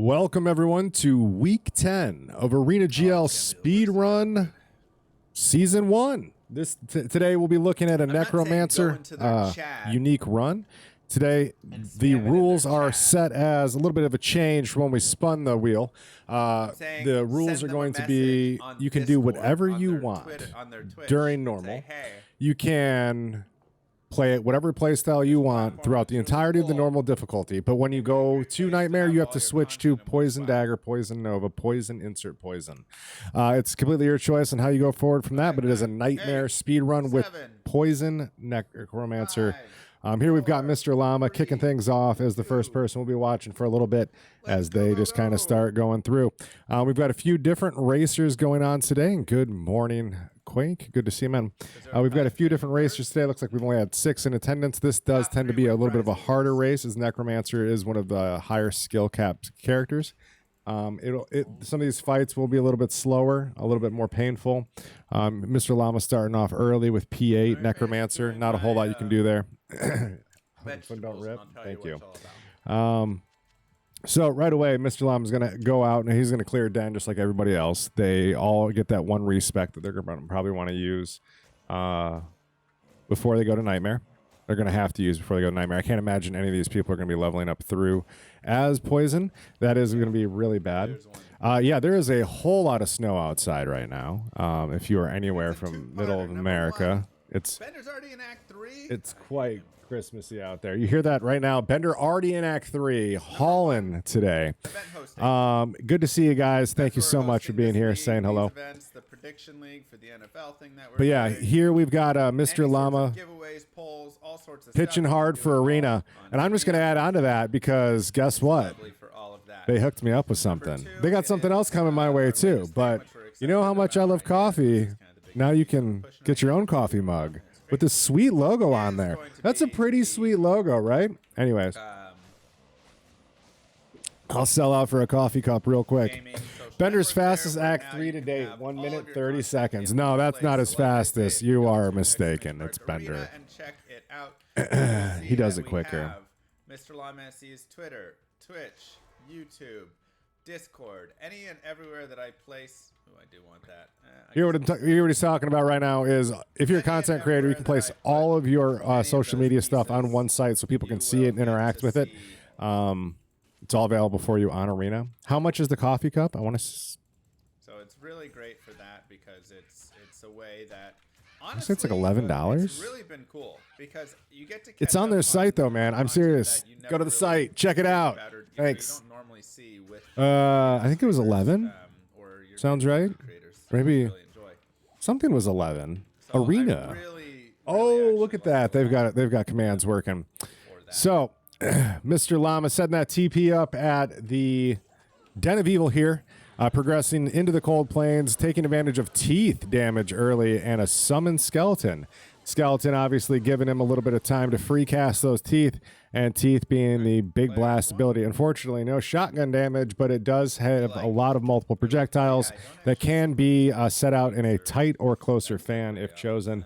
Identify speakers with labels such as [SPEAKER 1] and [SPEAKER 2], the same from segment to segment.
[SPEAKER 1] Welcome everyone to week 10 of Arena GL Speedrun Season 1. Today we'll be looking at a Necromancer unique run. Today the rules are set as a little bit of a change from when we spun the wheel. The rules are going to be you can do whatever you want during normal. You can play it whatever play style you want throughout the entirety of the normal difficulty, but when you go to Nightmare, you have to switch to Poison Dagger, Poison Nova, Poison Insert Poison. It's completely your choice on how you go forward from that, but it is a Nightmare speed run with Poison Necromancer. Here we've got Mr. Llama kicking things off as the first person we'll be watching for a little bit as they just kind of start going through. We've got a few different racers going on today, and good morning, Quake. Good to see you, man. We've got a few different racers today. Looks like we've only had 6 in attendance. This does tend to be a little bit of a harder race, as Necromancer is one of the higher skill capped characters. Some of these fights will be a little bit slower, a little bit more painful. Mr. Llama starting off early with P8 Necromancer. Not a whole lot you can do there. Don't rip. Thank you. So right away, Mr. Llama's going to go out and he's going to clear it down just like everybody else. They all get that one respec that they're going to probably want to use before they go to Nightmare. They're going to have to use before they go to Nightmare. I can't imagine any of these people are going to be leveling up through as Poison. That is going to be really bad. Yeah, there is a whole lot of snow outside right now. If you are anywhere from middle of America,
[SPEAKER 2] Bender's already in Act 3.
[SPEAKER 1] It's quite Christmassy out there. You hear that right now? Bender already in Act 3, hauling today. Good to see you guys. Thank you so much for being here, saying hello.
[SPEAKER 2] The prediction league for the NFL thing that we're
[SPEAKER 1] but yeah, here we've got Mr. Llama
[SPEAKER 2] giveaways, polls, all sorts of
[SPEAKER 1] pitching hard for Arena, and I'm just going to add on to that because guess what? They hooked me up with something. They got something else coming my way too. But you know how much I love coffee. Now you can get your own coffee mug with this sweet logo on there. That's a pretty sweet logo, right? Anyways, I'll sell out for a coffee cup real quick. Bender's fastest Act 3 to date, 1 minute 30 seconds. No, that's not as fast as you are mistaken. It's Bender. He does it quicker.
[SPEAKER 2] Mr. Llama sees Twitter, Twitch, YouTube, Discord, any and everywhere that I place. Oh, I do want that.
[SPEAKER 1] Here, what he's talking about right now is if you're a content creator, you can place all of your social media stuff on one site so people can see it and interact with it. It's all available for you on Arena. How much is the coffee cup? I want to.
[SPEAKER 2] So it's really great for that because it's a way that honestly
[SPEAKER 1] it's like $11.
[SPEAKER 2] It's really been cool because you get to.
[SPEAKER 1] It's on their site though, man. I'm serious. Go to the site, check it out. Thanks.
[SPEAKER 2] You don't normally see with
[SPEAKER 1] I think it was 11. Sounds right. Maybe something was 11. So Arena. Oh, look at that. They've got it. They've got commands working. So, Mr. Llama setting that TP up at the Den of Evil here, progressing into the Cold Plains, taking advantage of teeth damage early and a summoned skeleton. Skeleton obviously giving him a little bit of time to free cast those teeth, and teeth being the big blast ability. Unfortunately, no shotgun damage, but it does have a lot of multiple projectiles that can be set out in a tight or closer fan if chosen,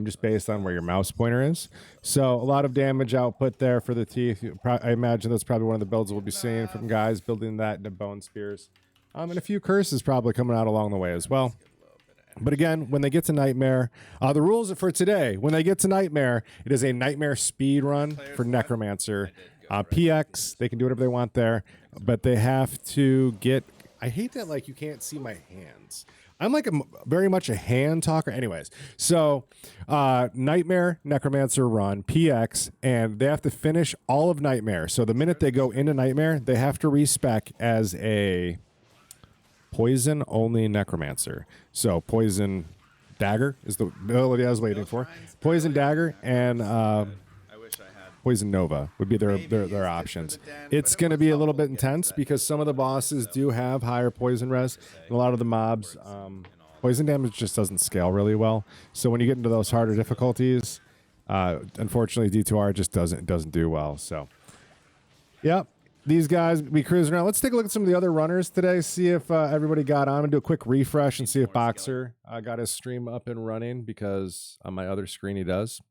[SPEAKER 1] just based on where your mouse pointer is. So a lot of damage output there for the teeth. I imagine that's probably one of the builds we'll be seeing from guys building that into bone spears. And a few curses probably coming out along the way as well. But again, when they get to Nightmare, the rules for today, when they get to Nightmare, it is a Nightmare speed run for Necromancer. PX, they can do whatever they want there, but they have to get... I hate that, like, you can't see my hands. I'm like very much a hand talker. Anyways, so Nightmare, Necromancer run, PX, and they have to finish all of Nightmare. So the minute they go into Nightmare, they have to respec as a... Poison only Necromancer. So Poison Dagger is the ability I was waiting for. Poison Dagger and Poison Nova would be their options. It's going to be a little bit intense because some of the bosses do have higher poison res, and a lot of the mobs poison damage just doesn't scale really well. So when you get into those harder difficulties, unfortunately D2R just doesn't do well. So yep. These guys be cruising around. Let's take a look at some of the other runners today, see if everybody got on and do a quick refresh and see if Boxer got his stream up and running because on my other screen he does.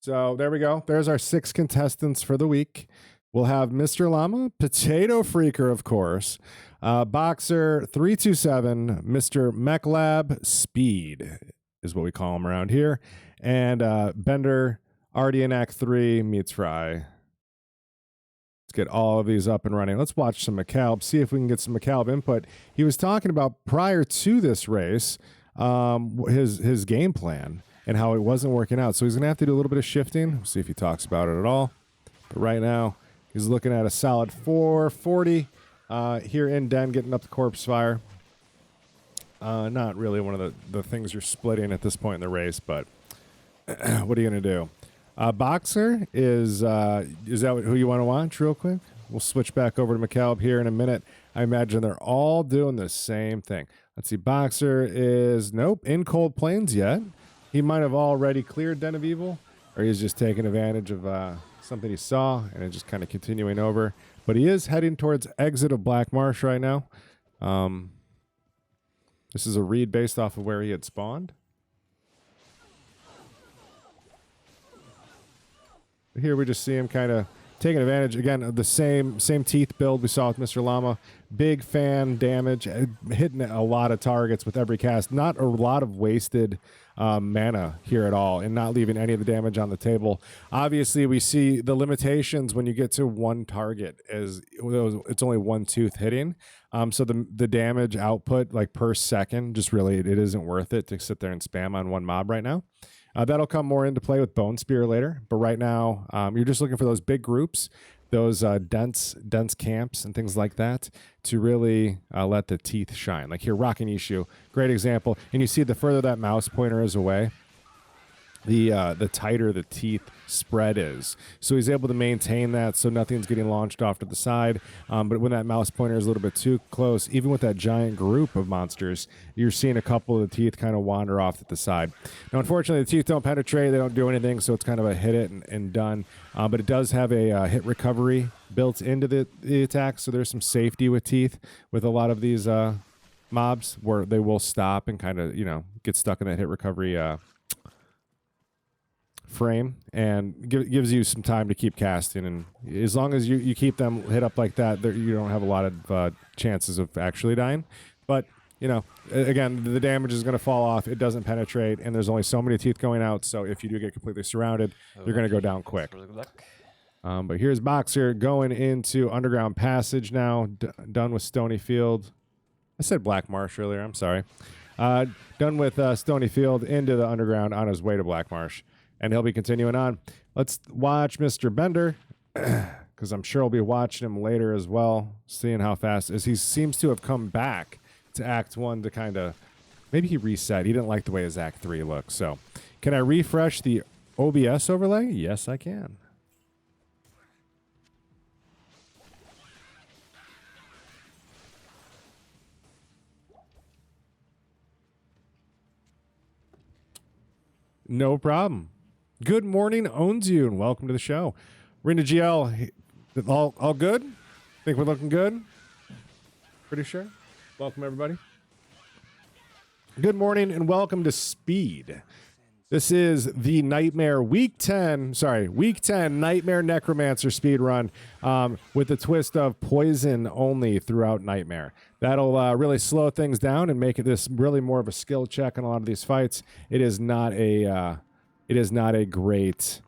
[SPEAKER 1] So there we go. There's our 6 contestants for the week. We'll have Mr. Llama, Potato Freaker, of course, Boxer 327, Mr. MechLab Speed is what we call him around here, and Bender, RDN Act 3 meets Fry. Let's get all of these up and running. Let's watch some McCalb, see if we can get some McCalb input. He was talking about prior to this race, his game plan and how it wasn't working out. So he's going to have to do a little bit of shifting. We'll see if he talks about it at all. But right now, he's looking at a solid 440 here in Den, getting up the corpse fire. Not really one of the things you're splitting at this point in the race, but what are you going to do? Boxer is that who you want to watch real quick? We'll switch back over to McCalb here in a minute. I imagine they're all doing the same thing. Let's see. Boxer is, nope, in Cold Plains yet. He might have already cleared Den of Evil, or he's just taking advantage of something he saw and it's just kind of continuing over. But he is heading towards exit of Black Marsh right now. This is a read based off of where he had spawned. Here we just see him kind of taking advantage, again, of the same teeth build we saw with Mr. Llama. Big fan damage, hitting a lot of targets with every cast. Not a lot of wasted mana here at all, and not leaving any of the damage on the table. Obviously, we see the limitations when you get to one target, as it's only one tooth hitting. So the damage output, like per second, just really, it isn't worth it to sit there and spam on one mob right now. That'll come more into play with Bone Spear later, but right now you're just looking for those big groups, those dense camps and things like that to really let the teeth shine. Like here, Rockin' Issue, great example. And you see the further that mouse pointer is away, the tighter the teeth spread is. So he's able to maintain that so nothing's getting launched off to the side. But when that mouse pointer is a little bit too close, even with that giant group of monsters, you're seeing a couple of the teeth kind of wander off to the side. Now, unfortunately, the teeth don't penetrate. They don't do anything, so it's kind of a hit it and done. But it does have a hit recovery built into the attack, so there's some safety with teeth with a lot of these mobs where they will stop and kind of, get stuck in that hit recovery frame, and gives you some time to keep casting. And as long as you keep them hit up like that, you don't have a lot of chances of actually dying. But again, the damage is going to fall off. It doesn't penetrate, and there's only so many teeth going out. So if you do get completely surrounded, you're going to go down quick. But here's Boxer going into Underground Passage now, done with Stony Field. I said Black Marsh earlier. I'm sorry. Done with Stony Field into the Underground on his way to Black Marsh. And he'll be continuing on. Let's watch Mr. Bender, because I'm sure I'll be watching him later as well, seeing how fast, as he seems to have come back to Act 1 to kind of, maybe he reset. He didn't like the way his Act 3 looks. So can I refresh the OBS overlay? Yes, I can. No problem. Good morning, Owns You, and welcome to the show. Rena GL, all good? Think we're looking good? Pretty sure? Welcome, everybody. Good morning, and welcome to Speed. This is the Nightmare Week 10 Nightmare Necromancer speedrun with a twist of poison only throughout Nightmare. That'll really slow things down and make this really more of a skill check in a lot of these fights. It is not a great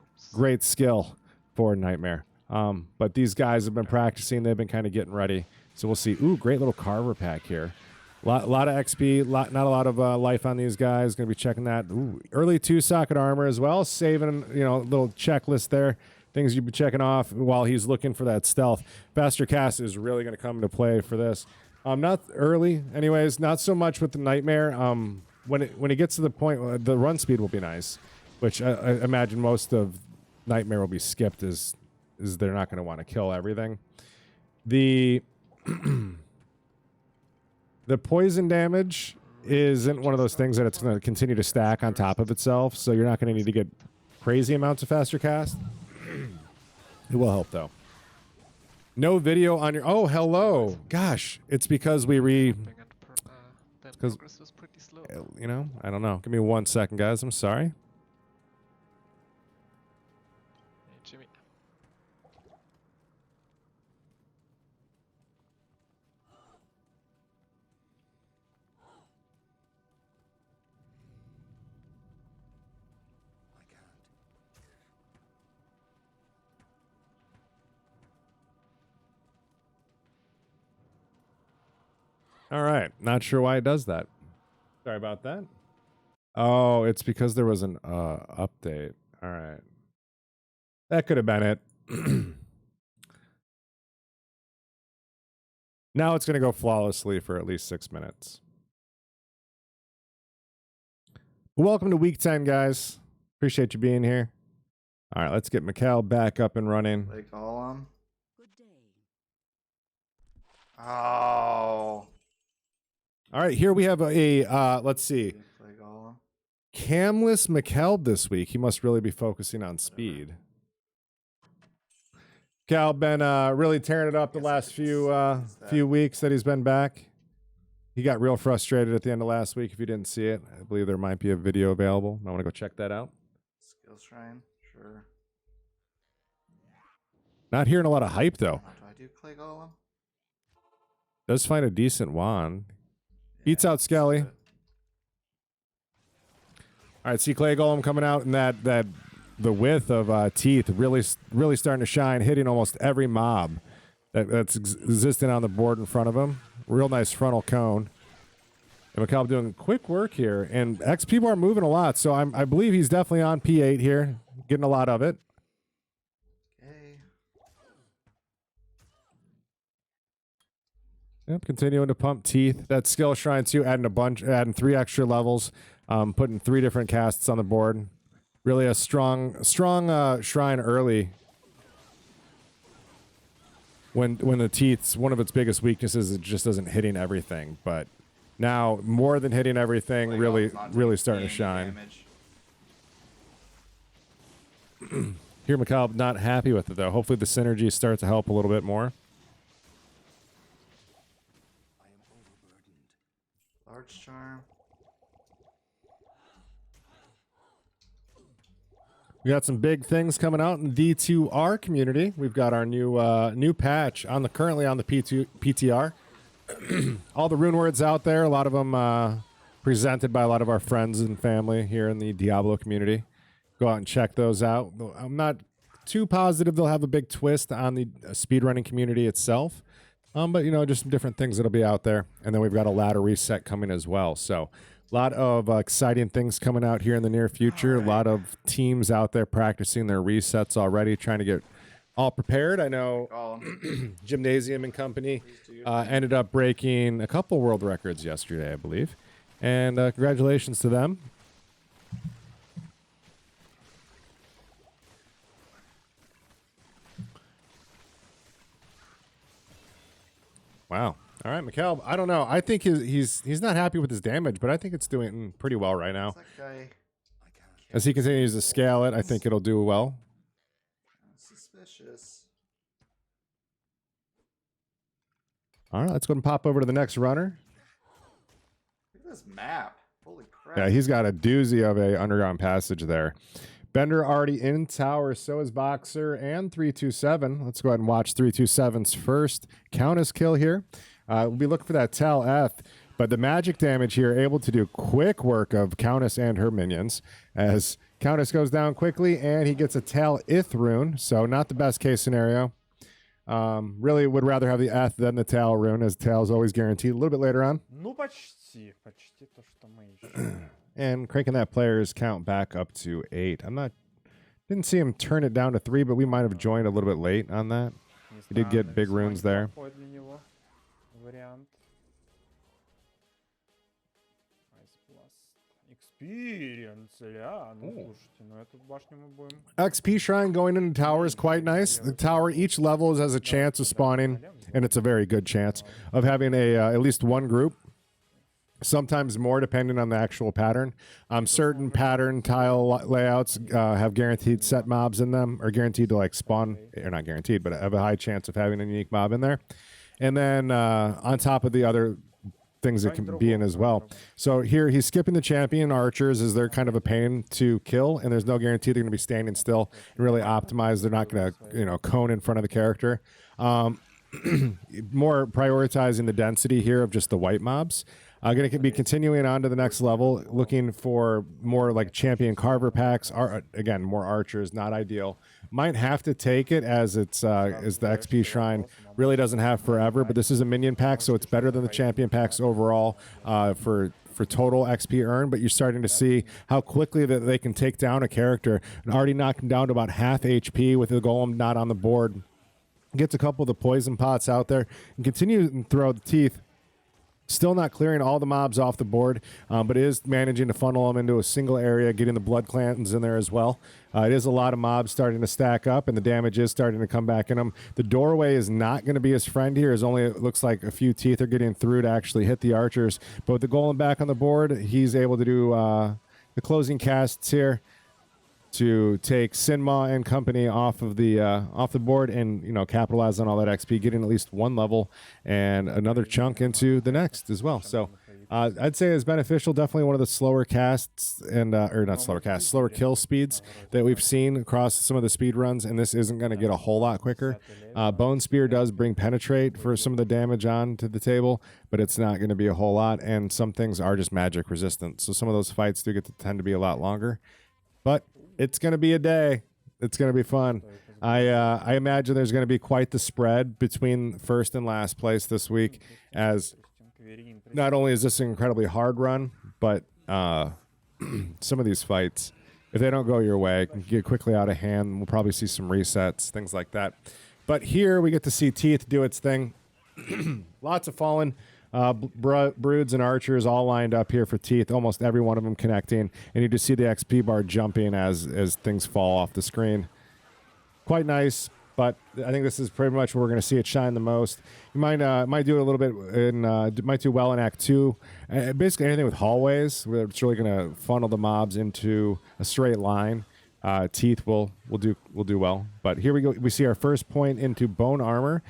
[SPEAKER 1] skill for Nightmare. But these guys have been practicing. They've been kind of getting ready. So we'll see. Ooh, great little Carver pack here. Lot of XP, not a lot of life on these guys. Going to be checking that. Ooh, early 2-socket armor as well. Saving, a little checklist there. Things you'd be checking off while he's looking for that stealth. Faster cast is really going to come into play for this. Not early, anyways. Not so much with the Nightmare. When it gets to the point, the run speed will be nice, which I imagine most of Nightmare will be skipped, is they're not going to want to kill everything. The the poison damage isn't one of those things that it's going to continue to stack on top of itself, so you're not going to need to get crazy amounts of faster cast. It will help, though. No video on your... Oh, hello. Gosh, it's because we because, I don't know. Give me 1 second, guys. I'm sorry. All right. Not sure why it does that. Sorry about that. Oh, it's because there was an update. All right. That could have been it. Now it's going to go flawlessly for at least 6 minutes. Welcome to week 10, guys. Appreciate you being here. All right, let's get Mikhail back up and running.
[SPEAKER 3] Like all Good day. Oh.
[SPEAKER 1] All right, here we have a let's see.
[SPEAKER 3] Like all
[SPEAKER 1] Camless Mikhail this week. He must really be focusing on speed. Cal been really tearing it up the last few weeks that he's been back. He got real frustrated at the end of last week. If you didn't see it, I believe there might be a video available. I want to go check that out.
[SPEAKER 3] Skill shrine, sure.
[SPEAKER 1] Not hearing a lot of hype though.
[SPEAKER 3] Do I do clay golem?
[SPEAKER 1] Does find a decent wand. Beats out Skelly. All right, see Clay Golem coming out in that the width of teeth really starting to shine, hitting almost every mob that's existing on the board in front of him. Real nice frontal cone. And McCall doing quick work here, and X people are moving a lot, so I believe he's definitely on P8 here, getting a lot of it.
[SPEAKER 3] Okay.
[SPEAKER 1] Yep, continuing to pump teeth. That skill shrine too, adding 3 extra levels, putting 3 different casts on the board. Really a strong shrine early. When the teeth's one of its biggest weaknesses, it just isn't hitting everything. But now more than hitting everything, really starting to shine. Here, Mikhail not happy with it though. Hopefully the synergy starts to help a little bit more.
[SPEAKER 3] I am overburdened. Large charm.
[SPEAKER 1] We got some big things coming out in the D2R community. We've got our new patch currently on the PTR. All the rune words out there, a lot of them presented by a lot of our friends and family here in the Diablo community. Go out and check those out. I'm not too positive they'll have a big twist on the speedrunning community itself, but just some different things that'll be out there. And then we've got a ladder reset coming as well. So a lot of exciting things coming out here in the near future. A lot of teams out there practicing their resets already, trying to get all prepared. I know Gymnasium and company ended up breaking a couple world records yesterday, I believe. And congratulations to them. Wow. All right, Mikhail. I don't know. I think he's not happy with his damage, but I think it's doing pretty well right now. As he continues to scale it, I think it'll do well.
[SPEAKER 3] Suspicious.
[SPEAKER 1] All right, let's go and pop over to the next runner.
[SPEAKER 3] Look at this map. Holy crap.
[SPEAKER 1] Yeah, he's got a doozy of a underground passage there. Bender already in tower, so is Boxer and 327. Let's go ahead and watch 327's first Countess kill here. We'll be looking for that Tal Eth, but the magic damage here able to do quick work of Countess and her minions as Countess goes down quickly and he gets a Tal Ith rune, so not the best case scenario. Really would rather have the Eth than the Tal rune, as Tal is always guaranteed a little bit later on.
[SPEAKER 4] Ну, почти то, что мы ищем.
[SPEAKER 1] And cranking that player's count back up to 8. Didn't see him turn it down to 3, but we might have joined a little bit late on that. He did get big runes there.
[SPEAKER 4] Для него вариант. Ice Blast. Experience, yeah. Ну, слушайте, ну эту башню мы будем...
[SPEAKER 1] XP Shrine going into tower is quite nice. The tower, each level has a chance of spawning, and it's a very good chance of having at least one group. Sometimes more, depending on the actual pattern. Certain pattern tile layouts have guaranteed set mobs in them, or guaranteed to spawn, or not guaranteed, but have a high chance of having a unique mob in there. And then on top of the other things that can be in as well. So here he's skipping the champion archers, as they're kind of a pain to kill, and there's no guarantee they're going to be standing still and really optimized. They're not going to cone in front of the character. More prioritizing the density here of just the white mobs. Going to be continuing on to the next level, looking for more like champion carver packs. Again, more archers, not ideal. Might have to take it as it's as the XP shrine really doesn't have forever, but this is a minion pack, so it's better than the champion packs overall for total XP earned. But you're starting to see how quickly that they can take down a character and already knock him down to about half HP with the golem not on the board. Gets a couple of the poison pots out there and continue to throw the teeth. Still not clearing all the mobs off the board, but is managing to funnel them into a single area, getting the blood clans in there as well. It is a lot of mobs starting to stack up, and the damage is starting to come back in them. The doorway is not going to be his friend here, as only it looks like a few teeth are getting through to actually hit the archers. But with the golem back on the board, he's able to do the closing casts here to take Sinma and company off the board and, you know, capitalize on all that XP, getting at least one level and another chunk into the next as well. So I'd say it's beneficial. Definitely one of the slower casts and or not slower casts, slower kill speeds that we've seen across some of the speed runs, and this isn't going to get a whole lot quicker. Bone Spear does bring penetrate for some of the damage on to the table, but it's not going to be a whole lot, and some things are just magic resistant. So some of those fights do tend to be a lot longer, but it's going to be a day. It's going to be fun. I imagine there's going to be quite the spread between first and last place this week, as not only is this an incredibly hard run, but some of these fights, if they don't go your way, can get quickly out of hand. We'll probably see some resets, things like that. But here we get to see Teeth do its thing. Lots of fallen broods and archers all lined up here for Teeth, almost every one of them connecting, and you just see the XP bar jumping as things fall off the screen. Quite nice, but I think this is pretty much where we're going to see it shine the most. You might do it a little bit in might do well in Act 2. Basically anything with hallways, where it's really going to funnel the mobs into a straight line. Teeth will do well, but here we go. We see our first point into bone armor.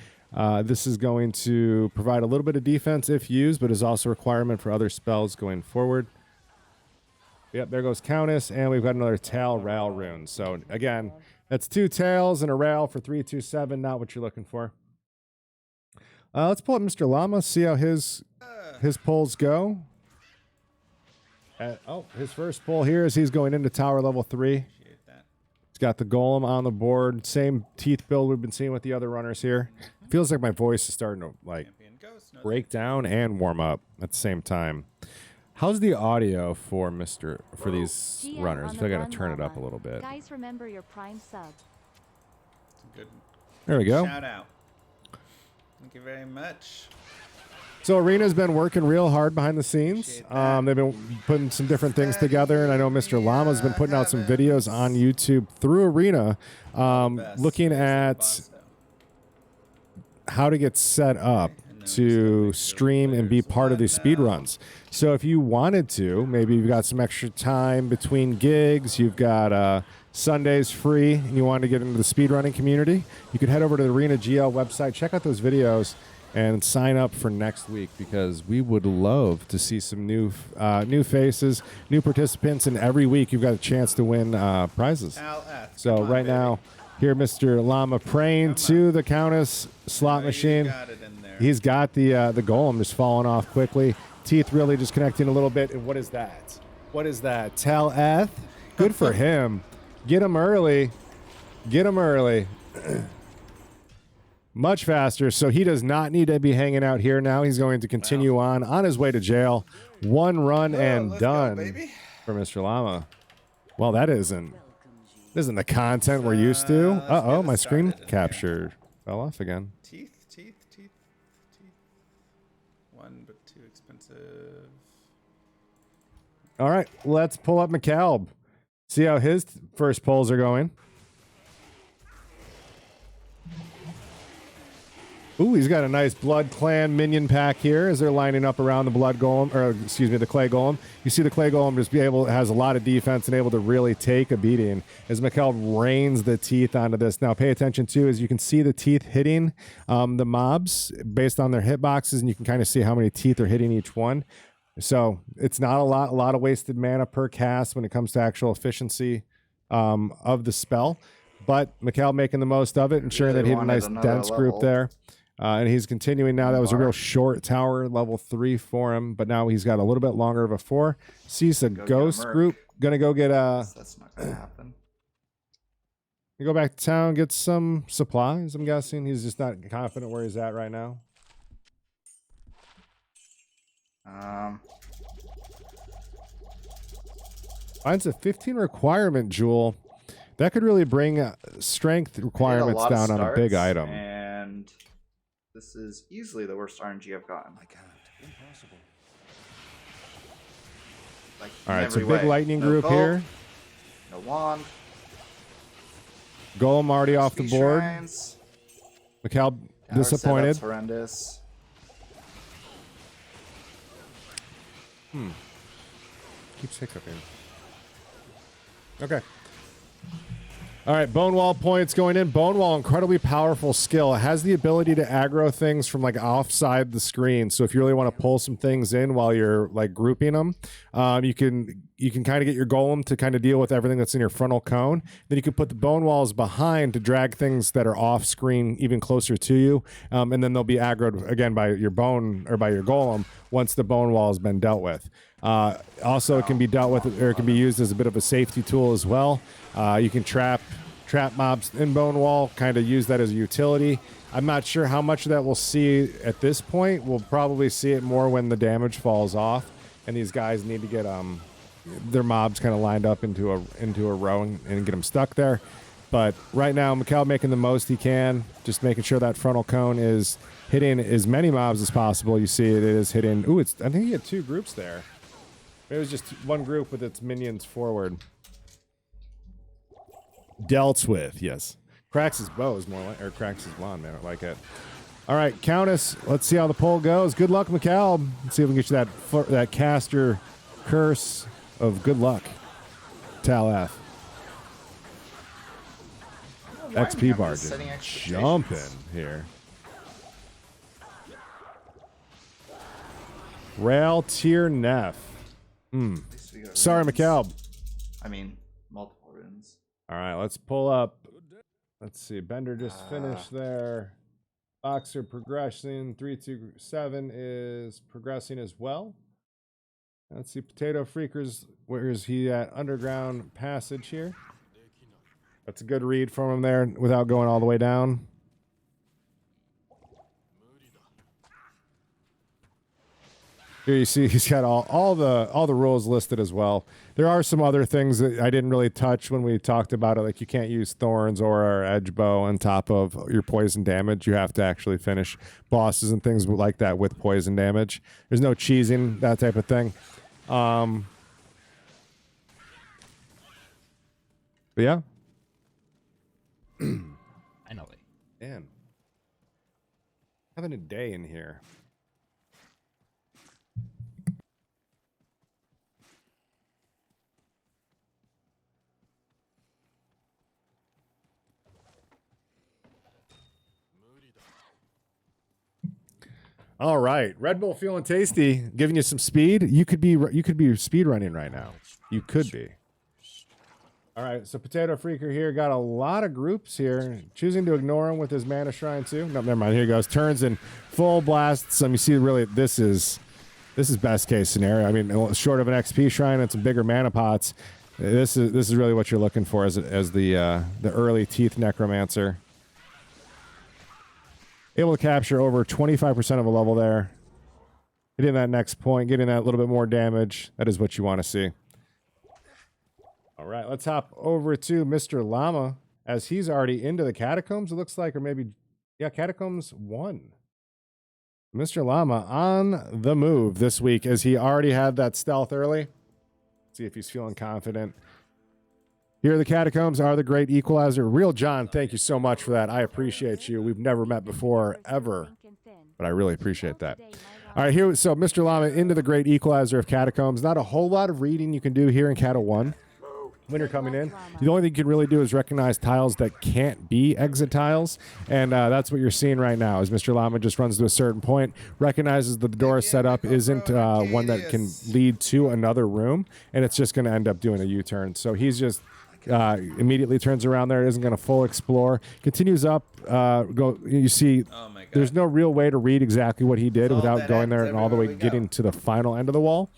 [SPEAKER 1] This is going to provide a little bit of defense if used, but is also a requirement for other spells going forward. Yep, there goes Countess, and we've got another Tail Ral rune. So again, that's 2 tails and a Ral for 327, not what you're looking for. Let's pull up Mr. Llama, see how his pulls go. His first pull here is he's going into tower level 3. He's got the golem on the board. Same teeth build we've been seeing with the other runners here. Feels like my voice is starting to like break down and warm up at the same time. How's the audio for these runners? I feel like I gotta turn it up a little bit.
[SPEAKER 5] Guys, remember your prime sub.
[SPEAKER 2] Good.
[SPEAKER 1] There we go.
[SPEAKER 2] Shout out. Thank you very much.
[SPEAKER 1] So Arena's been working real hard behind the scenes. They've been putting some different things together, and I know Mr. Llama's been putting out some videos on YouTube through Arena, looking at how to get set up to stream and be part of these speed runs. So if you wanted to, maybe you've got some extra time between gigs, you've got Sundays free, and you want to get into the speedrunning community, you could head over to the Arena GL website, check out those videos, and sign up for next week, because we would love to see some new faces, new participants, and every week you've got a chance to win prizes. So right now, here Mr. Llama praying to the Countess slot machine. He's got the golem just falling off quickly. Teeth really just connecting a little bit. And what is that? What is that? Taleth? Good for him. Get him early. Get him early. Much faster, so he does not need to be hanging out here now. He's going to continue on his way to jail. One run and done for Mr. Llama. Well, that isn't the content we're used to. Uh-oh, my screen capture fell off again.
[SPEAKER 2] Teeth. One, but too expensive.
[SPEAKER 1] All right, let's pull up McCalb. See how his first pulls are going. Ooh, he's got a nice Blood Clan minion pack here as they're lining up around the Blood Golem, or excuse me, the Clay Golem. You see the Clay Golem just has a lot of defense and able to really take a beating as McCall rains the teeth onto this. Now pay attention too, as you can see the teeth hitting the mobs based on their hitboxes, and you can kind of see how many teeth are hitting each one. So it's not a lot of wasted mana per cast when it comes to actual efficiency of the spell. But McCall making the most of it, ensuring that he had a nice dense group there. And he's continuing now. That was a real short tower, level 3 for him, but now he's got a little bit longer of a 4. Sees a ghost group. Gonna go get
[SPEAKER 3] That's not gonna happen.
[SPEAKER 1] Go back to town, get some supplies. I'm guessing he's just not confident where he's at right now. Finds a 15 requirement jewel. That could really bring strength requirements down on a big item.
[SPEAKER 3] And this is easily the worst RNG I've gotten. I can't. Impossible. Like,
[SPEAKER 1] all right, so big lightning group here.
[SPEAKER 3] No wand.
[SPEAKER 1] Golem already off the board. Mikal disappointed.
[SPEAKER 3] Horrendous.
[SPEAKER 1] Keeps hiccuping. Okay. All right, Bone Wall points going in. Bone Wall, incredibly powerful skill. It has the ability to aggro things from like offside the screen. So if you really want to pull some things in while you're like grouping them, you can kind of get your golem to kind of deal with everything that's in your frontal cone. Then you can put the Bone Walls behind to drag things that are off screen even closer to you, and then they'll be aggroed again by your bone or by your golem once the Bone Wall has been dealt with. Also, it can be dealt with, or it can be used as a bit of a safety tool as well. You can trap mobs in Bone Wall, kind of use that as a utility. I'm not sure how much of that we'll see at this point. We'll probably see it more when the damage falls off, and these guys need to get their mobs kind of lined up into a row and get them stuck there. But right now, Mikal making the most he can, just making sure that frontal cone is hitting as many mobs as possible. You see it is hitting. Ooh, I think he had 2 groups there. It was just one group with its minions forward. Dealt with, yes. Cracks his bow is more like, or cracks his wand, man. I like it. All right, Countess. Let's see how the poll goes. Good luck, Mikal. Let's see if we can get you that caster curse of good luck. Tal-F. XP bar just jumping here. Rail tier Neff. Sorry, Mikal.
[SPEAKER 3] I mean, multiple runes.
[SPEAKER 1] All right, let's pull up. Let's see. Bender just finished there. Boxer progressing. 327 is progressing as well. Let's see. Potato Freakers. Where is he at? Underground Passage here. That's a good read from him there without going all the way down. Here you see he's got all the rules listed as well. There are some other things that I didn't really touch when we talked about it, like you can't use thorns or edge bow on top of your poison damage. You have to actually finish bosses and things like that with poison damage. There's no cheesing, that type of thing. But yeah.
[SPEAKER 6] Finally.
[SPEAKER 1] Man. Having a day in here. All right, Red Bull feeling tasty, giving you some speed. You could be speed running right now. You could be. All right, so Potato Freaker here got a lot of groups here, choosing to ignore him with his mana shrine too. No, never mind. Here he goes. Turns in full blast. You see, really, this is best case scenario. I mean, short of an XP shrine and some bigger mana pots, this is really what you're looking for as the early teeth necromancer. Able to capture over 25% of a level there. Hitting that next point, getting that little bit more damage. That is what you want to see. All right, let's hop over to Mr. Llama as he's already into the catacombs, it looks like, or maybe, yeah, catacombs 1. Mr. Llama on the move this week as he already had that stealth early. See if he's feeling confident. Here, the catacombs are the great equalizer. Real John, thank you so much for that. I appreciate you. We've never met before, ever, but I really appreciate that. All right, here, so Mr. Llama into the great equalizer of catacombs. Not a whole lot of reading you can do here in Cata 1. When you're coming in, the only thing you can really do is recognize tiles that can't be exit tiles, and that's what you're seeing right now. As Mr. Llama just runs to a certain point, recognizes that the door setup isn't one that can lead to another room, and it's just going to end up doing a U-turn. So he's just immediately turns around there, isn't going to full explore, continues up. You see
[SPEAKER 2] Oh my
[SPEAKER 1] there's no real way to read exactly what he did
[SPEAKER 2] All
[SPEAKER 1] without
[SPEAKER 2] dead
[SPEAKER 1] going there
[SPEAKER 2] ends
[SPEAKER 1] and all the way
[SPEAKER 2] everywhere we go.
[SPEAKER 1] getting to the final end of the wall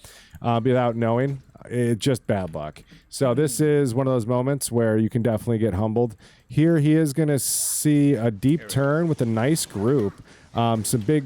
[SPEAKER 1] without knowing. It's just bad luck. So this is one of those moments where you can definitely get humbled. Here he is going to see a deep turn with a nice group. Some big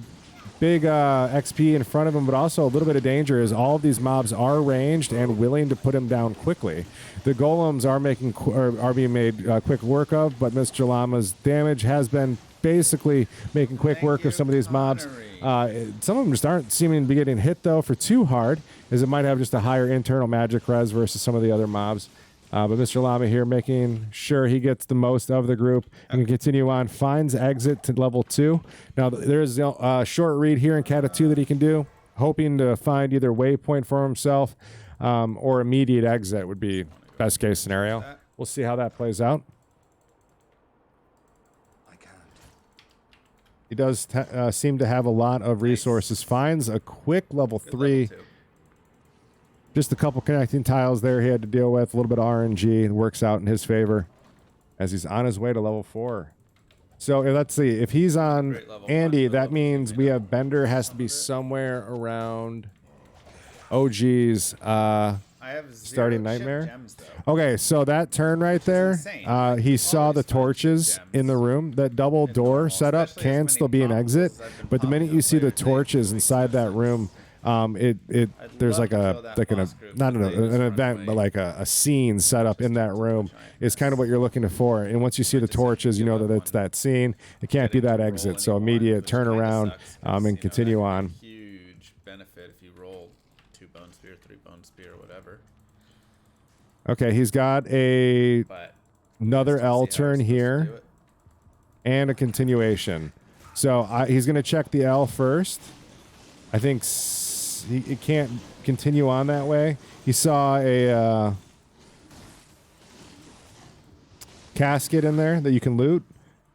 [SPEAKER 1] XP in front of him, but also a little bit of danger as all of these mobs are ranged and willing to put him down quickly. The golems are being made quick work of, but Mr. Llama's damage has been basically making quick work of some of these mobs. Some of them just aren't seeming to be getting hit though for too hard, as it might have just a higher internal magic res versus some of the other mobs. But Mr. Llama here making sure he gets the most of the group and can continue on. Finds exit to level 2. Now there's a short read here in Kata 2 that he can do, hoping to find either waypoint for himself or immediate exit would be best case scenario. We'll see how that plays out. He does seem to have a lot of resources. Finds a quick level 3. Just a couple connecting tiles there he had to deal with. A little bit of RNG. It works out in his favor as he's on his way to level 4. So let's see. If he's on Andy, that means we have Bender has to be somewhere around OG's starting Nightmare. Okay, so that turn right there, he saw the torches in the room. That double door setup can still be an exit, but the minute you see the torches inside that room, there's like an event, but like a scene set up in that room is kind of what you're looking for. And once you see the torches, you know that it's that scene. It can't be that exit. So immediate turnaround and continue on.
[SPEAKER 2] Huge benefit if you roll 2 bone spear, 3 bone spear, or whatever.
[SPEAKER 1] Okay, he's got another L turn here and a continuation. So he's going to check the L first. I think he can't continue on that way. He saw a casket in there that you can loot.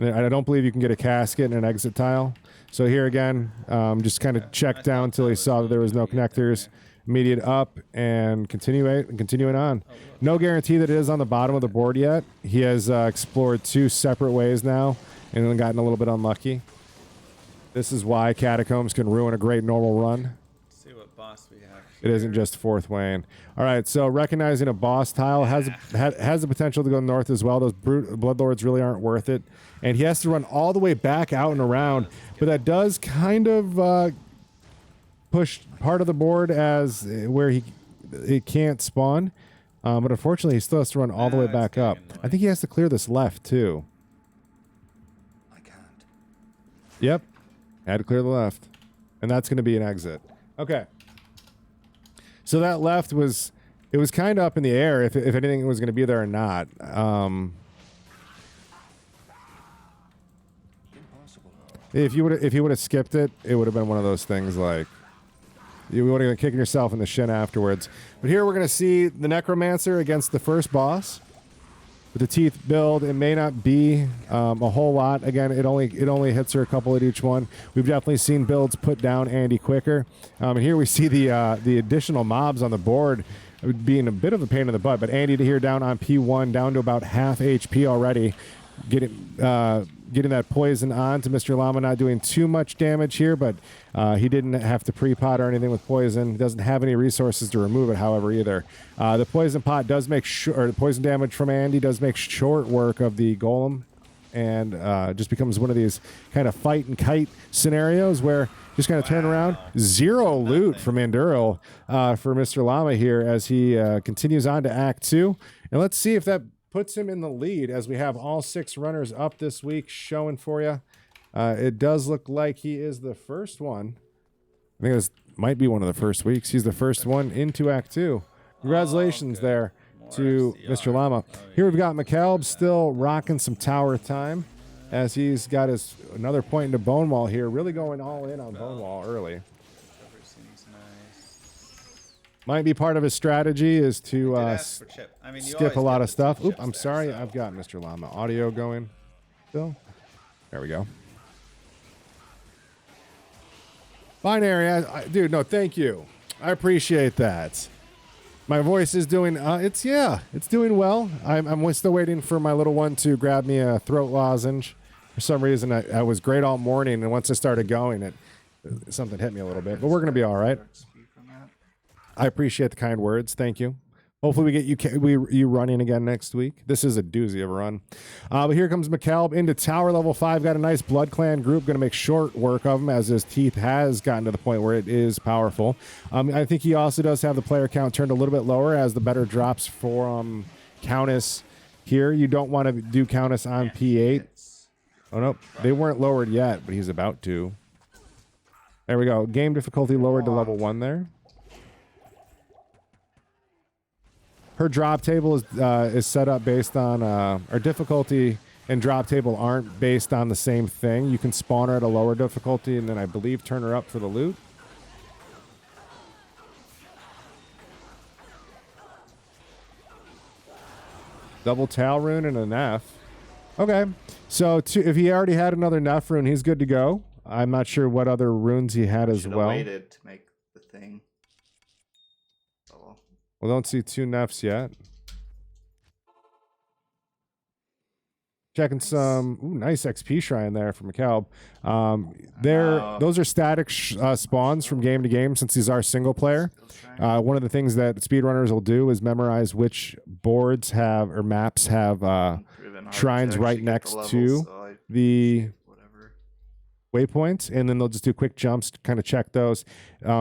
[SPEAKER 1] I don't believe you can get a casket and an exit tile. So here again, just kind of checked down until he saw that there was no connectors. Immediate up and continuing on. No guarantee that it is on the bottom of the board yet. He has explored 2 separate ways now and then gotten a little bit unlucky. This is why catacombs can ruin a great normal run.
[SPEAKER 2] Let's see what boss we have here.
[SPEAKER 1] It isn't just fourth Wayne. All right, so recognizing a boss tile has the potential to go north as well. Those bloodlords really aren't worth it, and he has to run all the way back out and around. But that does kind of push part of the board as where it can't spawn. But unfortunately, he still has to run all the way back up. I think he has to clear this left too.
[SPEAKER 3] I can't.
[SPEAKER 1] Yep. Had to clear the left. And that's going to be an exit. Okay. So that left was kind of up in the air if anything was going to be there or not. If you would have skipped it, it would have been one of those things like you would have been kicking yourself in the shin afterwards. But here we're going to see the Necromancer against the first boss. With the teeth build, it may not be a whole lot. Again, it only hits her a couple at each one. We've definitely seen builds put down Andy quicker. And here we see the additional mobs on the board being a bit of a pain in the butt. But Andy to here down on P1, down to about half HP already. Getting that poison on to Mr. Llama, not doing too much damage here, but he didn't have to pre-pot or anything with poison. He doesn't have any resources to remove it, however, either. The poison pot does make or the poison damage from Andy does make short work of the golem, and just becomes one of these kind of fight and kite scenarios where just kind of turn around. 0 loot from Enduro for Mr. Llama here as he continues on to Act 2. And let's see if that puts him in the lead as we have all 6 runners up this week showing for you. It does look like he is the first one. I think this might be one of the first weeks. He's the first one into Act 2. Congratulations there to Mr. Llama. Here we've got McCalb still rocking some tower time as he's got his another point into Bonewall here. Really going all in on Bonewall early. Might be part of his strategy is to skip a lot of stuff. Oop, I'm sorry. I've got Mr. Llama audio going still. There we go. Binary, dude, no, thank you. I appreciate that. My voice is doing, it's doing well. I'm still waiting for my little one to grab me a throat lozenge For some reason, I was great all morning, and once I started going, something hit me a little bit. But we're going to be all right. I appreciate the kind words. Thank you. Hopefully we get you running again next week. This is a doozy of a run. But here comes McCalb into tower level 5. Got a nice Blood Clan group. Going to make short work of him as his teeth has gotten to the point where it is powerful. I think he also does have the player count turned a little bit lower as the better drops for Countess here. You don't want to do Countess on P8. Oh, no. They weren't lowered yet, but he's about to. There we go. Game difficulty lowered to level 1 there. Her drop table is set up based on her difficulty and drop table aren't based on the same thing. You can spawn her at a lower difficulty and then I believe turn her up for the loot. Double Tal rune and an F. Okay, so if he already had another Neff rune, he's good to go. I'm not sure what other runes he had as well.
[SPEAKER 3] Waited to make the thing.
[SPEAKER 1] We don't see 2 Neffs yet. Checking some nice XP shrine there from McCalb. Those are static spawns from game to game since these are single player. One of the things that speedrunners will do is memorize which boards have or maps have shrines right next to the waypoints, and then they'll just do quick jumps to kind of check those.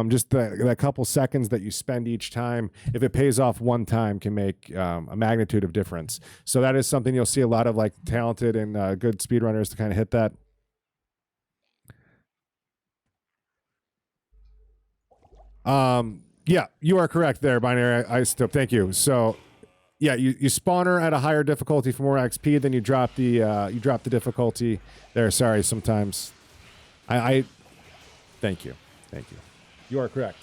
[SPEAKER 1] Just that couple seconds that you spend each time, if it pays off one time, can make a magnitude of difference. So that is something you'll see a lot of like talented and good speedrunners to kind of hit that. Yeah, you are correct there, Binary Isotope. Thank you. So yeah, you spawn her at a higher difficulty for more XP, then you drop the difficulty there. Sorry, sometimes thank you. You are correct.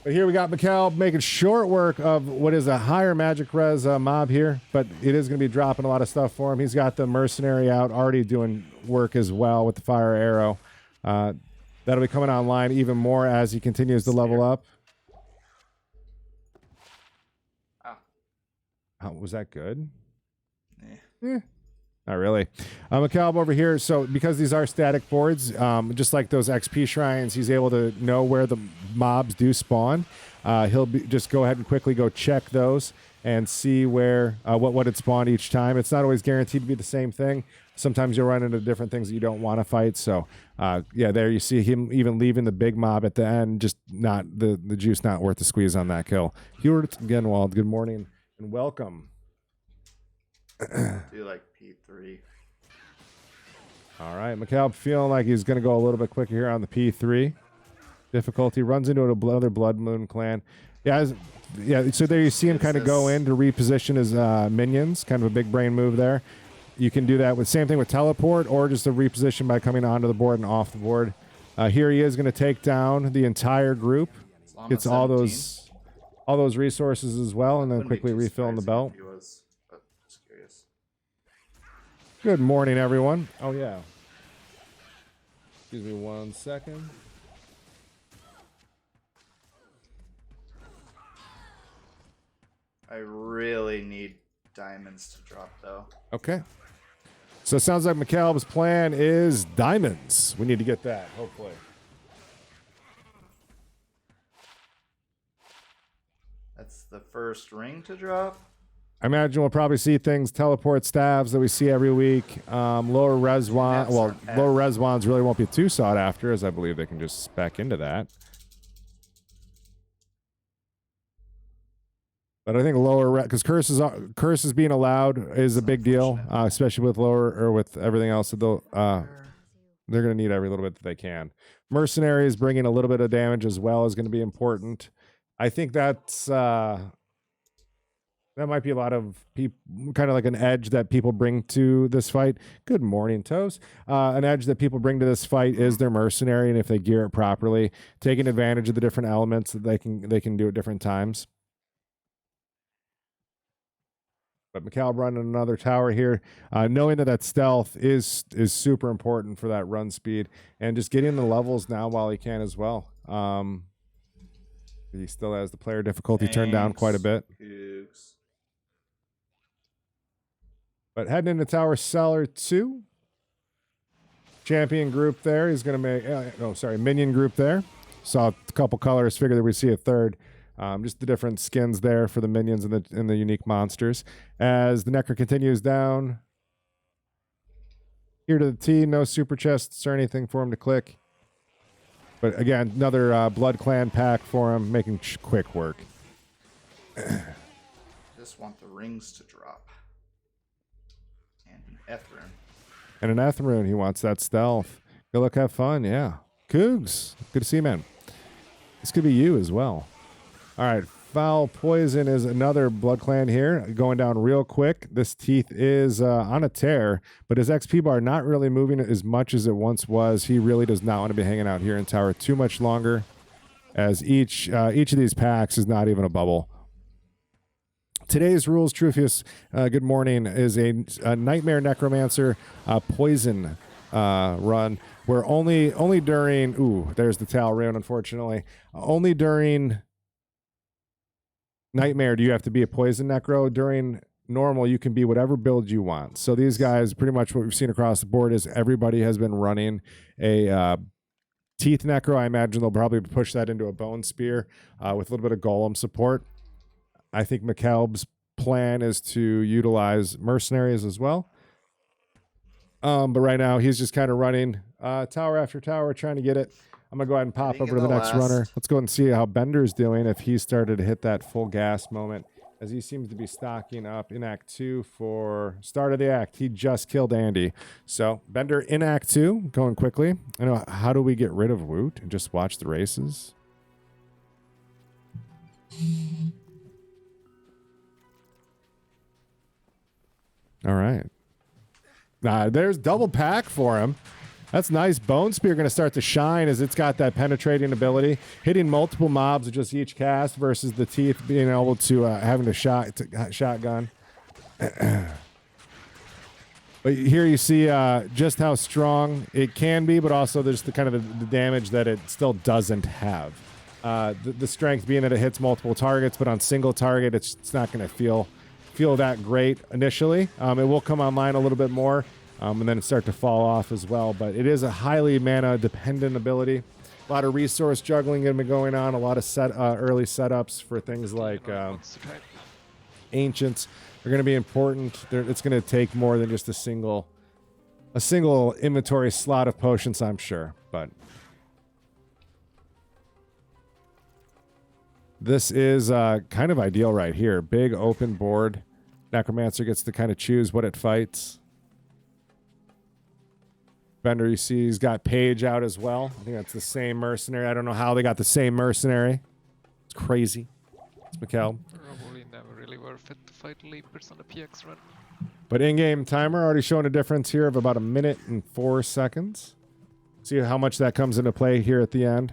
[SPEAKER 1] But here we got McCalb making short work of what is a higher magic res mob here, but it is going to be dropping a lot of stuff for him. He's got the mercenary out already doing work as well with the fire arrow. That'll be coming online even more as he continues to level up. Was that good? Not really. McCalb over here, so because these are static boards, just like those XP shrines, he's able to know where the mobs do spawn. He'll just go ahead and quickly go check those and see where what it spawned each time. It's not always guaranteed to be the same thing. Sometimes you'll run into different things that you don't want to fight. So yeah, there you see him even leaving the big mob at the end, just not the juice not worth the squeeze on that kill. Hewart Genwald, good morning and welcome.
[SPEAKER 3] Do like P3.
[SPEAKER 1] All right, McCalb feeling like he's going to go a little bit quicker here on the P3 difficulty. Runs into another Blood Moon clan. Yeah, so there you see him kind of go in to reposition his minions. Kind of a big brain move there. You can do that with same thing with teleport or just a reposition by coming onto the board and off the board. Here he is going to take down the entire group. Gets all those resources as well, and then quickly refilling the belt. Good morning, everyone. Oh, yeah. Excuse me 1 second.
[SPEAKER 3] I really need diamonds to drop, though.
[SPEAKER 1] Okay. So it sounds like McCalb's plan is diamonds. We need to get that, hopefully.
[SPEAKER 3] That's the first ring to drop.
[SPEAKER 1] I imagine we'll probably see things, teleport staves that we see every week. Lower res wand, well, lower res wands really won't be too sought after, as I believe they can just spec into that. But I think lower because curses being allowed is a big deal, especially with lower or with everything else. So they're going to need every little bit that they can. Mercenaries bringing a little bit of damage as well is going to be important. I think that's. That might be a lot of people, kind of like an edge that people bring to this fight. Good morning, Toes. An edge that people bring to this fight is their mercenary, and if they gear it properly, taking advantage of the different elements that they can do at different times. But McCalb running another tower here, knowing that stealth is super important for that run speed, and just getting the levels now while he can as well. He still has the player difficulty turned down quite a bit. But heading into Tower Cellar 2, champion group there. He's going to make, minion group there. Saw a couple colors, figured that we'd see a third. Just the different skins there for the minions and the unique monsters. As the Necro continues down here to the T, no super chests or anything for him to click. But again, another Blood Clan pack for him, making quick work.
[SPEAKER 3] Just want the rings to drop. And an Ethrune.
[SPEAKER 1] And an Ethrune, he wants that stealth. Good luck, have fun, yeah. Cougs, good to see you, man. This could be you as well. All right, Foul Poison is another Blood Clan here, going down real quick. This Teeth is on a tear, but his XP bar not really moving as much as it once was. He really does not want to be hanging out here in Tower too much longer, as each of these packs is not even a bubble. Today's rules, Trufius, good morning, is a Nightmare Necromancer poison run, where only during, ooh, there's the Tal rune, unfortunately, only during Nightmare do you have to be a poison necro. During normal, you can be whatever build you want. So these guys, pretty much what we've seen across the board is everybody has been running a Teeth necro. I imagine they'll probably push that into a Bone Spear with a little bit of Golem support. I think McKelb's plan is to utilize Mercenaries as well. But right now, he's just kind of running tower after tower, trying to get it. I'm going to go ahead and pop over to the next runner. Let's go and see how Bender's doing, if he started to hit that full gas moment, as he seems to be stocking up in Act 2 for start of the act. He just killed Andy. So Bender in Act 2, going quickly. I know, how do we get rid of Woot and just watch the races? All right. There's double pack for him. That's nice. Bone Spear going to start to shine as it's got that penetrating ability, hitting multiple mobs with just each cast versus the Teeth being able to having a shotgun. But here you see just how strong it can be, but also there's the kind of the damage that it still doesn't have. The strength being that it hits multiple targets, but on single target, it's not going to feel that great initially. It will come online a little bit more. And then start to fall off as well. But it is a highly mana-dependent ability. A lot of resource juggling going to be going on. A lot of early setups for things like Ancients are going to be important. It's going to take more than just a single inventory slot of potions, I'm sure. But this is kind of ideal right here. Big open board. Necromancer gets to kind of choose what it fights. Bender, you see, he's got Page out as well. I think that's the same mercenary. I don't know how they got the same mercenary. It's crazy. It's Mikkel.
[SPEAKER 6] Probably never really worth it to fight Leapers on the PX run.
[SPEAKER 1] But in-game timer already showing a difference here of about 1 minute and 4 seconds. See how much that comes into play here at the end.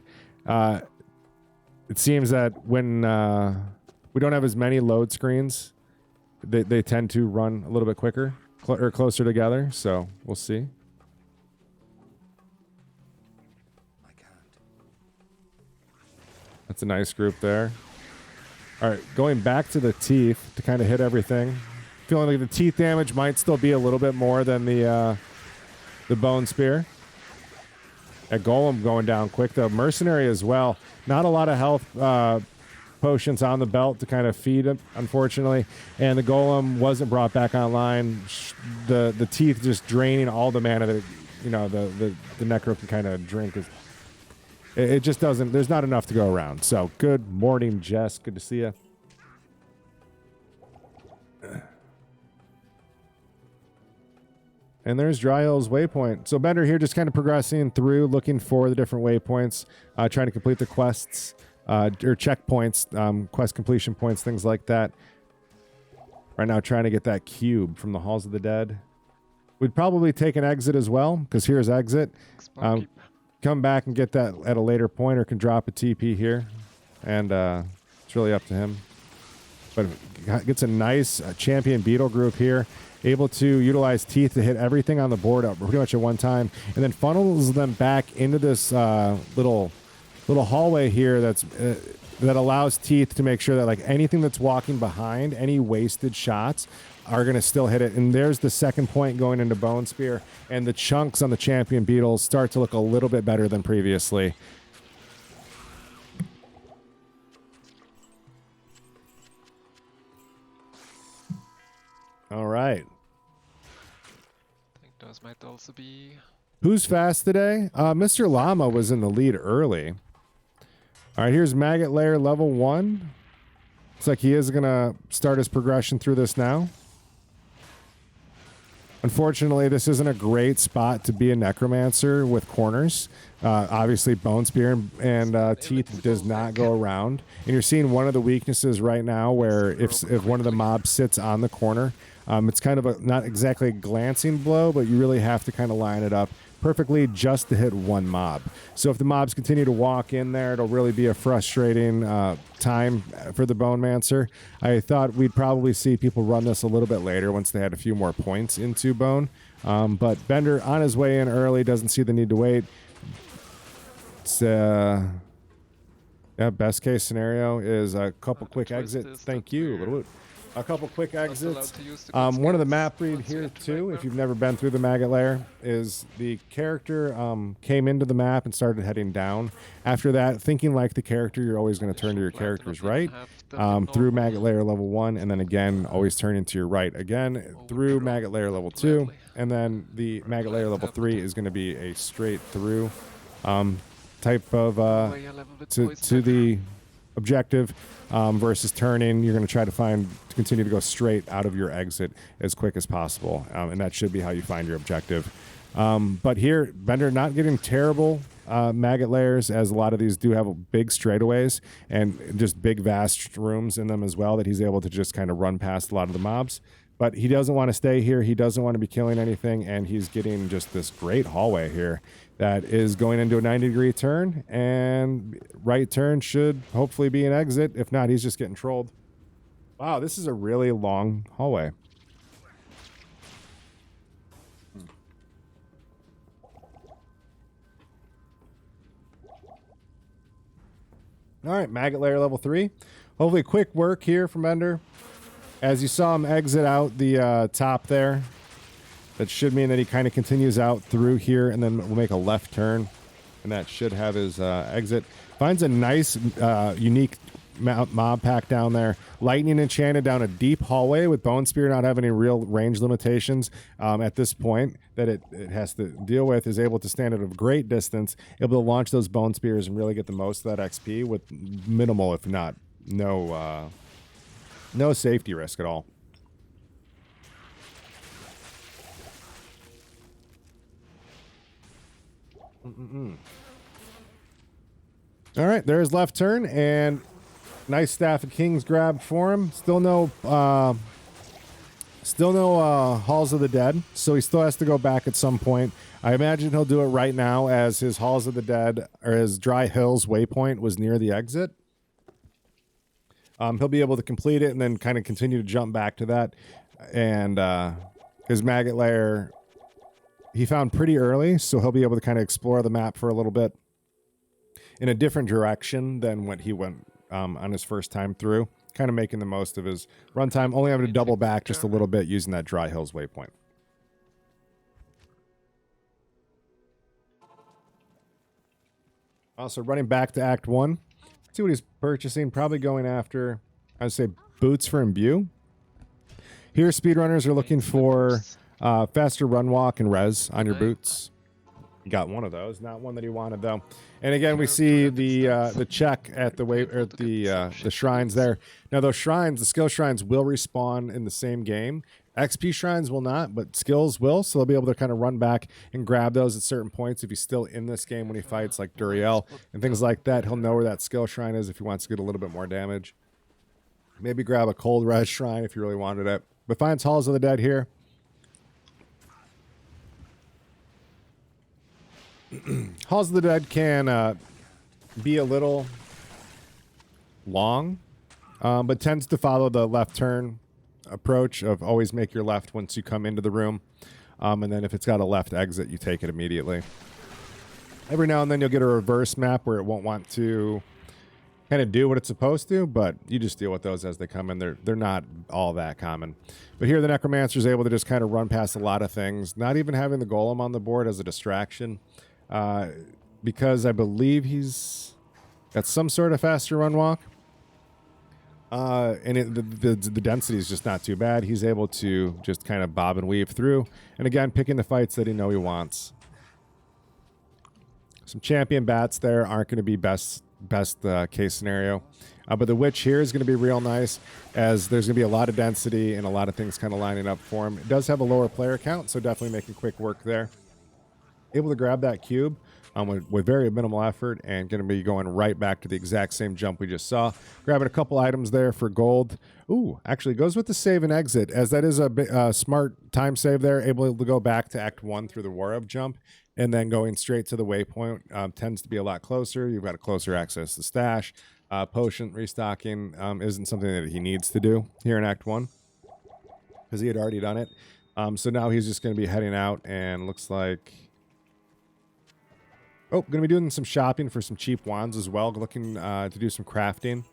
[SPEAKER 1] It seems that when we don't have as many load screens, they tend to run a little bit quicker or closer together. So we'll see. That's a nice group there. All right, going back to the Teeth to kind of hit everything. Feeling like the Teeth damage might still be a little bit more than the Bone Spear. At Golem going down quick, though. Mercenary as well. Not a lot of health potions on the belt to kind of feed it, unfortunately. And the Golem wasn't brought back online. The Teeth just draining all the mana that, the Necro can kind of drink. It just doesn't, there's not enough to go around. So, good morning, Jess. Good to see you. And there's Dry Hills Waypoint. So, Bender here just kind of progressing through, looking for the different waypoints, trying to complete the quests, or checkpoints, quest completion points, things like that. Right now, trying to get that cube from the Halls of the Dead. We'd probably take an exit as well, because here's exit. Come back and get that at a later point, or can drop a TP here. And it's really up to him. But gets a nice champion beetle group here. Able to utilize Teeth to hit everything on the board up pretty much at one time. And then funnels them back into this little hallway here that allows Teeth to make sure that like anything that's walking behind, any wasted shots, are going to still hit it. And there's the second point going into Bone Spear. And the chunks on the champion beetles start to look a little bit better than previously. All right.
[SPEAKER 6] I think those might also be...
[SPEAKER 1] Who's fast today? Mr. Llama was in the lead early. All right, here's Maggot Lair level 1. Looks like he is going to start his progression through this now. Unfortunately, this isn't a great spot to be a Necromancer with corners. Obviously, Bone Spear and Teeth does not go around. And you're seeing one of the weaknesses right now where if one of the mobs sits on the corner, it's kind of a not exactly a glancing blow, but you really have to kind of line it up perfectly just to hit one mob. So if the mobs continue to walk in there, it'll really be a frustrating time for the Bone Mancer. I thought we'd probably see people run this a little bit later once they had a few more points into Bone. But Bender on his way in early, doesn't see the need to wait. It's yeah, best case scenario is a couple quick exits. Thank you. A couple quick exits. One of the map read here too, if you've never been through the Maggot Lair, is the character came into the map and started heading down. After that, thinking like the character, you're always going to turn to your character's right through Maggot Lair level 1, and then again, always turning to your right again through Maggot Lair level 2, and then the Maggot Lair level 3 is going to be a straight through type of to the objective versus turning. You're going to try to continue to go straight out of your exit as quick as possible, and that should be how you find your objective. But here, Bender not getting terrible maggot layers, as a lot of these do have big straightaways and just big vast rooms in them as well that he's able to just kind of run past a lot of the mobs. But he doesn't want to stay here. He doesn't want to be killing anything, and he's getting just this great hallway here that is going into a 90-degree turn, and right turn should hopefully be an exit. If not, he's just getting trolled. Wow, this is a really long hallway. All right, Maggot Lair level 3. Hopefully quick work here from Bender. As you saw him exit out the top there, that should mean that he kind of continues out through here and then will make a left turn, and that should have his exit. Finds a nice, unique mob pack down there. Lightning enchanted down a deep hallway with Bone Spear not having any real range limitations at this point that it has to deal with. Is able to stand at a great distance, able to launch those Bone Spears and really get the most of that XP with minimal, if not no safety risk at all. All right, there's left turn, and nice Staff of Kings grab for him. Still no Halls of the Dead, so he still has to go back at some point. I imagine he'll do it right now, as his Halls of the Dead, or his Dry Hills waypoint was near the exit. He'll be able to complete it and then kind of continue to jump back to that. And his Maggot Lair, he found pretty early, so he'll be able to kind of explore the map for a little bit in a different direction than what he went on his first time through. Kind of making the most of his runtime, only having to double back just a little bit using that Dry Hills waypoint. Also running back to Act 1. See what he's purchasing. Probably going after, I'd say, boots for imbue. Here, speedrunners are looking for faster run, walk, and res on your boots. You got one of those, not one that he wanted though. And again, we see the check at the shrines there. Now, those shrines, the skill shrines, will respawn in the same game. XP shrines will not, but skills will, so they'll be able to kind of run back and grab those at certain points if he's still in this game when he fights like Duriel and things like that. He'll know where that skill shrine is if he wants to get a little bit more damage. Maybe grab a cold res shrine if you really wanted it. But finds Halls of the Dead here. Halls of the Dead can be a little long, but tends to follow the left turn approach of always make your left once you come into the room, and then if it's got a left exit, you take it immediately. Every now and then you'll get a reverse map where it won't want to kind of do what it's supposed to, but you just deal with those as they come in. They're not all that common. But here the Necromancer is able to just kind of run past a lot of things, not even having the Golem on the board as a distraction, because I believe he's got some sort of faster run walk. And the density is just not too bad. He's able to just kind of bob and weave through. And again, picking the fights that he wants. Some champion bats there aren't going to be best case scenario. But the Witch here is going to be real nice, as there's going to be a lot of density and a lot of things kind of lining up for him. It does have a lower player count, so definitely making quick work there. Able to grab that cube with very minimal effort, and going to be going right back to the exact same jump we just saw. Grabbing a couple items there for gold. Ooh, actually goes with the save and exit, as that is a smart time save there. Able to go back to Act 1 through the War of jump, and then going straight to the waypoint tends to be a lot closer. You've got a closer access to stash. Potion restocking isn't something that he needs to do here in Act 1, because he had already done it. So now he's just going to be heading out, and looks like... Oh, going to be doing some shopping for some cheap wands as well. Looking to do some crafting.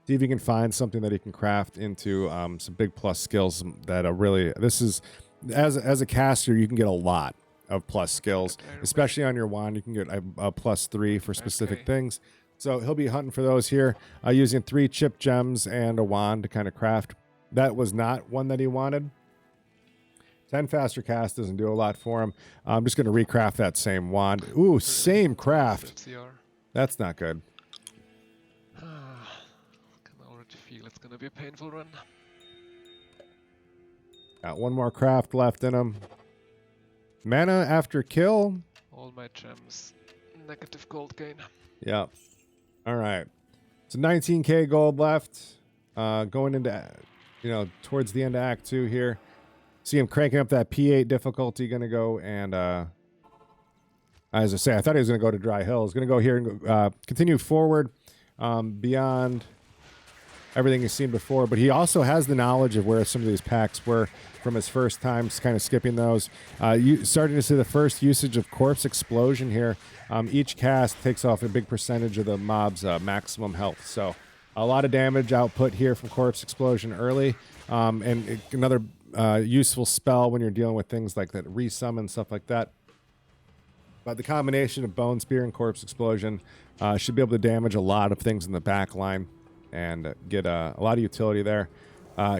[SPEAKER 1] See if he can find something that he can craft into some big plus skills that are really... This is... As a caster, you can get a lot of plus skills, especially on your wand. You can get a +3 for specific things. So he'll be hunting for those here, using 3 chip gems and a wand to kind of craft. That was not one that he wanted. 10 faster cast doesn't do a lot for him. I'm just going to recraft that same wand. Ooh, same craft. That's not good.
[SPEAKER 6] I can already feel it's going to be a painful run.
[SPEAKER 1] Got one more craft left in him. Mana after kill.
[SPEAKER 6] All my gems. Negative gold gain.
[SPEAKER 1] Yep. All right. So 19k gold left. Going into, towards the end of Act 2 here. See him cranking up that P8 difficulty. Going to go and, as I say, I thought he was going to go to Dry Hills. Going to go here and continue forward beyond everything he's seen before. But he also has the knowledge of where some of these packs were from his first times, kind of skipping those. Starting to see the first usage of Corpse Explosion here. Each cast takes off a big percentage of the mob's maximum health. So a lot of damage output here from Corpse Explosion early. And another useful spell when you're dealing with things like that resummon, stuff like that. But the combination of Bone Spear and Corpse Explosion should be able to damage a lot of things in the back line and get a lot of utility there.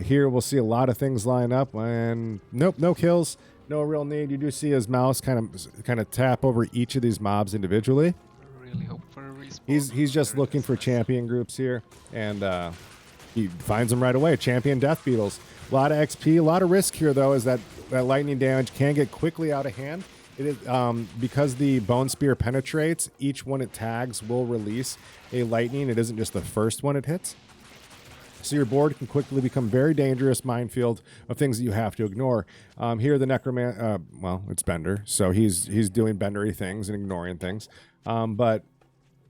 [SPEAKER 1] Here we'll see a lot of things line up, and nope, no kills, no real need. You do see his mouse kind of tap over each of these mobs individually.
[SPEAKER 6] Really hope for a respawn.
[SPEAKER 1] He's just looking for champion groups here, and he finds them right away. Champion death beetles. A lot of XP, a lot of risk here though, is that lightning damage can get quickly out of hand. It is because the Bone Spear penetrates, each one it tags will release a lightning. It isn't just the first one it hits. So your board can quickly become very dangerous minefield of things that you have to ignore. Here the Necromancer, well, it's Bender, so he's doing bendery things and ignoring things. But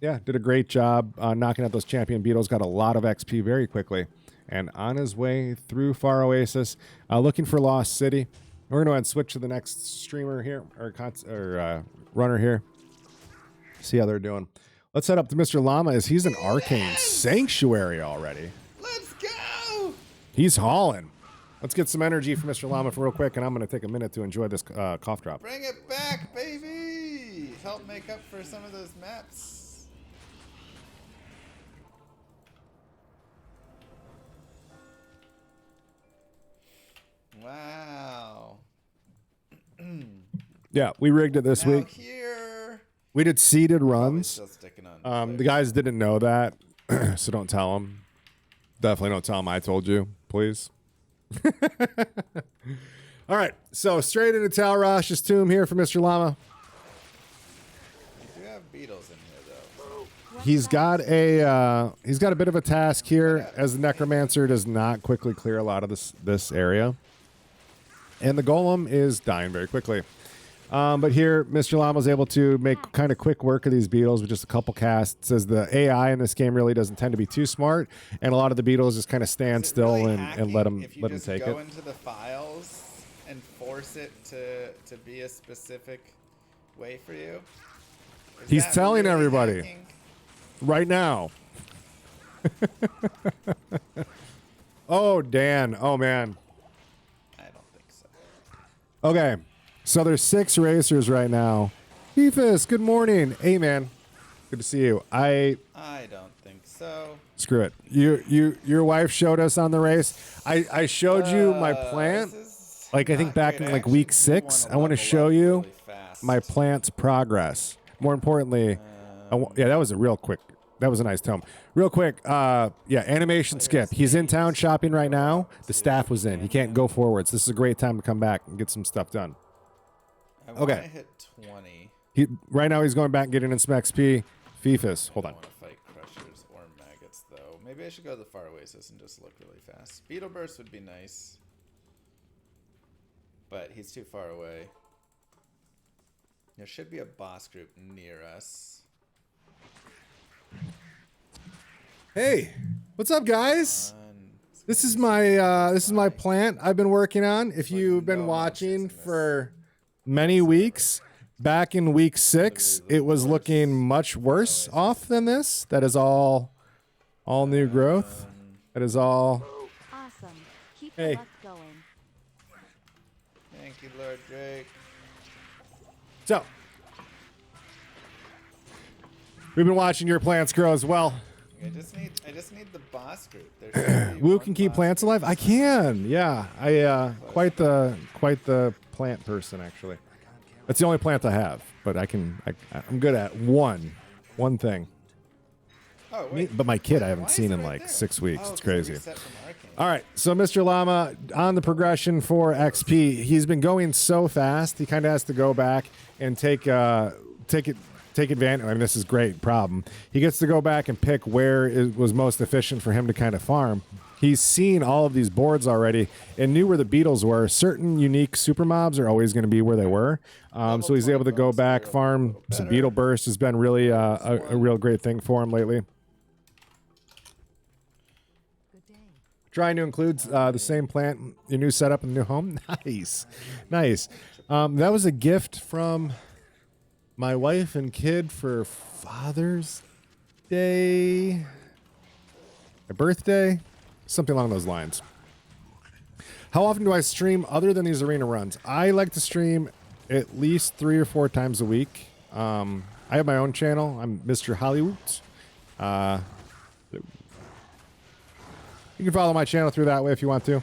[SPEAKER 1] yeah, did a great job knocking out those champion beetles. Got a lot of XP very quickly, and on his way through Far Oasis, looking for Lost City. We're going to go ahead and switch to the next streamer here, or runner here. See how they're doing. Let's head up to Mr. Llama, as he's in Arcane Sanctuary already.
[SPEAKER 2] Let's go!
[SPEAKER 1] He's hauling. Let's get some energy for Mr. Llama for real quick, and I'm going to take a minute to enjoy this cough drop.
[SPEAKER 2] Bring it back, baby! Help make up for some of those maps. Wow.
[SPEAKER 1] Yeah, we rigged it this
[SPEAKER 2] Now
[SPEAKER 1] week.
[SPEAKER 2] Here.
[SPEAKER 1] We did seeded runs.
[SPEAKER 2] Still sticking on.
[SPEAKER 1] The guys didn't know that, so don't tell them. Definitely don't tell them I told you, please. All right, so straight into Tal Rash's tomb here for Mr. Llama.
[SPEAKER 2] You do have beetles in here, though.
[SPEAKER 1] He's got a bit of a task here, as the Necromancer does not quickly clear a lot of this area, and the Golem is dying very quickly. But here, Mr. Llama was able to make kind of quick work of these beetles with just a couple casts, as the AI in this game really doesn't tend to be too smart, and a lot of the beetles just kind of stand still
[SPEAKER 2] really
[SPEAKER 1] and let them
[SPEAKER 2] if you just
[SPEAKER 1] take
[SPEAKER 2] go
[SPEAKER 1] it.
[SPEAKER 2] into the files and force it to be a specific way for you? Is
[SPEAKER 1] He's
[SPEAKER 2] that
[SPEAKER 1] telling
[SPEAKER 2] really
[SPEAKER 1] everybody.
[SPEAKER 2] hacking?
[SPEAKER 1] right now. Oh, Dan. Oh, man.
[SPEAKER 2] I don't think so.
[SPEAKER 1] Okay. So there's 6 racers right now. Efus, good morning. Hey, man. Good to see you.
[SPEAKER 2] I don't think so.
[SPEAKER 1] Screw it. Your wife showed us on the race. I showed you my plant. Like, I think back in like week 6. I want to show you my plant's progress. More importantly, yeah, that was a real quick. That was a nice tome. Real quick, yeah, animation skip. He's in town shopping right now. The staff was in. He can't go forwards. This is a great time to come back and get some stuff done.
[SPEAKER 2] Okay. I hit 20.
[SPEAKER 1] Right now he's going back and getting in some XP. Fifus, hold on.
[SPEAKER 2] I want to fight crushers or maggots though. Maybe I should go to the far oasis and just look really fast. Beetle burst would be nice, but he's too far away. There should be a boss group near us.
[SPEAKER 1] Hey, what's up, guys? This is my plant I've been working on. If you've been watching for many weeks, back in week 6, it was looking much worse off than this. That is all new growth. That is all.
[SPEAKER 5] Awesome. Keep
[SPEAKER 1] Hey.
[SPEAKER 5] the luck going.
[SPEAKER 2] Thank you, Lord Drake.
[SPEAKER 1] So, we've been watching your plants grow as well.
[SPEAKER 2] I just need the boss group. There should be
[SPEAKER 1] Woo
[SPEAKER 2] one
[SPEAKER 1] can keep
[SPEAKER 2] boss
[SPEAKER 1] plants
[SPEAKER 2] group.
[SPEAKER 1] alive. I can. Yeah, I quite the plant person actually. That's the only plant I have, but I'm good at one thing.
[SPEAKER 2] Oh, wait.
[SPEAKER 1] But my kid I
[SPEAKER 2] Why
[SPEAKER 1] haven't
[SPEAKER 2] is
[SPEAKER 1] seen
[SPEAKER 2] it
[SPEAKER 1] in
[SPEAKER 2] right
[SPEAKER 1] like
[SPEAKER 2] there?
[SPEAKER 1] 6 weeks.
[SPEAKER 2] Oh,
[SPEAKER 1] It's
[SPEAKER 2] 'cause it
[SPEAKER 1] crazy.
[SPEAKER 2] reset from Arcane.
[SPEAKER 1] All right, so Mr. Llama on the progression for XP. He's been going so fast. He kind of has to go back and take advantage. I mean, this is great problem. He gets to go back and pick where it was most efficient for him to kind of farm. He's seen all of these boards already and knew where the beetles were. Certain unique super mobs are always going to be where they were. So he's able to go back, farm some beetle burst. Has been really a real great thing for him lately. Trying to include the same plant, your new setup and new home. Nice. Nice. That was a gift from my wife and kid for Father's Day, my birthday, something along those lines. How often do I stream other than these arena runs? I like to stream at least 3 or 4 times a week. I have my own channel. I'm Mr. Hollywood. You can follow my channel through that way if you want to.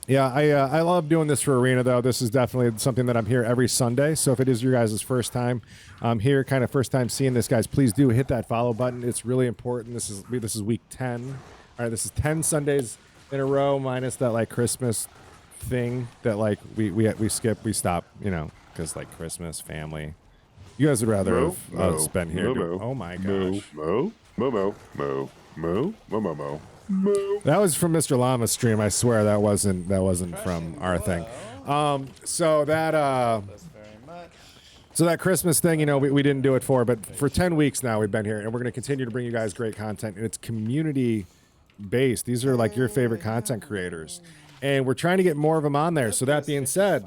[SPEAKER 1] Yeah, I love doing this for Arena, though. This is definitely something that I'm here every Sunday. So if it is your guys' first time here, kind of first time seeing this, guys, please do hit that follow button. It's really important. This is week 10. All right, this is 10 Sundays in a row minus that like Christmas thing that like we skip, we stop, you know, because like Christmas, family. You guys would rather have us been here. Oh my gosh. That was from Mr. Llama's stream. I swear that wasn't from our thing. So that so that Christmas thing, you know, we didn't do it for, but for 10 weeks now we've been here, and we're going to continue to bring you guys great content, and it's community based. These are like your favorite content creators, and we're trying to get more of them on there. So that being said,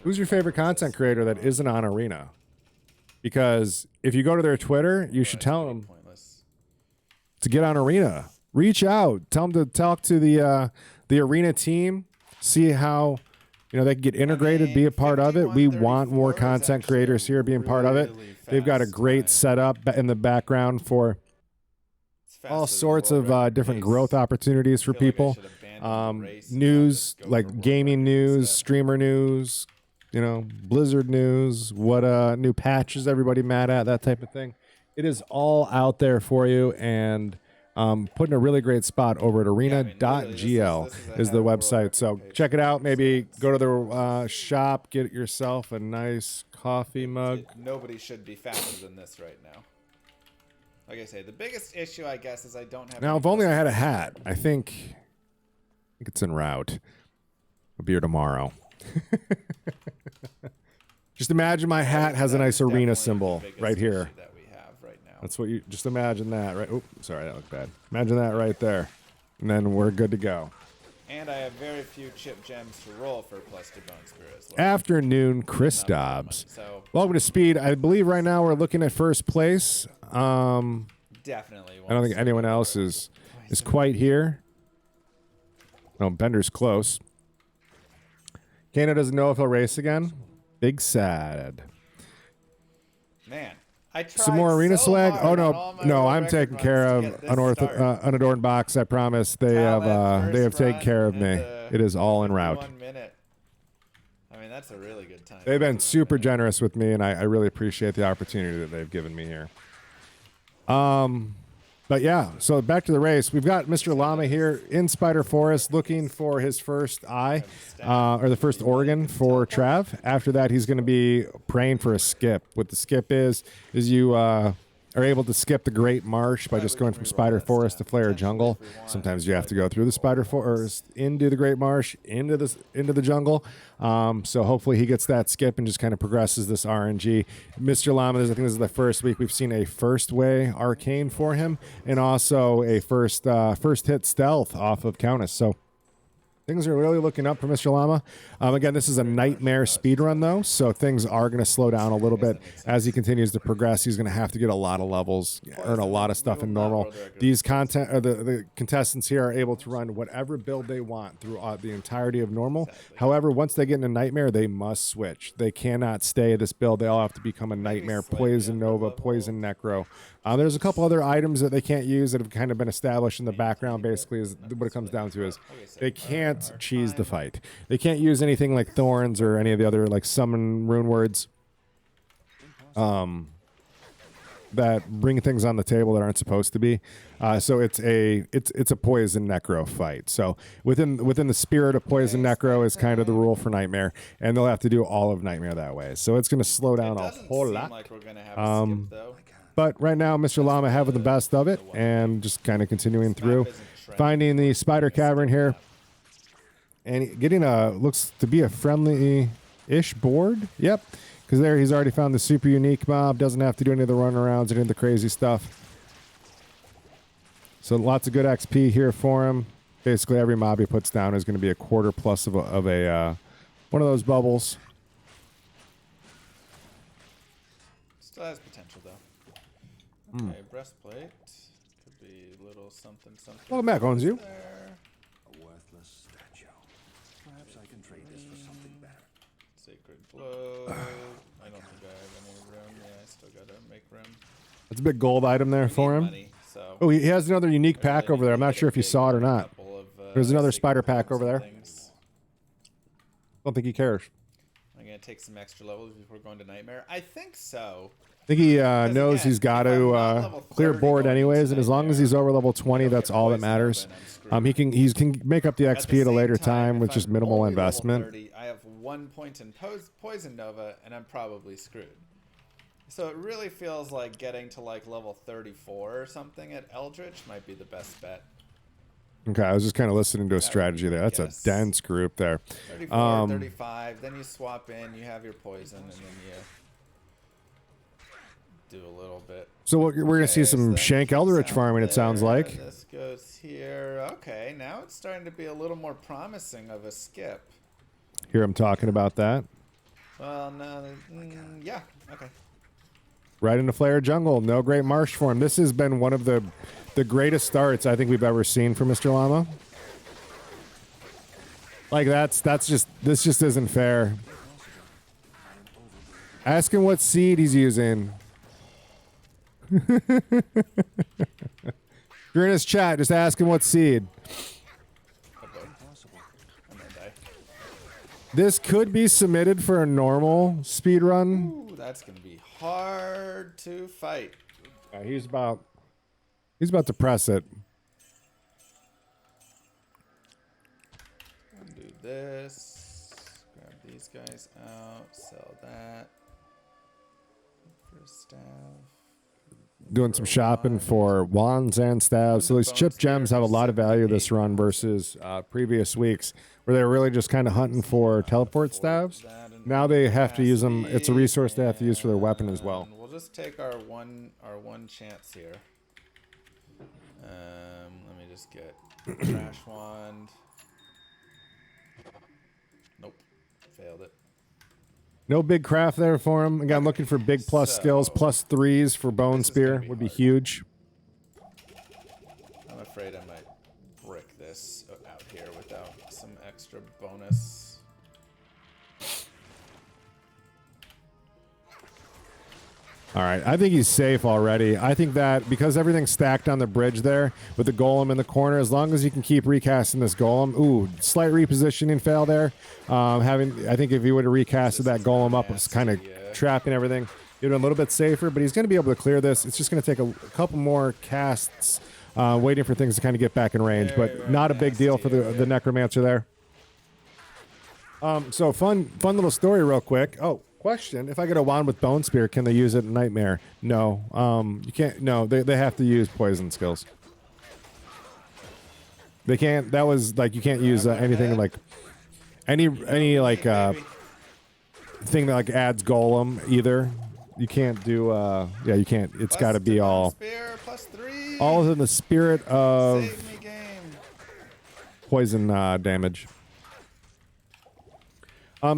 [SPEAKER 1] who's your favorite content creator that isn't on Arena? Because if you go to their Twitter, you should tell them to get on Arena. Reach out. Tell them to talk to the Arena team. See how, you know, they can get integrated, be a part of it. We want more content creators here being part of it. They've got a great setup in the background for all sorts of different growth opportunities for people. News, like gaming news, streamer news, you know, Blizzard news, what new patches everybody mad at, that type of thing. It is all out there for you, and put in a really great spot over at arena.gl is the website. So check it out. Maybe go to the shop, get yourself a nice coffee mug.
[SPEAKER 2] Nobody should be faster than this right now. Like I say, the biggest issue, I guess, is I don't have...
[SPEAKER 1] Now, if only I had a hat. I think it's en route. I'll be here tomorrow. Just imagine my hat has a nice arena symbol right here.
[SPEAKER 2] That we have right now.
[SPEAKER 1] That's what you just imagine that, right? Oh, sorry, that looked bad. Imagine that right there. And then we're good to go.
[SPEAKER 2] And I have very few chip gems to roll for plus 2 bone screw as well.
[SPEAKER 1] Afternoon, Chris Dobbs.
[SPEAKER 2] So
[SPEAKER 1] Welcome to Speed. I believe right now we're looking at first place.
[SPEAKER 2] Definitely.
[SPEAKER 1] I don't think anyone else is quite here. No, Bender's close. Kano doesn't know if he'll race again. Big sad.
[SPEAKER 2] Man, I tried
[SPEAKER 1] Some more arena
[SPEAKER 2] so
[SPEAKER 1] swag.
[SPEAKER 2] hard
[SPEAKER 1] Oh
[SPEAKER 2] on
[SPEAKER 1] no,
[SPEAKER 2] all my
[SPEAKER 1] no,
[SPEAKER 2] world
[SPEAKER 1] I'm
[SPEAKER 2] record
[SPEAKER 1] taking
[SPEAKER 2] runs
[SPEAKER 1] care
[SPEAKER 2] to
[SPEAKER 1] of
[SPEAKER 2] get this start.
[SPEAKER 1] unadorned box. I promise. They
[SPEAKER 2] Talent
[SPEAKER 1] have taken
[SPEAKER 2] first
[SPEAKER 1] care of
[SPEAKER 2] run
[SPEAKER 1] me.
[SPEAKER 2] and,
[SPEAKER 1] It is all en route.
[SPEAKER 2] 1 minute. I mean, that's a really good time.
[SPEAKER 1] They've been super generous with me, and I really appreciate the opportunity that they've given me here. But yeah, so back to the race. We've got Mr. Llama here in Spider Forest looking for his first eye, or the first organ for Trav. After that, he's going to be praying for a skip. What the skip is you are able to skip the Great Marsh by just going from Spider Forest to Flare Jungle. Sometimes you have to go through the Spider Forest, into the Great Marsh, into the jungle. So hopefully he gets that skip and just kind of progresses this RNG. Mr. Llama, I think this is the first week we've seen a first way arcane for him, and also a first hit stealth off of Countess. So things are really looking up for Mr. Llama. Again, this is a nightmare speedrun, though, so things are going to slow down a little bit. As he continues to progress, he's going to have to get a lot of levels, earn a lot of stuff in normal. These the contestants here are able to run whatever build they want throughout the entirety of normal. However, once they get into nightmare, they must switch. They cannot stay this build. They all have to become a nightmare, Poison Nova, Poison Necro. There's a couple other items that they can't use that have kind of been established in the background. Basically, is what it comes down to is they can't cheese the fight. They can't use anything like thorns or any of the other like summon rune words that bring things on the table that aren't supposed to be. So it's a poison necro fight. So within the spirit of poison necro is kind of the rule for nightmare, and they'll have to do all of nightmare that way. So it's going to slow down a whole lot.
[SPEAKER 2] Like we're gonna have a skip, though.
[SPEAKER 1] But right now, Mr. Llama having the best of it and just kind of continuing through, finding the spider cavern here, and getting looks to be a friendly-ish board. Yep, because there he's already found the super unique mob. Doesn't have to do any of the runarounds or any of the crazy stuff. So lots of good XP here for him. Basically, every mob he puts down is going to be a quarter plus of a one of those bubbles.
[SPEAKER 2] Still has potential, though. Okay, breastplate. Could be a little something.
[SPEAKER 1] Welcome back, Onzu.
[SPEAKER 7] A worthless statue. Perhaps I can trade this for something better.
[SPEAKER 2] Sacred Glow. I don't think I have any room. Yeah, I still gotta make room.
[SPEAKER 1] That's a big gold item there for him.
[SPEAKER 2] Money, so
[SPEAKER 1] Oh, he has another unique pack over there. I'm not sure if you saw it or not. There's another spider pack over there. Don't think he cares.
[SPEAKER 2] I'm gonna take some extra levels before going to Nightmare. I think so.
[SPEAKER 1] I think he knows he's got to clear board anyways, and as long as he's over level 20, that's all that matters. He can make up the XP at a later time with just minimal investment.
[SPEAKER 2] I have 1 point in Poison Nova, and I'm probably screwed. So it really feels like getting to like level 34 or something at Eldritch might be the best bet.
[SPEAKER 1] Okay, I was just kind of listening to a strategy there. That's a dense group there.
[SPEAKER 2] 34, 35, then you swap in, you have your poison, and then you do a little bit.
[SPEAKER 1] So we're going to see some Shank Eldritch farming, it sounds like.
[SPEAKER 2] This goes here. Okay, now it's starting to be a little more promising of a skip.
[SPEAKER 1] Hear him talking about that.
[SPEAKER 2] Well, no, yeah, okay.
[SPEAKER 1] Right into Flare Jungle. No Great Marsh for him. This has been one of the greatest starts I think we've ever seen for Mr. Llama. Like this just isn't fair. Ask him what seed he's using. If you're in his chat, just ask him what seed. This could be submitted for a normal speedrun.
[SPEAKER 2] Ooh, that's gonna be hard to fight.
[SPEAKER 1] He's about to press it.
[SPEAKER 2] Do this. Grab these guys out. Sell that. First staff.
[SPEAKER 1] Doing some shopping for wands and staves. So these chip gems have a lot of value this run versus previous weeks where they were really just kind of hunting for teleport staves. Now they have to use them. It's a resource they have to use for their weapon as well.
[SPEAKER 2] We'll just take our one chance here. Let me just get trash wand. Nope, failed it.
[SPEAKER 1] No big craft there for him. Again, I'm looking for big plus skills. Plus 3s for Bone Spear would be huge.
[SPEAKER 2] I'm afraid I might brick this out here without some extra bonus.
[SPEAKER 1] All right, I think he's safe already. I think that because everything's stacked on the bridge there with the golem in the corner, as long as you can keep recasting this golem. Ooh, slight repositioning fail there. I think if he would have recasted that golem up, was kind of trapping everything, it'd been a little bit safer. But he's going to be able to clear this. It's just going to take a couple more casts, waiting for things to kind of get back in range. But not a big deal for the Necromancer there. So fun little story, real quick. Oh. Question: if I get a wand with Bone Spear, can they use it in Nightmare? No. You can't. No, they have to use poison skills. They can't. That was like you can't use anything like any like thing that like adds golem either. You can't do. Yeah, you can't. It's got to be all. All in the spirit of poison damage.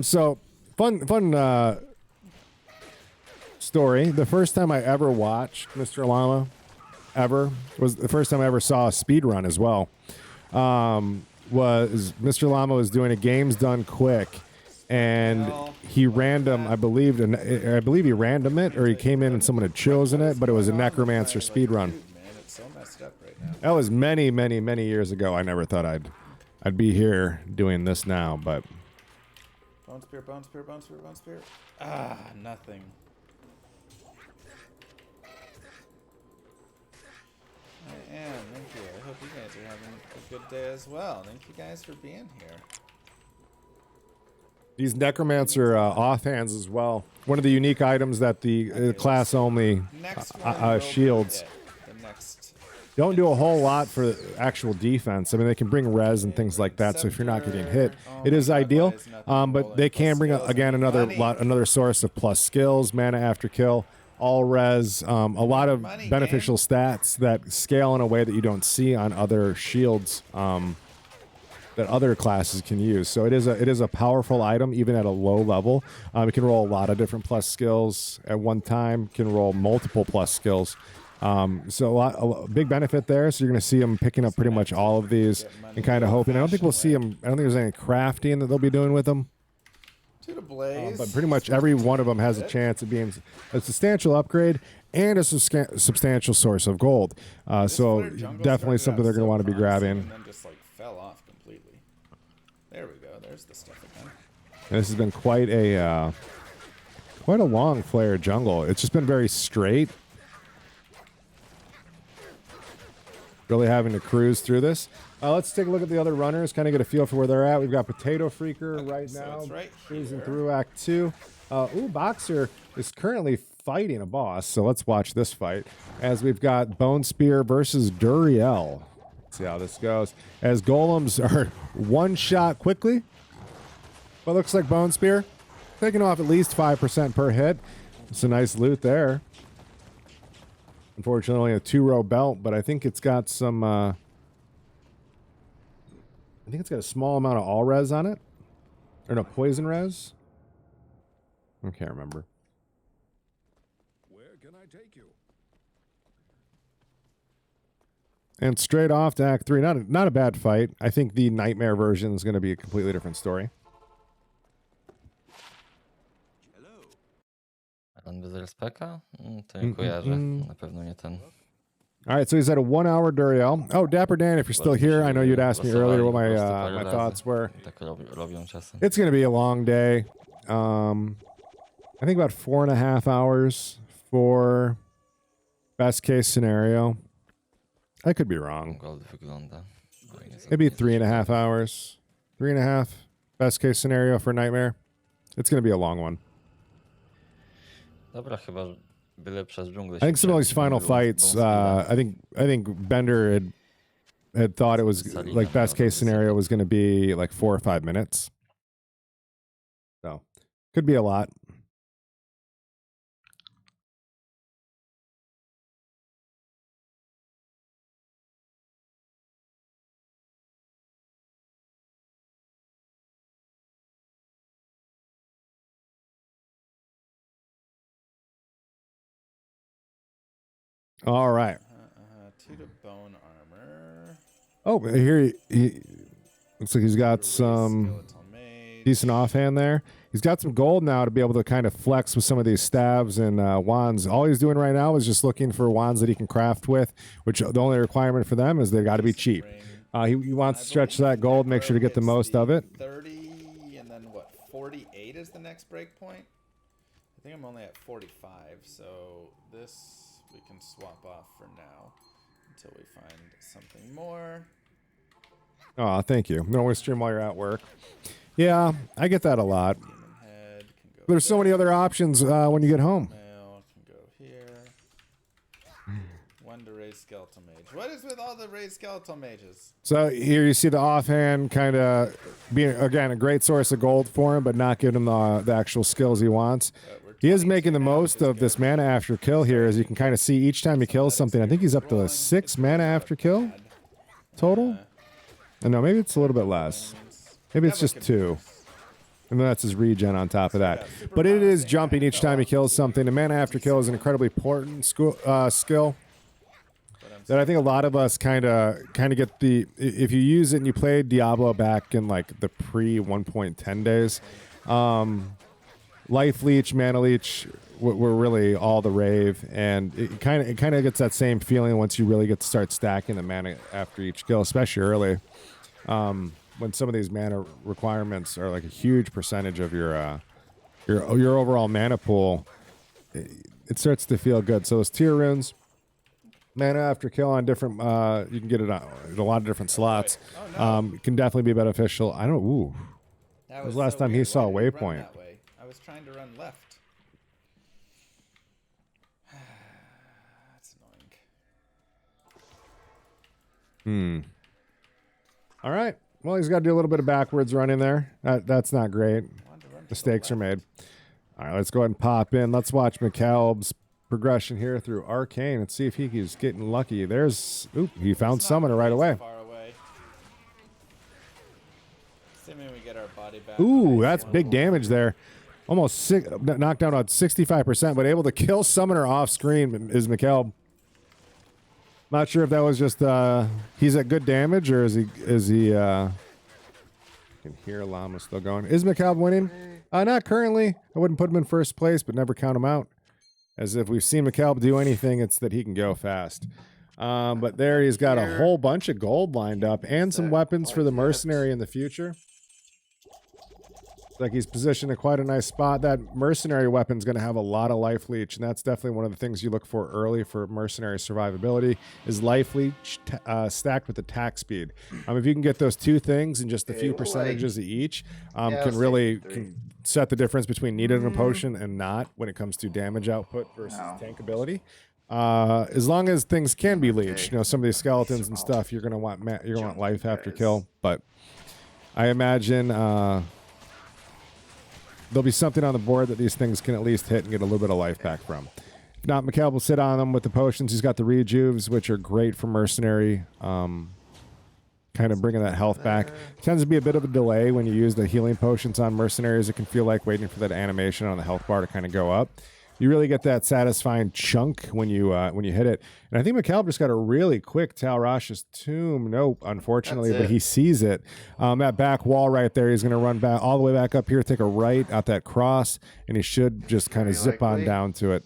[SPEAKER 1] So. Fun story. The first time I ever watched Mr. Llama, was the first time I ever saw a speedrun as well. Was Mr. Llama was doing a games done quick, and he random, I believe he random it, or he came in and someone had chosen it, but it was a Necromancer speedrun. That was many years ago. I never thought I'd be here doing this now, but.
[SPEAKER 2] Bone spear, bone spear, bone spear, bone spear. Ah, nothing. I am, thank you. I hope you guys are having a good day as well. Thank you guys for being here.
[SPEAKER 1] These Necromancer offhands as well. One of the unique items that the class only shields. Don't do a whole lot for actual defense. I mean, they can bring res and things like that, so if you're not getting hit, it is ideal. But they can bring, again, another source of plus skills, mana after kill, all res, a lot of beneficial stats that scale in a way that you don't see on other shields that other classes can use. So it is a powerful item, even at a low level. It can roll a lot of different plus skills at one time, can roll multiple plus skills. So a big benefit there. So you're going to see them picking up pretty much all of these and kind of hoping. I don't think we'll see them. I don't think there's any crafting that they'll be doing with them. But pretty much every one of them has a chance of being a substantial upgrade and a substantial source of gold. So definitely something they're going to want to be grabbing.
[SPEAKER 2] And then just like fell off completely. There we go. There's the stuff again.
[SPEAKER 1] And this has been quite a long flare jungle. It's just been very straight. Really having to cruise through this. Let's take a look at the other runners, kind of get a feel for where they're at. We've got Potato Freaker right now, cruising through Act 2. Boxer is currently fighting a boss, so let's watch this fight. As we've got Bone Spear versus Duriel. Let's see how this goes. As golems are one shot quickly. Well, looks like Bone Spear taking off at least 5% per hit. It's a nice loot there. Unfortunately, only a 2-row belt, but I think it's got some. I think it's got a small amount of all res on it, or no, poison res. I can't remember.
[SPEAKER 7] Where can I take you?
[SPEAKER 1] And straight off to Act 3, not a bad fight. I think the Nightmare version is going to be a completely different story.
[SPEAKER 8] Bez respeka? To nie kojarzę. Na pewno nie ten.
[SPEAKER 1] All right, so he's at a 1-hour Duriel. Oh, Dapper Dan, if you're still here, I know you'd asked me earlier what my thoughts were. It's going to be a long day. I think about 4.5 hours for best case scenario. I could be wrong. Maybe 3.5 hours. 3.5 best case scenario for Nightmare. It's going to be a long one.
[SPEAKER 8] Dobra, chyba byle przez dżunglę.
[SPEAKER 1] I think some of these final fights, I think Bender had thought it was like best case scenario was going to be like 4 or 5 minutes. So could be a lot. All right.
[SPEAKER 2] 2 to bone armor.
[SPEAKER 1] Oh, here he looks like he's got some
[SPEAKER 2] Skeletal mage.
[SPEAKER 1] decent offhand there. He's got some gold now to be able to kind of flex with some of these stabs and wands. All he's doing right now is just looking for wands that he can craft with, which the only requirement for them is they've got to be cheap. He wants to stretch that gold, make sure to get the most of it.
[SPEAKER 2] 30, and then what? 48 is the next break point. I think I'm only at 45, so this we can swap off for now until we find something more.
[SPEAKER 1] Oh, thank you. No always stream while you're at work. Yeah, I get that a lot.
[SPEAKER 2] Demon head can go
[SPEAKER 1] There's so many other options when you get home.
[SPEAKER 2] Mail can go here. One to raise skeletal mage. What is with all the raised skeletal mages?
[SPEAKER 1] So here you see the offhand kind of being, again, a great source of gold for him, but not giving him the actual skills he wants. He is making the most of this mana after kill here, as you can kind of see each time he kills something. I think he's up to 6 mana after kill total. No, maybe it's a little bit less. Maybe it's just 2. And then that's his regen on top of that. But it is jumping each time he kills something. The mana after kill is an incredibly important skill that I think a lot of us kind of get the, if you use it and you played Diablo back in like the pre 1.10 days, life leech, mana leech were really all the rave, and it kind of gets that same feeling once you really get to start stacking the mana after each kill, especially early. When some of these mana requirements are like a huge percentage of your overall mana pool, it starts to feel good. So those tier runes, mana after kill on different, you can get it on a lot of different slots. Can definitely be beneficial. I don't. Ooh, that was last time he saw a waypoint.
[SPEAKER 2] I was trying to run left. That's annoying. All right. Well, he's got to do a little bit of backwards running there. That's not great. Mistakes are made. All right, let's go ahead and pop in. Let's watch McCaleb's progression here through Arcane and see if he's getting lucky. There's, he found Summoner right away. Assuming we get our body back.
[SPEAKER 1] Ooh, that's big damage there. Almost knocked down on 65%, but able to kill Summoner off screen is McCaleb. Not sure if that was just he's at good damage, or is he I can hear Llama still going. Is McCaleb winning? Not currently. I wouldn't put him in first place, but never count him out. As if we've seen McCaleb do anything, it's that he can go fast. But there he's got a whole bunch of gold lined up and some weapons for the mercenary in the future. Like he's positioned in quite a nice spot. That mercenary weapon's going to have a lot of life leech, and that's definitely one of the things you look for early for mercenary survivability is life leech stacked with attack speed. If you can get those two things in just a few percentages of each, can really set the difference between needed in a potion and not when it comes to damage output versus tank ability. As long as things can be leeched, some of these skeletons and stuff, you're going to want life after kill. But I imagine there'll be something on the board that these things can at least hit and get a little bit of life back from. If not, McCaleb will sit on them with the potions. He's got the rejuves, which are great for mercenary, kind of bringing that health back. It tends to be a bit of a delay when you use the healing potions on mercenaries. It can feel like waiting for that animation on the health bar to kind of go up. You really get that satisfying chunk when you hit it. And I think McCaleb just got a really quick Tal Rasha's Tomb. Nope, unfortunately, but he sees it. That back wall right there, he's going to run back all the way back up here, take a right out that cross, and he should just kind of zip on down to it.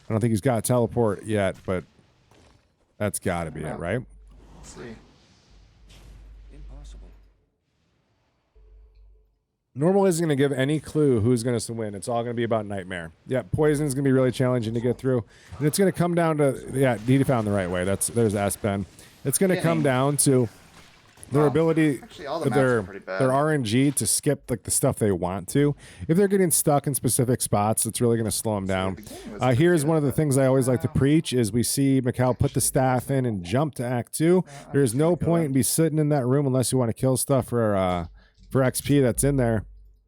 [SPEAKER 1] I don't think he's got a teleport yet, but that's got to be it, right?
[SPEAKER 3] Let's see.
[SPEAKER 1] Normal isn't going to give any clue who's going to win. It's all going to be about Nightmare. Yeah, Poison is going to be really challenging to get through. And it's going to come down to, he found the right way. There's Aspen. It's going to come down to their ability,
[SPEAKER 3] actually, all the maps
[SPEAKER 1] their
[SPEAKER 3] are pretty bad.
[SPEAKER 1] RNG to skip like the stuff they want to. If they're getting stuck in specific spots, it's really going to slow them down. Here's one of the things I always like to preach is we see McCall put the staff in and jump to Act 2. There's no point in be sitting in that room unless you want to kill stuff for XP that's in there.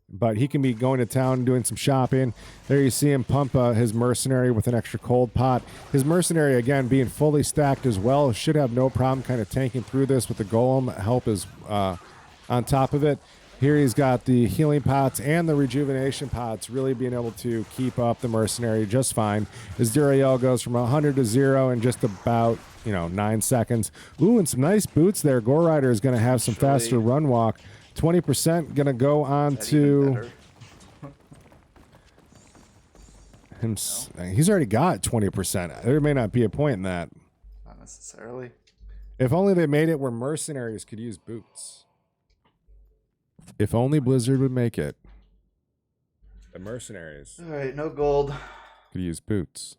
[SPEAKER 1] But he can be going to town doing some shopping. There you see him pump his mercenary with an extra cold pot. His mercenary, again, being fully stacked as well, should have no problem kind of tanking through this with the golem help is on top of it.
[SPEAKER 2] Here he's got the healing pots and the rejuvenation pots, really being able to keep up the mercenary just fine. His Duriel goes from 100 to 0 in just about, 9 seconds. Ooh, and some nice boots there. Gore Rider is going to have some faster run walk. 20% going to go on to him. No. He's already got 20%. There may not be a point in that.
[SPEAKER 3] Not necessarily.
[SPEAKER 2] If only they made it where mercenaries could use boots. If only Blizzard would make it. The mercenaries.
[SPEAKER 3] All right, no gold.
[SPEAKER 2] Could use boots.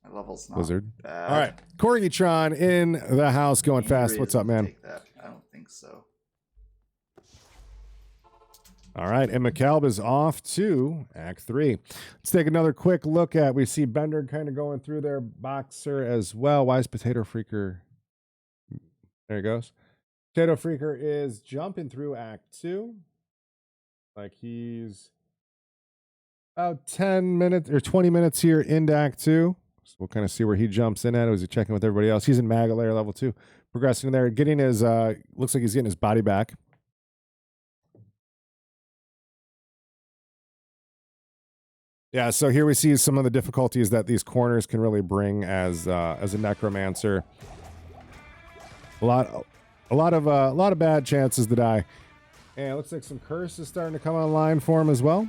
[SPEAKER 3] My level's not
[SPEAKER 2] Blizzard.
[SPEAKER 3] bad.
[SPEAKER 2] All right. Corgitron in the house going fast. What's up, man?
[SPEAKER 3] Take that. I don't think so.
[SPEAKER 2] All right. And McCalb is off to Act 3. Let's take another quick look at, we see Bender kind of going through their boxer as well. Why is Potato Freaker? There he goes. Potato Freaker is jumping through Act 2. Like he's about 10 minutes or 20 minutes here into Act 2. So we'll kind of see where he jumps in at. Was he checking with everybody else? He's in Maga Layer level 2. Progressing there, getting his, looks like he's getting his body back. Yeah, so here we see some of the difficulties that these corners can really bring as a necromancer. A lot of bad chances to die. And it looks like some curse is starting to come online for him as well.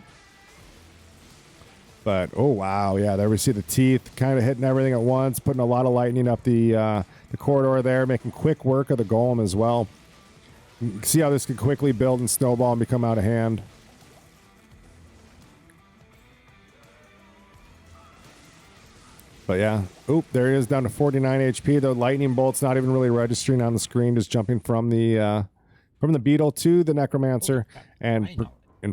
[SPEAKER 2] But oh wow, yeah, there we see the teeth kind of hitting everything at once, putting a lot of lightning up the corridor there, making quick work of the golem as well. You can see how this could quickly build and snowball and become out of hand. But yeah, oop, there he is down to 49 HP. The lightning bolt's not even really registering on the screen, just jumping from the beetle to the necromancer, and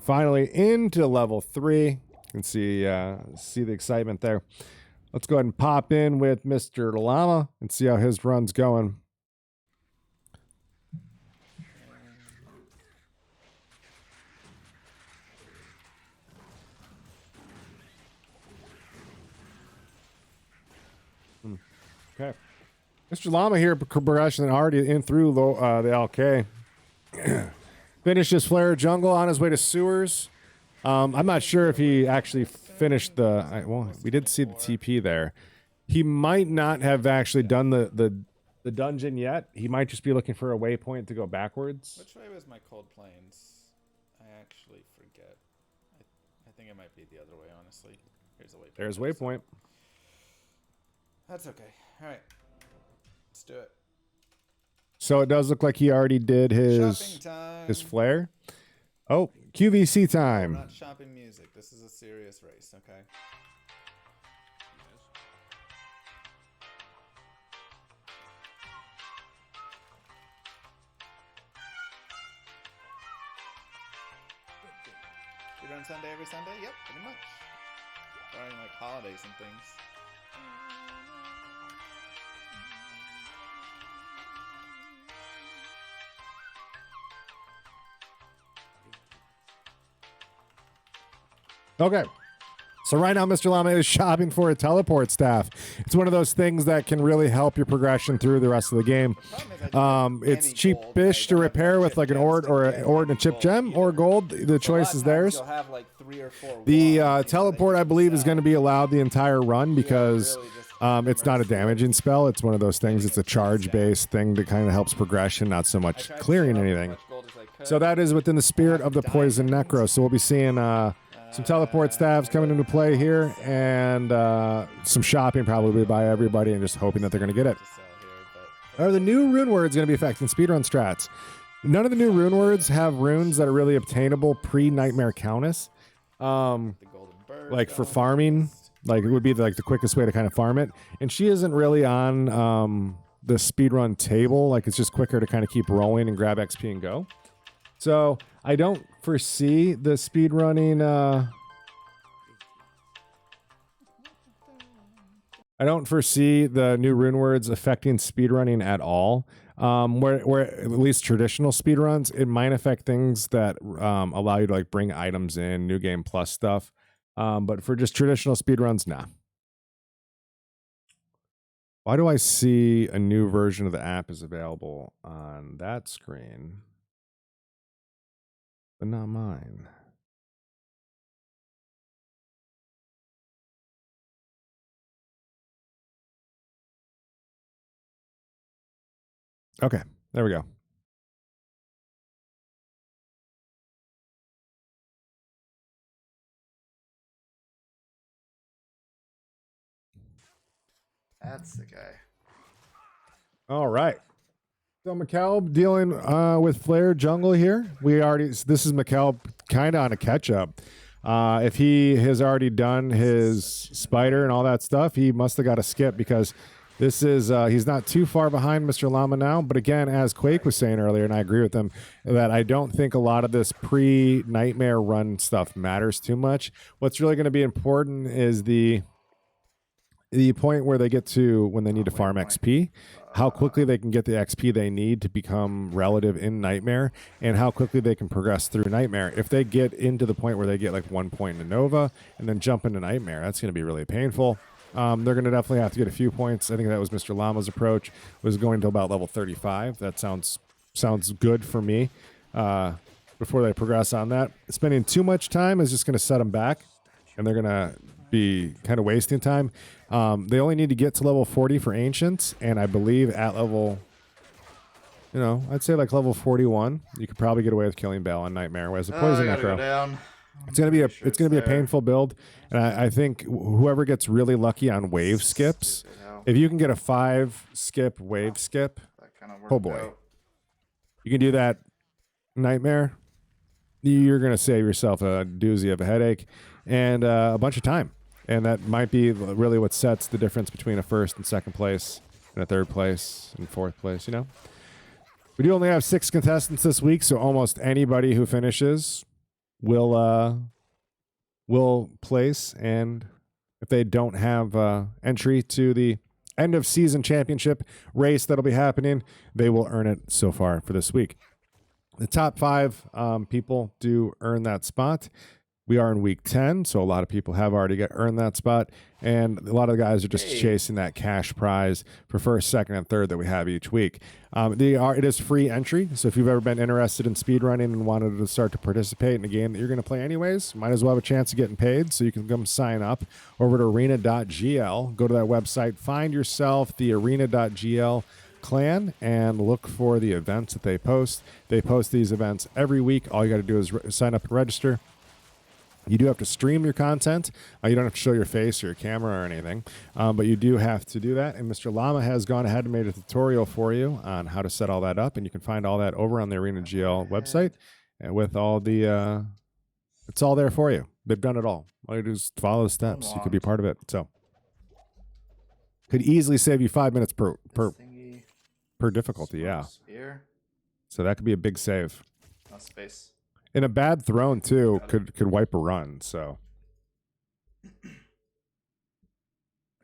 [SPEAKER 2] finally into level 3. You can see the excitement there. Let's go ahead and pop in with Mr. Llama and see how his run's going. Okay. Mr. Llama here, progression already in through the LK. Finished his Flare Jungle on his way to Sewers. I'm not sure if he actually finished well, we did see the TP there. He might not have actually done the dungeon yet. He might just be looking for a waypoint to go backwards.
[SPEAKER 9] Which way was my Cold Plains? I actually forget. I think it might be the other way, honestly. Here's a waypoint.
[SPEAKER 2] There's waypoint.
[SPEAKER 9] That's okay. All right. Let's do it.
[SPEAKER 2] So it does look like he already did his flare. Oh, QVC time.
[SPEAKER 9] Not shopping music. This is a serious race, okay? We run Sunday every Sunday? Yep, pretty much. Barring like holidays and things.
[SPEAKER 2] Okay. So right now, Mr. Llama is shopping for a teleport staff. It's one of those things that can really help your progression through the rest of the game. It's cheapish to repair with like an ord and a chip gem or gold. The choice is theirs. The teleport, I believe, is going to be allowed the entire run because it's not a damaging spell. It's one of those things. It's a charge-based thing that kind of helps progression, not so much clearing anything. So that is within the spirit of the Poison Necro. So we'll be seeing some teleport staffs coming into play here, and some shopping probably by everybody, and just hoping that they're going to get it. Are the new rune words going to be affecting speedrun strats? None of the new rune words have runes that are really obtainable pre-Nightmare Countess. Like for farming, like it would be like the quickest way to kind of farm it. And she isn't really on the speedrun table. Like it's just quicker to kind of keep rolling and grab XP and go. So I don't foresee the speedrunning. I don't foresee the new rune words affecting speedrunning at all. Where at least traditional speedruns, it might affect things that allow you to like bring items in, new game plus stuff. But for just traditional speedruns, nah. Why do I see a new version of the app is available on that screen? but not mine. Okay, there we go.
[SPEAKER 3] That's the guy.
[SPEAKER 2] All right. So McCalb dealing with Flare Jungle here. This is McCalb kind of on a catch up. If he has already done his spider and all that stuff, he must have got a skip because this is he's not too far behind Mr. Llama now. But again, as Quake was saying earlier, and I agree with him, that I don't think a lot of this pre-nightmare run stuff matters too much. What's really going to be important is the point where they get to when they need to farm XP, how quickly they can get the XP they need to become relative in Nightmare, and how quickly they can progress through Nightmare. If they get into the point where they get like 1 point in Nova and then jump into Nightmare, that's going to be really painful. They're going to definitely have to get a few points. I think that was Mr. Llama's approach, was going to about level 35. That sounds good for me before they progress on that. Spending too much time is just going to set them back, and they're going to be kind of wasting time. They only need to get to level 40 for Ancients, and I believe at level, I'd say like level 41, you could probably get away with killing Bell on Nightmare as a poison necro. It's gonna be a painful build, and I think whoever gets really lucky on wave skips, if you can get a 5 skip wave skip, oh boy, you can do that Nightmare. You're gonna save yourself a doozy of a headache and a bunch of time. And that might be really what sets the difference between a first and second place and a third place and fourth place, We do only have 6 contestants this week, so almost anybody who finishes will place. And if they don't have entry to the end of season championship race that'll be happening, they will earn it so far for this week. The top 5 people do earn that spot. We are in week 10, so a lot of people have already earned that spot, and a lot of the guys are just chasing that cash prize for first, second, and third that we have each week. It is free entry, so if you've ever been interested in speedrunning and wanted to start to participate in a game that you're going to play anyways, might as well have a chance of getting paid, so you can come sign up over to arena.gl. Go to that website, find yourself the arena.gl clan, and look for the events that they post. They post these events every week. All you got to do is sign up and register. You do have to stream your content. You don't have to show your face or your camera or anything, but you do have to do that. And Mr. Llama has gone ahead and made a tutorial for you on how to set all that up, and you can find all that over on the Arena GL website. And with all the, it's all there for you. They've done it all. All you do is follow the steps. You could be part of it. So, could easily save you 5 minutes per difficulty. Yeah. So that could be a big save.
[SPEAKER 3] No space.
[SPEAKER 2] And a bad throne too could wipe a run. So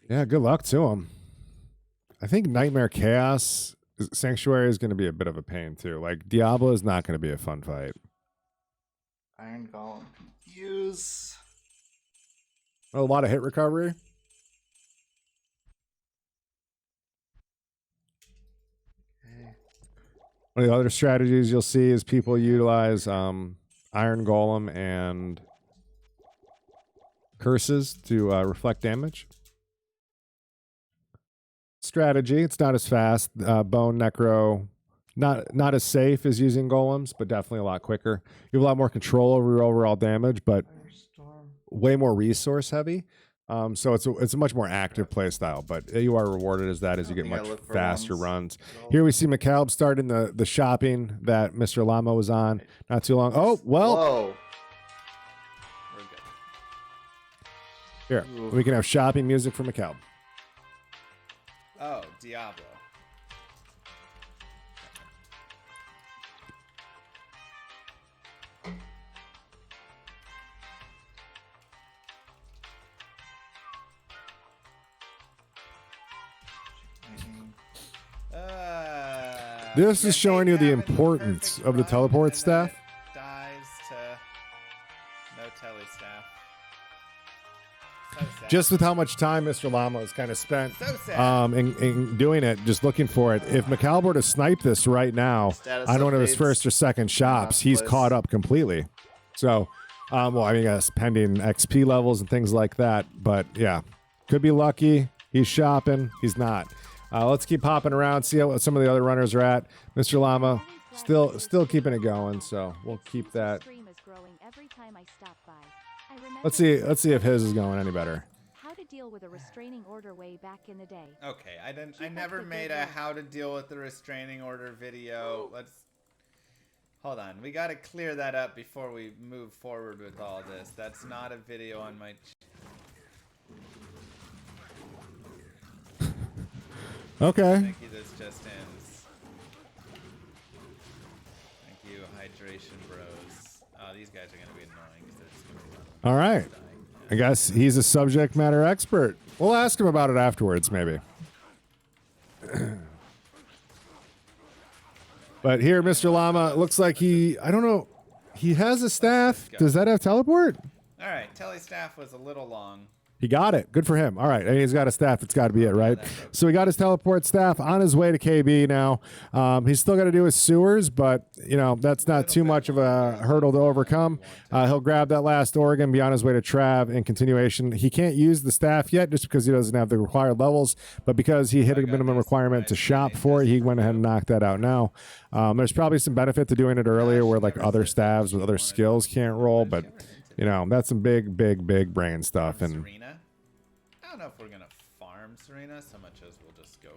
[SPEAKER 2] yeah, good luck to him. I think Nightmare Chaos Sanctuary is going to be a bit of a pain too. Like Diablo is not going to be a fun fight.
[SPEAKER 3] Iron Golem confuse.
[SPEAKER 2] A lot of hit recovery. One of the other strategies you'll see is people utilize Iron Golem and curses to reflect damage. Strategy, it's not as fast. Bone Necro, not as safe as using golems, but definitely a lot quicker. You have a lot more control over your overall damage, but way more resource heavy. So it's a much more active play style, but you are rewarded as you get much faster runs. Here we see McCalb starting the shopping that Mr. Llama was on not too long. Oh, well.
[SPEAKER 3] Whoa.
[SPEAKER 2] Here, we can have shopping music for McCalb.
[SPEAKER 9] Oh, Diablo.
[SPEAKER 2] This is showing you the importance of the teleport staff.
[SPEAKER 9] Dies to no telly staff.
[SPEAKER 2] just with how much time Mr. Llama has kind of spent
[SPEAKER 9] So sad.
[SPEAKER 2] in doing it, just looking for it. If McCall were to snipe this right now,
[SPEAKER 3] Status
[SPEAKER 2] I don't know his
[SPEAKER 3] updates.
[SPEAKER 2] first or second shops, he's
[SPEAKER 3] Place.
[SPEAKER 2] caught up completely. So, well, I mean, yes, pending XP levels and things like that. But yeah, could be lucky. He's shopping. He's not. Let's keep hopping around, see what some of the other runners are at. Mr. Llama still keeping it going, so we'll keep that.
[SPEAKER 5] Stream is growing every time I stop by. I remember
[SPEAKER 2] Let's see if his is going any better.
[SPEAKER 5] how to deal with a restraining order way back in the day.
[SPEAKER 9] Okay, I
[SPEAKER 5] Keep up
[SPEAKER 9] never
[SPEAKER 5] the
[SPEAKER 9] made
[SPEAKER 5] good
[SPEAKER 9] a
[SPEAKER 5] work.
[SPEAKER 9] how to deal with the restraining order video. Let's hold on. We got to clear that up before we move forward with all this. That's not a video on my.
[SPEAKER 2] Okay.
[SPEAKER 9] Thank you. This just ends. Thank you, hydration bros. Oh, these guys are gonna be annoying because they're just gonna be
[SPEAKER 2] All right. I guess he's a subject matter expert. We'll ask him about it afterwards, maybe. But here, Mr. Llama, it looks like I don't know, he has a staff. Does that have teleport?
[SPEAKER 9] All right, Telly staff was a little long.
[SPEAKER 2] He got it. Good for him. All right. And he's got a staff. That's got to be it, right? So he got his teleport staff on his way to KB now. He's still got to do his sewers, but, you know, that's not too much of a hurdle to overcome. He'll grab that last organ, be on his way to Trav in continuation. He can't use the staff yet just because he doesn't have the required levels, but because he hit a minimum requirement to shop for it, he went ahead and knocked that out now. There's probably some benefit to doing it earlier where, like, other staffs with other skills can't roll, but, you know, that's some big brain stuff. And
[SPEAKER 9] Serena. I don't know if we're gonna farm Serena so much as we'll just go.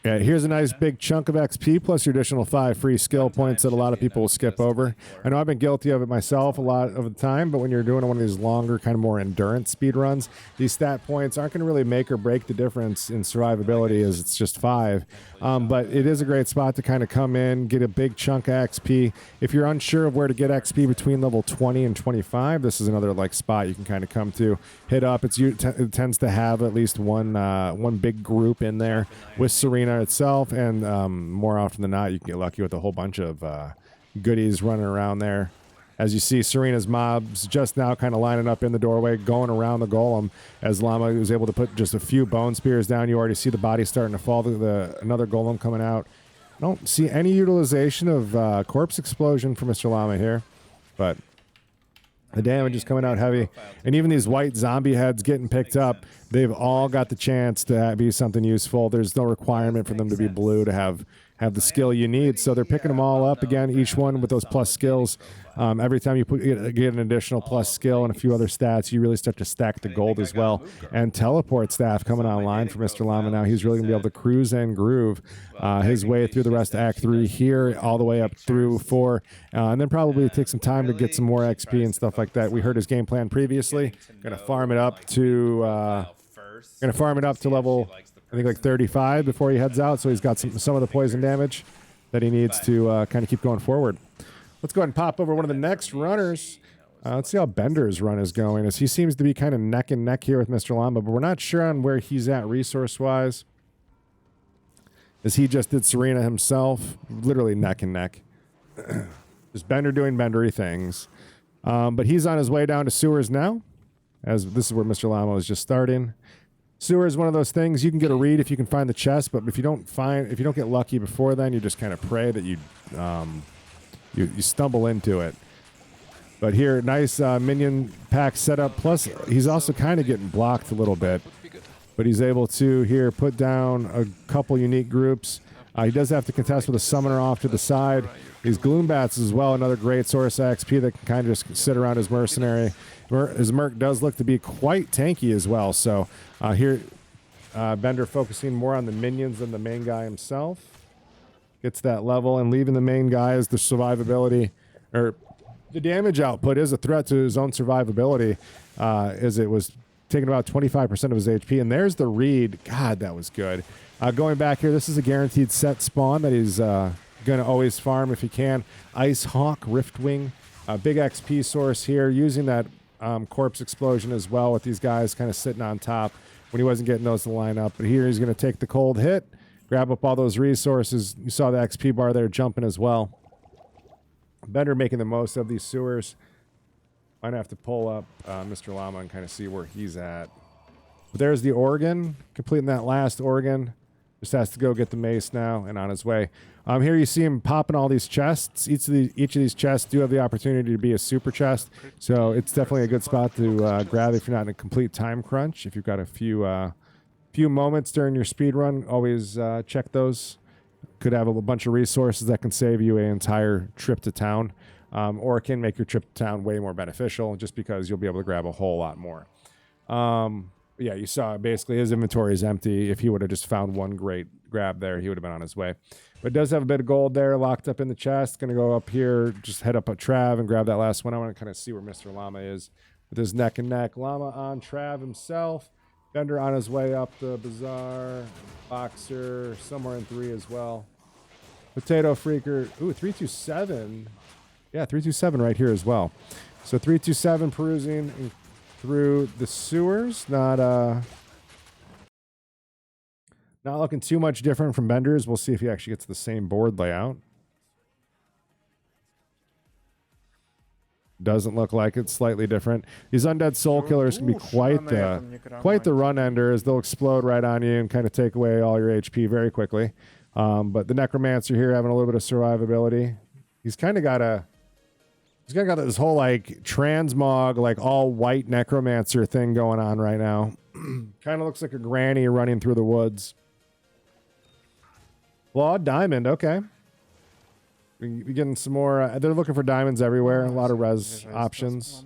[SPEAKER 2] yeah, here's a nice big chunk of XP plus your additional 5 free skill points that a lot of people will skip over. I know I've been guilty of it myself a lot of the time, but when you're doing one of these longer, kind of more endurance speed runs, these stat points aren't going to really make or break the difference in survivability as it's just 5. But it is a great spot to kind of come in, get a big chunk of XP. If you're unsure of where to get XP between level 20 and 25, this is another like spot you can kind of come to, hit up. It tends to have at least one big group in there with Serena itself, and more often than not, you can get lucky with a whole bunch of goodies running around there. As you see, Serena's mobs just now kind of lining up in the doorway, going around the golem. As Llama was able to put just a few bone spears down, you already see the body starting to fall. Another golem coming out. I don't see any utilization of corpse explosion for Mr. Llama here, but the damage is coming out heavy. And even these white zombie heads getting picked up, they've all got the chance to be something useful. There's no requirement for them to be blue to have the skill you need. So they're picking them all up again, each one with those plus skills. Every time you get an additional plus skill and a few other stats, you really start to stack the gold as well. And teleport staff coming online for Mr. Llama now. He's really going to be able to cruise and groove his way through the rest of Act 3 here, all the way up through 4. And then probably take some time to get some more XP and stuff like that. We heard his game plan previously. Going to farm it up to level, I think, like 35 before he heads out. So he's got some of the poison damage that he needs to kind of keep going forward. Let's go ahead and pop over one of the next runners. Let's see how Bender's run is going, as he seems to be kind of neck and neck here with Mr. Llama, but we're not sure on where he's at resource-wise, as he just did Serena himself, literally neck and neck. Just Bender doing Bendery things. But he's on his way down to sewers now, as this is where Mr. Llama is just starting. Sewer is one of those things you can get a read if you can find the chest, but if you don't get lucky before then, you just kind of pray that you stumble into it. But here, nice minion pack setup. Plus, he's also kind of getting blocked a little bit. But he's able to here put down a couple unique groups. He does have to contest with a summoner off to the side. These gloom bats as well, another great source of XP that can kind of just sit around his mercenary. His merc does look to be quite tanky as well. So here, Bender focusing more on the minions than the main guy himself. Gets that level, and leaving the main guy as the survivability, or the damage output is a threat to his own survivability, as it was taking about 25% of his HP. And there's the read. God, that was good. Going back here, this is a guaranteed set spawn that he's going to always farm if he can. Ice Hawk, Riftwing, big XP source here, using that corpse explosion as well with these guys kind of sitting on top when he wasn't getting those to line up. But here he's going to take the cold hit, grab up all those resources. You saw the XP bar there jumping as well. Bender making the most of these sewers. Might have to pull up Mr. Llama and kind of see where he's at. But there's the organ, completing that last organ. Just has to go get the mace now and on his way. Here you see him popping all these chests. Each of these chests do have the opportunity to be a super chest, so it's definitely a good spot to grab if you're not in a complete time crunch. If you've got a few moments during your speed run, always check those. Could have a bunch of resources that can save you an entire trip to town, or it can make your trip to town way more beneficial just because you'll be able to grab a whole lot more. Yeah, you saw basically his inventory is empty. If he would have just found one great grab there, he would have been on his way. But it does have a bit of gold there locked up in the chest. Going to go up here, just head up a Trav and grab that last one. I want to kind of see where Mr. Llama is with his neck and neck. Llama on Trav himself. Bender on his way up the Bazaar. Boxer somewhere in 3 as well. Potato Freaker. Ooh, 327. Yeah, 327 right here as well. So 327 perusing through the sewers. Not looking too much different from Bender's. We'll see if he actually gets the same board layout. Doesn't look like it's slightly different. These undead soul killers can be quite the run ender, as they'll explode right on you and kind of take away all your HP very quickly. But the Necromancer here having a little bit of survivability. He's kind of got this whole like transmog, like all white Necromancer thing going on right now. Kind of looks like a granny running through the woods. Flawed diamond, okay. We're getting some more. They're looking for diamonds everywhere. A lot of res options.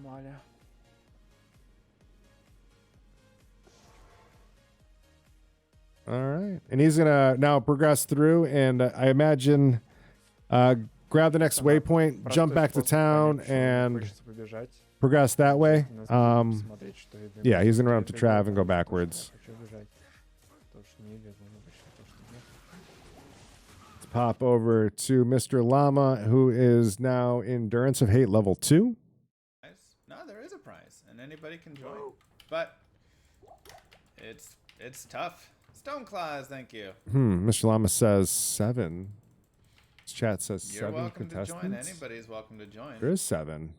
[SPEAKER 2] All right. And he's going to now progress through and I imagine grab the next waypoint, jump back to town, and progress that way. Yeah, he's going to run up to Trav and go backwards. Let's pop over to Mr. Llama, who is now Endurance of Hate level 2.
[SPEAKER 9] No, there is a prize, and anybody can join. But it's tough. Stone Claws, thank you.
[SPEAKER 2] Mr. Llama says 7. His chat says
[SPEAKER 9] You're
[SPEAKER 2] 7
[SPEAKER 9] welcome
[SPEAKER 2] contestants.
[SPEAKER 9] to join. Anybody's welcome to join.
[SPEAKER 2] There is 7.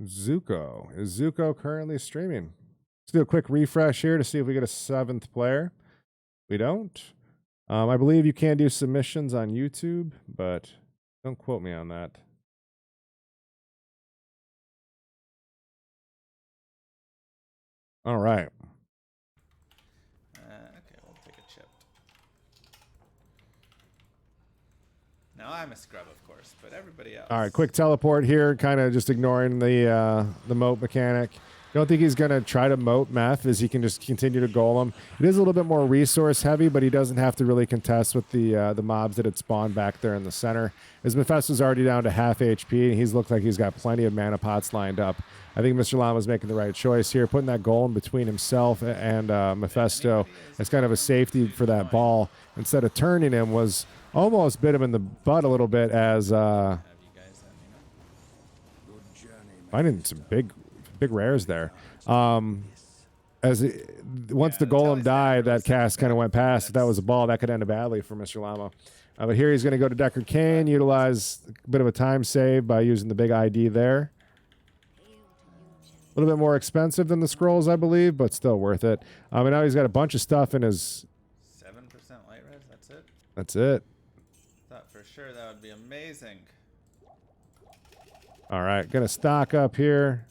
[SPEAKER 2] Zuko. Is Zuko currently streaming? Let's do a quick refresh here to see if we get a 7th player. We don't. I believe you can do submissions on YouTube, but don't quote me on that. All right.
[SPEAKER 9] Okay, we'll take a chip. Now I'm a scrub, of course, but everybody else.
[SPEAKER 2] All right, quick teleport here, kind of just ignoring the moat mechanic. Don't think he's going to try to moat Meth, as he can just continue to golem. It is a little bit more resource heavy, but he doesn't have to really contest with the mobs that had spawned back there in the center. As Mephisto's already down to half HP, and he's looked like he's got plenty of mana pots lined up. I think Mr. Llama's making the right choice here, putting that golem between himself and Mephisto as kind of a safety for that ball. Instead of turning him, was almost bit him in the butt a little bit as finding some big rares there. Once the golem died, that cast kind of went past. If that was a ball, that could end badly for Mr. Llama. But here he's going to go to Deckard Cain, utilize a bit of a time save by using the big ID there. A little bit more expensive than the scrolls, I believe, but still worth it. And now he's got a bunch of stuff in his...
[SPEAKER 9] 7% light res, that's it?
[SPEAKER 2] That's it.
[SPEAKER 9] Thought for sure that would be amazing.
[SPEAKER 2] All right, going to stock up here.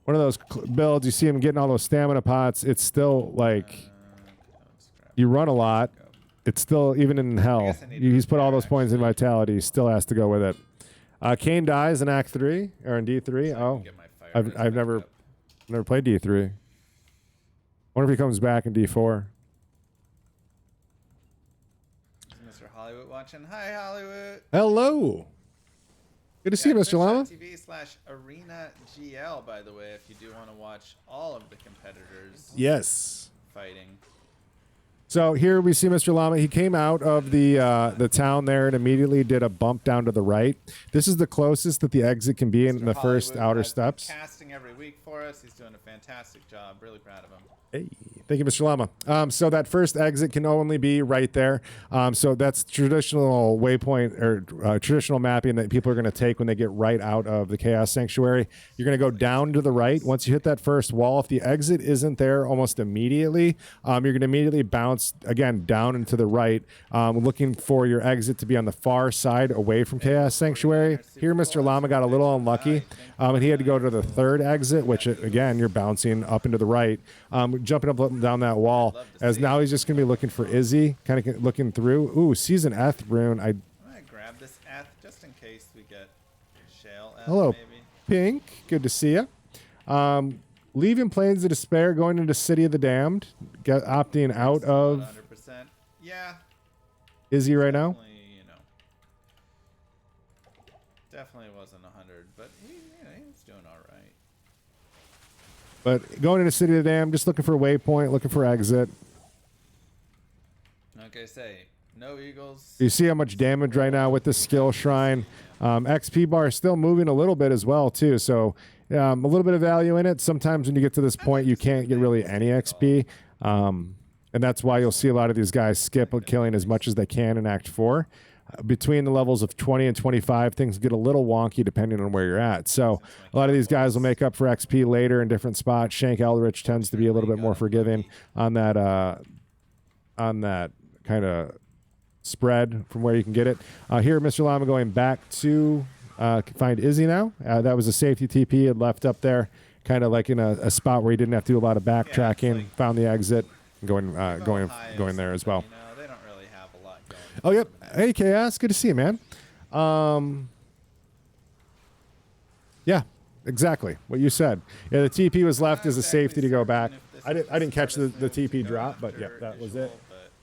[SPEAKER 2] One of those builds, you see him getting all those stamina pots. It's still like you run a lot. It's still, even in hell, he's put all those points in vitality. He still has to go with it. Cain dies in Act 3 or in D3. Oh, I've never played D3. Wonder if he comes back in D4.
[SPEAKER 9] Mr. Hollywood watching. Hi, Hollywood.
[SPEAKER 2] Hello. Good to see you, Mr. Llama.
[SPEAKER 9] TV/ArenaGL, by the way, if you do want to watch all of the competitors.
[SPEAKER 2] Yes.
[SPEAKER 9] Fighting.
[SPEAKER 2] So here we see Mr. Llama. He came out of the town there and immediately did a bump down to the right. This is the closest that the exit can be in the first outer steps.
[SPEAKER 9] Casting streaming every week for us. He's doing a fantastic job. Really proud of him.
[SPEAKER 2] Hey, thank you, Mr. Llama. So that first exit can only be right there. So that's traditional waypoint or traditional mapping that people are going to take when they get right out of the Chaos Sanctuary. You're going to go down to the right. Once you hit that first wall, if the exit isn't there almost immediately, you're going to immediately bounce again down and to the right, looking for your exit to be on the far side away from Chaos Sanctuary. Here, Mr. Llama got a little unlucky, and he had to go to the third exit, which again, you're bouncing up and to the right. Jumping up and down that wall, as now he's just going to be looking for Izzy, kind of looking through. Ooh, sees an Eth rune.
[SPEAKER 9] I might grab this Eth just in case we get Shale Eth.
[SPEAKER 2] Hello,
[SPEAKER 9] maybe.
[SPEAKER 2] Pink. Good to see you. Leaving Plains of Despair, going into City of the Damned, opting out of
[SPEAKER 9] 100%. Yeah.
[SPEAKER 2] Izzy right now.
[SPEAKER 9] You know, definitely wasn't 100, but he was doing all right.
[SPEAKER 2] But going into City of the Damned, just looking for a waypoint, looking for exit.
[SPEAKER 9] Like I say, no Eagles.
[SPEAKER 2] You see how much damage right now with the skill shrine. XP bar is still moving a little bit as well too, so a little bit of value in it. Sometimes when you get to this point, you can't get really any XP, and that's why you'll see a lot of these guys skip killing as much as they can in Act 4. Between the levels of 20 and 25, things get a little wonky depending on where you're at. So a lot of these guys will make up for XP later in different spots. Shank Eldritch tends to be a little bit more forgiving on that kind of spread from where you can get it. Here, Mr. Llama going back to find Izzy now. That was a safety TP he had left up there, kind of like in a spot where he didn't have to do a lot of backtracking. Found the exit, going there as well.
[SPEAKER 9] They don't really have a lot going.
[SPEAKER 2] Oh, yep. Hey, Chaos. Good to see you, man. Yeah, exactly what you said. Yeah, the TP was left as a safety to go back. I didn't catch the TP drop, but yeah, that was it.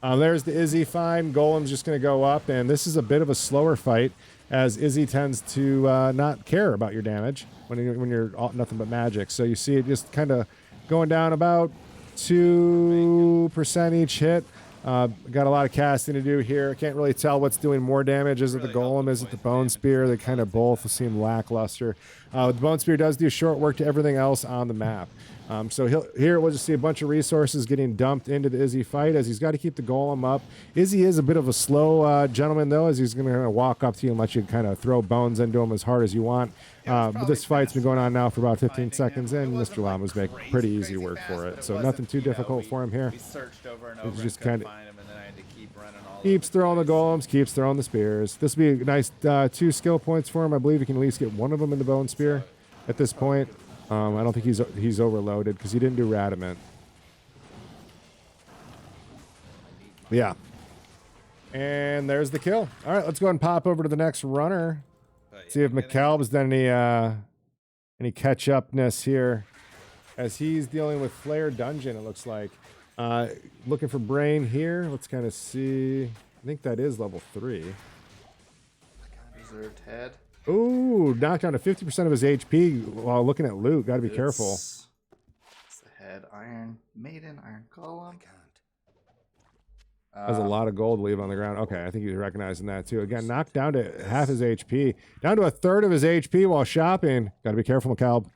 [SPEAKER 2] There's the Izzy find. Golem's just going to go up, and this is a bit of a slower fight, as Izzy tends to not care about your damage when you're nothing but magic. So you see it just kind of going down about 2% each hit. Got a lot of casting to do here. Can't really tell what's doing more damage. Is it the Golem? Is it the Bone Spear? They kind of both seem lackluster. The Bone Spear does do short work to everything else on the map. So here we'll just see a bunch of resources getting dumped into the Izzy fight, as he's got to keep the Golem up. Izzy is a bit of a slow gentleman, though, as he's going to walk up to you and let you kind of throw bones into him as hard as you want. But this fight's been going on now for about 15 seconds, and Mr. Llama's making pretty easy work for it. So nothing too difficult for him here.
[SPEAKER 9] We searched over and over.
[SPEAKER 2] He's just
[SPEAKER 9] kind
[SPEAKER 2] kind
[SPEAKER 9] of find him, and then I had to keep running all
[SPEAKER 2] keeps throwing the Golems, keeps throwing the spears. This would be a nice 2 skill points for him. I believe he can at least get one of them in the Bone Spear at this point. I don't think he's overloaded because he didn't do Radamant. Yeah. And there's the kill. All right, let's go ahead and pop over to the next runner. See if McCalb's done any catch-upness here, as he's dealing with Flare Dungeon, it looks like. Looking for Brain here. Let's kind of see. I think that is level 3.
[SPEAKER 3] Reserved head.
[SPEAKER 2] Ooh, knocked down to 50% of his HP while looking at loot. Got to be careful.
[SPEAKER 3] It's the head. Iron Maiden, Iron Golem.
[SPEAKER 2] Has a lot of gold to leave on the ground. Okay, I think he's recognizing that too. Again, knocked down to half his HP. Down to a third of his HP while shopping. Got to be careful, McCalb.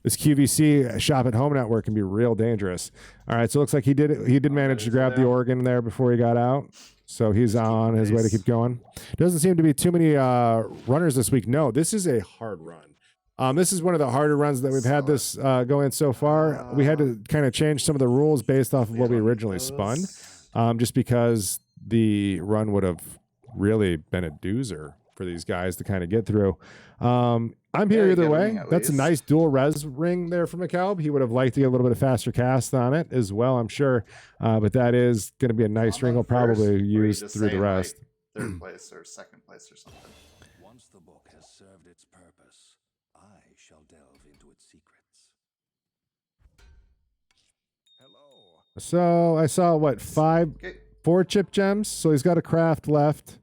[SPEAKER 2] This QVC shop at home network can be real dangerous. All right, so it looks like he did manage to grab the organ there before he got out. So he's on his way to keep going. Doesn't seem to be too many runners this week. No, this is a hard run. This is one of the harder runs that we've had this going so far. We had to kind of change some of the rules based off of what we originally spun, just because the run would have really been a doozer for these guys to kind of get through. I'm here either way. That's a nice dual res ring there for McCalb. He would have liked to get a little bit of faster cast on it as well, I'm sure. But that is going to be a nice ring he'll probably use through the rest.
[SPEAKER 3] Like third place or second place or something.
[SPEAKER 7] Once the book has served its purpose, I shall delve into its secrets. Hello.
[SPEAKER 2] So I saw what, 4 chip gems. So he's got a craft left.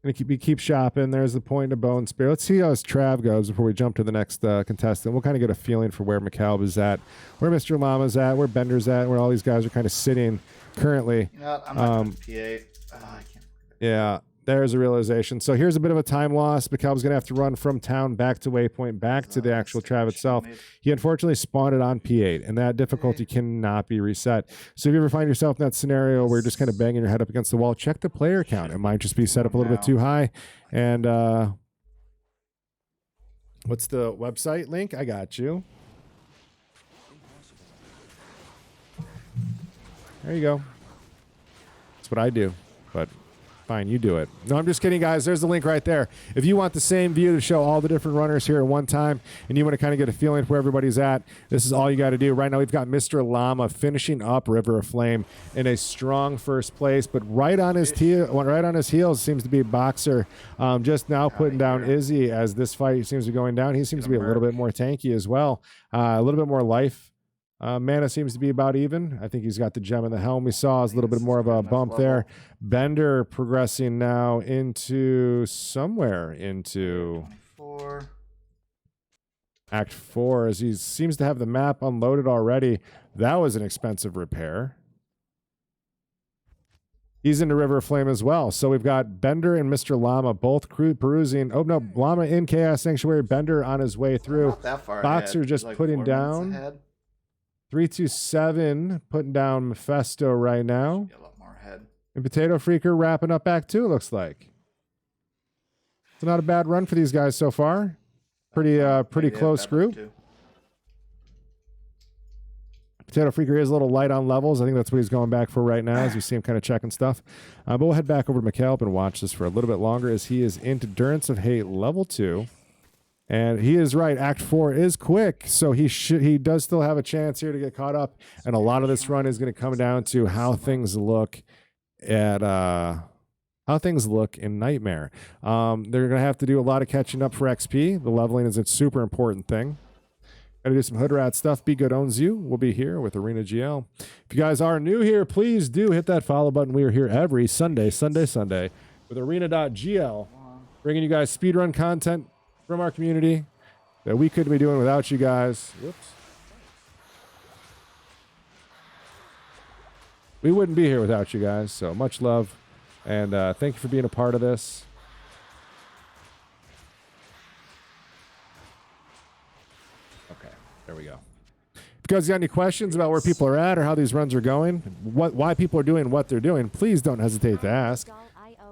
[SPEAKER 2] And he keeps shopping. There's the point of Bone Spear. Let's see how his Trav goes before we jump to the next contestant. We'll kind of get a feeling for where McCalb is at, where Mr. Llama's at, where Bender's at, where all these guys are kind of sitting currently.
[SPEAKER 3] You know what? I'm not going to P8. I can't.
[SPEAKER 2] Yeah. There's a realization. So here's a bit of a time loss. McCallum's going to have to run from town back to waypoint, back to the actual trav itself. He unfortunately spawned it on P8, and that difficulty cannot be reset. So if you ever find yourself in that scenario where you're just kind of banging your head up against the wall, check the player count. It might just be set up a little bit too high. And what's the website link? I got you. There you go. That's what I do, but fine, you do it. No, I'm just kidding, guys. There's the link right there. If you want the same view to show all the different runners here at one time, and you want to kind of get a feeling of where everybody's at, this is all you got to do. Right now, we've got Mr. Llama finishing up River of Flame in a strong first place, but right on his heels seems to be Boxer, just now putting down Izzy as this fight seems to be going down. He seems to be a little bit more tanky as well, a little bit more life. Mana seems to be about even. I think he's got the gem in the helm. We saw is a little bit more of a bump there. Bender progressing now into somewhere into
[SPEAKER 3] 24.
[SPEAKER 2] Act 4 as he seems to have the map unloaded already. That was an expensive repair. He's into River of Flame as well. So we've got Bender and Mr. Llama both perusing. Oh, no. Llama in Chaos Sanctuary. Bender on his way through.
[SPEAKER 3] Not that far
[SPEAKER 2] Boxer
[SPEAKER 3] ahead.
[SPEAKER 2] just
[SPEAKER 3] Like
[SPEAKER 2] putting
[SPEAKER 3] 4 minutes
[SPEAKER 2] down.
[SPEAKER 3] ahead.
[SPEAKER 2] 327 putting down Mephisto right now.
[SPEAKER 3] Should be a lot more ahead.
[SPEAKER 2] And Potato Freaker wrapping up Act 2, looks like. It's not a bad run for these guys so far. Pretty close group. Potato Freaker is a little light on levels. I think that's what he's going back for right now as you see him kind of checking stuff. But we'll head back over to McCalp and watch this for a little bit longer as he is into Endurance of Hate level 2. And he is right. Act 4 is quick, so he does still have a chance here to get caught up. And a lot of this run is going to come down to how things look at in Nightmare. They're going to have to do a lot of catching up for XP. The leveling is a super important thing. Got to do some hood rat stuff. Be Good owns you. We'll be here with Arena GL. If you guys are new here, please do hit that follow button. We are here every Sunday with Arena.gl, bringing you guys speedrun content from our community that we couldn't be doing without you guys. Whoops. We wouldn't be here without you guys, so much love. And thank you for being a part of this. Okay, there we go. If you guys got any questions about where people are at or how these runs are going, why people are doing what they're doing, please don't hesitate to ask.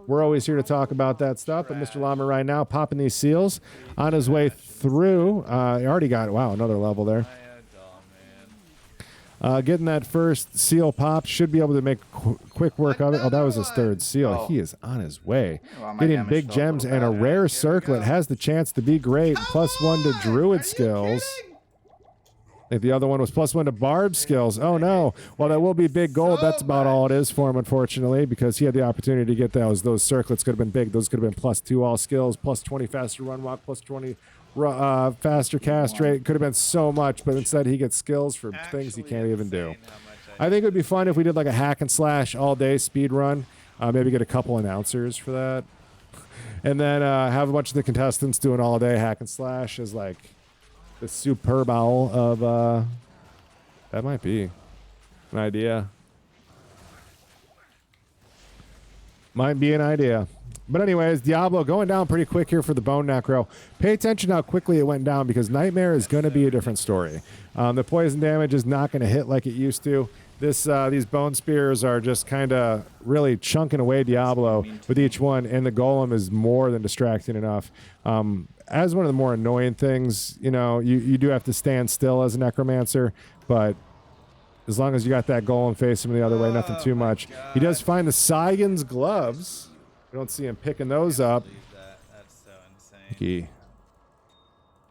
[SPEAKER 2] We're always here to talk about that stuff. But Mr. Llama right now popping these seals on his way through. He already got, wow, another level there. Getting that first seal pop. Should be able to make quick work of it. Oh, that was his third seal. He is on his way. Getting big gems and a rare circlet. Has the chance to be great. +1 to Druid skills. I think the other one was +1 to Barb skills. Oh, no. Well, that will be big gold. That's about all it is for him, unfortunately, because he had the opportunity to get those. Those circlets could have been big. Those could have been +2 all skills, +20 faster run walk, +20 faster cast rate. Could have been so much, but instead he gets skills for things he can't even do. I think it would be fun if we did like a hack and slash all day speed run. Maybe get a couple announcers for that. And then have a bunch of the contestants doing all day hack and slash as like the superb owl of that might be an idea. Might be an idea. But anyways, Diablo going down pretty quick here for the Bone Necro. Pay attention how quickly it went down because Nightmare is going to be a different story. The poison damage is not going to hit like it used to. These Bone Spears are just kind of really chunking away Diablo with each one, and the Golem is more than distracting enough. As one of the more annoying things, you know, you do have to stand still as a Necromancer, but as long as you got that Golem facing him the other way, nothing too much. He does find the Saigon's gloves. We don't see him picking those up.
[SPEAKER 9] That's so insane.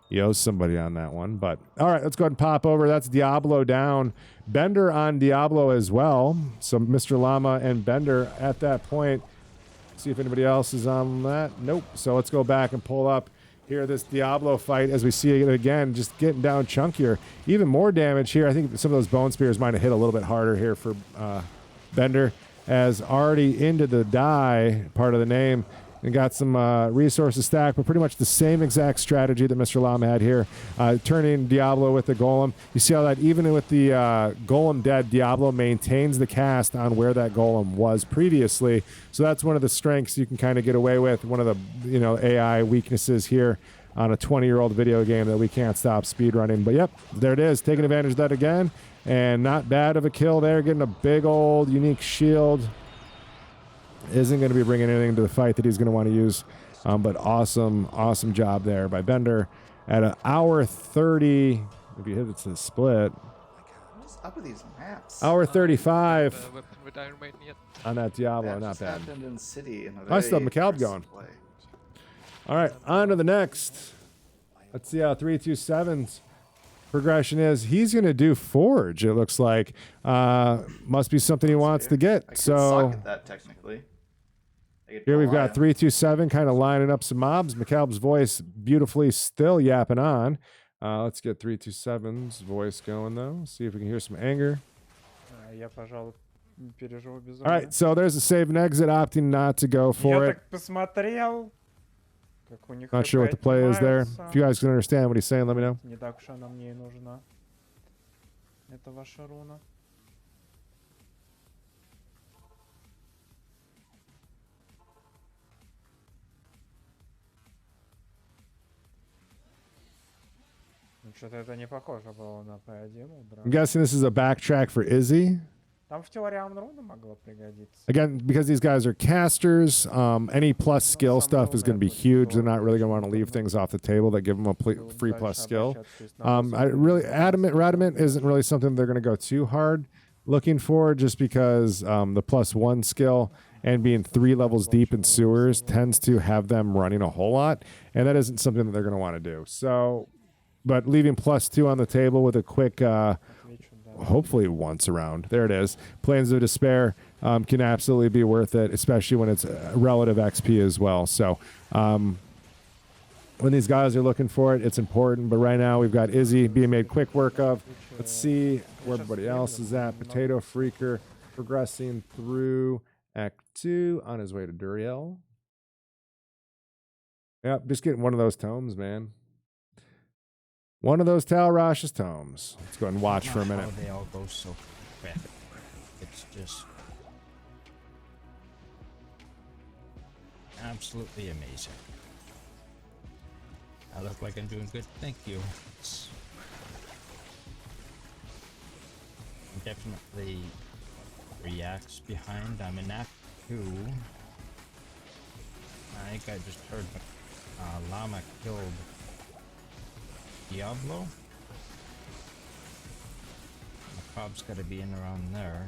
[SPEAKER 2] He owes somebody on that one, but all right, let's go ahead and pop over. That's Diablo down. Bender on Diablo as well. So Mr. Llama and Bender at that point. See if anybody else is on that. Nope. So let's go back and pull up here this Diablo fight as we see it again, just getting down chunkier. Even more damage here. I think some of those Bone Spears might have hit a little bit harder here for Bender, as already into the die, part of the name, and got some resources stacked, but pretty much the same exact strategy that Mr. Llama had here, turning Diablo with the Golem. You see how that even with the Golem dead, Diablo maintains the cast on where that Golem was previously. So that's one of the strengths you can kind of get away with, one of the AI weaknesses here on a 20-year-old video game that we can't stop speedrunning. But yep, there it is, taking advantage of that again, and not bad of a kill there, getting a big old unique shield. Isn't going to be bringing anything to the fight that he's going to want to use, but awesome job there by Bender at an hour 30. If you hit it to the split,
[SPEAKER 3] What's up with these maps?
[SPEAKER 2] hour 35
[SPEAKER 6] Weapon with Iron Maiden yet.
[SPEAKER 2] on that Diablo,
[SPEAKER 3] That
[SPEAKER 2] not
[SPEAKER 3] just
[SPEAKER 2] bad.
[SPEAKER 3] happened in City in a
[SPEAKER 2] I still have
[SPEAKER 3] very
[SPEAKER 2] McCalb
[SPEAKER 3] first
[SPEAKER 2] going.
[SPEAKER 3] play.
[SPEAKER 2] All right, on to the next. Let's see how 327's progression is. He's going to do Forge, it looks like. Must be something he wants to get.
[SPEAKER 3] I could
[SPEAKER 2] So
[SPEAKER 3] suck at that technically. I could
[SPEAKER 2] here we've
[SPEAKER 3] rely
[SPEAKER 2] got
[SPEAKER 3] on-
[SPEAKER 2] 327 kind of lining up some mobs. McCalb's voice beautifully still yapping on. Let's get 327's voice going, though. See if we can hear some anger.
[SPEAKER 4] Я, пожалуй, переживу без
[SPEAKER 2] All right, so there's a save and exit, opting not to go for
[SPEAKER 4] Я
[SPEAKER 2] it.
[SPEAKER 4] так посмотрел, как у них
[SPEAKER 2] Not sure what the play is there. If you guys can understand what he's saying, let me know.
[SPEAKER 4] Не так уж она мне и нужна. Это ваша руна. Ну, что-то это не похоже было на P1
[SPEAKER 2] I'm guessing this is a backtrack for Izzy.
[SPEAKER 4] Там в теории руна могла пригодиться.
[SPEAKER 2] Again, because these guys are casters, any plus skill stuff is going to be huge. They're not really going to want to leave things off the table that give them a free plus skill. Radamant isn't really something they're going to go too hard looking for, just because the +1 skill and being 3 levels deep in sewers tends to have them running a whole lot, and that isn't something that they're going to want to do. So, but leaving +2 on the table with a quick hopefully once around. There it is. Plains of Despair can absolutely be worth it, especially when it's relative XP as well. So when these guys are looking for it, it's important. But right now we've got Izzy being made quick work of. Let's see where everybody else is at. Potato Freaker progressing through Act 2 on his way to Duriel. Yep, just getting one of those tomes, man. One of those Tal Rash's tomes. Let's go ahead and watch for a minute.
[SPEAKER 10] They all go so quick. It's just absolutely amazing. I look like I'm doing good. Thank you. It's definitely 3 acts behind. I'm in Act 2. I think I just heard Llama killed Diablo. The cob's got to be in around there.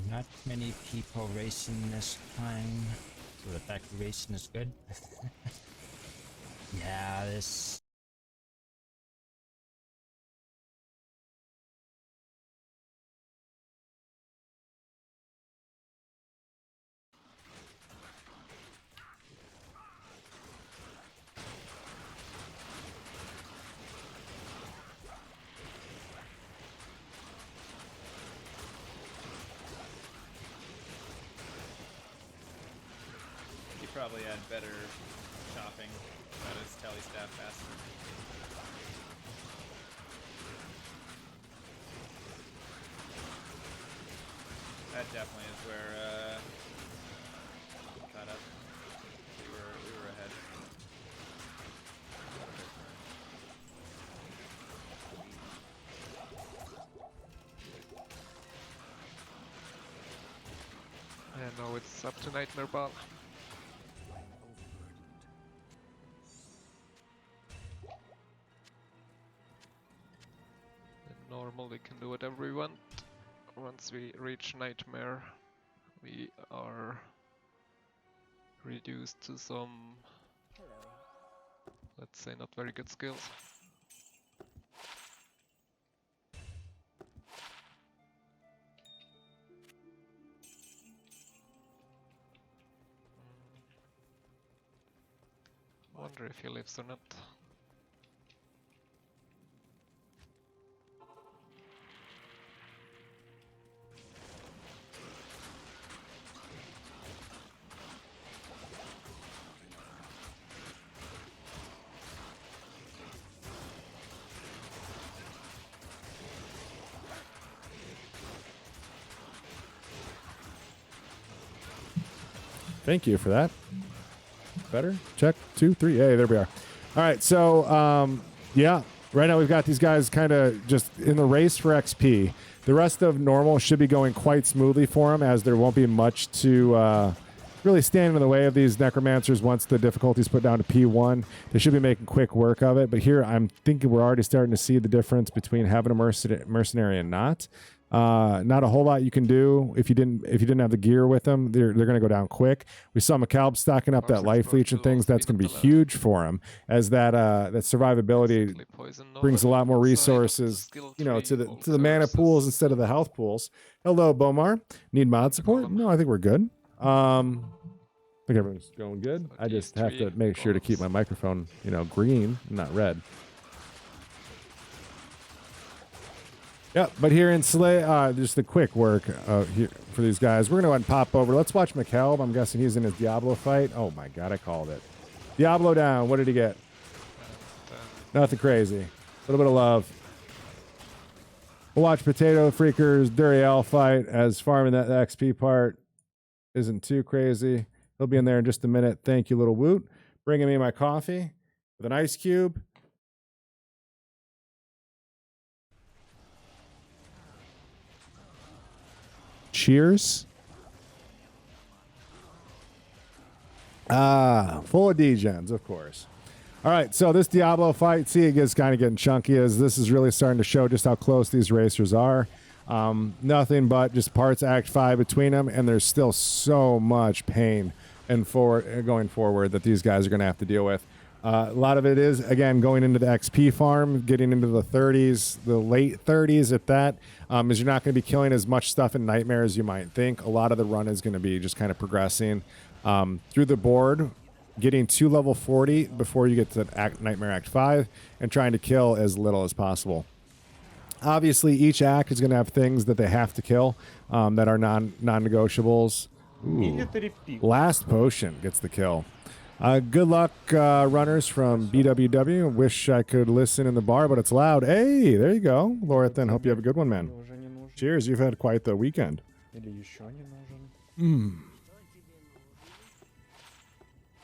[SPEAKER 10] Not many people racing this time, so the fact the racing is good. Yeah, this.
[SPEAKER 9] He probably had better chopping. Got his tele staff faster. That definitely is where caught up. We were ahead.
[SPEAKER 6] And now it's up to Nightmare Ball. Normally can do whatever we want. Once we reach Nightmare, we are reduced to some, let's say, not very good skills. Wonder if he lives or not.
[SPEAKER 2] Thank you for that. Better? Check. 2, 3. Hey, there we are. All right. So, yeah. Right now we've got these guys kind of just in the race for XP. The rest of normal should be going quite smoothly for them, as there won't be much to really stand in the way of these necromancers once the difficulty's put down to P1. They should be making quick work of it. But here I'm thinking we're already starting to see the difference between having a mercenary and not. Not a whole lot you can do if you didn't have the gear with them. They're going to go down quick. We saw McAlb stocking up that life leech and things. That's going to be huge for him, as that survivability brings a lot more resources, you know, to the mana pools instead of the health pools. Hello, Bomar. Need mod support? No, I think we're good. I think everyone's going good. I just have to make sure to keep my microphone, you know, green, not red. Yeah, but here in Slay, just the quick work here for these guys. We're going to go ahead and pop over. Let's watch McAlb. I'm guessing he's in his Diablo fight. Oh, my God, I called it. Diablo down. What did he get? Nothing crazy. A little bit of love. We'll watch Potato Freakers Duriel fight, as farming that XP part isn't too crazy. He'll be in there in just a minute. Thank you, little Woot. Bringing me my coffee with an ice cube. Cheers. Full of degens, of course. All right, so this Diablo fight, see, it gets kind of getting chunky, as this is really starting to show just how close these racers are. Nothing but just parts Act 5 between them, and there's still so much pain and going forward that these guys are going to have to deal with. A lot of it is, again, going into the XP farm, getting into the 30s, the late 30s at that, is you're not going to be killing as much stuff in Nightmare as you might think. A lot of the run is going to be just kind of progressing through the board, getting to level 40 before you get to Nightmare Act 5, and trying to kill as little as possible. Obviously, each act is going to have things that they have to kill that are non-negotiables. Last potion gets the kill. Good luck, runners from BWW. Wish I could listen in the bar, but it's loud. Hey, there you go. Lorethan, hope you have a good one, man. Cheers, you've had quite the weekend.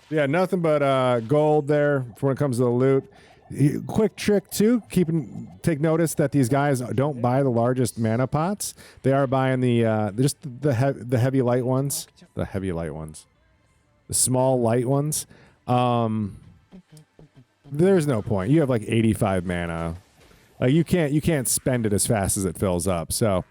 [SPEAKER 2] Yeah, nothing but gold there when it comes to the loot. Quick trick, too. Take notice that these guys don't buy the largest mana pots. They are buying the heavy light ones. The heavy light ones. The small light ones. There's no point. You have like 85 mana. Like you can't spend it as fast as it fills up. So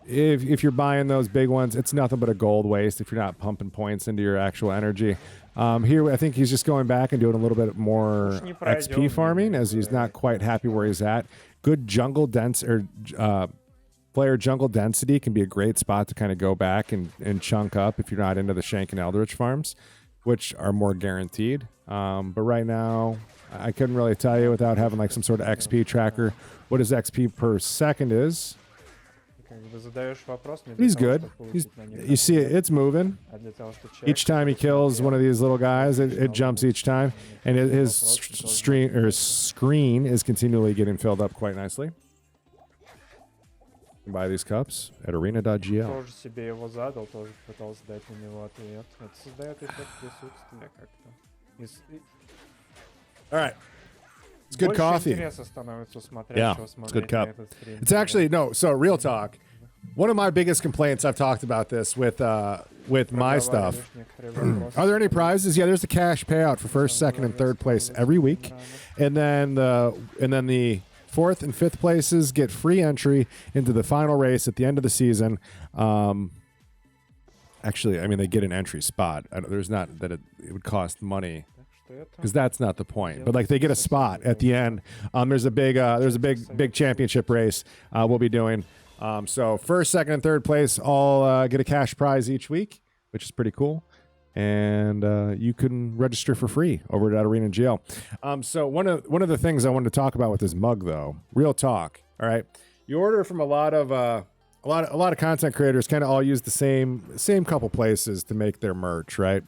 [SPEAKER 2] if you're buying those big ones, it's nothing but a gold waste if you're not pumping points into your actual energy. Here I think he's just going back and doing a little bit more XP farming, as he's not quite happy where he's at. Good jungle player jungle density can be a great spot to kind of go back and chunk up if you're not into the Shank and Eldritch farms, which are more guaranteed. But right now, I couldn't really tell you without having like some sort of XP tracker what his XP per second is. He's good. You see it's moving. Each time he kills one of these little guys, it jumps each time. And his screen is continually getting filled up quite nicely. Buy these cups at arena.gl. All right. It's good coffee. Yeah, it's good cup. It's actually, no, so real talk. One of my biggest complaints, I've talked about this with my stuff. Are there any prizes? Yeah, there's a cash payout for first, second, and third place every week. And then the fourth and fifth places get free entry into the final race at the end of the season. Actually, I mean, they get an entry spot. There's not that it would cost money, because that's not the point. But like, they get a spot at the end. There's a big championship race we'll be doing. So first, second, and third place all get a cash prize each week, which is pretty cool. And you can register for free over at Arena GL. So one of the things I wanted to talk about with this mug, though, real talk. All right, you order from a lot of content creators. Kind of all use the same couple places to make their merch, right?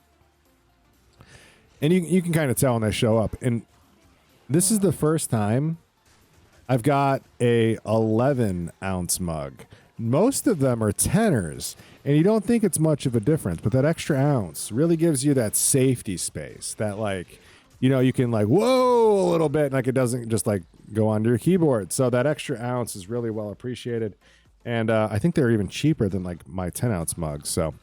[SPEAKER 2] And you can kind of tell when they show up. And this is the first time I've got a 11-ounce mug. most of them are tenors, and you don't think it's much of a difference, but that extra ounce really gives you that safety space that, like, you know, you can like, whoa, a little bit, and like it doesn't just like go onto your keyboard. So that extra ounce is really well appreciated. And I think they're even cheaper than like my 10-ounce mugs. So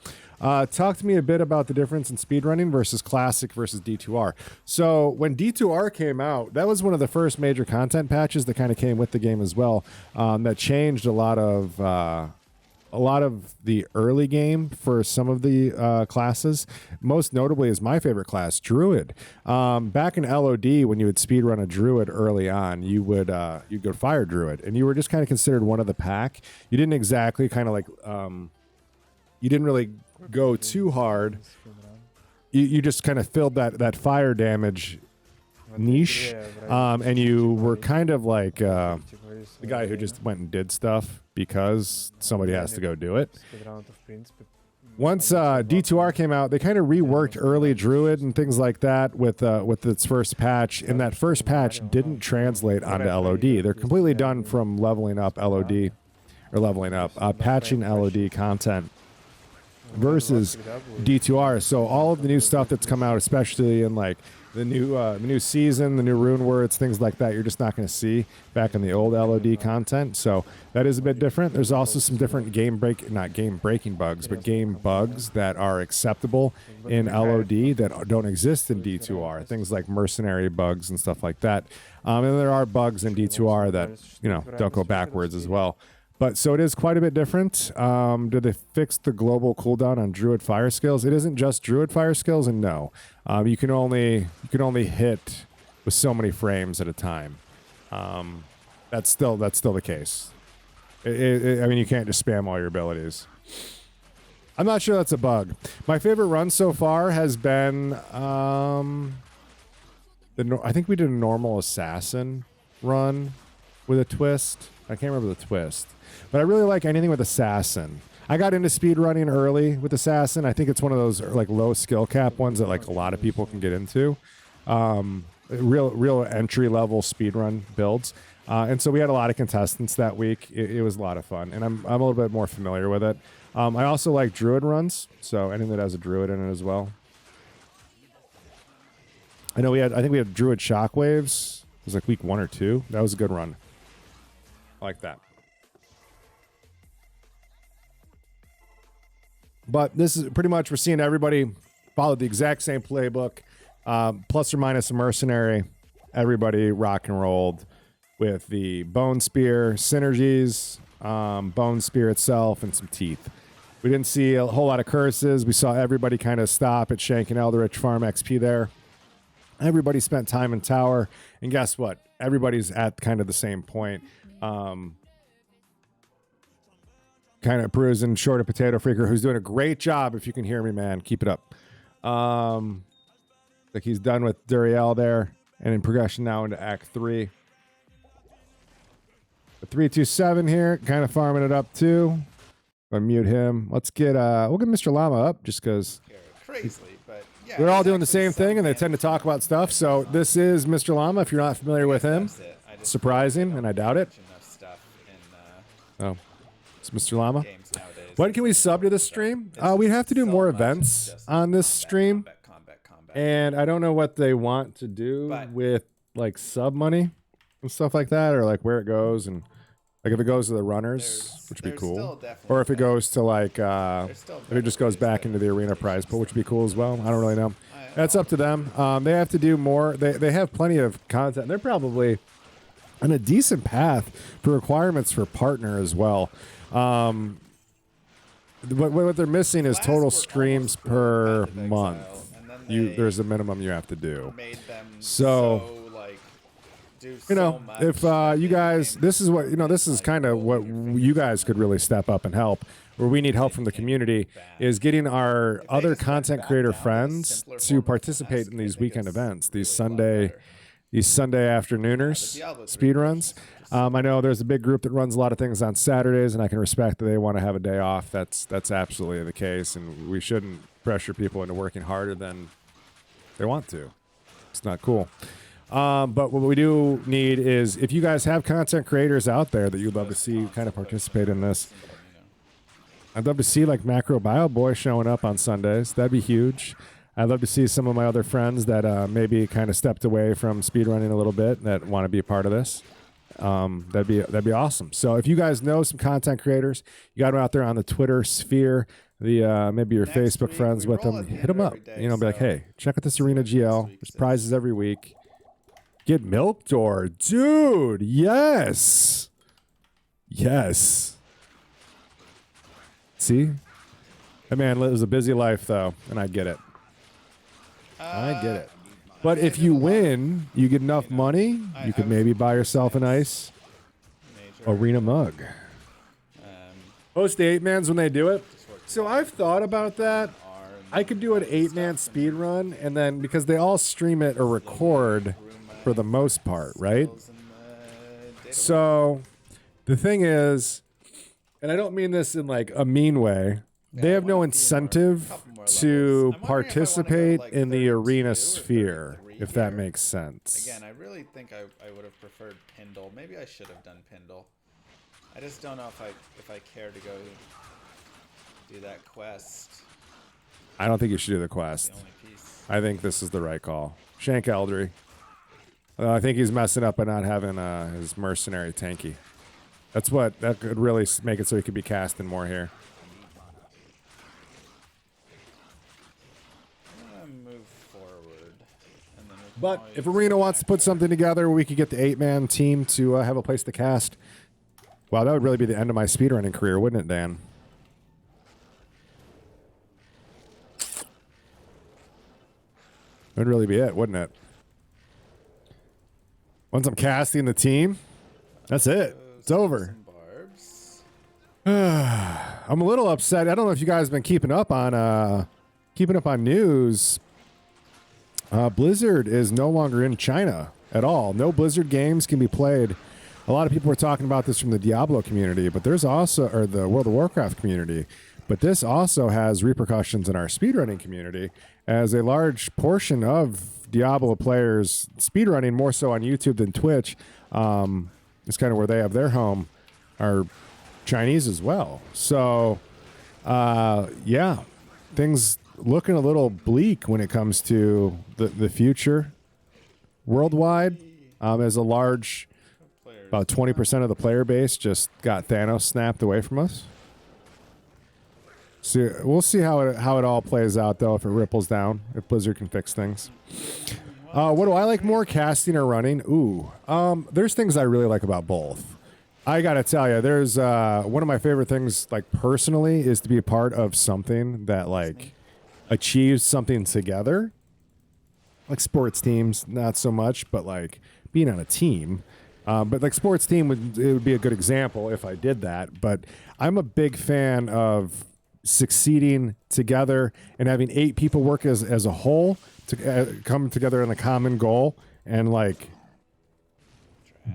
[SPEAKER 2] talk to me a bit about the difference in speedrunning versus classic versus D2R. So when D2R came out, that was one of the first major content patches that kind of came with the game as well, that changed a lot of the early game for some of the classes. Most notably is my favorite class, Druid. Back in LOD, when you would speedrun a Druid early on, you'd go Fire Druid, and you were just kind of considered one of the pack. You didn't exactly kind of like, you didn't really go too hard. You just kind of filled that fire damage niche, and you were kind of like the guy who just went and did stuff because somebody has to go do it. Once D2R came out, they kind of reworked early Druid and things like that with its first patch, and that first patch didn't translate onto LOD. They're completely done from leveling up LOD, or leveling up, patching LOD content versus D2R. So all of the new stuff that's come out, especially in like the new season, the new rune words, things like that, you're just not going to see back in the old LOD content. So that is a bit different. There's also some different not game breaking bugs, but game bugs that are acceptable in LOD that don't exist in D2R. Things like mercenary bugs and stuff like that. And there are bugs in D2R that, you know, don't go backwards as well. But so it is quite a bit different. Did they fix the global cooldown on Druid fire skills? It isn't just Druid fire skills, and no, you can only hit with so many frames at a time. That's still the case. I mean, you can't just spam all your abilities. I'm not sure that's a bug. My favorite run so far has been I think we did a normal assassin run with a twist. I can't remember the twist. But I really like anything with assassin. I got into speedrunning early with assassin. I think it's one of those like low skill cap ones that like a lot of people can get into. Real entry level speedrun builds. And so we had a lot of contestants that week. It was a lot of fun, and I'm a little bit more familiar with it. I also like druid runs, so anything that has a druid in it as well. I think we had druid shockwaves. It was like week 1 or 2. That was a good run. I like that. But this is pretty much, we're seeing everybody follow the exact same playbook, plus or minus a mercenary. Everybody rock and rolled with the bone spear synergies, bone spear itself, and some teeth. We didn't see a whole lot of curses. We saw everybody kind of stop at Shank and Eldritch farm XP there. Everybody spent time in tower, and guess what? Everybody's at kind of the same point. Kind of cruising short of Potato Freaker, who's doing a great job. If you can hear me, man, keep it up. Like he's done with Duriel there, and in progression now into Act 3. The 327 here, kind of farming it up too. I'm gonna mute him. Let's get we'll get Mr. Llama up just because we're all doing the same thing, and they tend to talk about stuff. So this is Mr. Llama. If you're not familiar with him, surprising, and I doubt it. Oh. It's Mr. Llama. When can we sub to this stream? We have to do more events on this stream. And I don't know what they want to do with like sub money and stuff like that, or like where it goes, and like if it goes to the runners, which would be cool, or if it goes to like if it just goes back into the arena prize pool, which would be cool as well. I don't really know. That's up to them. They have to do more. They have plenty of content. They're probably on a decent path for requirements for partner as well. What they're missing is total streams per month. There's a minimum you have to do. So, you know, if you guys, this is kind of what you guys could really step up and help. Where we need help from the community is getting our other content creator friends to participate in these weekend events, these Sunday afternooners, speedruns. I know there's a big group that runs a lot of things on Saturdays, and I can respect that they want to have a day off. That's absolutely the case, and we shouldn't pressure people into working harder than they want to. It's not cool. But what we do need is, if you guys have content creators out there that you'd love to see kind of participate in this, I'd love to see like Macro Bio Boy showing up on Sundays. That'd be huge. I'd love to see some of my other friends that maybe kind of stepped away from speedrunning a little bit that want to be a part of this. That'd be awesome. So if you guys know some content creators, you got them out there on the Twitter sphere, the maybe your Facebook friends with them, hit them up. Be like, hey, check out this Arena GL. There's prizes every week. Get milked or dude, yes. Yes. See? That man lives a busy life though, and I get it. I get it. But if you win, you get enough money, you could maybe buy yourself a nice arena mug. Host the 8-mans when they do it. So I've thought about that. I could do an 8-man speed run, and then because they all stream it or record for the most part, right? So the thing is, and I don't mean this in like a mean way, they have no incentive to participate in the arena sphere, if that makes sense.
[SPEAKER 9] Again, I really think I would have preferred Pindle. Maybe I should have done Pindle. I just don't know if I care to go do that quest.
[SPEAKER 2] I don't think you should do the quest. I think this is the right call. Shank Eldry. I think he's messing up by not having his mercenary tanky. That could really make it so he could be casting more here. But if Arena wants to put something together, we could get the 8-man team to have a place to cast. Wow, that would really be the end of my speedrunning career, wouldn't it, Dan? That'd really be it, wouldn't it? Once I'm casting the team, that's it. It's over. I'm a little upset. I don't know if you guys have been keeping up on news. Blizzard is no longer in China at all. No Blizzard games can be played. A lot of people were talking about this from the Diablo community, but there's also, or the World of Warcraft community, but this also has repercussions in our speedrunning community, as a large portion of Diablo players speedrunning, more so on YouTube than Twitch, is kind of where they have their home, are Chinese as well. So, yeah, things looking a little bleak when it comes to the future worldwide. As a large, about 20% of the player base just got Thanos snapped away from us. So we'll see how it all plays out, though, if it ripples down, if Blizzard can fix things. What do I like more, casting or running? Ooh, there's things I really like about both. I gotta tell you, there's one of my favorite things, like personally, is to be a part of something that like achieves something together. Like sports teams, not so much, but like being on a team. But like sports team would be a good example if I did that. But I'm a big fan of succeeding together and having 8 people work as a whole to come together on a common goal, and like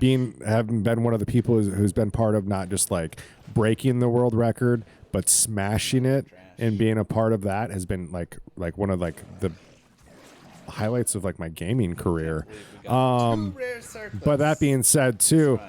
[SPEAKER 2] having been one of the people who's been part of not just like breaking the world record, but smashing it, and being a part of that has been like one of like the highlights of like my gaming career. But that being said too,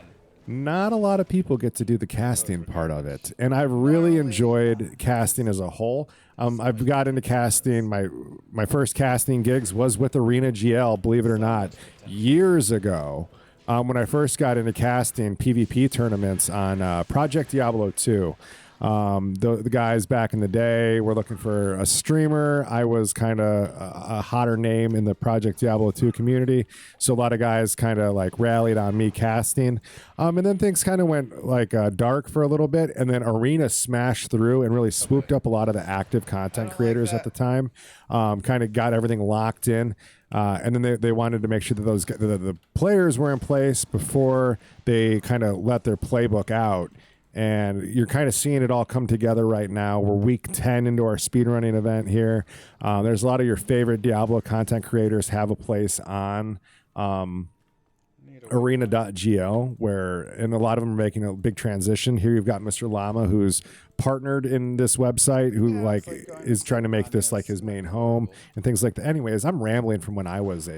[SPEAKER 2] not a lot of people get to do the casting part of it, and I've really enjoyed casting as a whole. I've got into casting. My first casting gigs was with Arena GL, believe it or not, years ago. When I first got into casting PvP tournaments on Project Diablo 2. The guys back in the day were looking for a streamer. I was kind of a hotter name in the Project Diablo 2 community, so a lot of guys kind of like rallied on me casting, and then things kind of went like dark for a little bit, and then Arena smashed through and really swooped up a lot of the active content creators at the time, kind of got everything locked in, and then they wanted to make sure that the players were in place before they kind of let their playbook out. And you're kind of seeing it all come together right now. We're week 10 into our speedrunning event here. There's a lot of your favorite Diablo content creators have a place on arena.gl, and a lot of them are making a big transition. Here you've got Mr. Llama, who's partnered in this website, who is trying to make this like his main home and things like that. Anyways, I'm rambling from when I was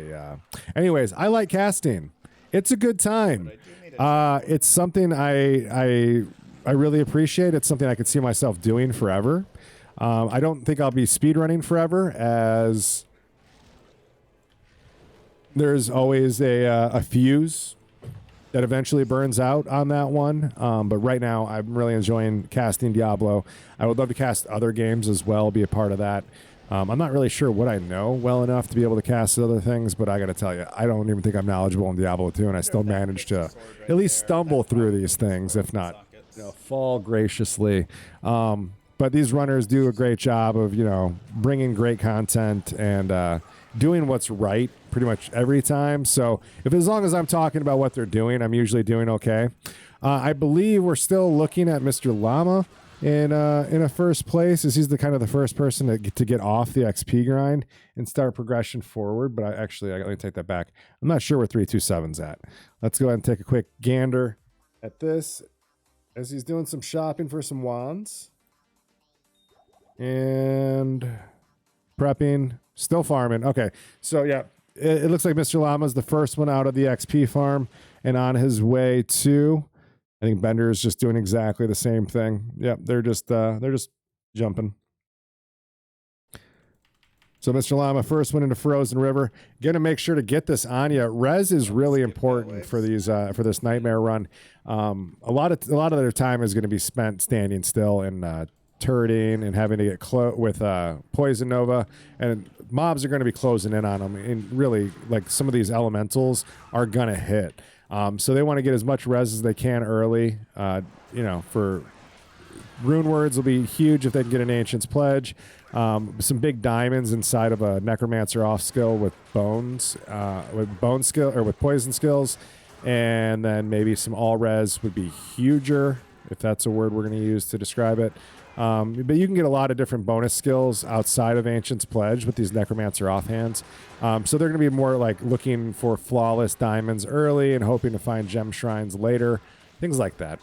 [SPEAKER 2] anyways, I like casting. It's a good time. It's something I I really appreciate. It's something I could see myself doing forever. I don't think I'll be speedrunning forever, as there's always a fuse that eventually burns out on that one. But right now, I'm really enjoying casting Diablo. I would love to cast other games as well, be a part of that. I'm not really sure what I know well enough to be able to cast other things, but I got to tell you, I don't even think I'm knowledgeable in Diablo 2, and I still manage to at least stumble through these things, if not, fall graciously. But these runners do a great job of, bringing great content and doing what's right pretty much every time. So as long as I'm talking about what they're doing, I'm usually doing okay. I believe we're still looking at Mr. Llama in a first place, as he's the kind of the first person to get off the XP grind and start progression forward. But let me take that back. I'm not sure where 327's at. Let's go ahead and take a quick gander at this as he's doing some shopping for some wands and prepping, still farming. Okay, so yeah, it looks like Mr. Llama's the first one out of the XP farm and on his way to. I think Bender is just doing exactly the same thing. Yep, they're just jumping. So Mr. Llama first went into Frozen River. Gonna make sure to get this on you. Res is really important for these for this nightmare run. A lot of their time is going to be spent standing still and turreting and having to get close with Poison Nova, and mobs are going to be closing in on them. And really, like, some of these elementals are gonna hit. So they want to get as much res as they can early. For rune words will be huge if they can get an Ancient's Pledge. Some big diamonds inside of a Necromancer off skill with bones, with bone skill or with poison skills, and then maybe some all res would be huger, if that's a word we're going to use to describe it. But you can get a lot of different bonus skills outside of Ancient's Pledge with these Necromancer offhands. So they're going to be more like looking for flawless diamonds early and hoping to find gem shrines later, things like that.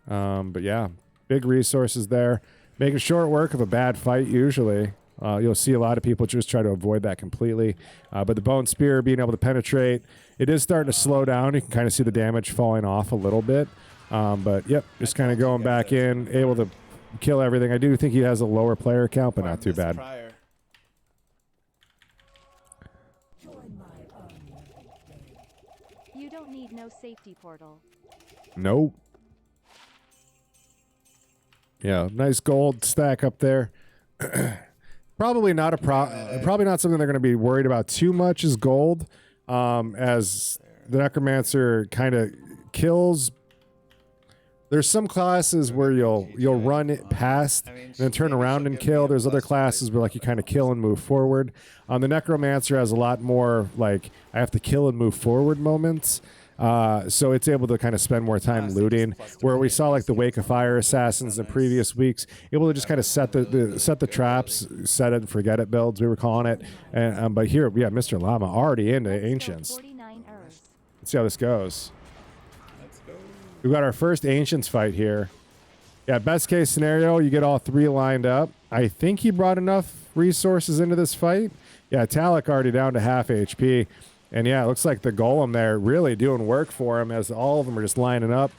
[SPEAKER 2] But yeah, big resources there. Making short work of a bad fight usually. You'll see a lot of people just try to avoid that completely. But the Bone Spear being able to penetrate, it is starting to slow down. You can kind of see the damage falling off a little bit. But yep, just kind of going back in, able to kill everything. I do think he has a lower player count, but not too bad.
[SPEAKER 5] You don't need no safety portal.
[SPEAKER 2] Nope. Yeah, nice gold stack up there. Probably not probably not something they're going to be worried about too much is gold, as the Necromancer kind of kills. There's some classes where you'll run it past and then turn around and kill. There's other classes where, like, you kind of kill and move forward. The Necromancer has a lot more, like, I have to kill and move forward moments. So it's able to kind of spend more time looting, where we saw, like, the Wake of Fire assassins in previous weeks, able to just kind of set the traps, set it and forget it builds, we were calling it. And but here, yeah, Mr. Llama already into Ancients. Let's see how this goes. We've got our first Ancients fight here. Yeah, best case scenario, you get all three lined up. I think he brought enough resources into this fight. Yeah, Talik already down to half HP. And yeah, it looks like the Golem there really doing work for him, as all of them are just lining up.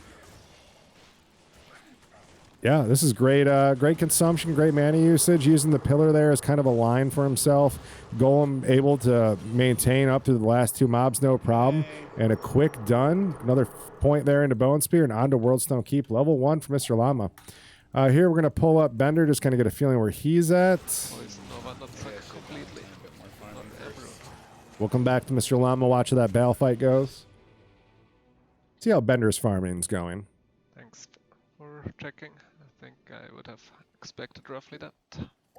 [SPEAKER 2] Yeah, this is great great consumption, great mana usage, using the pillar there as kind of a line for himself. Golem able to maintain up to the last two mobs, no problem. And a quick done. Another point there into Bone Spear and onto Worldstone Keep. Level 1 for Mr. Llama. Here we're going to pull up Bender, just kind of get a feeling where he's at. We'll come back to Mr. Llama, watch how that battle fight goes. See how Bender's farming's going.
[SPEAKER 6] Thanks for checking. I think I would have expected roughly that.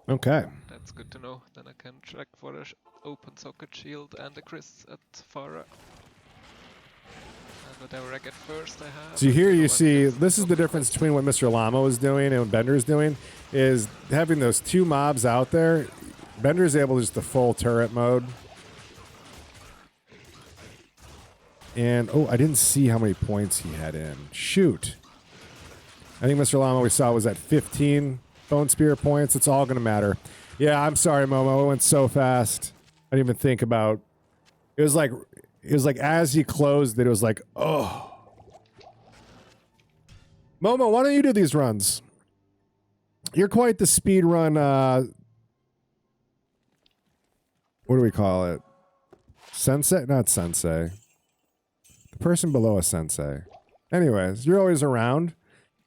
[SPEAKER 2] Okay.
[SPEAKER 6] That's good to know. Then I can check for the open socket shield and the Chris at Farah. And whatever I get first, I have.
[SPEAKER 2] So here you see, this is the difference between what Mr. Llama was doing and what Bender's doing, is having those two mobs out there. Bender's able to just the full turret mode. And, oh, I didn't see how many points he had in. Shoot. I think Mr. Llama we saw was at 15 Bone Spear points. It's all going to matter. Yeah, I'm sorry, Momo. It went so fast. I didn't even think about... It was like as he closed it, it was like, oh. Momo, why don't you do these runs? You're quite the speed run. What do we call it? Sensei? Not sensei. The person below a sensei. Anyways, you're always around,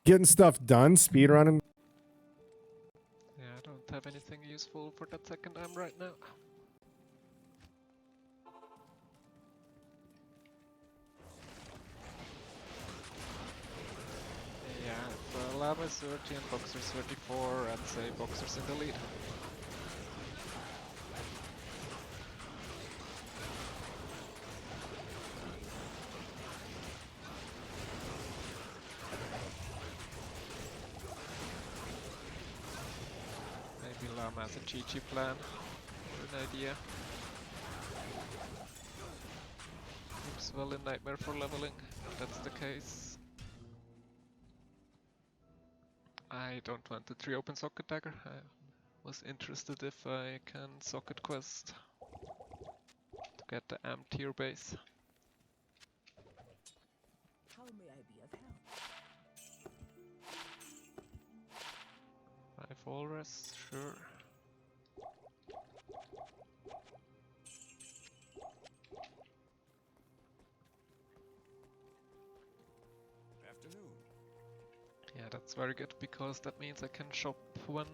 [SPEAKER 2] getting stuff done, speed running.
[SPEAKER 6] Yeah, I don't have anything useful for that second arm right now. Yeah, the Llama is 30 and Boxer's 34, I'd say Boxer's in the lead. Maybe Llama has a GG plan or an idea. Looks well in Nightmare for leveling, if that's the case. I don't want the 3 open socket dagger. I was interested if I can socket quest to get the AM tier base.
[SPEAKER 11] How may I be of help?
[SPEAKER 6] 5 all rest, sure.
[SPEAKER 7] Afternoon.
[SPEAKER 6] Yeah, that's very good because that means I can shop one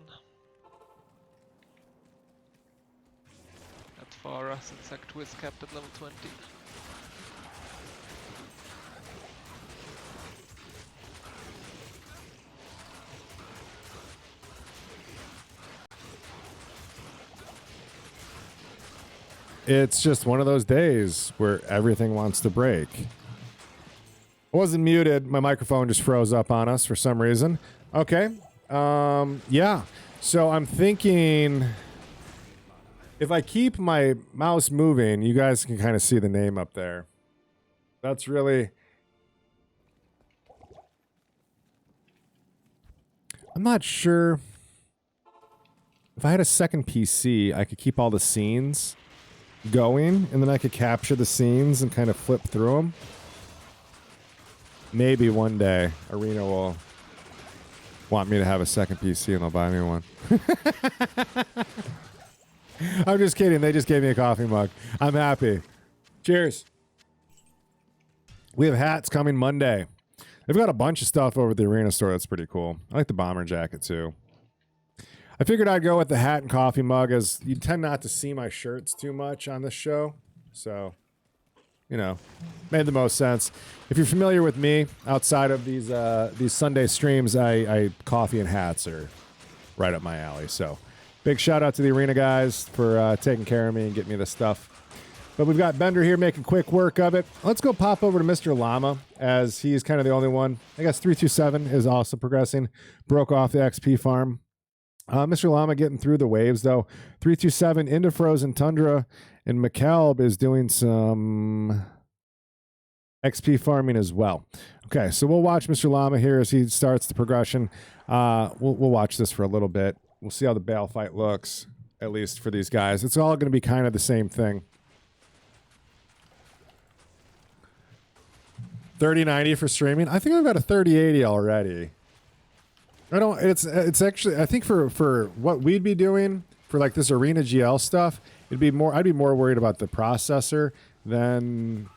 [SPEAKER 6] at Farah since Act is capped at level 20.
[SPEAKER 2] It's just one of those days where everything wants to break. I wasn't muted. My microphone just froze up on us for some reason. Okay. Yeah. So I'm thinking if I keep my mouse moving, you guys can kind of see the name up there. That's really... I'm not sure. If I had a second PC, I could keep all the scenes going, and then I could capture the scenes and kind of flip through them. Maybe one day Arena will want me to have a second PC and they'll buy me one. I'm just kidding. They just gave me a coffee mug. I'm happy. Cheers. We have hats coming Monday. They've got a bunch of stuff over at the Arena store that's pretty cool. I like the bomber jacket too. I figured I'd go with the hat and coffee mug as you tend not to see my shirts too much on this show. So, you know, made the most sense. If you're familiar with me outside of these Sunday streams, I coffee and hats are right up my alley. So big shout out to the Arena guys for taking care of me and getting me this stuff. But we've got Bender here making quick work of it. Let's go pop over to Mr. Llama as he's kind of the only one. I guess 327 is also progressing. Broke off the XP farm. Mr. Llama getting through the waves, though. 327 into Frozen Tundra, and McCalb is doing some XP farming as well. Okay, so we'll watch Mr. Llama here as he starts the progression. We'll watch this for a little bit. We'll see how the Bale fight looks, at least for these guys. It's all going to be kind of the same thing. 3090 for streaming. I think I've got a 3080 already. I don't. It's actually. I think for what we'd be doing for like this Arena GL stuff, it'd be more. I'd be more worried about the processor and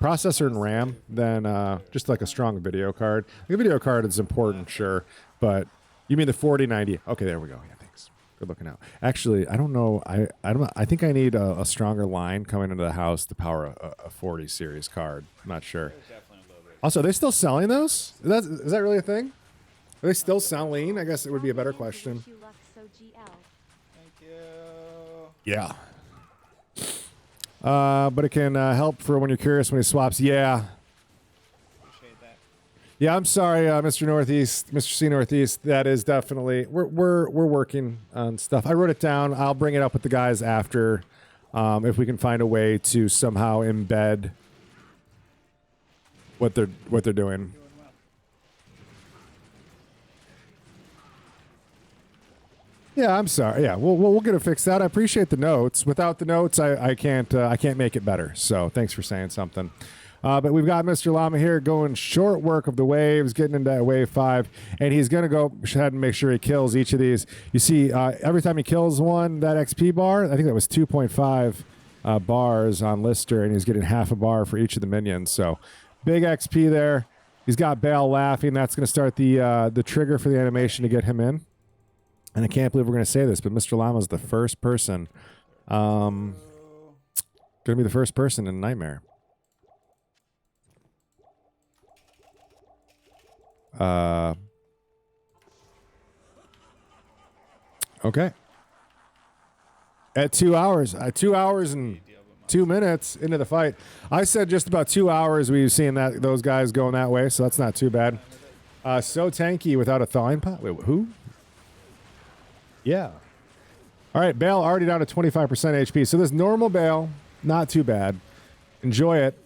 [SPEAKER 2] RAM than just like a strong video card. The video card is important, sure, but you mean the 4090? Okay, there we go. Yeah, thanks. Good looking out. Actually, I don't know. I think I need a stronger line coming into the house to power a 40 series card. I'm not sure. Also, are they still selling those? Is that really a thing? Are they still selling? I guess it would be a better question.
[SPEAKER 9] Thank you.
[SPEAKER 2] Yeah. But it can help for when you're curious when he swaps. Yeah.
[SPEAKER 9] Appreciate that.
[SPEAKER 2] Yeah, I'm sorry, Mr. Northeast, Mr. C Northeast. That is definitely we're working on stuff. I wrote it down. I'll bring it up with the guys after, if we can find a way to somehow embed what they're doing. Yeah, I'm sorry. Yeah, we'll get it fixed out. I appreciate the notes. Without the notes, I can't make it better. So thanks for saying something. But we've got Mr. Llama here going short work of the waves, getting into wave 5, and he's going to go ahead and make sure he kills each of these. You see, every time he kills one, that XP bar, I think that was 2.5 bars on Lister, and he's getting half a bar for each of the minions. So big XP there. He's got Bale laughing. That's going to start the trigger for the animation to get him in. And I can't believe we're going to say this, but Mr. Llama is the first person. Going to be the first person in Nightmare. Okay. At 2 hours. 2 hours and 2 minutes into the fight. I said just about 2 hours we've seen those guys going that way, so that's not too bad. So tanky without a thawing pot. Wait, who? Yeah. All right, Bale already down to 25% HP. So this normal Bale, not too bad. Enjoy it.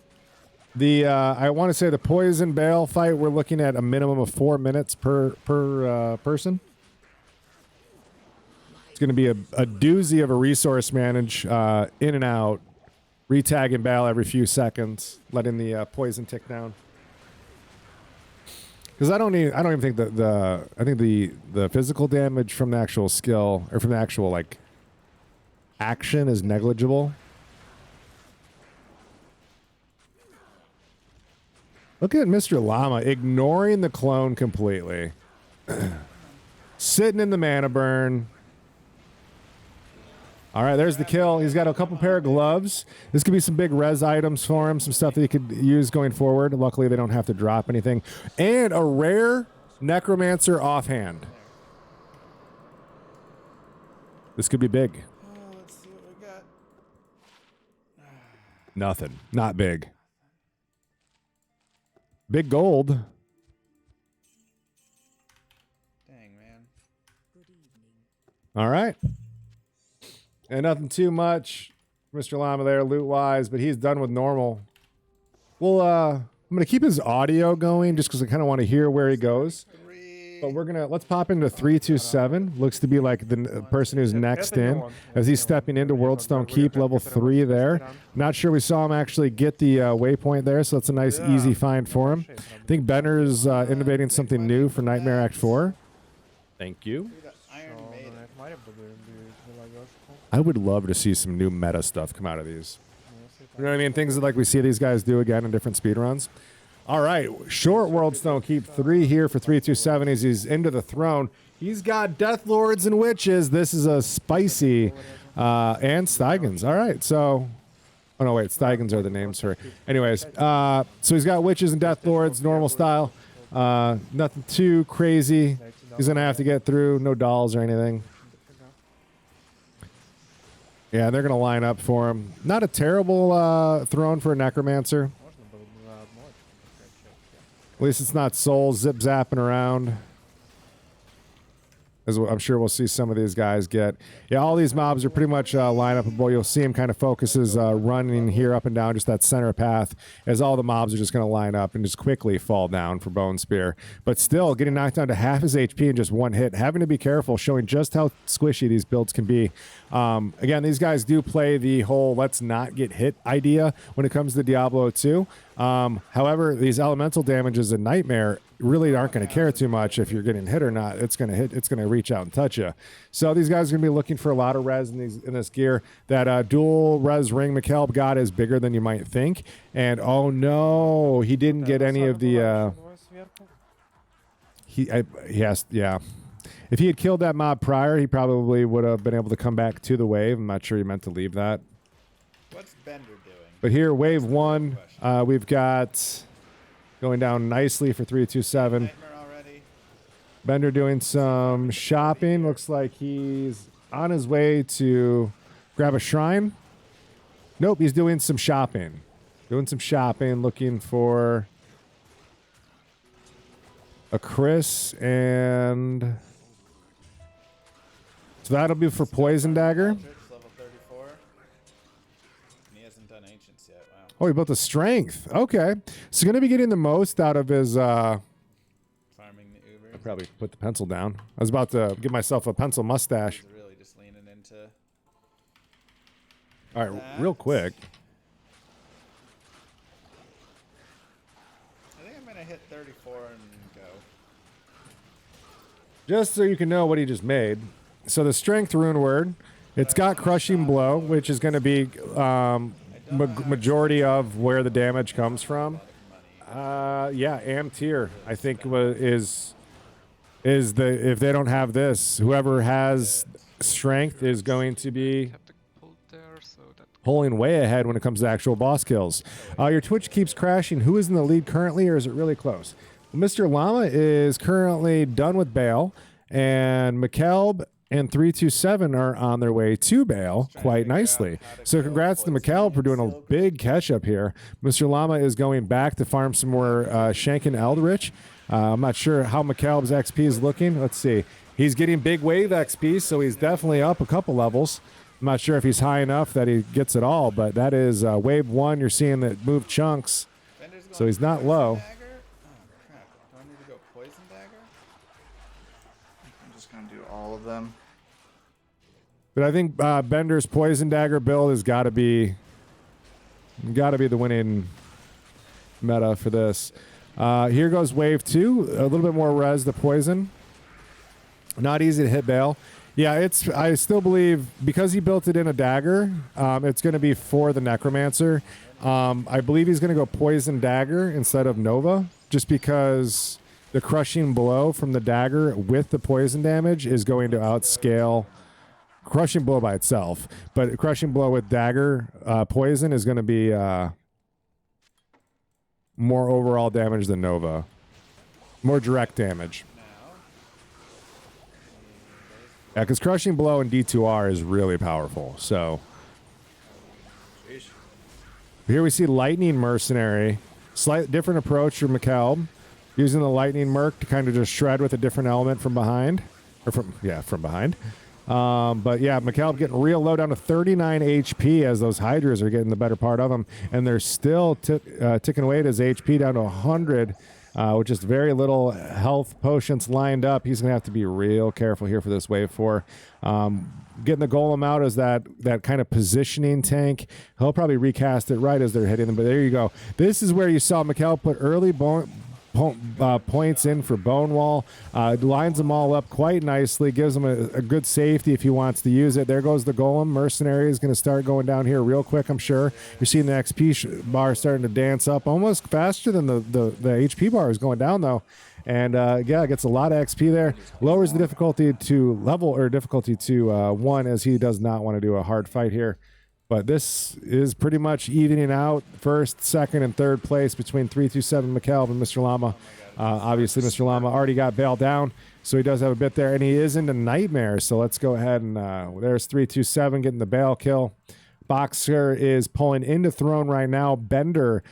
[SPEAKER 2] I want to say the poison Bale fight, we're looking at a minimum of 4 minutes per person. It's going to be a doozy of a resource manage, in and out, retagging Bale every few seconds, letting the poison tick down. Because I don't even think I think the physical damage from the actual skill or from the actual like action is negligible. Look at Mr. Llama ignoring the clone completely. Sitting in the mana burn. All right, there's the kill. He's got a couple pair of gloves. This could be some big res items for him, some stuff that he could use going forward. Luckily, they don't have to drop anything. And a rare Necromancer offhand. This could be big.
[SPEAKER 9] Let's see what we got.
[SPEAKER 2] Nothing. Not big. Big gold.
[SPEAKER 9] Dang, man.
[SPEAKER 2] All right. And nothing too much, Mr. Llama there, loot-wise, but he's done with normal. Well, I'm going to keep his audio going just because I kind of want to hear where he goes. But let's pop into 327. Looks to be like the person who's next in as he's stepping into Worldstone Keep, level 3 there. Not sure we saw him actually get the waypoint there, so that's a nice, easy find for him. I think Benner's innovating something new for Nightmare Act 4. Thank you. I would love to see some new meta stuff come out of these. You know what I mean? Things like we see these guys do again in different speedruns. All right, short Worldstone Keep 3 here for 327 as he's into the throne. He's got Death Lords and Witches. This is a spicy and Steigens. All right, so... Oh, no, wait, Steigens are the names for... Anyways, so he's got Witches and Death Lords, normal style. Nothing too crazy. He's going to have to get through. No dolls or anything. Yeah, they're going to line up for him. Not a terrible throne for a Necromancer. At least it's not souls zip-zapping around. As I'm sure we'll see some of these guys get. Yeah, all these mobs are pretty much line-upable. You'll see him kind of focuses running here up and down just that center path as all the mobs are just going to line up and just quickly fall down for Bone Spear. But still, getting knocked down to half his HP in just one hit. Having to be careful, showing just how squishy these builds can be. Again, these guys do play the whole let's not get hit idea when it comes to Diablo 2. However, these elemental damages in Nightmare really aren't going to care too much if you're getting hit or not. It's going to hit. It's going to reach out and touch you. So these guys are going to be looking for a lot of res in this gear. That dual res ring McKelb got is bigger than you might think. And oh no, he didn't get any of the. He has, yeah. If he had killed that mob prior, he probably would have been able to come back to the wave. I'm not sure he meant to leave that.
[SPEAKER 9] What's Bender doing?
[SPEAKER 2] But here, wave 1, we've got going down nicely for 327. Bender doing some shopping. Looks like he's on his way to grab a shrine. Nope, he's doing some shopping. Looking for a Chris, and so that'll be for Poison Dagger.
[SPEAKER 9] Level 34. And he hasn't done Ancients yet. Wow.
[SPEAKER 2] Oh, he built the Strength. Okay. So going to be getting the most out of his...
[SPEAKER 9] Farming the Uber.
[SPEAKER 2] I probably put the pencil down. I was about to give myself a pencil mustache.
[SPEAKER 9] He's really just leaning into...
[SPEAKER 2] All right, real quick.
[SPEAKER 9] hit 34 and go?
[SPEAKER 2] Just so you can know what he just made. So the strength rune word, it's got crushing blow, which is going to be majority of where the damage comes from. Yeah, am tier, I think is the, if they don't have this, whoever has strength is going to be pulling way ahead when it comes to actual boss kills. Your Twitch keeps crashing. Who is in the lead currently, or is it really close? Mr. Llama is currently done with Bale, and McKelb and 327 are on their way to Bale quite nicely. So congrats to McKelb for doing a big catch up here. Mr. Llama is going back to farm some more Shank and Eldritch. I'm not sure how McKelb's XP is looking. Let's see. He's getting big wave XP, so he's definitely up a couple levels. I'm not sure if he's high enough that he gets it all, but that is wave 1. You're seeing that move chunks, so he's not low.
[SPEAKER 9] Oh, crap. Do I need to go poison dagger?
[SPEAKER 3] I'm just going to do all of them.
[SPEAKER 2] But I think Bender's poison dagger build has got to be the winning meta for this. Here goes wave 2. A little bit more res to poison. Not easy to hit Bale. Yeah, I still believe because he built it in a dagger, it's going to be for the Necromancer. I believe he's going to go poison dagger instead of Nova, just because the crushing blow from the dagger with the poison damage is going to outscale crushing blow by itself. But crushing blow with dagger poison is going to be more overall damage than Nova, more direct damage. Yeah, because crushing blow in D2R is really powerful. So here we see lightning mercenary, slight different approach from McKelb, using the lightning merc to kind of just shred with a different element from behind, or from behind. But yeah, McKelb getting real low, down to 39 HP as those Hydras are getting the better part of him, and they're still ticking away at his HP down to 100. With just very little health potions lined up. He's going to have to be real careful here for this wave 4. Getting the golem out as that kind of positioning tank. He'll probably recast it right as they're hitting them, but there you go. This is where you saw McKelb put early points in for Bone Wall. Lines them all up quite nicely, gives him a good safety if he wants to use it. There goes the golem. Mercenary is going to start going down here real quick, I'm sure. You're seeing the XP bar starting to dance up almost faster than the HP bar is going down, though. And yeah, gets a lot of XP there. Lowers the difficulty to level, or difficulty to 1, as he does not want to do a hard fight here. But this is pretty much evening out first, second, and third place between 327 McKelb and Mr. Llama. Obviously, Mr. Llama already got bailed down, so he does have a bit there, and he is into Nightmare. So let's go ahead and there's 327 getting the bail kill. Boxer is pulling into Throne right now. Bender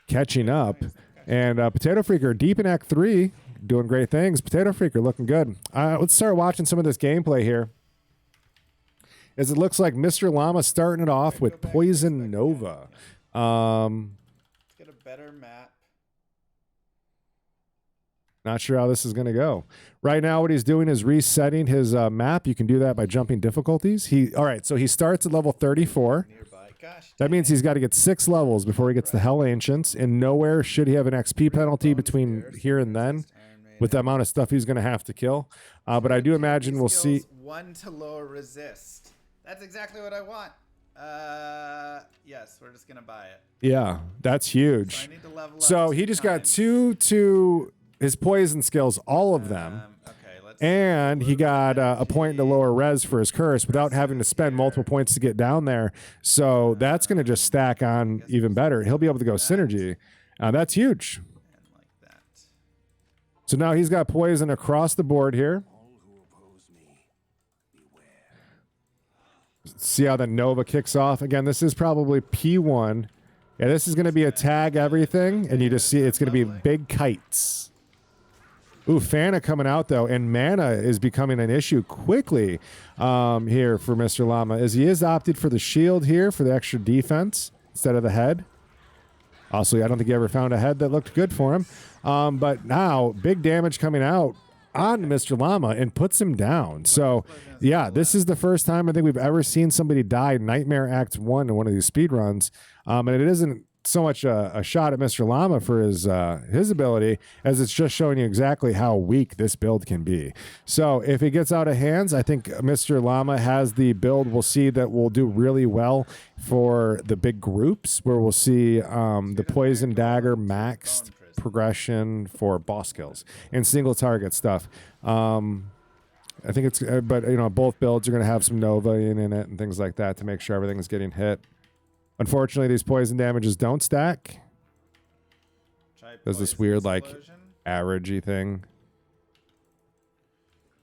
[SPEAKER 2] catching up. And Potato Freaker deep in Act 3, doing great things. Potato Freaker looking good. Let's start watching some of this gameplay here, as it looks like Mr. Llama starting it off with Poison Nova.
[SPEAKER 9] Let's get a better map.
[SPEAKER 2] Not sure how this is going to go. Right now, what he's doing is resetting his map. You can do that by jumping difficulties. All right, so he starts at level 34. That means he's got to get 6 levels before he gets the Hell Ancients, and nowhere should he have an XP penalty between here and then with the amount of stuff he's going to have to kill. But I do imagine we'll see
[SPEAKER 9] 1 to lower resist. That's exactly what I want. Yes, we're just gonna buy it.
[SPEAKER 2] Yeah, that's huge.
[SPEAKER 9] So I need to level up
[SPEAKER 2] so he just got 2 to his poison skills, all of them. And he got a point to lower res for his curse without having to spend multiple points to get down there. So that's going to just stack on even better. He'll be able to go synergy. That's huge. So now he's got poison across the board here. See how the Nova kicks off. Again, this is probably P1. Yeah, this is going to be a tag everything, and you just see it's going to be big kites. Ooh, Fana coming out, though, and mana is becoming an issue quickly here for Mr. Llama, as he is opted for the shield here for the extra defense instead of the head. Also, I don't think he ever found a head that looked good for him. But now, big damage coming out on Mr. Llama and puts him down. So, yeah, this is the first time I think we've ever seen somebody die Nightmare Act 1 in one of these speedruns. And it isn't so much a shot at Mr. Llama for his ability as it's just showing you exactly how weak this build can be. So if it gets out of hands, I think Mr. Llama has the build we'll see that will do really well for the big groups, where we'll see the Poison Dagger maxed progression for boss kills and single target stuff. I think it's, but you know, both builds are going to have some Nova in it and things like that to make sure everything is getting hit. Unfortunately, these poison damages don't stack. There's this weird, like, averagey thing.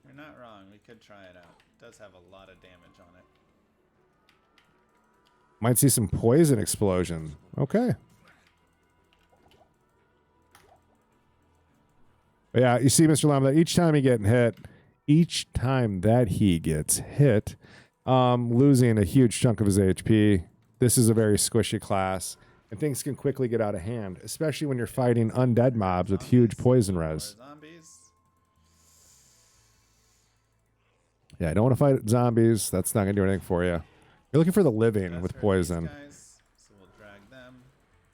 [SPEAKER 9] You're not wrong. We could try it out. It does have a lot of damage on it.
[SPEAKER 2] Might see some poison explosion. Okay. But yeah, you see, Mr. Llama, that each time he gets hit, losing a huge chunk of his HP. This is a very squishy class, and things can quickly get out of hand, especially when you're fighting undead mobs with huge poison res. Yeah, I don't want to fight zombies. That's not going to do anything for you. You're looking for the living with poison.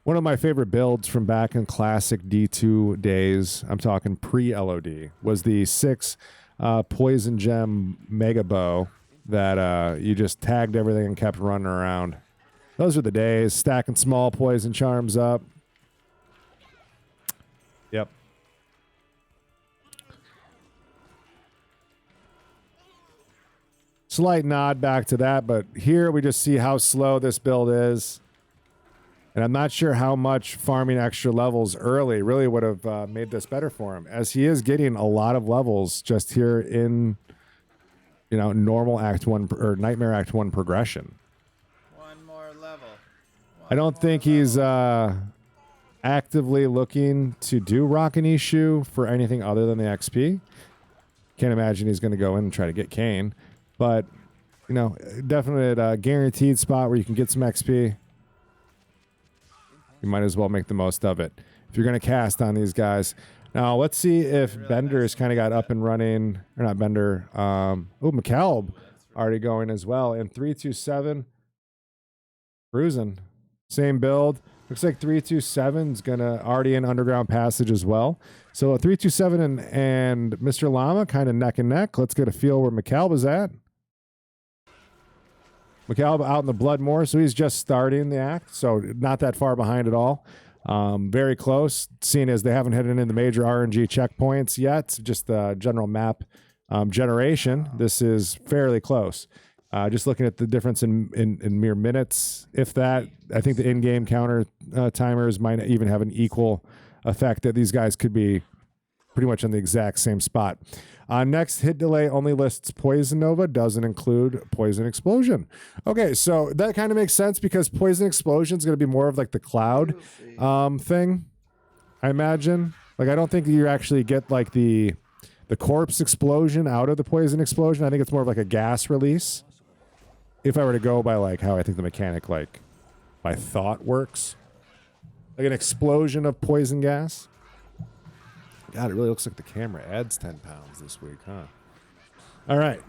[SPEAKER 2] One of my favorite builds from back in classic D2 days, I'm talking pre-LOD, was the 6 poison gem mega bow that you just tagged everything and kept running around. Those are the days, stacking small poison charms up. Yep. Slight nod back to that, but here we just see how slow this build is. And I'm not sure how much farming extra levels early really would have made this better for him, as he is getting a lot of levels just here in, you know, normal Act 1 or Nightmare Act 1 progression.
[SPEAKER 9] One more level.
[SPEAKER 2] I don't think he's actively looking to do Rockanishu for anything other than the XP. Can't imagine he's going to go in and try to get Kane. But, you know, definitely a guaranteed spot where you can get some XP. You might as well make the most of it if you're going to cast on these guys. Now, let's see if Bender's kind of got up and running. Or not Bender. McCalb already going as well. And 327, cruising. Same build. Looks like 327's going to already in Underground Passage as well. So 327 and Mr. Llama kind of neck and neck. Let's get a feel where McCalb is at. McCalb out in the Bloodmoor, so he's just starting the act, so not that far behind at all. Very close, seeing as they haven't hit any of the major RNG checkpoints yet, just the general map generation. This is fairly close. Just looking at the difference in mere minutes, if that, I think the in-game counter timers might even have an equal effect, that these guys could be pretty much on the exact same spot. Next, hit delay only lists Poison Nova, doesn't include Poison Explosion. Okay, so that kind of makes sense because Poison Explosion is going to be more of like the cloud thing, I imagine. Like, I don't think you actually get like the corpse explosion out of the Poison Explosion. I think it's more of like a gas release. If I were to go by like how I think the mechanic like by thought works. Like an explosion of poison gas. God, it really looks like the camera adds 10 pounds this week, huh? All right.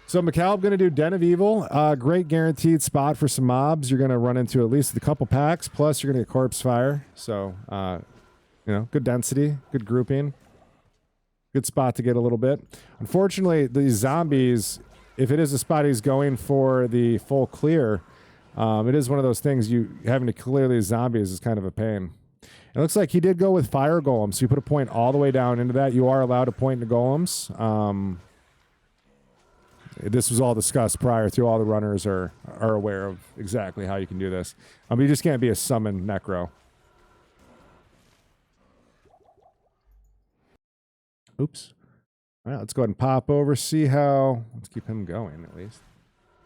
[SPEAKER 2] So McCalb going to do Den of Evil. Great guaranteed spot for some mobs. You're going to run into at least a couple packs. Plus, you're going to get Corpse Fire. So, you know, good density, good grouping. Good spot to get a little bit. Unfortunately, these zombies, if it is a spot he's going for the full clear, it is one of those things you having to clear these zombies is kind of a pain. It looks like he did go with Fire Golems. So you put a point all the way down into that. You are allowed to point into Golems. This was all discussed prior to. All the runners are aware of exactly how you can do this. You just can't be a summoned Necro. Oops. All right, let's go ahead and pop over. See how... Let's keep him going, at least.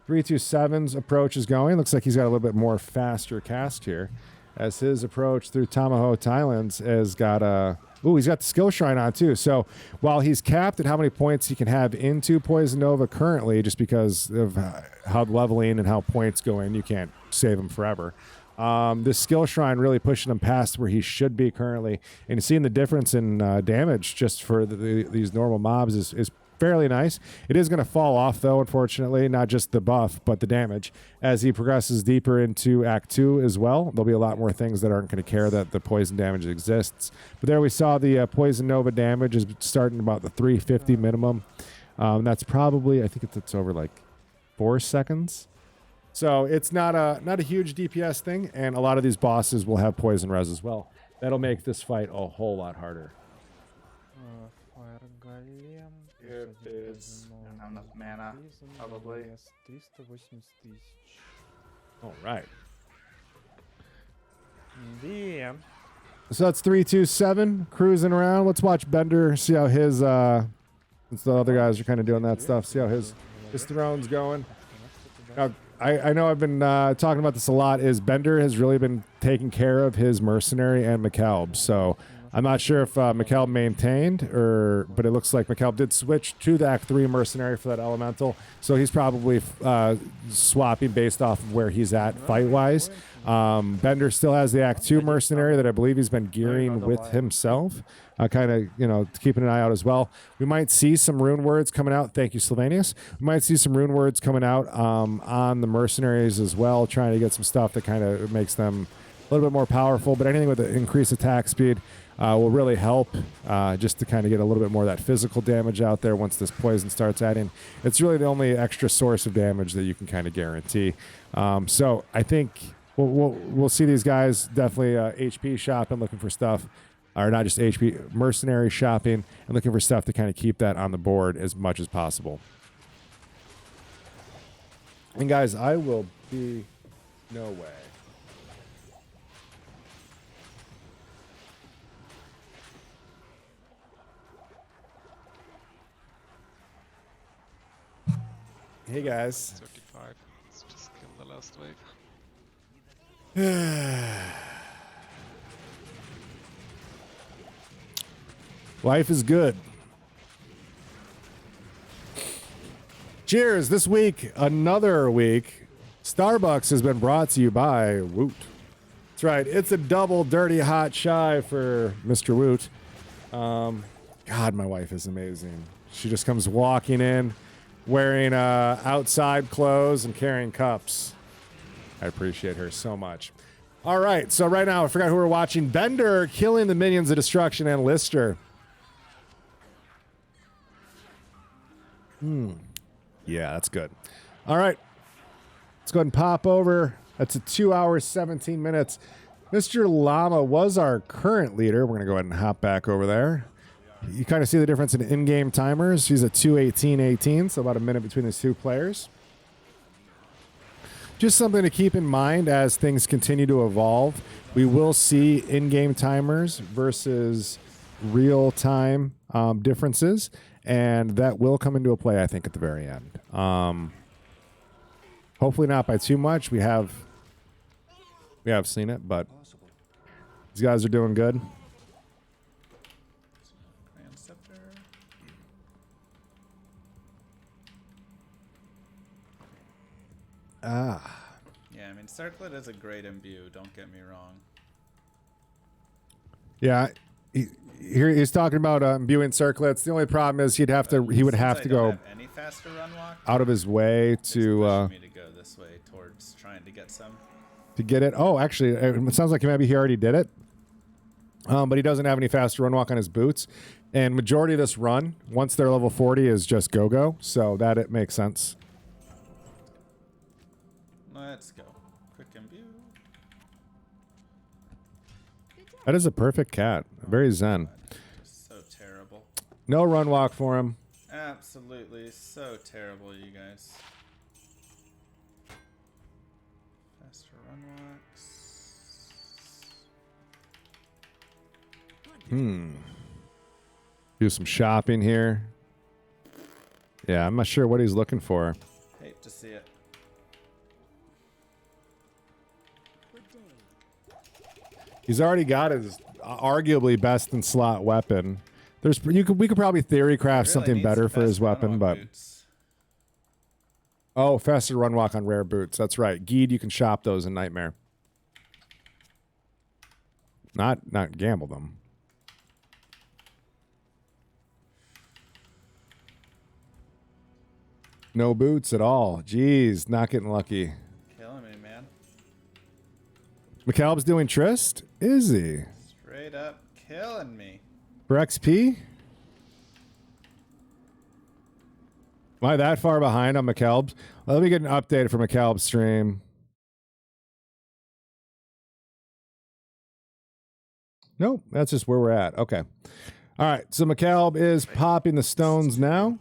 [SPEAKER 2] 327's approach is going. Looks like he's got a little bit more faster cast here, as his approach through Tamaho Thailands has got a... Ooh, he's got the skill shrine on too. So while he's capped at how many points he can have into Poison Nova currently, just because of how leveling and how points go in, you can't save him forever. This skill shrine really pushing him past where he should be currently. And seeing the difference in damage just for these normal mobs is fairly nice. It is going to fall off, though, unfortunately, not just the buff, but the damage. As he progresses deeper into Act 2 as well, there'll be a lot more things that aren't going to care that the poison damage exists. But there we saw the Poison Nova damage is starting about the 350 minimum. That's probably, I think it's over like 4 seconds. So it's not a huge DPS thing, and a lot of these bosses will have poison res as well. That'll make this fight a whole lot harder.
[SPEAKER 4] Fire Golem.
[SPEAKER 3] Here it is. I don't have enough mana, probably.
[SPEAKER 2] All right.
[SPEAKER 4] Damn.
[SPEAKER 2] So that's 3-2-7 cruising around. Let's watch Bender, see how his since the other guys are kind of doing that stuff, see how his throne's going. Now, I know I've been talking about this a lot, is Bender has really been taking care of his mercenary and McCalb. So I'm not sure if McCalb maintained, but it looks like McCalb did switch to the Act 3 mercenary for that elemental. So he's probably swapping based off of where he's at fight-wise. Bender still has the Act 2 mercenary that I believe he's been gearing with himself. Kind of, keeping an eye out as well. We might see some rune words coming out. Thank you, Sylvanius. We might see some rune words coming out on the mercenaries as well, trying to get some stuff that kind of makes them a little bit more powerful. But anything with the increased attack speed will really help just to kind of get a little bit more of that physical damage out there once this poison starts adding. It's really the only extra source of damage that you can kind of guarantee. So I think we'll see these guys definitely HP shopping, looking for stuff. Or not just HP, mercenary shopping, and looking for stuff to kind of keep that on the board as much as possible. And guys, I will be no way. Hey guys.
[SPEAKER 6] 35. Let's just kill the last wave.
[SPEAKER 2] Life is good. Cheers. This week, another week, Starbucks has been brought to you by Woot. That's right. It's a double dirty hot chai for Mr. Woot. God, my wife is amazing. She just comes walking in wearing outside clothes and carrying cups. I appreciate her so much. All right. So right now, I forgot who we're watching. Bender killing the minions of destruction and Lister. Yeah, that's good. All right. Let's go ahead and pop over. That's a 2 hours, 17 minutes. Mr. Llama was our current leader. We're going to go ahead and hop back over there. You kind of see the difference in in-game timers. He's at 2:18:18, so about a minute between these two players. Just something to keep in mind as things continue to evolve. We will see in-game timers versus real-time differences. And that will come into a play, I think, at the very end. Hopefully not by too much. We have seen it, but these guys are doing good.
[SPEAKER 9] Yeah, I mean, Circlet is a great imbue. Don't get me wrong.
[SPEAKER 2] Yeah. Here he's talking about imbuing circlets. The only problem is he would have to go
[SPEAKER 9] any faster run walk,
[SPEAKER 2] out of his way to
[SPEAKER 9] me to go this way towards trying to get some.
[SPEAKER 2] To get it. Oh, actually, it sounds like maybe he already did it. But he doesn't have any faster run walk on his boots. And majority of this run, once they're level 40, is just go-go. So that it makes sense.
[SPEAKER 9] Let's go. Quick imbue.
[SPEAKER 2] That is a perfect cat. Very zen.
[SPEAKER 9] So terrible.
[SPEAKER 2] No run walk for him.
[SPEAKER 9] Absolutely so terrible, you guys. Faster run walks.
[SPEAKER 2] Do some shopping here. Yeah, I'm not sure what he's looking for.
[SPEAKER 9] Hate to see it.
[SPEAKER 2] He's already got his arguably best in slot weapon. We could probably theory craft something better for his weapon, but oh, faster run walk on rare boots. That's right. Geed, you can shop those in Nightmare. Not gamble them. No boots at all. Jeez, not getting lucky.
[SPEAKER 9] Killing me, man.
[SPEAKER 2] McCaleb's doing Trist? Is he?
[SPEAKER 9] Straight up killing me.
[SPEAKER 2] For XP? Am I that far behind on McCaleb's? Let me get an update from McCaleb's stream. Nope, that's just where we're at. Okay. All right, so McCaleb is popping the stones now.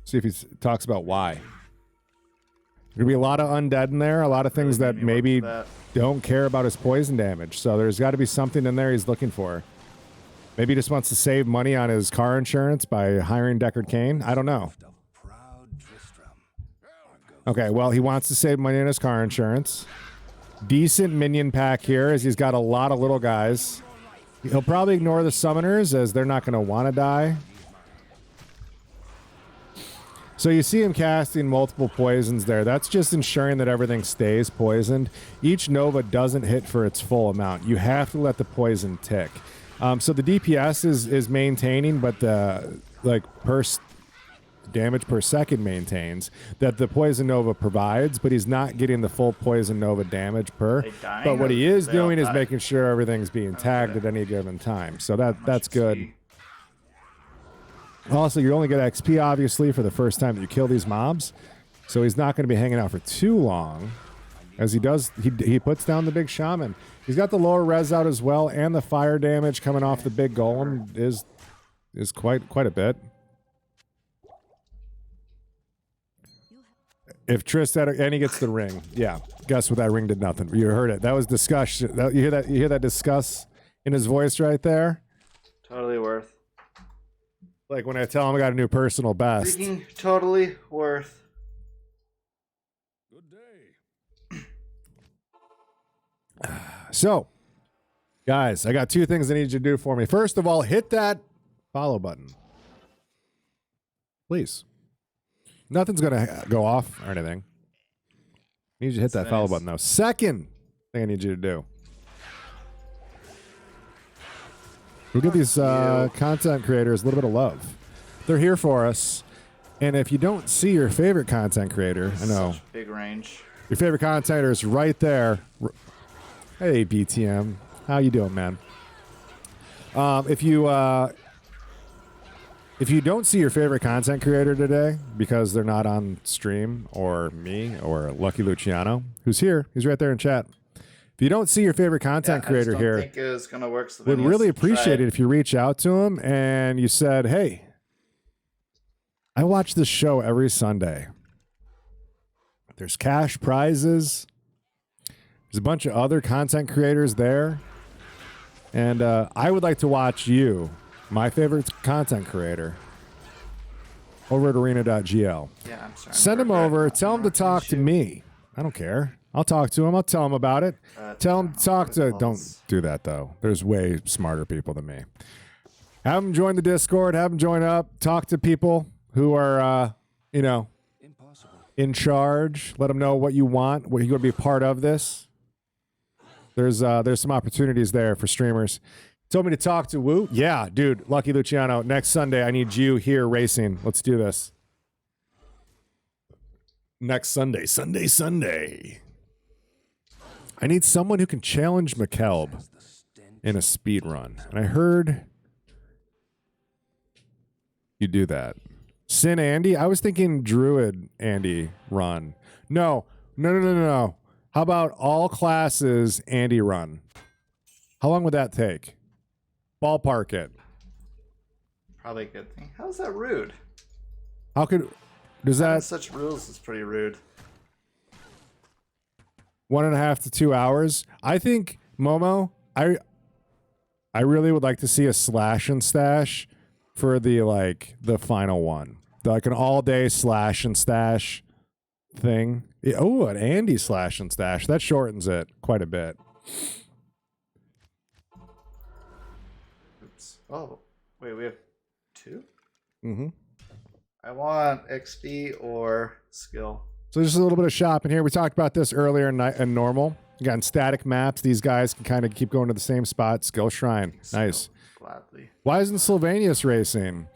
[SPEAKER 2] See if he talks about why. There's going to be a lot of undead in there, a lot of things that maybe don't care about his poison damage. So there's got to be something in there he's looking for. Maybe he just wants to save money on his car insurance by hiring Deckard Cain. I don't know. Okay, well, he wants to save money on his car insurance. Decent minion pack here as he's got a lot of little guys. He'll probably ignore the summoners as they're not going to want to die. So you see him casting multiple poisons there. That's just ensuring that everything stays poisoned. Each Nova doesn't hit for its full amount. You have to let the poison tick. So the DPS is maintaining, but the damage per second maintains that the Poison Nova provides, but he's not getting the full Poison Nova damage per. But what he is doing is making sure everything's being tagged at any given time. So that's good. Also, you only get XP, obviously, for the first time that you kill these mobs. So he's not going to be hanging out for too long. As he does, he puts down the big shaman. He's got the lower res out as well, and the fire damage coming off the big golem is quite a bit. If Trist had and he gets the ring, yeah. Guess what? That ring did nothing. You heard it. That was discussion. You hear that? You hear that discuss in his voice right there?
[SPEAKER 3] Totally worth.
[SPEAKER 2] Like when I tell him I got a new personal best.
[SPEAKER 3] Freaking totally worth.
[SPEAKER 7] Good day.
[SPEAKER 2] So, guys, I got two things I need you to do for me. First of all, hit that follow button. Please. Nothing's going to go off or anything. I need you to hit that follow button, though. Second thing I need you to do. We'll give these content creators a little bit of love. They're here for us. And if you don't see your favorite content creator, I know.
[SPEAKER 3] Such big range.
[SPEAKER 2] Your favorite content creator is right there. Hey, BTM. How you doing, man? If you don't see your favorite content creator today because they're not on stream, or me, or Lucky Luciano, who's here, he's right there in chat. If you don't see your favorite content creator here,
[SPEAKER 3] I think it was gonna work.
[SPEAKER 2] would really appreciate it if you reach out to him and you said, hey, I watch this show every Sunday. There's cash prizes. There's a bunch of other content creators there. And I would like to watch my favorite content creator, over at arena.gl.
[SPEAKER 3] Yeah, I'm sorry.
[SPEAKER 2] Send him over. Tell him to talk to me. I don't care. I'll talk to him. I'll tell him about it. Tell him to talk to... Don't do that, though. There's way smarter people than me. Have them join the Discord. Have them join up. Talk to people who are, in charge. Let them know what you want. What you're going to be a part of this. There's some opportunities there for streamers. Told me to talk to Woo. Yeah, dude. Lucky Luciano. Next Sunday, I need you here racing. Let's do this. Next Sunday. Sunday. I need someone who can challenge McCaleb in a speed run. And I heard you do that. Sin Andy? I was thinking Druid Andy run. No. How about all classes Andy run? How long would that take? Ballpark it.
[SPEAKER 3] Probably a good thing. How's that rude?
[SPEAKER 2] How could... Does that...
[SPEAKER 3] Such rules is pretty rude.
[SPEAKER 2] 1.5 to 2 hours. I think, Momo, I really would like to see a slash and stash for the final one. Like an all-day slash and stash thing. Oh, an Andy slash and stash. That shortens it quite a bit.
[SPEAKER 3] Oops. Oh, wait, we have 2?
[SPEAKER 2] Mm-hmm.
[SPEAKER 3] I want XP or skill.
[SPEAKER 2] So just a little bit of shopping here. We talked about this earlier in normal. Again, static maps. These guys can kind of keep going to the same spot. Skill Shrine. Nice.
[SPEAKER 3] Gladly.
[SPEAKER 2] Why isn't Sylvanius racing?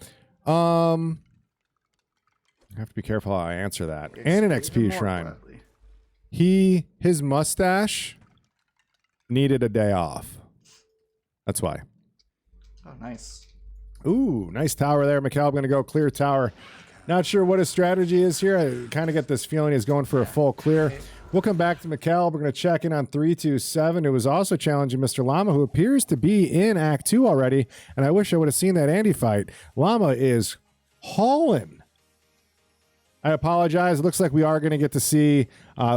[SPEAKER 2] I have to be careful how I answer that.
[SPEAKER 3] It's
[SPEAKER 2] And an
[SPEAKER 3] even
[SPEAKER 2] XP
[SPEAKER 3] more
[SPEAKER 2] shrine.
[SPEAKER 3] gladly.
[SPEAKER 2] His mustache needed a day off. That's why.
[SPEAKER 3] Oh, nice.
[SPEAKER 2] Ooh, nice tower there. McCall going to go clear tower. Not sure what his strategy is here. I kind of get this feeling he's going for a full clear. We'll come back to McCall. We're going to check in on 327, who was also challenging Mr. Llama, who appears to be in Act 2 already. And I wish I would have seen that Andy fight. Llama is hauling. I apologize. It looks like we are going to get to see,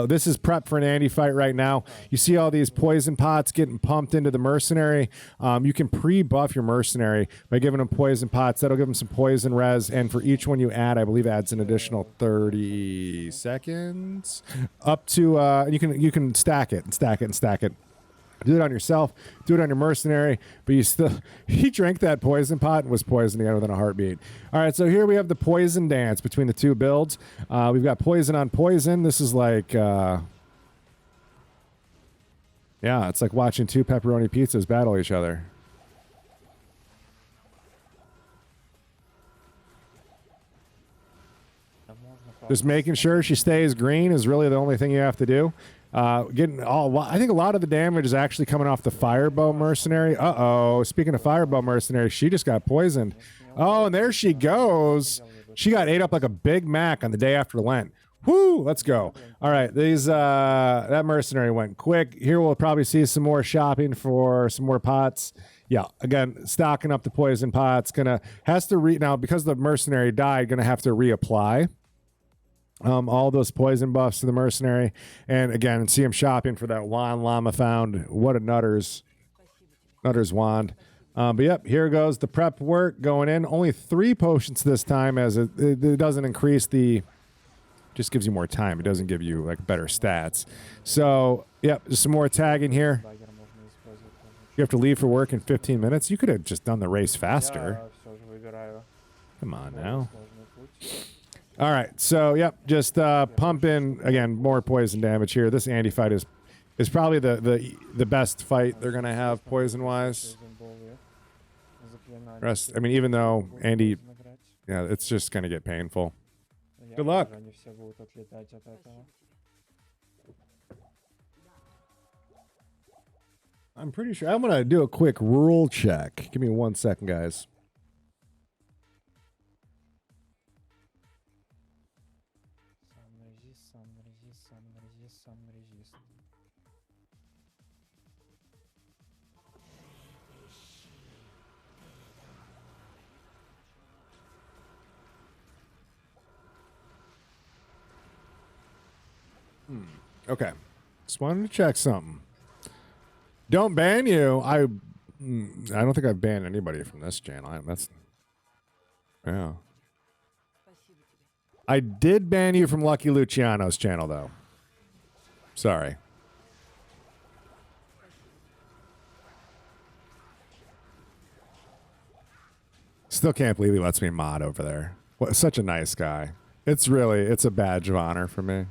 [SPEAKER 2] this is prep for an Andy fight right now. You see all these poison pots getting pumped into the mercenary. You can pre-buff your mercenary by giving him poison pots. That'll give him some poison res. And for each one you add, I believe adds an additional 30 seconds. Up to, you can stack it and stack it and stack it. Do it on yourself, do it on your mercenary, but he drank that poison pot and was poisoned again within a heartbeat. All right, so here we have the poison dance between the two builds. We've got poison on poison. This is like, yeah, it's like watching two pepperoni pizzas battle each other. Just making sure she stays green is really the only thing you have to do. I think a lot of the damage is actually coming off the Firebow Mercenary. Uh-oh. Speaking of Firebow Mercenary, she just got poisoned. Oh, and there she goes. She got ate up like a Big Mac on the day after Lent. Woo! Let's go. All right. That Mercenary went quick. Here we'll probably see some more shopping for some more pots. Yeah, again, stocking up the poison pots. Now, because the Mercenary died, gonna have to reapply all those poison buffs to the mercenary, and again, see him shopping for that wand Llama found. What a nutter's wand. But yep, here goes the prep work going in. Only 3 potions this time, as it doesn't increase just gives you more time. It doesn't give you like better stats. So yep, just some more tagging here. You have to leave for work in 15 minutes. You could have just done the race faster. Come on now. All right, so yep, just pump in again more poison damage here. This Andy fight is probably the best fight they're gonna have poison wise. I mean, even though Andy, yeah, it's just gonna get painful. Good luck. I'm pretty sure I'm gonna do a quick rule check. Give me 1 second, guys. Okay. Just wanted to check something. Don't ban you. I don't think I've banned anybody from this channel. Yeah. I did ban you from Lucky Luciano's channel, though. Sorry. Still can't believe he lets me mod over there. What, such a nice guy. It's a badge of honor for me.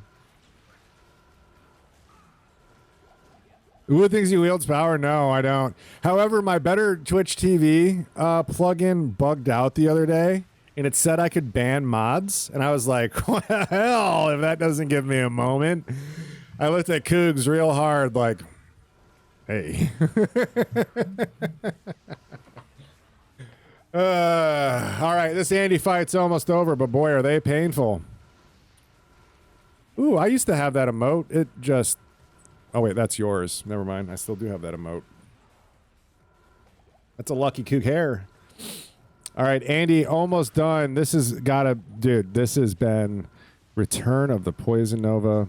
[SPEAKER 2] Who thinks he wields power? No, I don't. However, my Better Twitch TV plugin bugged out the other day, and it said I could ban mods, and I was like, what the hell, if that doesn't give me a moment. I looked at Cougs real hard, like, hey. All right, this Andy fight's almost over, but boy, are they painful. Ooh, I used to have that emote. It just... Oh, wait, that's yours. Never mind. I still do have that emote. That's a lucky kook hair. All right, Andy, almost done. This has got to... Dude, this has been Return of the Poison Nova.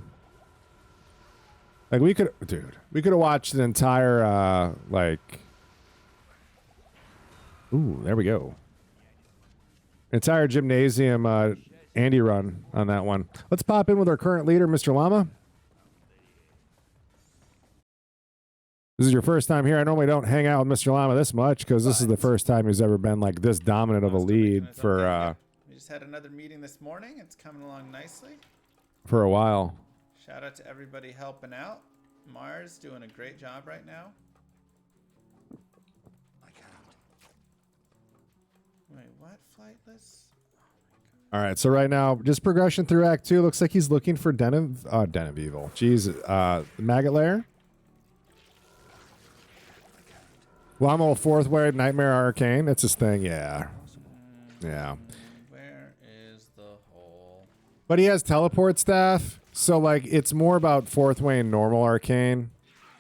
[SPEAKER 2] Like, we could... Dude, we could have watched the entire, like... Ooh, there we go. Entire gymnasium Andy run on that one. Let's pop in with our current leader, Mr. Llama. This is your first time here. I normally don't hang out with Mr. Llama this much because this is the first time he's ever been like this dominant of a lead for
[SPEAKER 9] we just had another meeting this morning. It's coming along nicely.
[SPEAKER 2] For a while.
[SPEAKER 9] Shout out to everybody helping out. Mars doing a great job right now.
[SPEAKER 7] I can't.
[SPEAKER 9] Wait, what? Flightless? Oh my
[SPEAKER 2] All right, so right now, just progression through Act 2. Looks like he's looking for Den of Evil. Jeez, the Maggot Lair. Lamo 4th Ward, Nightmare Arcane. That's his thing, yeah. Yeah.
[SPEAKER 9] Where is the hole?
[SPEAKER 2] But he has teleport staff, so like it's more about 4th Wayne normal Arcane,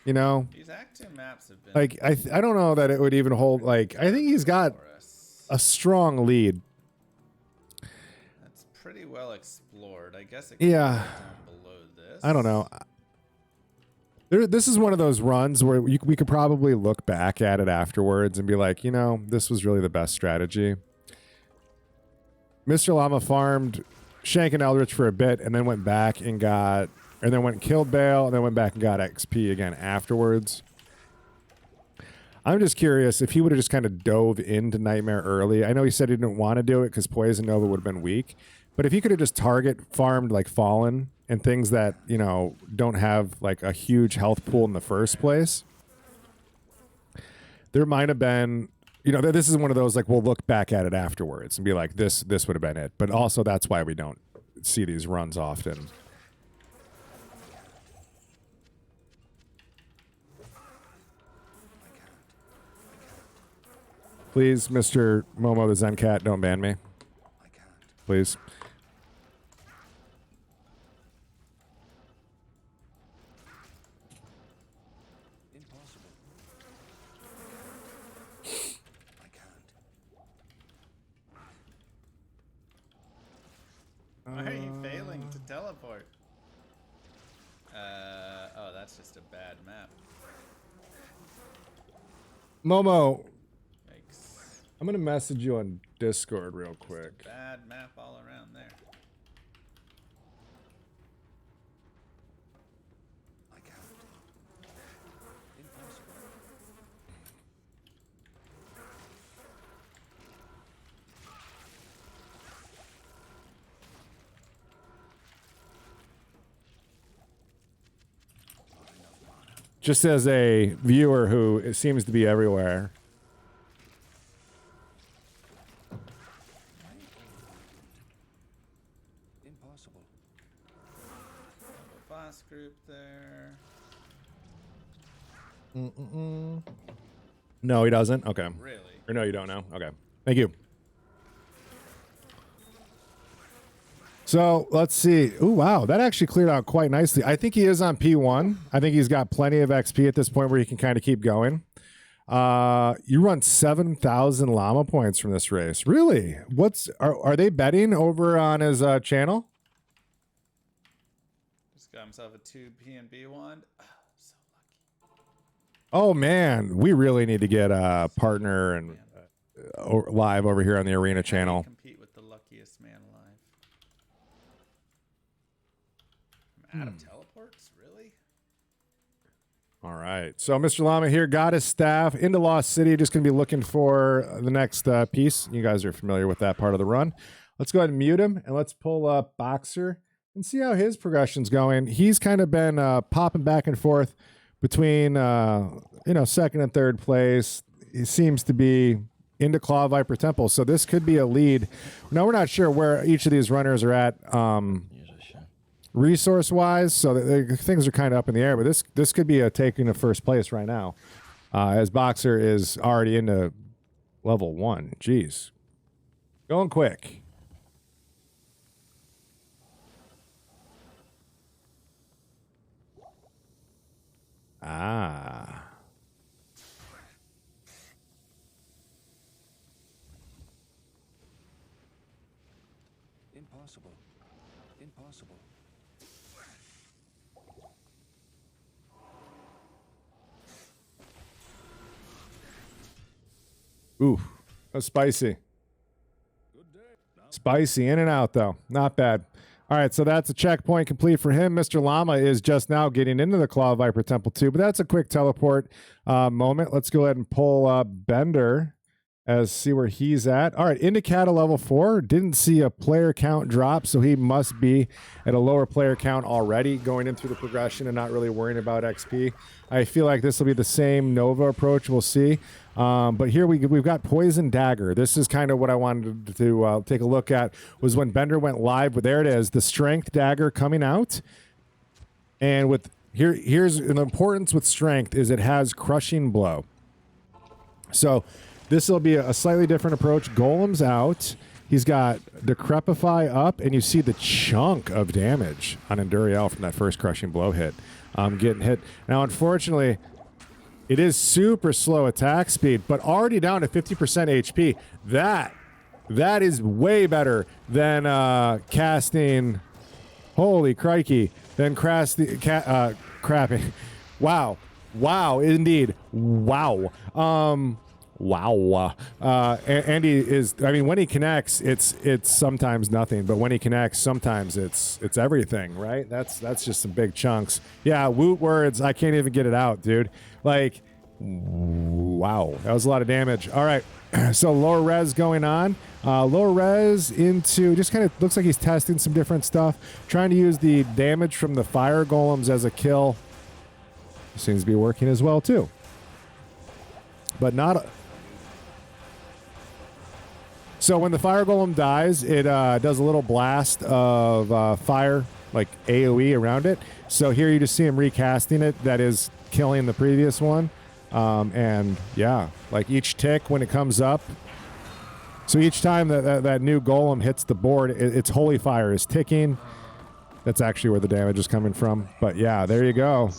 [SPEAKER 2] you know?
[SPEAKER 9] These Act 2 maps have been...
[SPEAKER 2] Like, I don't know that it would even hold, like, I think he's got a strong lead.
[SPEAKER 9] That's pretty well explored. I guess it could
[SPEAKER 2] Yeah.
[SPEAKER 9] be down below this.
[SPEAKER 2] I don't know. This is one of those runs where we could probably look back at it afterwards and be like, you know, this was really the best strategy. Mr. Llama farmed Shank and Eldritch for a bit and then went back and got, and then went and killed Bale and then went back and got XP again afterwards. I'm just curious if he would have just kind of dove into Nightmare early. I know he said he didn't want to do it because Poison Nova would have been weak. But if he could have just farmed like Fallen and things that, you know, don't have like a huge health pool in the first place, there might have been, you know, this is one of those like we'll look back at it afterwards and be like, this would have been it. But also that's why we don't see these runs often. Please, Mr. Momo the Zen Cat, don't ban me. Please.
[SPEAKER 9] Why are you failing to teleport? Oh, that's just a bad map.
[SPEAKER 2] Momo,
[SPEAKER 9] Yikes.
[SPEAKER 2] I'm going to message you on Discord real quick.
[SPEAKER 9] Bad map all around there.
[SPEAKER 7] I can't. Impossible.
[SPEAKER 2] Just as a viewer who seems to be everywhere.
[SPEAKER 7] Impossible.
[SPEAKER 9] A boss group there.
[SPEAKER 2] No, he doesn't? Okay.
[SPEAKER 9] Really?
[SPEAKER 2] Or no, you don't know? Okay. Thank you. So let's see. Oh, wow. That actually cleared out quite nicely. I think he is on P1. I think he's got plenty of XP at this point where he can kind of keep going. You run 7,000 llama points from this race. Really? Are they betting over on his channel?
[SPEAKER 9] Just got himself a 2 PNB wand. Oh, so lucky.
[SPEAKER 2] Oh, man. We really need to get a partner and live over here on the Arena channel.
[SPEAKER 9] Compete with the luckiest man alive. I'm out of teleports? Really?
[SPEAKER 2] All right. So Mr. Llama here got his staff into Lost City. Just going to be looking for the next piece. You guys are familiar with that part of the run. Let's go ahead and mute him, and let's pull up Boxer and see how his progression's going. He's kind of been popping back and forth between, second and third place. He seems to be into Claw Viper Temple, so this could be a lead. Now, we're not sure where each of these runners are at resource-wise, so things are kind of up in the air, but this could be a taking of first place right now, as Boxer is already into level 1. Jeez. Going quick. Ah.
[SPEAKER 7] Impossible. Impossible.
[SPEAKER 2] Ooh, that's spicy. Spicy in and out, though. Not bad. All right, so that's a checkpoint complete for him. Mr. Llama is just now getting into the Claw Viper Temple 2, but that's a quick teleport moment. Let's go ahead and pull up Bender as see where he's at. All right, Indicat level 4. Didn't see a player count drop, so he must be at a lower player count already going in through the progression and not really worrying about XP. I feel like this will be the same Nova approach. We'll see. But here we've got Poison Dagger. This is kind of what I wanted to take a look at, was when Bender went live. But there it is, the Strength Dagger coming out. And with here's an importance with Strength is it has Crushing Blow. So this will be a slightly different approach. Golem's out. He's got Decrepify up, and you see the chunk of damage on Enduriel from that first Crushing Blow hit. Getting hit. Now, unfortunately, it is super slow attack speed, but already down to 50% HP. That is way better than casting. Holy crikey! Than crapping. Wow! Indeed. Wow. Wow. Andy is, I mean, when he connects, it's sometimes nothing, but when he connects, sometimes it's everything, right? That's just some big chunks. Yeah, woot words, I can't even get it out, dude. Like, wow. That was a lot of damage. All right. So lower res going on. Lower res into, just kind of looks like he's testing some different stuff. Trying to use the damage from the fire golems as a kill. Seems to be working as well, too. But not... So when the fire golem dies, it does a little blast of fire, like AoE around it. So here you just see him recasting it. That is killing the previous one. And yeah, like each tick when it comes up. So each time that new golem hits the board, its holy fire is ticking. That's actually where the damage is coming from. But yeah, there you go.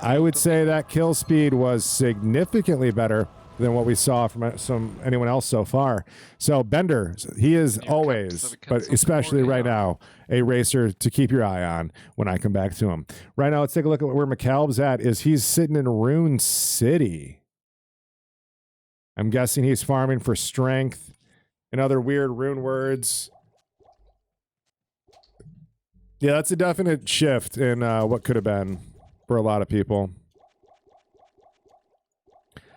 [SPEAKER 2] I would say that kill speed was significantly better than what we saw from anyone else so far. So Bender, he is always, but especially right now, a racer to keep your eye on when I come back to him. Right now, let's take a look at where McCalb's at. He's sitting in Rune City. I'm guessing he's farming for strength and other weird rune words. Yeah, that's a definite shift in what could have been for a lot of people.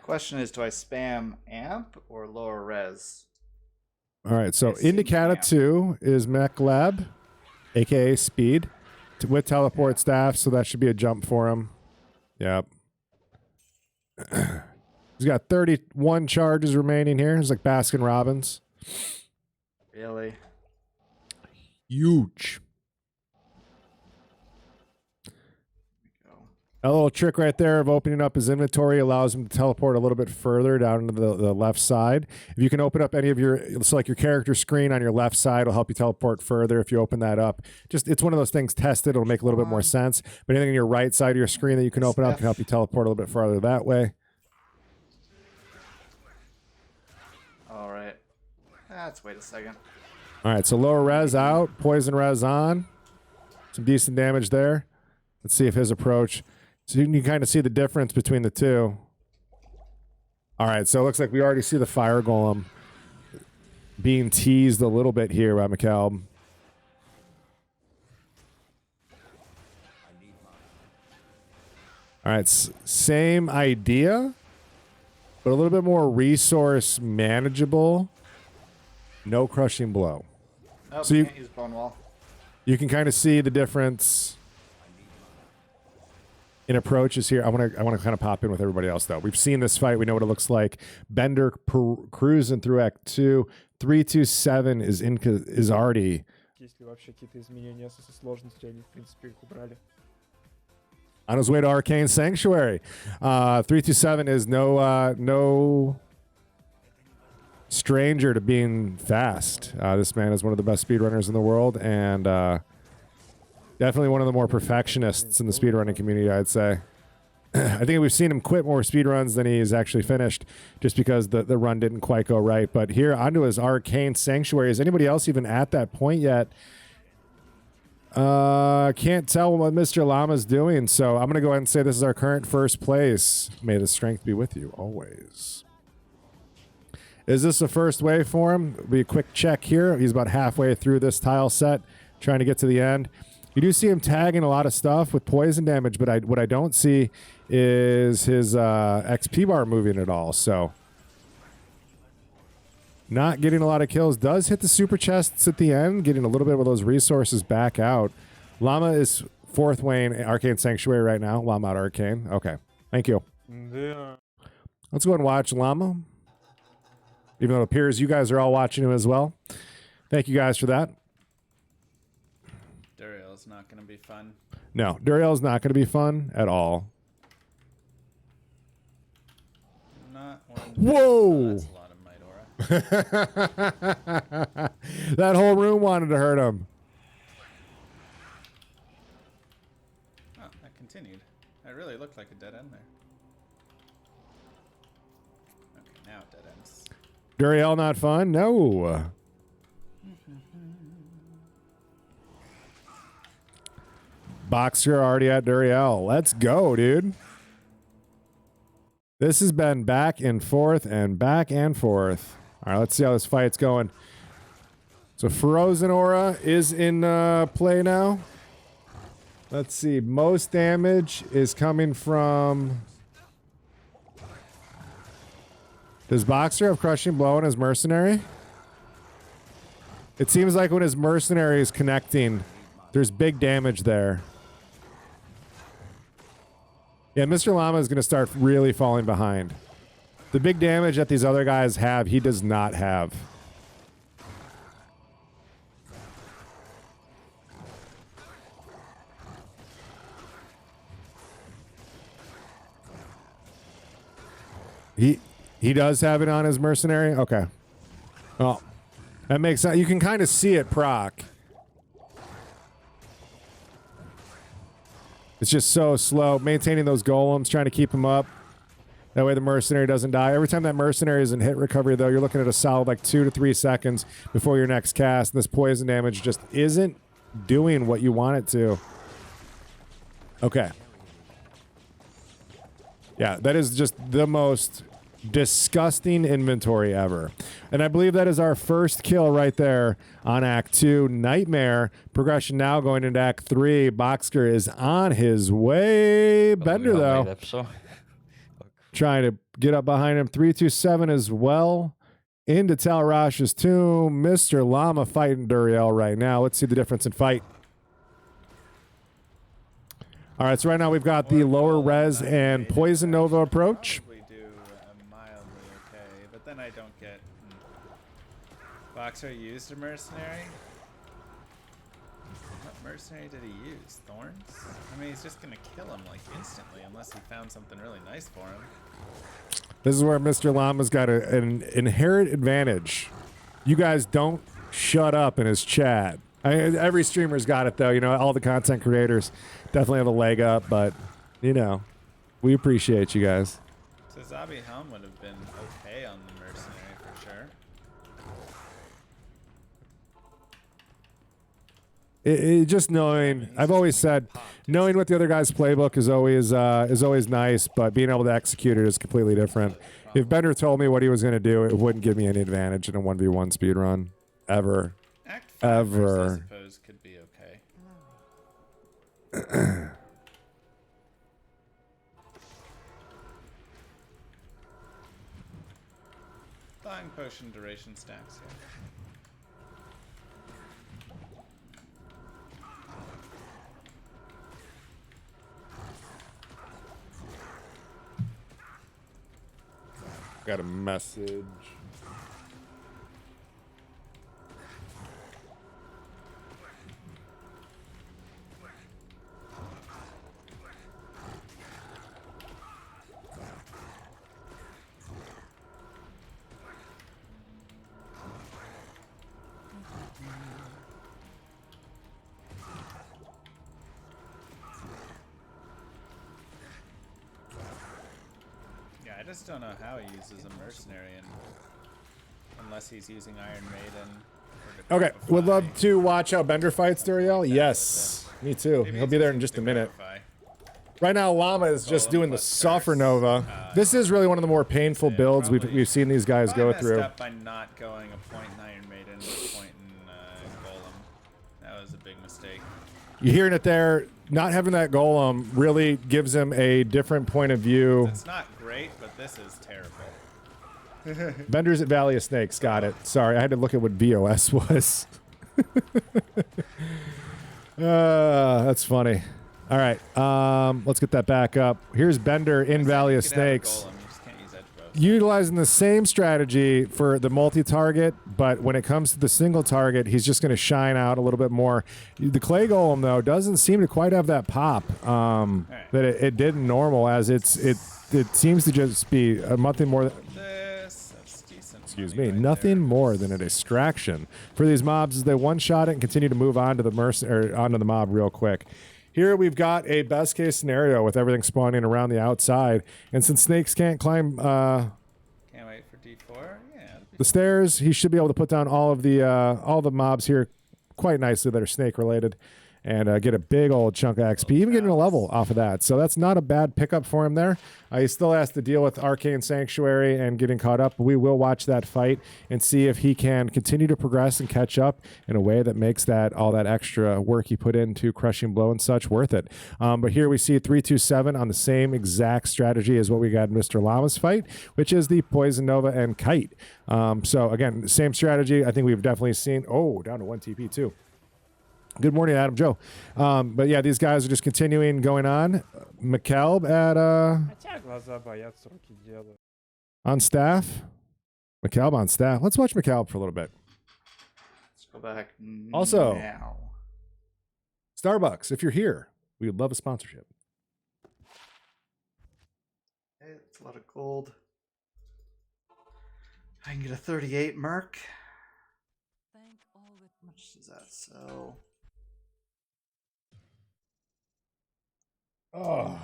[SPEAKER 3] Question is, do I spam amp or lower res?
[SPEAKER 2] All right, so Indicata 2 is MechLab, aka Speed, with teleport staff, so that should be a jump for him. Yep. He's got 31 charges remaining here. It's like Baskin Robbins.
[SPEAKER 3] Really?
[SPEAKER 2] Huge. A little trick right there of opening up his inventory allows him to teleport a little bit further down into the left side. If you can open up any of your, so like your character screen on your left side will help you teleport further if you open that up. Just, it's one of those things tested. It'll make a little bit more sense. But anything on your right side of your screen that you can open up can help you teleport a little bit farther that way.
[SPEAKER 3] All right. Let's wait a second.
[SPEAKER 2] All right, so lower res out, poison res on. Some decent damage there. Let's see if his approach... So you can kind of see the difference between the two. All right, so it looks like we already see the fire golem being teased a little bit here by McCalb. All right, same idea, but a little bit more resource manageable. No crushing blow.
[SPEAKER 3] Oh,
[SPEAKER 2] so
[SPEAKER 3] you can't use bone wall.
[SPEAKER 2] You can kind of see the difference in approaches here. I want to kind of pop in with everybody else, though. We've seen this fight. We know what it looks like. Bender cruising through Act 2. 327 is already... on his way to Arcane Sanctuary. 327 is no stranger to being fast. This man is one of the best speedrunners in the world, and... definitely one of the more perfectionists in the speedrunning community, I'd say. I think we've seen him quit more speedruns than he's actually finished just because the run didn't quite go right. But here, onto his Arcane Sanctuary. Is anybody else even at that point yet? Can't tell what Mr. Llama's doing, so I'm going to go ahead and say this is our current first place. May the strength be with you always. Is this the first wave for him? It'll be a quick check here. He's about halfway through this tile set, trying to get to the end. You do see him tagging a lot of stuff with poison damage, but what I don't see is his XP bar moving at all. So Not getting a lot of kills. Does hit the super chests at the end, getting a little bit of those resources back out. Llama is 4th Wayne Arcane Sanctuary right now. Llama out Arcane. Okay. Thank you.
[SPEAKER 4] Yeah.
[SPEAKER 2] Let's go ahead and watch Llama. Even though it appears you guys are all watching him as well. Thank you guys for that.
[SPEAKER 9] Duriel's not going to be fun.
[SPEAKER 2] No, Duriel's not going to be fun at all.
[SPEAKER 9] Not one.
[SPEAKER 2] Whoa!
[SPEAKER 9] That's a lot of might aura.
[SPEAKER 2] That whole room wanted to hurt him.
[SPEAKER 9] Oh, that continued. That really looked like a dead end there. Okay, now it dead ends.
[SPEAKER 2] Duriel not fun? No. Boxer already at Duriel. Let's go, dude. This has been back and forth and back and forth. All right, let's see how this fight's going. So Frozen Aura is in play now. Let's see. Most damage is coming from... Does Boxer have Crushing Blow in his Mercenary? It seems like when his Mercenary is connecting, there's big damage there. Yeah, Mr. Llama is going to start really falling behind. The big damage that these other guys have, he does not have. He does have it on his Mercenary? Okay. Well, that makes sense. You can kind of see it proc. It's just so slow. Maintaining those golems, trying to keep them up. That way the Mercenary doesn't die. Every time that Mercenary is in hit recovery, though, you're looking at a solid like 2 to 3 seconds before your next cast. And this poison damage just isn't doing what you want it to. Okay. Yeah, that is just the most disgusting inventory ever. And I believe that is our first kill right there on Act 2. Nightmare. Progression now going into Act 3. Boxer is on his way. Bender, though, trying to get up behind him. 327 as well. Into Talrash's tomb. Mr. Llama fighting Duriel right now. Let's see the difference in fight. All right, so right now we've got the lower res and Poison Nova approach.
[SPEAKER 9] Then I don't get... Boxer used a Mercenary? What Mercenary did he use? Thorns? I mean, he's just going to kill him, like, instantly, unless he found something really nice for him.
[SPEAKER 2] This is where Mr. Llama's got an inherent advantage. You guys don't shut up in his chat. Every streamer's got it, though. You know, all the content creators definitely have a leg up, but, you know, we appreciate you guys.
[SPEAKER 9] So Zabi Helm would have been okay on the Mercenary for sure.
[SPEAKER 2] It just knowing, I've always said, knowing what the other guy's playbook is always nice, but being able to execute it is completely different. If Bender told me what he was going to do, it wouldn't give me any advantage in a 1v1 speedrun. Ever.
[SPEAKER 9] Act 5
[SPEAKER 2] Ever.
[SPEAKER 9] I suppose could be okay. Thawing potion duration stacks here.
[SPEAKER 2] Got a message.
[SPEAKER 9] I just don't know how he uses a Mercenary unless he's using Iron Maiden.
[SPEAKER 2] Okay, would love to watch how Bender fights Duriel. Yes, me too. He'll be there in just a minute. Right now, Llama is just doing the Suffer Nova. This is really one of the more painful builds we've seen these guys go through.
[SPEAKER 9] Messed up by not going a point in Iron Maiden, a point in Golem. That was a big mistake.
[SPEAKER 2] You're hearing it there. Not having that Golem really gives him a different point of view.
[SPEAKER 9] It's not great, but this is terrible.
[SPEAKER 2] Vendors at Valley of Snakes. Got it. Sorry, I had to look at what VOS was. That's funny. All right, let's get that back up. Here's Bender in Valley of Snakes. Utilizing the same strategy for the multi-target, but when it comes to the single target, he's just going to shine out a little bit more. The clay golem, though, doesn't seem to quite have that pop that it did in normal, as it seems to just be nothing more. Excuse me, nothing more than a distraction for these mobs as they one-shot it and continue to move on to the onto the mob real quick. Here we've got a best case scenario with everything spawning around the outside, and since snakes can't climb
[SPEAKER 9] can't wait for D4. Yeah,
[SPEAKER 2] the stairs, he should be able to put down all the mobs here quite nicely that are snake related, and get a big old chunk of XP, even getting a level off of that. So that's not a bad pickup for him there. He still has to deal with Arcane Sanctuary and getting caught up. We will watch that fight and see if he can continue to progress and catch up in a way that makes all that extra work he put into Crushing Blow and such worth it. But here we see 327 on the same exact strategy as what we got in Mr. Llama's fight, which is the Poison Nova and Kite. So again, same strategy. I think we've definitely seen, down to 1 TP too. Good morning, Adam Joe. But yeah, these guys are just continuing going on. McKelb at on staff. McKelb on staff. Let's watch McKelb for a little bit.
[SPEAKER 3] Let's go back
[SPEAKER 2] also
[SPEAKER 3] now.
[SPEAKER 2] Starbucks, if you're here, we would love a sponsorship.
[SPEAKER 3] Hey, it's a lot of gold. I can get a 38 Merc. How much does that sell?
[SPEAKER 2] Oh.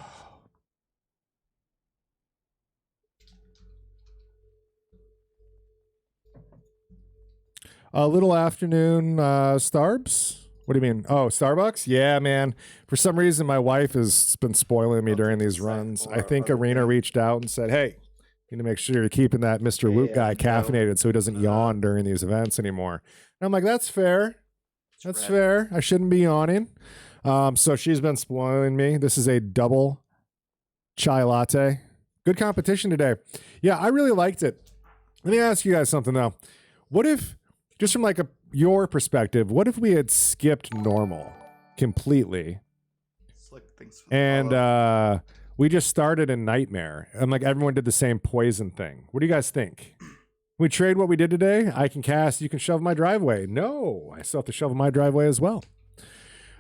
[SPEAKER 2] A little afternoon Starbs? What do you mean? Oh, Starbucks? Yeah, man. For some reason, my wife has been spoiling me during these runs. I think Arena reached out and said, hey, you need to make sure you're keeping that Mr. Luke guy caffeinated so he doesn't yawn during these events anymore. And I'm like, that's fair. That's fair. I shouldn't be yawning. So she's been spoiling me. This is a double chai latte. Good competition today. Yeah, I really liked it. Let me ask you guys something, though. What if, just from like your perspective, what if we had skipped normal completely and we just started in Nightmare and like everyone did the same poison thing? What do you guys think? We trade what we did today? I can cast, you can shovel my driveway. No, I still have to shovel my driveway as well.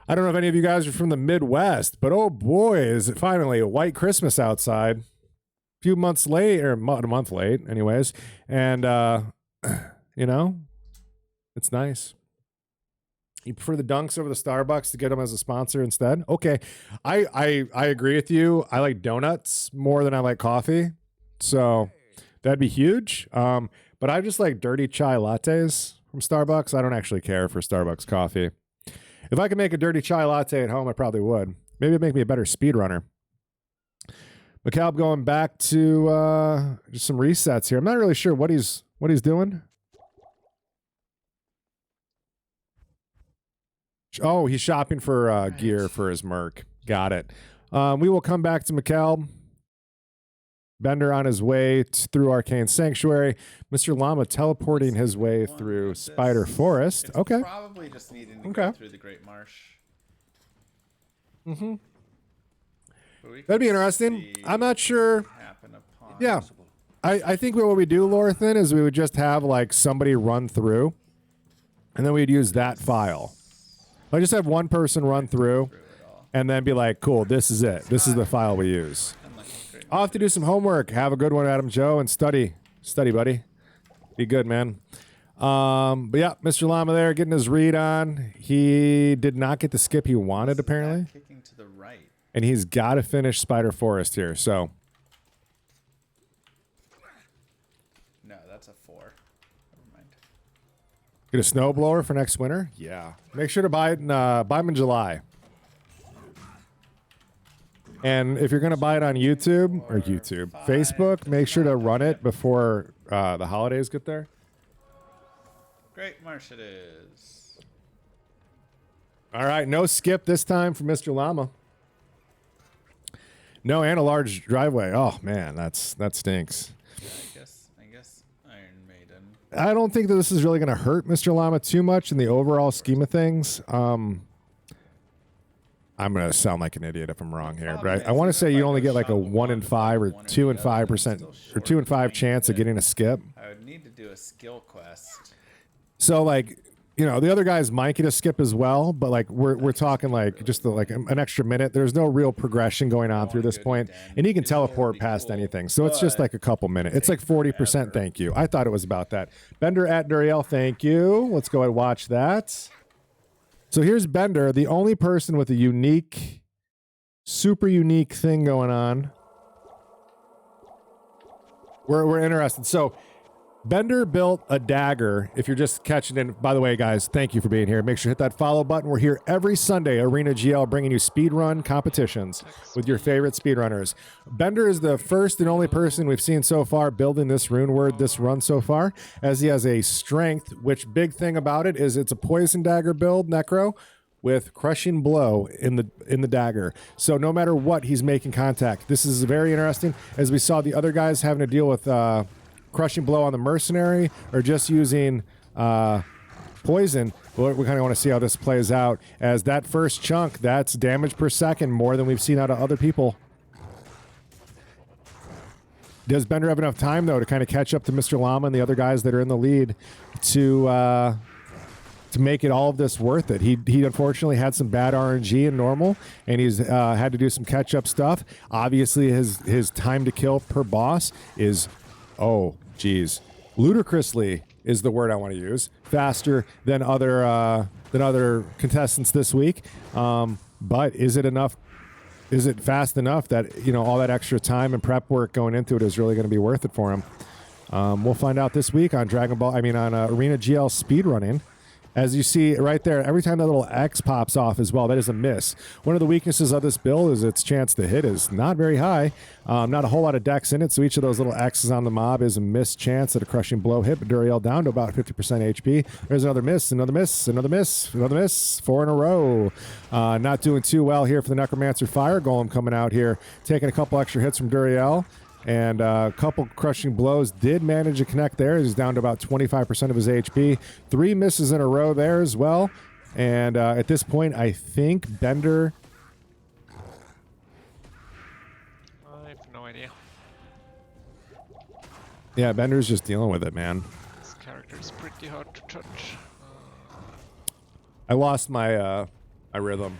[SPEAKER 2] I don't know if any of you guys are from the Midwest, but oh boy, is it finally a white Christmas outside. A few months late, or a month late, anyways. And, you know, it's nice. You prefer the Dunks over the Starbucks to get them as a sponsor instead? Okay, I agree with you. I like donuts more than I like coffee. So that'd be huge. But I just like dirty chai lattes from Starbucks. I don't actually care for Starbucks coffee. If I could make a dirty chai latte at home, I probably would. Maybe it'd make me a better speedrunner. McCalb going back to just some resets here. I'm not really sure what he's doing. Oh, he's shopping for gear for his Merc. Got it. We will come back to McCalb. Bender on his way through Arcane Sanctuary. Mr. Llama teleporting his way through Spider Forest.
[SPEAKER 9] It's
[SPEAKER 2] okay.
[SPEAKER 9] Probably just needing to go through the Great Marsh.
[SPEAKER 2] Mm-hmm. That'd be interesting. I'm not sure. Yeah. I think what we do, Lorathan, is we would just have like somebody run through and then we'd use that file. I just have one person run through and then be like, cool, this is it. This is the file we use. I'll have to do some homework. Have a good one, Adam Joe, and study. Study, buddy. Be good, man. But yeah, Mr. Llama there getting his read on. He did not get the skip he wanted, apparently.
[SPEAKER 9] Kicking to the right.
[SPEAKER 2] And he's got to finish Spider Forest here, so.
[SPEAKER 9] No, that's a 4. Never mind.
[SPEAKER 2] Get a snowblower for next winter? Yeah. Make sure to buy it buy them in July. And if you're going to buy it on Facebook, make sure to run it before the holidays get there.
[SPEAKER 9] Great Marsh it is.
[SPEAKER 2] All right, no skip this time for Mr. Llama. No, and a large driveway. Oh man, that stinks.
[SPEAKER 9] I guess
[SPEAKER 2] I don't think that this is really going to hurt Mr. Llama too much in the overall scheme of things. I'm going to sound like an idiot if I'm wrong here, but I want to say you only get like a 1 in 5 or 2 in 5% or 2 in 5 chance of getting a skip.
[SPEAKER 9] I would need to do a skill quest.
[SPEAKER 2] So like, you know, the other guys might get a skip as well, but like we're talking like just like an extra minute. There's no real progression going on through this point, and he can teleport past anything. So it's just like a couple minutes. It's like 40%. Thank you. I thought it was about that. Bender at Duriel. Thank you. Let's go ahead and watch that. So here's Bender, the only person with a unique, super unique thing going on. We're interested. So Bender built a dagger. If you're just catching in, by the way, guys, thank you for being here. Make sure to hit that follow button. We're here every Sunday, Arena GL, bringing you speedrun competitions with your favorite speedrunners. Bender is the first and only person we've seen so far building this rune word this run so far, as he has a strength, which big thing about it is it's a poison dagger build, Necro, with crushing blow in the dagger. So no matter what, he's making contact. This is very interesting, as we saw the other guys having to deal with crushing blow on the mercenary or just using poison. We kind of want to see how this plays out, as that first chunk, that's damage per second, more than we've seen out of other people. Does Bender have enough time, though, to kind of catch up to Mr. Llama and the other guys that are in the lead to make it all of this worth it? He unfortunately had some bad RNG in normal, and he's had to do some catch-up stuff. Obviously, his time to kill per boss is, oh, geez, ludicrously is the word I want to use, faster than other contestants this week. But is it enough? Is it fast enough that, you know, all that extra time and prep work going into it is really going to be worth it for him? We'll find out this week on Arena GL speedrunning. As you see right there, every time that little X pops off as well, that is a miss. One of the weaknesses of this build is its chance to hit is not very high. Not a whole lot of dex in it, so each of those little X's on the mob is a missed chance at a crushing blow hit, but Duriel down to about 50% HP. There's another miss, another miss, another miss, another miss, 4 in a row. Not doing too well here for the Necromancer Fire Golem coming out here, taking a couple extra hits from Duriel. And a couple crushing blows did manage to connect there. He's down to about 25% of his HP. 3 misses in a row there as well. And at this point, I think Bender...
[SPEAKER 6] I have no idea.
[SPEAKER 2] Yeah, Bender's just dealing with it, man.
[SPEAKER 6] This character is pretty hard to touch.
[SPEAKER 2] I lost my my rhythm.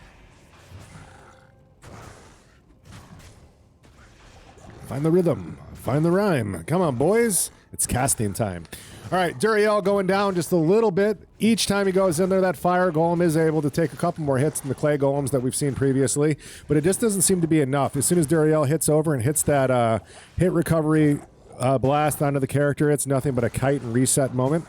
[SPEAKER 2] Find the rhythm. Find the rhyme. Come on, boys. It's casting time. All right, Duriel going down just a little bit. Each time he goes in there, that fire golem is able to take a couple more hits than the clay golems that we've seen previously, but it just doesn't seem to be enough. As soon as Duriel hits over and hits that hit recovery blast onto the character, it's nothing but a kite and reset moment.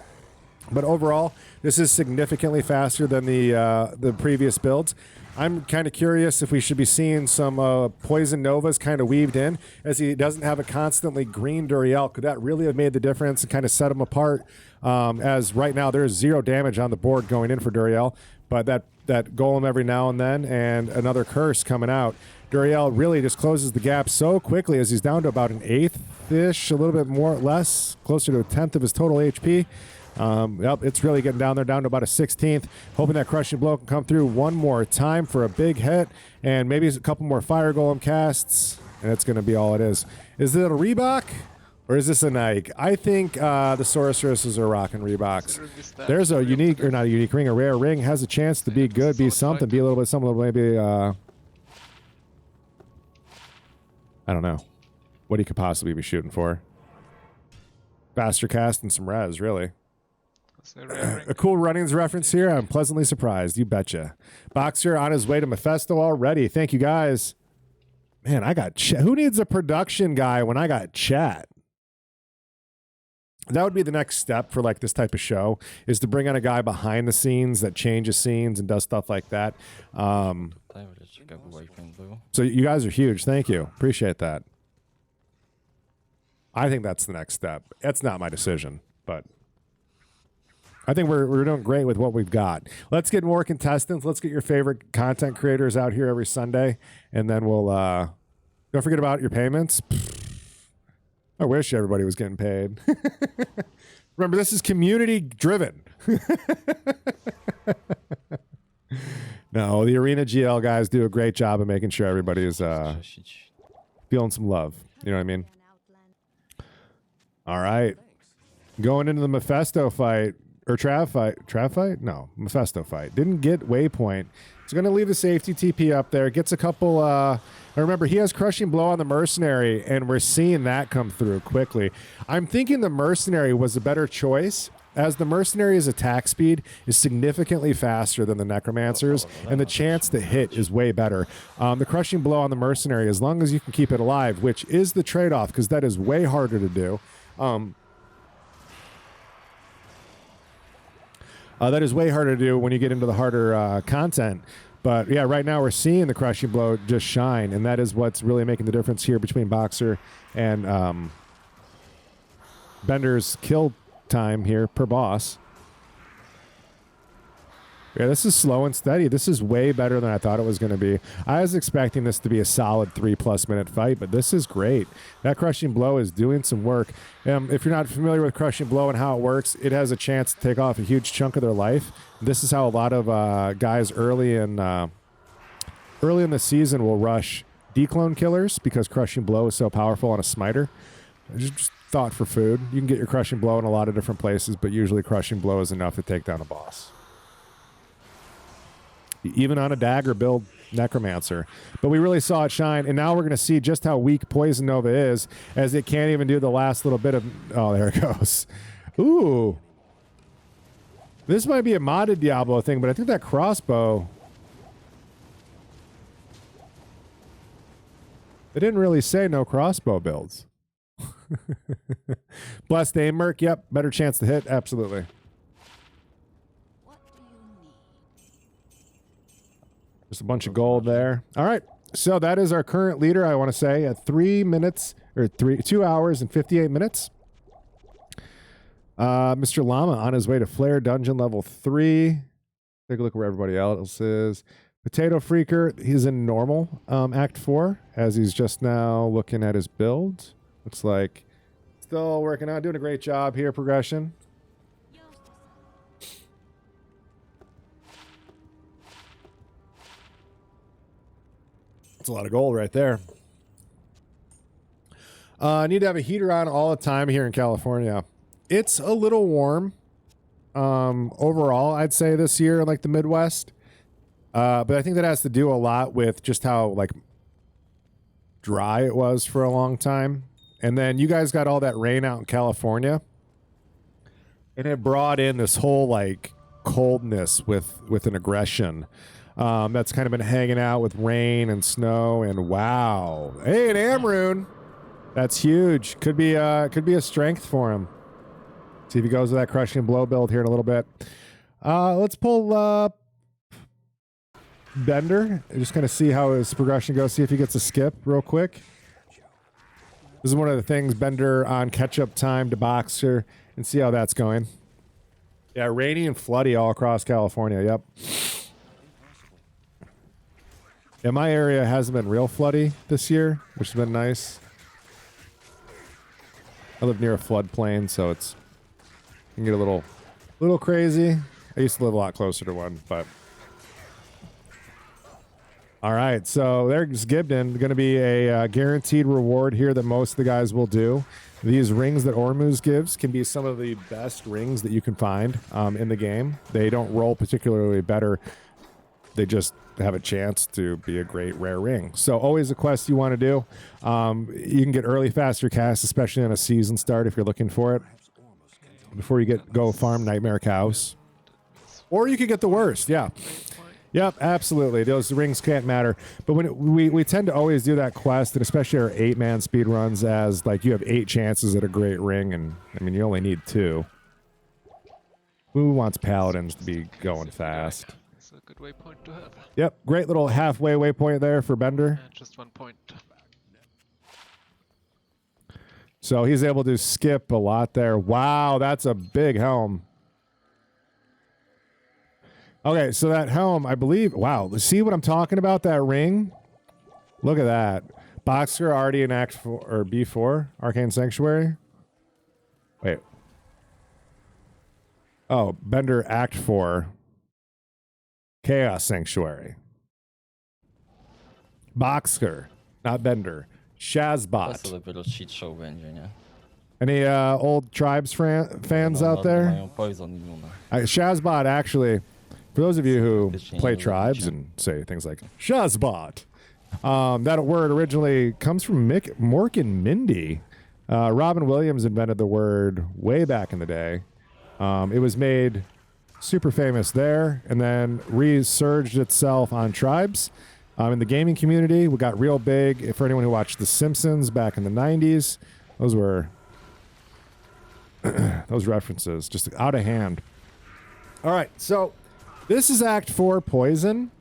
[SPEAKER 2] But overall, this is significantly faster than the previous builds. I'm kind of curious if we should be seeing some Poison Novas kind of weaved in, as he doesn't have a constantly green Duriel. Could that really have made the difference and kind of set him apart? As right now there's 0 damage on the board going in for Duriel, but that golem every now and then, and another curse coming out. Duriel really just closes the gap so quickly, as he's down to about an 1/8-ish, a little bit more, less, closer to a 1/10 of his total HP. Yep, it's really getting down there, down to about a 1/16. Hoping that crushing blow can come through one more time for a big hit, and maybe a couple more fire golem casts, and it's going to be all it is. Is it a Reebok, or is this a Nike? I think the sorceresses are rocking Reeboks. There's a unique, or not a unique ring, a rare ring, has a chance to be good, be something, be a little bit something, maybe, I don't know what he could possibly be shooting for. Faster cast and some res, really. A cool runnings reference here. I'm pleasantly surprised. You betcha. Boxer on his way to Mephisto already. Thank you, guys. Man, I got chat. Who needs a production guy when I got chat? That would be the next step for like this type of show, is to bring on a guy behind the scenes that changes scenes and does stuff like that. So you guys are huge. Thank you. Appreciate that. I think that's the next step. That's not my decision, but I think we're doing great with what we've got. Let's get more contestants. Let's get your favorite content creators out here every Sunday, and then we'll don't forget about your payments. I wish everybody was getting paid. Remember, this is community driven. No, the Arena GL guys do a great job of making sure everybody is feeling some love. You know what I mean? All right. Going into the Mephisto fight, or Trav fight? No, Mephisto fight. Didn't get waypoint. It's going to leave the safety TP up there. Gets a couple, remember, he has Crushing Blow on the Mercenary, and we're seeing that come through quickly. I'm thinking the Mercenary was a better choice, as the Mercenary's attack speed is significantly faster than the Necromancers, and the chance to hit is way better. The Crushing Blow on the Mercenary, as long as you can keep it alive, which is the trade-off, because that is way harder to do. That is way harder to do when you get into the harder content. But yeah, right now we're seeing the Crushing Blow just shine, and that is what's really making the difference here between Boxer and Bender's kill time here per boss. Yeah, this is slow and steady. This is way better than I thought it was going to be. I was expecting this to be a solid 3+ minute fight, but this is great. That Crushing Blow is doing some work. If you're not familiar with Crushing Blow and how it works, it has a chance to take off a huge chunk of their life. This is how a lot of guys early in the season will rush declone killers, because Crushing Blow is so powerful on a smiter. Just thought for food. You can get your Crushing Blow in a lot of different places, but usually Crushing Blow is enough to take down a boss. Even on a dagger build Necromancer. But we really saw it shine, and now we're going to see just how weak Poison Nova is, as it can't even do the last little bit of... Oh, there it goes. Ooh. This might be a modded Diablo thing, but I think that crossbow... They didn't really say no crossbow builds. Blessed aim, Merc. Yep, better chance to hit. Absolutely. Just a bunch of gold there. All right. So that is our current leader, I want to say, at 2 hours and 58 minutes. Mr. Llama on his way to Flare Dungeon level 3. Take a look where everybody else is. Potato Freaker, he's in normal Act 4, as he's just now looking at his build. Looks like still working out, doing a great job here, progression. That's a lot of gold right there. I need to have a heater on all the time here in California. It's a little warm overall, I'd say, this year in like the Midwest. But I think that has to do a lot with just how like dry it was for a long time. And then you guys got all that rain out in California. And it brought in this whole like coldness with an aggression. That's kind of been hanging out with rain and snow, and wow. Hey, an Amrune. That's huge. Could be a strength for him. See if he goes with that Crushing Blow build here in a little bit. Let's pull Bender. Just kind of see how his progression goes. See if he gets a skip real quick. This is one of the things, Bender on catch-up time to Boxer, and see how that's going. Yeah, rainy and floody all across California. Yep. Yeah, my area hasn't been real floody this year, which has been nice. I live near a floodplain, so it can get a little crazy. I used to live a lot closer to one, but... All right, so there's Gibden. Going to be a guaranteed reward here that most of the guys will do. These rings that Ormuz gives can be some of the best rings that you can find in the game. They don't roll particularly better. They just have a chance to be a great rare ring. So always a quest you want to do. You can get early faster casts, especially on a season start if you're looking for it. Before you go farm Nightmare Cows. Or you could get the worst, yeah. Yep, absolutely. Those rings can't matter. But when we tend to always do that quest, and especially our 8-man speed runs, as like you have 8 chances at a great ring, and I mean you only need 2. Who wants paladins to be going fast?
[SPEAKER 6] It's a good waypoint to have.
[SPEAKER 2] Yep, great little halfway waypoint there for Bender.
[SPEAKER 6] Just 1 point.
[SPEAKER 2] So he's able to skip a lot there. Wow, that's a big helm. Okay, so that helm, I believe, wow, see what I'm talking about, that ring? Look at that. Boxer already in Act 4, or B4, Arcane Sanctuary. Wait. Oh, Bender Act 4. Chaos Sanctuary. Boxer, not Bender. Shazbot.
[SPEAKER 8] To dopiero shit show będzie, nie?
[SPEAKER 2] Any old Tribes fans out there?
[SPEAKER 8] Mają poison immune.
[SPEAKER 2] Shazbot, actually, for those of you who play Tribes and say things like Shazbot, that word originally comes from Mork and Mindy. Robin Williams invented the word way back in the day. It was made super famous there and then resurged itself on Tribes. In the gaming community, we got real big. For anyone who watched The Simpsons back in the 90s, those were those references just out of hand. All right, so this is Act 4 Poison,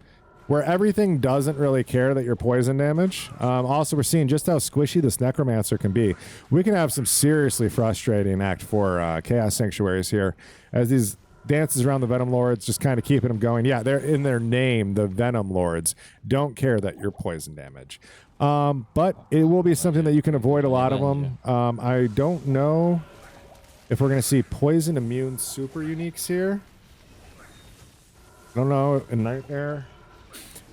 [SPEAKER 2] where everything doesn't really care that you're poison damage. Also, we're seeing just how squishy this Necromancer can be. We can have some seriously frustrating Act 4 Chaos Sanctuaries here, as these dances around the Venom Lords, just kind of keeping them going. Yeah, they're in their name, the Venom Lords don't care that you're poison damage. But it will be something that you can avoid a lot of them. I don't know if we're going to see poison immune super uniques here. I don't know, in Nightmare.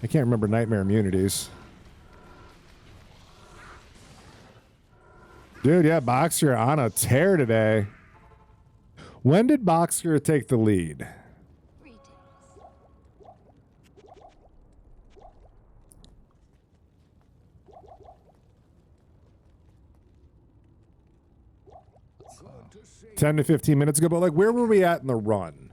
[SPEAKER 2] I can't remember Nightmare immunities. Dude, yeah, Boxer on a tear today. When did Boxer take the lead?
[SPEAKER 7] Good to see
[SPEAKER 2] 10 to 15 minutes ago, but like, where were we at in the run?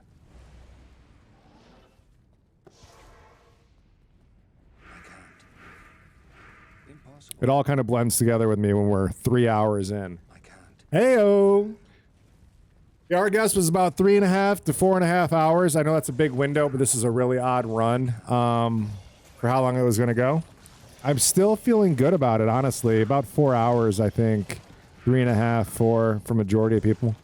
[SPEAKER 2] It all kind of blends together with me when we're 3 hours in. Heyo! Yeah, our guess was about 3.5 to 4.5 hours. I know that's a big window, but this is a really odd run for how long it was going to go. I'm still feeling good about it, honestly. About 4 hours, I think. 3.5, 4 for majority of people.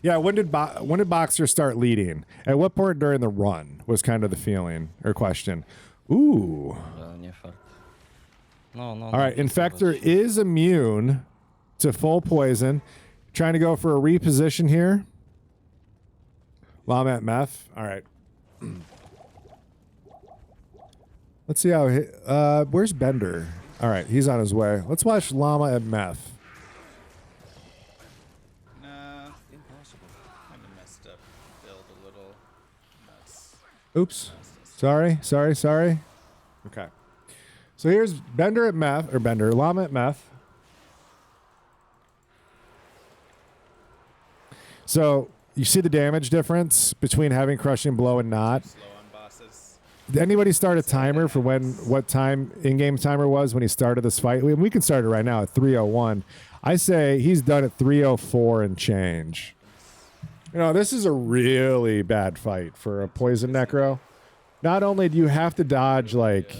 [SPEAKER 2] Yeah, when did Boxer start leading? At what point during the run was kind of the feeling or question? Ooh.
[SPEAKER 8] No,
[SPEAKER 2] all right, Infector is immune to full poison. Trying to go for a reposition here. Llama at Meth. All right. Let's see how... where's Bender? All right, he's on his way. Let's watch Llama at Meth.
[SPEAKER 9] Nah, impossible. Kind of messed up. Build a little nuts.
[SPEAKER 2] Oops. Sorry. Okay. So here's Bender at Meth, or Bender, Llama at Meth. So you see the damage difference between having Crushing Blow and not.
[SPEAKER 9] Slow on bosses.
[SPEAKER 2] Did anybody start a timer for what time in-game timer was when he started this fight? We can start it right now at 3:01. I say he's done at 3:04 and change. You know, this is a really bad fight for a Poison Necro. Not only do you have to dodge like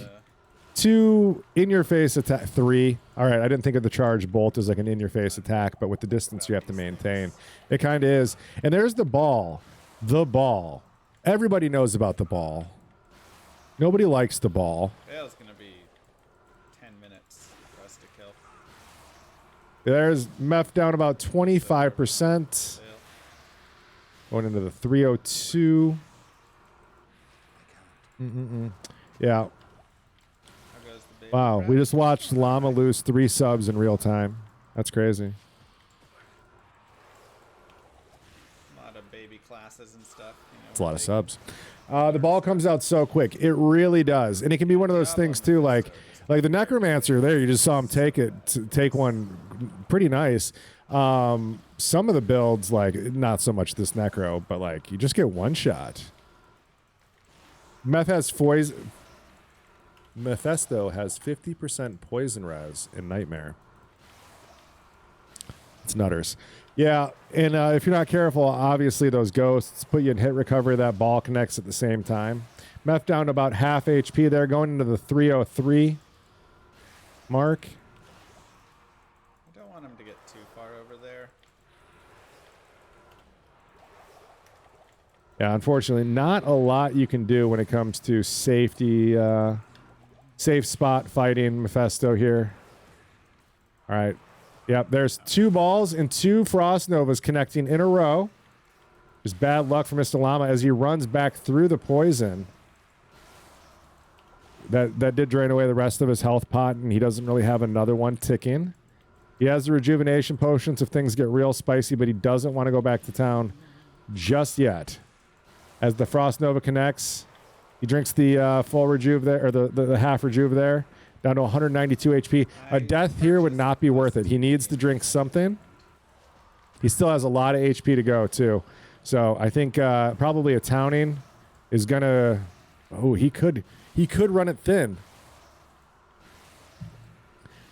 [SPEAKER 2] 2 in-your-face attack, 3. All right, I didn't think of the charge bolt as like an in-your-face attack, but with the distance you have to maintain, it kind of is. And there's the ball. The ball. Everybody knows about the ball. Nobody likes the ball.
[SPEAKER 9] Fail's gonna be 10 minutes for us to kill.
[SPEAKER 2] There's Meth down about 25%. Going into the 3:02. Yeah. Wow, we just watched Llama lose 3 subs in real time. That's crazy.
[SPEAKER 9] A lot of baby classes and stuff.
[SPEAKER 2] It's a lot of subs. The ball comes out so quick. It really does. And it can be one of those things, too, like the Necromancer there, you just saw him take one pretty nice. Some of the builds, like, not so much this Necro, but, like, you just get one shot. Mephisto has 50% poison res in Nightmare. It's nutters. Yeah, and if you're not careful, obviously those ghosts put you in hit recovery. That ball connects at the same time. Meth down to about half HP there, going into the 3:03 mark.
[SPEAKER 9] I don't want him to get too far over there.
[SPEAKER 2] Yeah, unfortunately, not a lot you can do when it comes to safety, safe spot fighting Mephisto here. All right. Yep, there's 2 balls and 2 Frost Novas connecting in a row. Just bad luck for Mr. Llama as he runs back through the poison. That did drain away the rest of his health pot, and he doesn't really have another one ticking. He has the rejuvenation potions if things get real spicy, but he doesn't want to go back to town just yet. As the Frost Nova connects, he drinks the full rejuve there, or the half rejuve there, down to 192 HP. A death here would not be worth it. He needs to drink something. He still has a lot of HP to go, too. So I think probably a towning is going to... Oh, he could run it thin.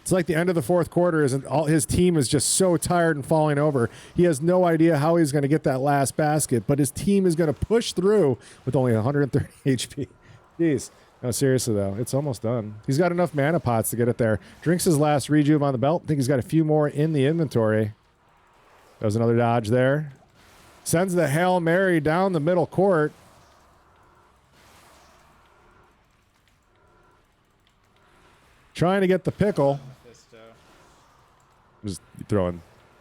[SPEAKER 2] It's like the end of the fourth quarter, and all his team is just so tired and falling over. He has no idea how he's going to get that last basket, but his team is going to push through with only 130 HP. Jeez. No, seriously, though. It's almost done. He's got enough mana pots to get it there. Drinks his last rejuve on the belt. I think he's got a few more in the inventory. That was another dodge there. Sends the Hail Mary down the middle court. Trying to get the pickle. Just throwing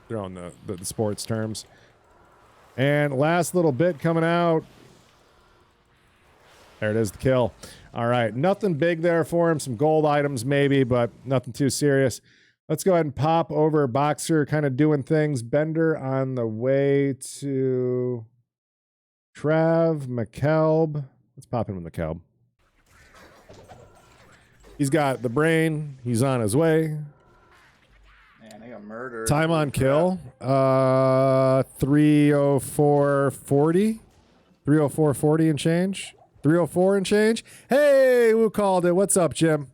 [SPEAKER 2] the sports terms. And last little bit coming out. There it is, the kill. All right, nothing big there for him. Some gold items maybe, but nothing too serious. Let's go ahead and pop over Boxer, kind of doing things. Bender on the way to Trav, McKelb. Let's pop in with McKelb. He's got the brain. He's on his way.
[SPEAKER 3] Man, I got murdered.
[SPEAKER 2] Time on kill. 304.40. 304.40 and change. 304 and change. Hey, who called it? What's up, Jim?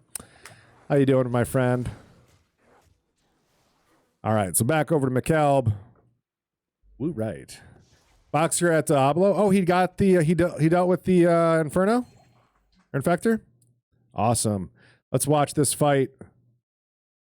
[SPEAKER 2] How you doing, my friend? All right, so back over to McKelb. Woo, right. Boxer at Diablo. Oh, he got the he dealt with the Inferno? Infector? Awesome. Let's watch this fight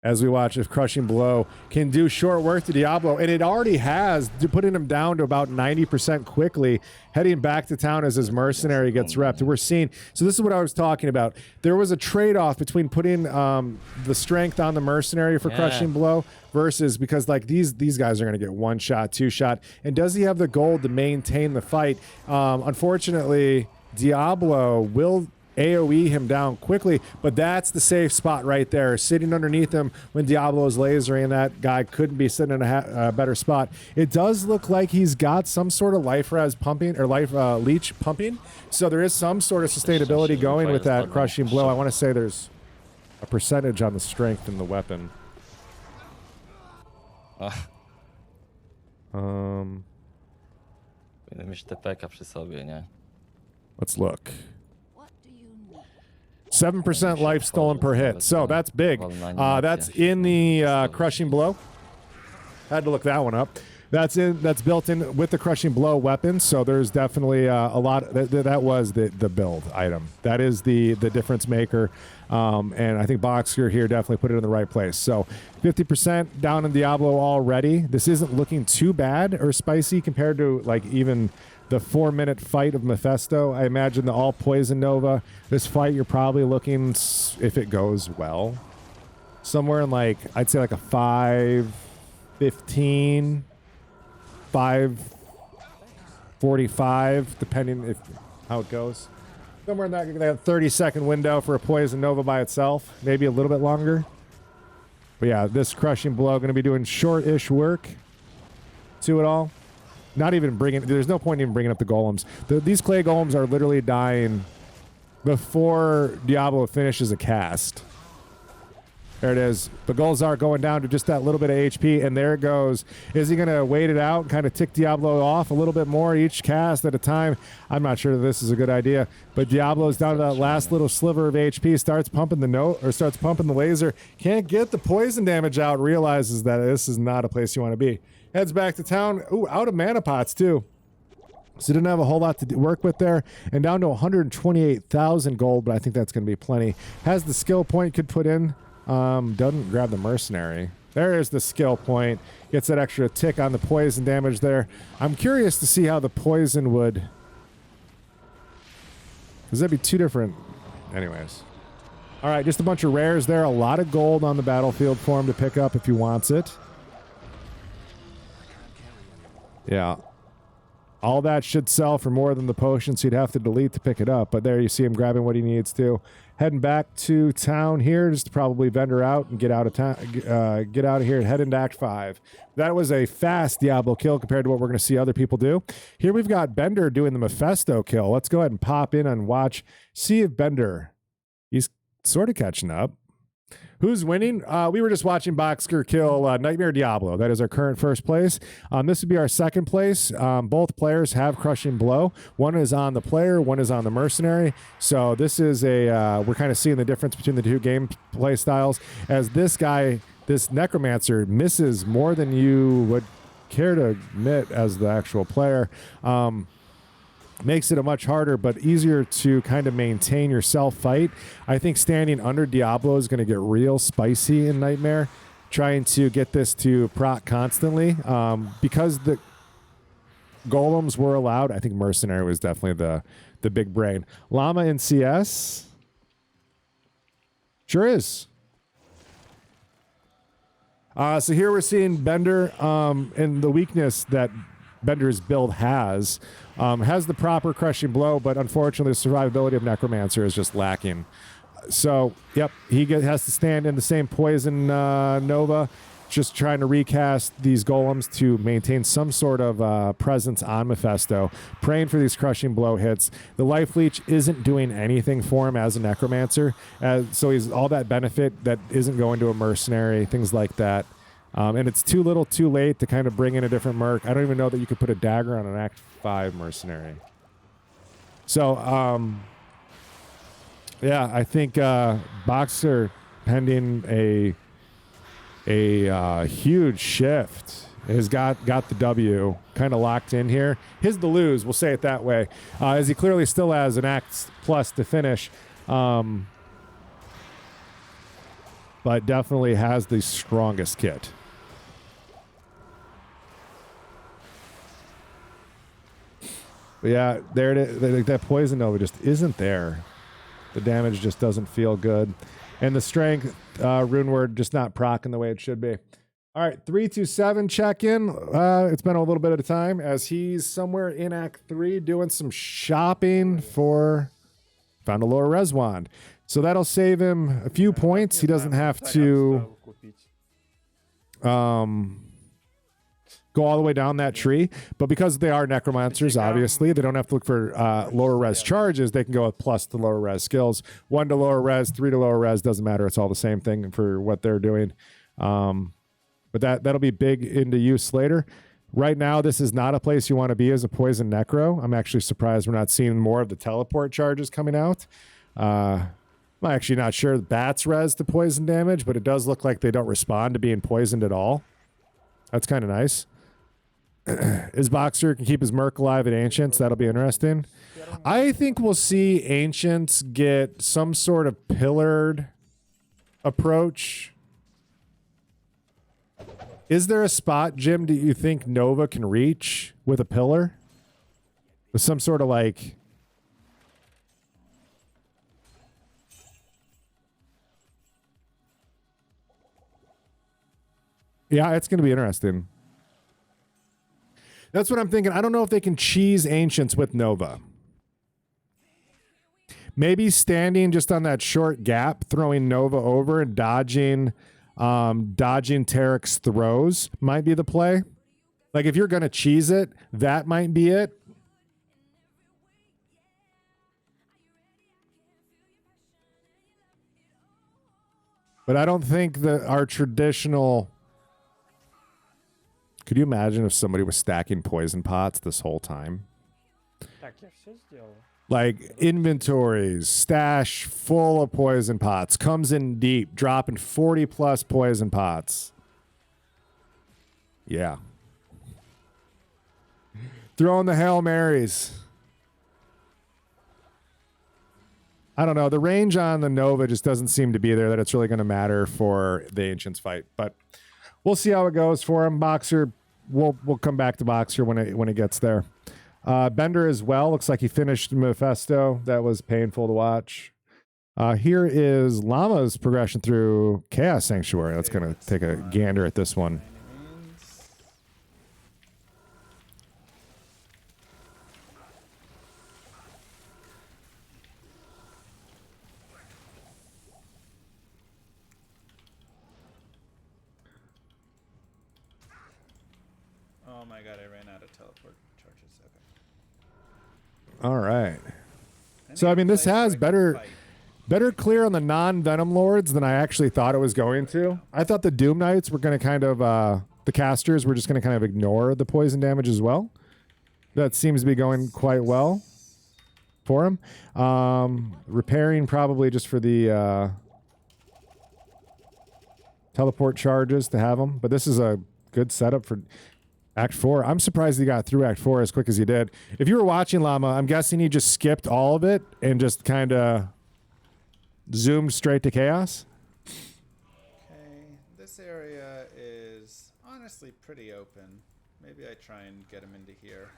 [SPEAKER 2] as we watch if Crushing Blow can do short work to Diablo. And it already has, putting him down to about 90% quickly, heading back to town as his mercenary gets repped. We're seeing, so this is what I was talking about. There was a trade-off between putting the strength on the mercenary for Crushing Blow versus, because like these guys are going to get one shot, two shot. And does he have the gold to maintain the fight? Unfortunately, Diablo will AoE him down quickly, but that's the safe spot right there. Sitting underneath him when Diablo is lasering, that guy couldn't be sitting in a better spot. It does look like he's got some sort of life res pumping, or life leech pumping, so there is some sort of sustainability going with that Crushing Blow. I want to say there's a percentage on the strength in the weapon.
[SPEAKER 8] Będę mieć TPK przy sobie, nie?
[SPEAKER 2] Let's look. 7% life stolen per hit. So that's big. That's in the Crushing Blow. Had to look that one up. That's built in with the Crushing Blow weapon. So there's definitely a lot. That was the build item. That is the difference maker. And I think Boxer here definitely put it in the right place. So 50% down in Diablo already. This isn't looking too bad or spicy compared to like even the 4-minute fight of Mephisto. I imagine the all poison Nova. This fight, you're probably looking, if it goes well, somewhere in like, I'd say like a 5:15, 5:45, depending how it goes. Somewhere in that 30-second window for a poison Nova by itself, maybe a little bit longer. But yeah, this Crushing Blow going to be doing short-ish work to it all. Not even there's no point in even bringing up the golems. These clay golems are literally dying before Diablo finishes a cast. There it is. The goals are going down to just that little bit of HP, and there it goes. Is he going to wait it out and kind of tick Diablo off a little bit more each cast at a time? I'm not sure that this is a good idea, but Diablo's down to that last little sliver of HP, starts pumping the laser, can't get the poison damage out, realizes that this is not a place you want to be. Heads back to town. Ooh, out of mana pots, too. So didn't have a whole lot to work with there. And down to 128,000 gold, but I think that's going to be plenty. Has the skill point, could put in. Doesn't grab the mercenary. There is the skill point. Gets that extra tick on the poison damage there. I'm curious to see how the poison would... Because that'd be two different... Anyways. All right, just a bunch of rares there. A lot of gold on the battlefield for him to pick up if he wants it. Yeah. All that should sell for more than the potions he'd have to delete to pick it up. But there you see him grabbing what he needs to. Heading back to town here, just to probably vendor out and get out of town. Get out of here and head into Act 5. That was a fast Diablo kill compared to what we're going to see other people do. Here we've got Bender doing the Mephisto kill. Let's go ahead and pop in and watch. See if Bender, he's sort of catching up. Who's winning? We were just watching Boxer kill Nightmare Diablo. That is our current first place. This would be our second place. Both players have Crushing Blow. One is on the player, one is on the mercenary. So this is a, we're kind of seeing the difference between the two gameplay styles. As this guy, this Necromancer, misses more than you would care to admit as the actual player. Makes it a much harder but easier to kind of maintain your self-fight. I think standing under Diablo is going to get real spicy in Nightmare, trying to get this to proc constantly. Because the golems were allowed, I think Mercenary was definitely the big brain. Llama in CS? Sure is. So here we're seeing Bender and the weakness that Bender's build has the proper Crushing Blow, but unfortunately the survivability of Necromancer is just lacking. So, yep, he has to stand in the same poison Nova, just trying to recast these golems to maintain some sort of presence on Mephisto, praying for these Crushing Blow hits. The Life Leech isn't doing anything for him as a Necromancer, so he's all that benefit that isn't going to a Mercenary, things like that. And it's too little too late to kind of bring in a different merc. I don't even know that you could put a dagger on an Act 5 mercenary. So, yeah, I think Boxer, pending a huge shift, has got the W kind of locked in here. His to lose, we'll say it that way, as he clearly still has an Act plus to finish. But definitely has the strongest kit. But yeah, there it is. That Poison Nova just isn't there. The damage just doesn't feel good. And the strength, Rune Word, just not proccing the way it should be. All right, 327 check-in. It's been a little bit at a time as he's somewhere in Act 3 doing some shopping for... Found a lower res wand. So that'll save him a few points. He doesn't have to go all the way down that tree. But because they are necromancers, obviously, they don't have to look for lower res charges. They can go with plus the lower res skills. 1 to lower res, 3 to lower res, doesn't matter. It's all the same thing for what they're doing. But that'll be big into use later. Right now, this is not a place you want to be as a poison necro. I'm actually surprised we're not seeing more of the teleport charges coming out. I'm actually not sure the bats res to poison damage, but it does look like they don't respond to being poisoned at all. That's kind of nice. His Boxer can keep his Merc alive at Ancients. That'll be interesting. I think we'll see Ancients get some sort of pillared approach. Is there a spot, Jim, do you think Nova can reach with a pillar? With some sort of like... Yeah, it's going to be interesting. That's what I'm thinking. I don't know if they can cheese Ancients with Nova. Maybe standing just on that short gap, throwing Nova over and dodging Tarek's throws might be the play. Like if you're going to cheese it, that might be it. But I don't think that our traditional... Could you imagine if somebody was stacking poison pots this whole time? Like inventories, stash full of poison pots, comes in deep, dropping 40 plus poison pots. Yeah. Throwing the Hail Marys. I don't know. The range on the Nova just doesn't seem to be there that it's really going to matter for the Ancients fight. But we'll see how it goes for him. Boxer, we'll come back to Boxer when it gets there. Bender as well. Looks like he finished Mephisto. That was painful to watch. Here is Llama's progression through Chaos Sanctuary. Let's going to take a gander at this one.
[SPEAKER 9] Oh my god, I ran out of teleport charges. Okay.
[SPEAKER 2] All right. So I mean, this has better clear on the non-Venom Lords than I actually thought it was going to. I thought the Doom Knights were going to kind of the casters were just going to kind of ignore the poison damage as well. That seems to be going quite well for him. Repairing probably just for the teleport charges to have them, but this is a good setup for Act 4. I'm surprised he got through Act 4 as quick as he did. If you were watching Llama, I'm guessing he just skipped all of it and just kind of zoomed straight to chaos.
[SPEAKER 9] Okay, this area is honestly pretty open. Maybe I try and get him into here.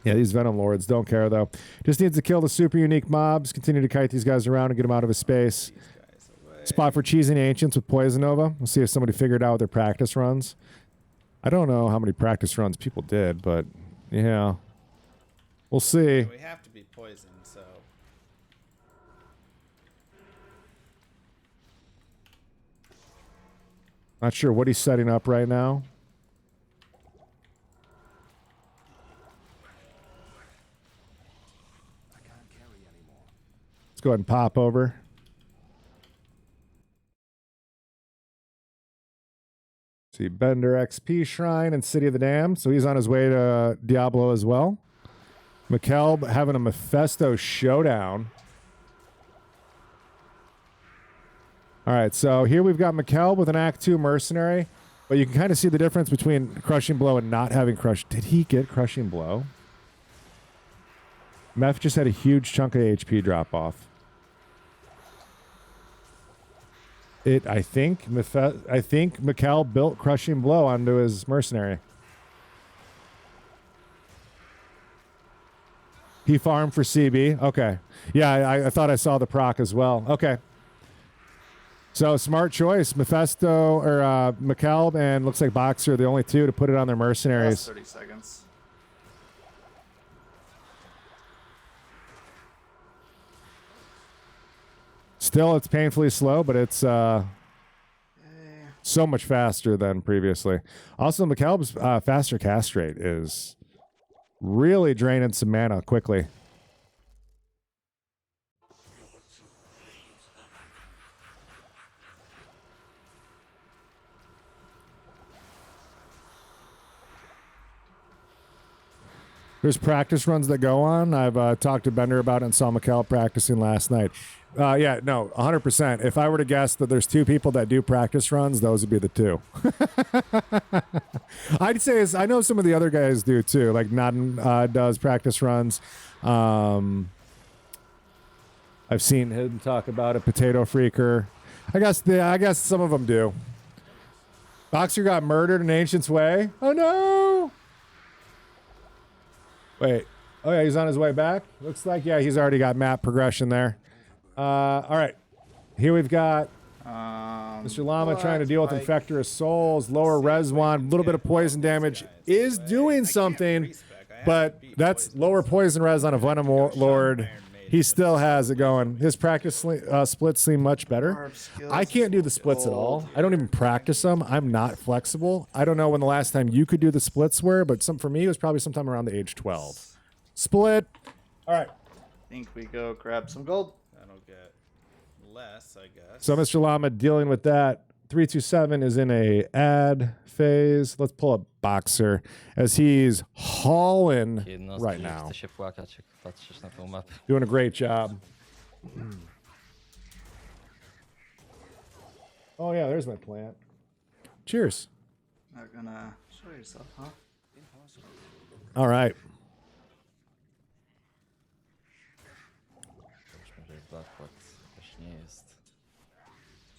[SPEAKER 2] Yeah, these Venom Lords don't care, though. Just needs to kill the super unique mobs, continue to kite these guys around and get them out of his space. Spot for cheesing Ancients with Poison Nova. We'll see if somebody figured out their practice runs. I don't know how many practice runs people did, but yeah. We'll see.
[SPEAKER 9] We have to be poisoned, so...
[SPEAKER 2] Not sure what he's setting up right now. Let's go ahead and pop over. See Bender XP Shrine and City of the Damned. So he's on his way to Diablo as well. McKelb having a Mephisto showdown. All right, so here we've got McKelb with an Act 2 mercenary, but you can kind of see the difference between Crushing Blow and not having Crush. Did he get Crushing Blow? Meph just had a huge chunk of HP drop off. I think Mikkel built Crushing Blow onto his mercenary. He farmed for CB. Okay. Yeah, I thought I saw the proc as well. Okay. So smart choice. Mephisto or McKelb and looks like Boxer are the only two to put it on their mercenaries.
[SPEAKER 3] 30 seconds.
[SPEAKER 2] Still, it's painfully slow, but it's so much faster than previously. Also, McKelb's faster cast rate is really draining some mana quickly. There's practice runs that go on. I've talked to Bender about it and saw McKelb practicing last night. Yeah, no, 100%. If I were to guess that there's two people that do practice runs, those would be the two. I'd say I know some of the other guys do too. Like Nodden does practice runs. I've seen him talk about it. Potato Freaker. I guess some of them do. Boxer got murdered in Ancient's Way. Oh no! Wait. Oh yeah, he's on his way back. Looks like he's already got map progression there. All right, here we've got Mr. Llama trying to deal with Infector of Souls, lower res one, a little bit of poison damage is doing something, but that's lower poison res on a Venom Lord. He still has it going. His practice splits seem much better. I can't do the splits at all. I don't even practice them. I'm not flexible. I don't know when the last time you could do the splits were, but for me it was probably sometime around the age 12. Split. All right.
[SPEAKER 3] I think we go grab some gold.
[SPEAKER 9] Less, I guess.
[SPEAKER 2] So Mr. Llama dealing with that. 327 is in a ad phase. Let's pull up Boxer as he's hauling right now. Doing a great job. Oh yeah, there's my plant. Cheers.
[SPEAKER 3] Not gonna show yourself, huh?
[SPEAKER 2] All right.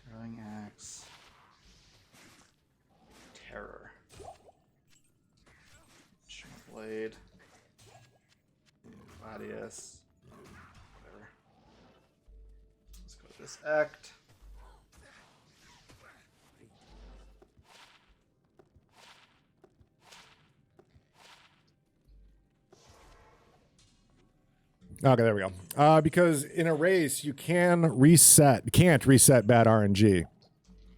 [SPEAKER 3] Throwing axe. Terror. String blade. Gladius. Whatever. Let's go to this act.
[SPEAKER 2] Okay, there we go. Because in a race, you can't reset bad RNG.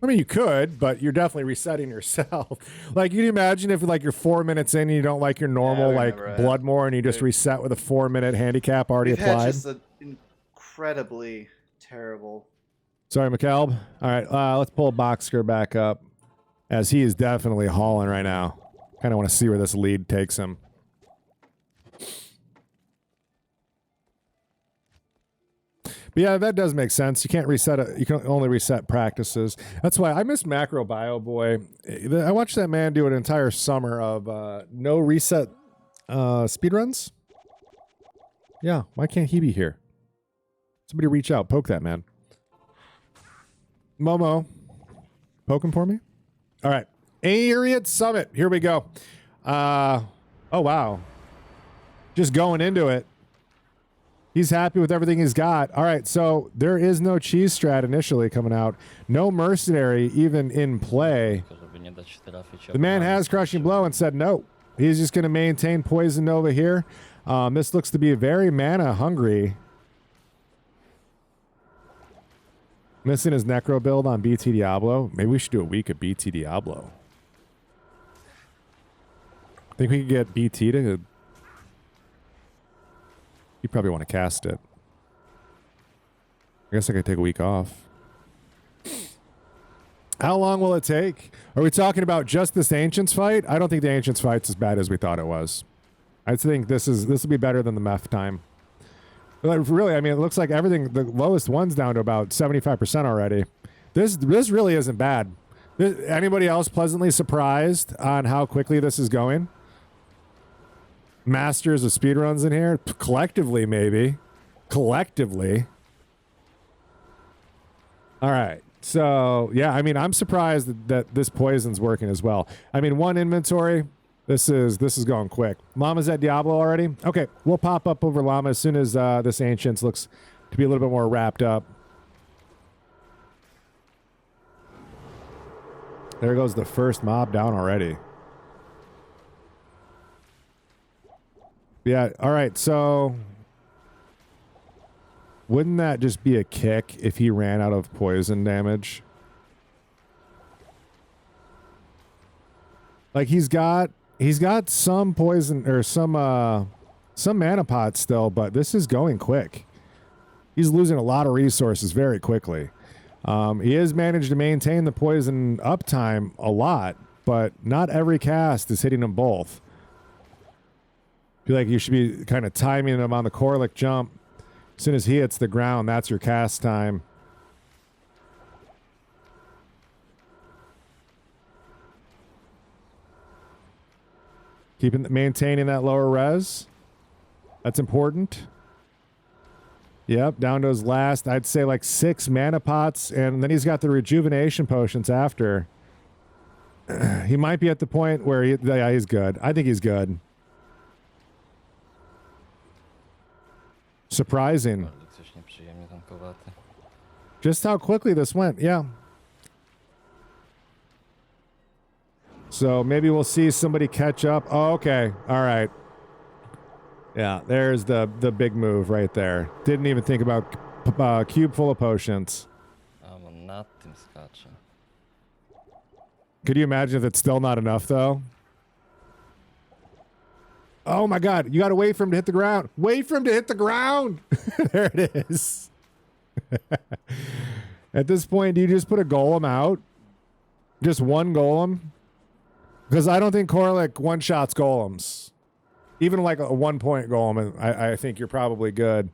[SPEAKER 2] I mean, you could, but you're definitely resetting yourself. Like, you can imagine if like you're 4 minutes in and you don't like your normal like Bloodmore and you just reset with a 4-minute handicap already
[SPEAKER 3] We've
[SPEAKER 2] applied.
[SPEAKER 3] had just an incredibly terrible.
[SPEAKER 2] Sorry, McCalb. All right, let's pull Boxer back up, as he is definitely hauling right now. Kind of want to see where this lead takes him. But yeah, that does make sense. You can't reset it. You can only reset practices. That's why I miss Macro Bio Boy. I watched that man do an entire summer of no reset speedruns. Yeah, why can't he be here? Somebody reach out, poke that man. Momo, poke him for me. All right, Ariat Summit. Here we go. Oh wow, just going into it. He's happy with everything he's got. All right, so there is no cheese strat initially coming out. No mercenary even in play. The man has crushing blow and said no. He's just going to maintain poison over here. This looks to be very mana hungry. Missing his Necro build on BT Diablo. Maybe we should do a week of BT Diablo. Think we could get BT to... You probably want to cast it. I guess I could take a week off. How long will it take? Are we talking about just this Ancients fight? I don't think the Ancients fight's as bad as we thought it was. I think this will be better than the MEF time. Like, really, I mean, it looks like everything, the lowest one's down to about 75% already. This really isn't bad. Anybody else pleasantly surprised on how quickly this is going? Masters of speedruns in here? Collectively, maybe. Collectively. All right. So, yeah, I mean, I'm surprised that this poison's working as well. I mean, one inventory. This is going quick. Llama's at Diablo already? Okay, we'll pop up over Llama as soon as this Ancients looks to be a little bit more wrapped up. There goes the first mob down already. Yeah, all right, so wouldn't that just be a kick if he ran out of poison damage? Like he's got some poison or some mana pots still, but this is going quick. He's losing a lot of resources very quickly. He has managed to maintain the poison uptime a lot, but not every cast is hitting them both. I feel like you should be kind of timing him on the Corlick jump. As soon as he hits the ground, that's your cast time. Maintaining that lower res. That's important. Yep, down to his last, I'd say like 6 mana pots, and then he's got the rejuvenation potions after. He might be at the point where yeah, he's good. I think he's good. Surprising. Just how quickly this went, yeah. So maybe we'll see somebody catch up. Oh, okay. All right. Yeah, there's the big move right there. Didn't even think about cube full of potions. Could you imagine if it's still not enough, though? Oh, my God. You got to wait for him to hit the ground. Wait for him to hit the ground. There it is. At this point, do you just put a golem out? Just one golem? Because I don't think Corlick one-shots golems. Even like a 1-point golem, I think you're probably good.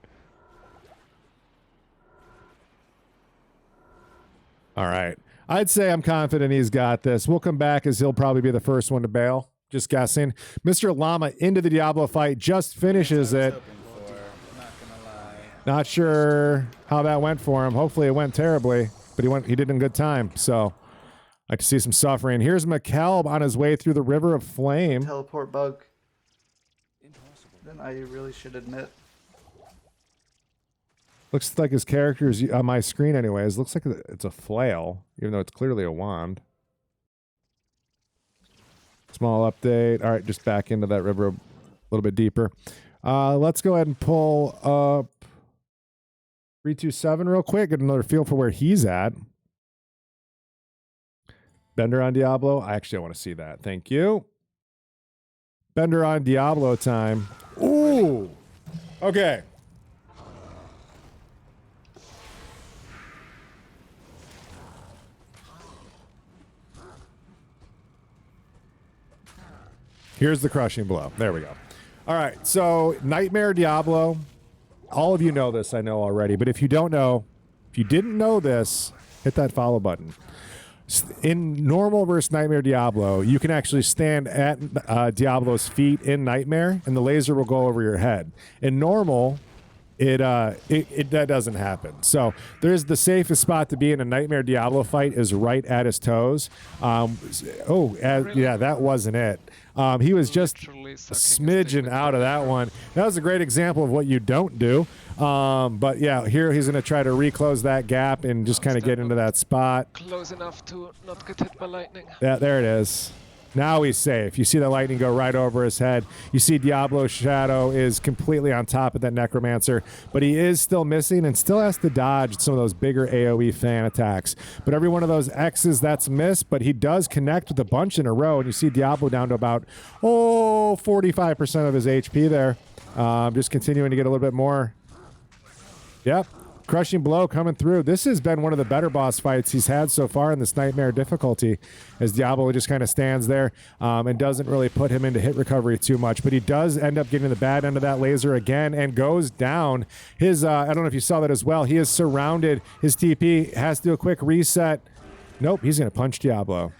[SPEAKER 2] All right. I'd say I'm confident he's got this. We'll come back as he'll probably be the first one to bail. Just guessing. Mr. Llama into the Diablo fight, just finishes it. Not sure how that went for him. Hopefully it went terribly, but he did in good time. So I like to see some suffering. Here's McKelb on his way through the River of Flame.
[SPEAKER 3] Teleport bug. Then I really should admit.
[SPEAKER 2] Looks like his character is on my screen anyways. Looks like it's a flail, even though it's clearly a wand. Small update. All right, just back into that river a little bit deeper. Let's go ahead and pull up 327 real quick. Get another feel for where he's at. Bender on Diablo. I actually want to see that. Thank you. Bender on Diablo time. Ooh. Okay. Here's the crushing blow. There we go. All right. So Nightmare Diablo. All of you know this, I know already. But if you don't know, if you didn't know this, hit that follow button. In normal versus Nightmare Diablo, you can actually stand at Diablo's feet in Nightmare, and the laser will go over your head. In normal, that doesn't happen. So there's the safest spot to be in a Nightmare Diablo fight is right at his toes. Yeah, that wasn't it. He was just a smidgen out of that one. That was a great example of what you don't do. But yeah, here he's going to try to reclose that gap and just kind of get into that spot.
[SPEAKER 6] Close enough to not get hit by lightning.
[SPEAKER 2] Yeah, there it is. Now he's safe. You see the lightning go right over his head. You see Diablo's shadow is completely on top of that Necromancer, but he is still missing and still has to dodge some of those bigger AoE fan attacks. But every one of those X's, that's missed, but he does connect with a bunch in a row, and you see Diablo down to about, 45% of his HP there. Just continuing to get a little bit more. Yep. Crushing blow coming through. This has been one of the better boss fights he's had so far in this Nightmare difficulty, as Diablo just kind of stands there and doesn't really put him into hit recovery too much. But he does end up getting the bad end of that laser again and goes down. His, I don't know if you saw that as well. He is surrounded. His TP has to do a quick reset. Nope, he's going to punch Diablo.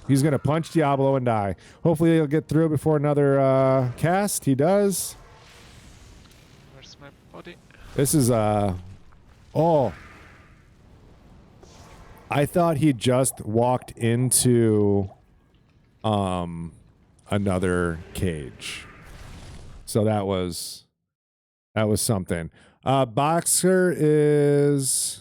[SPEAKER 2] He's going to punch Diablo and die. Hopefully he'll get through before another cast. He does.
[SPEAKER 6] Where's my body?
[SPEAKER 2] This is I thought he just walked into another cage. So that was something. Boxer is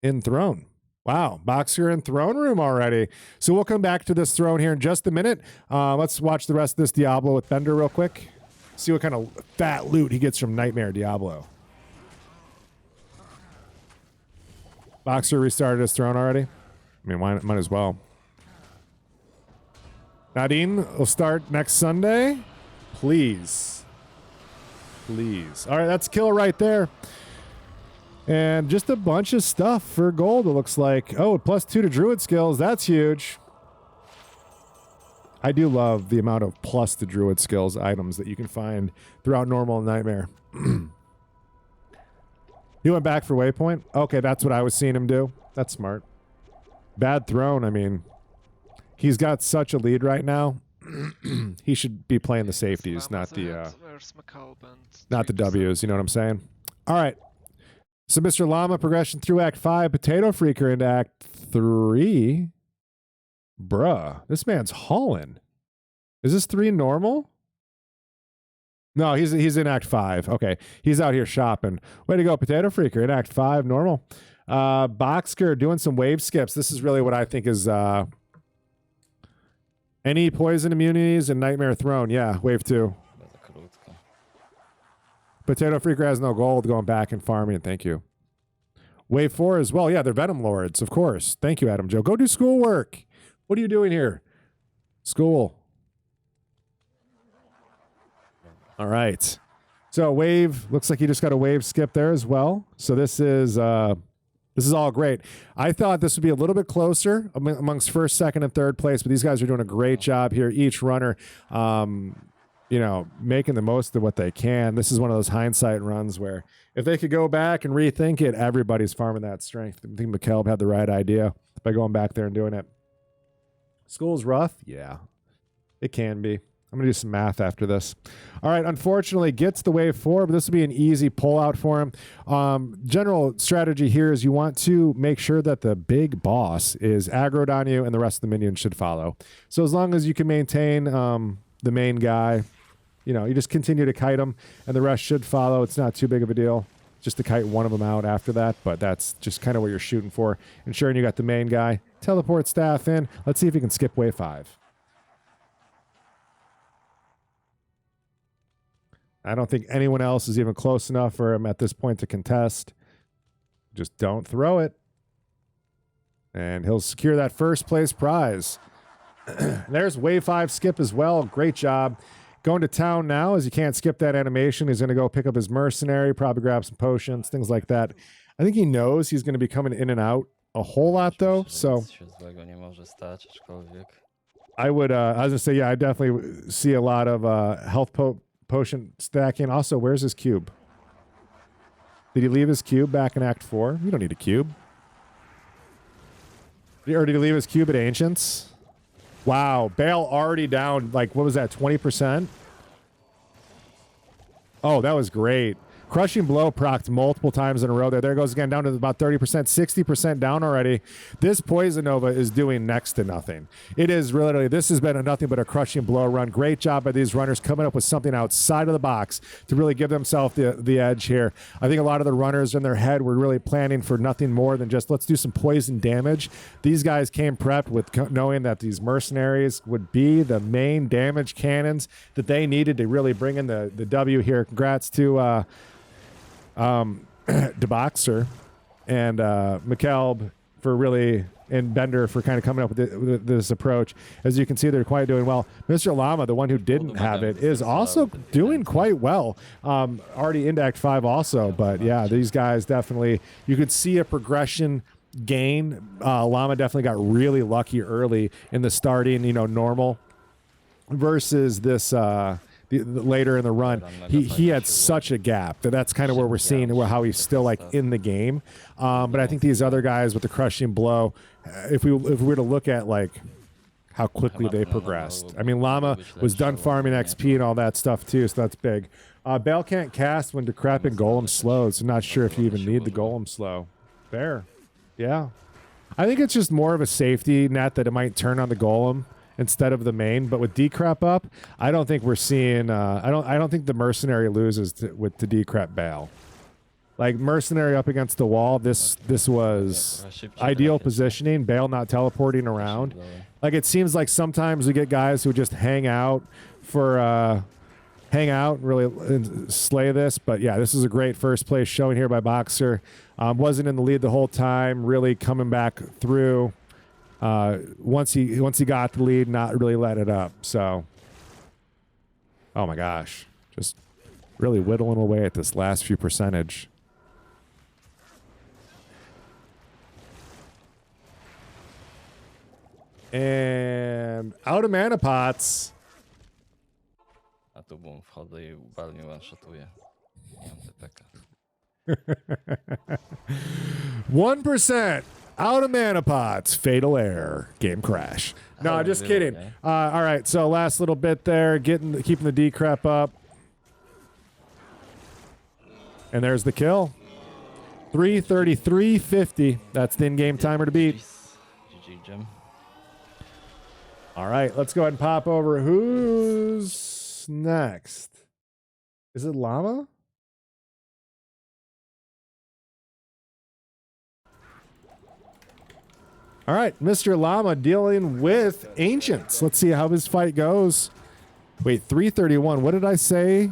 [SPEAKER 2] in throne. Wow, Boxer in throne room already. So we'll come back to this throne here in just a minute. Let's watch the rest of this Diablo with Bender real quick. See what kind of fat loot he gets from Nightmare Diablo. Boxer restarted his throne already. I mean, might as well. Nadine will start next Sunday. Please. Please. All right, that's kill right there. And just a bunch of stuff for gold, it looks like. Oh, +2 to Druid skills. That's huge. I do love the amount of plus to Druid skills items that you can find throughout normal and Nightmare. He went back for Waypoint? Okay, that's what I was seeing him do. That's smart. Bad throne, I mean, he's got such a lead right now. He should be playing the safeties, not the W's, you know what I'm saying? All right. So Mr. Llama progression through Act 5, Potato Freaker into Act 3. Bruh, this man's hauling. Is this 3 normal? No, he's in Act 5. Okay, he's out here shopping. Way to go, Potato Freaker in Act 5, normal. Boxer doing some wave skips. This is really what I think is any poison immunities and Nightmare Throne. Yeah, wave 2. Potato Freaker has no gold, going back and farming. Thank you. Wave 4 as well. Yeah, they're Venom Lords, of course. Thank you, Adam Joe. Go do schoolwork. What are you doing here? School. All right. So wave, looks like you just got a wave skip there as well. So this is all great. I thought this would be a little bit closer amongst first, second, and third place, but these guys are doing a great job here. Each runner, making the most of what they can. This is one of those hindsight runs where if they could go back and rethink it, everybody's farming that strength. I think McKelb had the right idea by going back there and doing it. School's rough? Yeah, it can be. I'm going to do some math after this. All right, unfortunately, gets the wave 4, but this will be an easy pullout for him. General strategy here is you want to make sure that the big boss is aggroed on you and the rest of the minions should follow. So as long as you can maintain the main guy, you just continue to kite him and the rest should follow. It's not too big of a deal just to kite one of them out after that, but that's just kind of what you're shooting for. Ensuring you got the main guy. Teleport staff in. Let's see if he can skip wave 5. I don't think anyone else is even close enough for him at this point to contest. Just don't throw it. And he'll secure that first place prize. There's Wave 5 skip as well. Great job. Going to town now, as you can't skip that animation. He's going to go pick up his mercenary, probably grab some potions, things like that. I think he knows he's going to be coming in and out a whole lot, though. So I was going to say, yeah, I definitely see a lot of health potion stacking. Also, where's his cube? Did he leave his cube back in Act 4? You don't need a cube. Or did he leave his cube at Ancients? Wow, Bale already down, like, what was that, 20%? Oh, that was great. Crushing Blow procced multiple times in a row there. There goes again, down to about 30%, 60% down already. This Poison Nova is doing next to nothing. It is literally, this has been nothing but a Crushing Blow run. Great job by these runners coming up with something outside of the box to really give themselves the edge here. I think a lot of the runners in their head were really planning for nothing more than just, let's do some poison damage. These guys came prepped with knowing that these mercenaries would be the main damage cannons that they needed to really bring in the W here. Congrats to DeBoxer and McKelb for really, and Bender for kind of coming up with this approach. As you can see, they're quite doing well. Mr. Llama, the one who didn't have it, is also doing quite well. Already into Act 5 also, but yeah, these guys definitely, you could see a progression gain. Llama definitely got really lucky early in the starting, normal versus this later in the run. He had such a gap that's kind of where we're seeing how he's still like in the game. But I think these other guys with the Crushing Blow, if we were to look at like how quickly they progressed. I mean, Llama was done farming XP and all that stuff too, so that's big. Bale can't cast when Decrepit Golem slows, so not sure if you even need the Golem slow. Fair. Yeah. I think it's just more of a safety net that it might turn on the Golem instead of the main, but with Decrep up, I don't think we're seeing. I don't think the mercenary loses to Decrep Bale. Like mercenary up against the wall. This was ideal positioning. Bale not teleporting around. Like it seems like sometimes we get guys who just hang out really slay this. But yeah, this is a great first place showing here by Boxer. Wasn't in the lead the whole time. Really coming back through. Once he got the lead, not really let it up. So, oh my gosh, just really whittling away at this last few percentage. And out of mana pots.
[SPEAKER 8] A tu boom, wchodzę i walnie one-shotuje. Nie mam TPK.
[SPEAKER 2] 1%. Out of mana pots, fatal error, game crash. No, just kidding. All right, so last little bit there, keeping the decrep up, and there's the kill. 333.50. That's the in-game timer to beat.
[SPEAKER 8] GG, Jim.
[SPEAKER 2] All right, let's go ahead and pop over. Who's next? Is it Llama? All right, Mr. Llama dealing with Ancients. Let's see how his fight goes. Wait, 331. What did I say?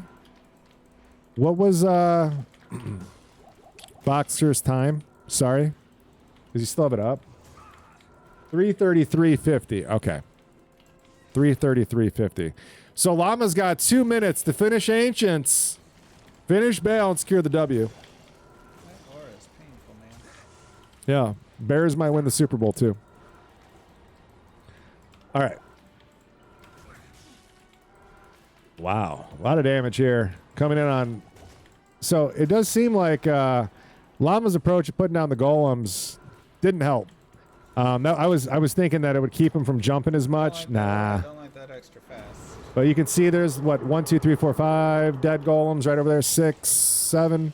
[SPEAKER 2] What was Boxer's time? Sorry. Does he still have it up? 333.50. Okay. 333.50. So Llama's got 2 minutes to finish Ancients. Finish Bale and secure the W.
[SPEAKER 9] That aura is painful, man.
[SPEAKER 2] Yeah. Bears might win the Super Bowl, too. All right. Wow. A lot of damage here. Coming in on... So, it does seem like Llama's approach of putting down the golems didn't help. I was thinking that it would keep him from jumping as much. Nah.
[SPEAKER 9] I don't like that extra fast.
[SPEAKER 2] But you can see there's, 1, 2, 3, 4, 5 dead golems right over there. 6, 7.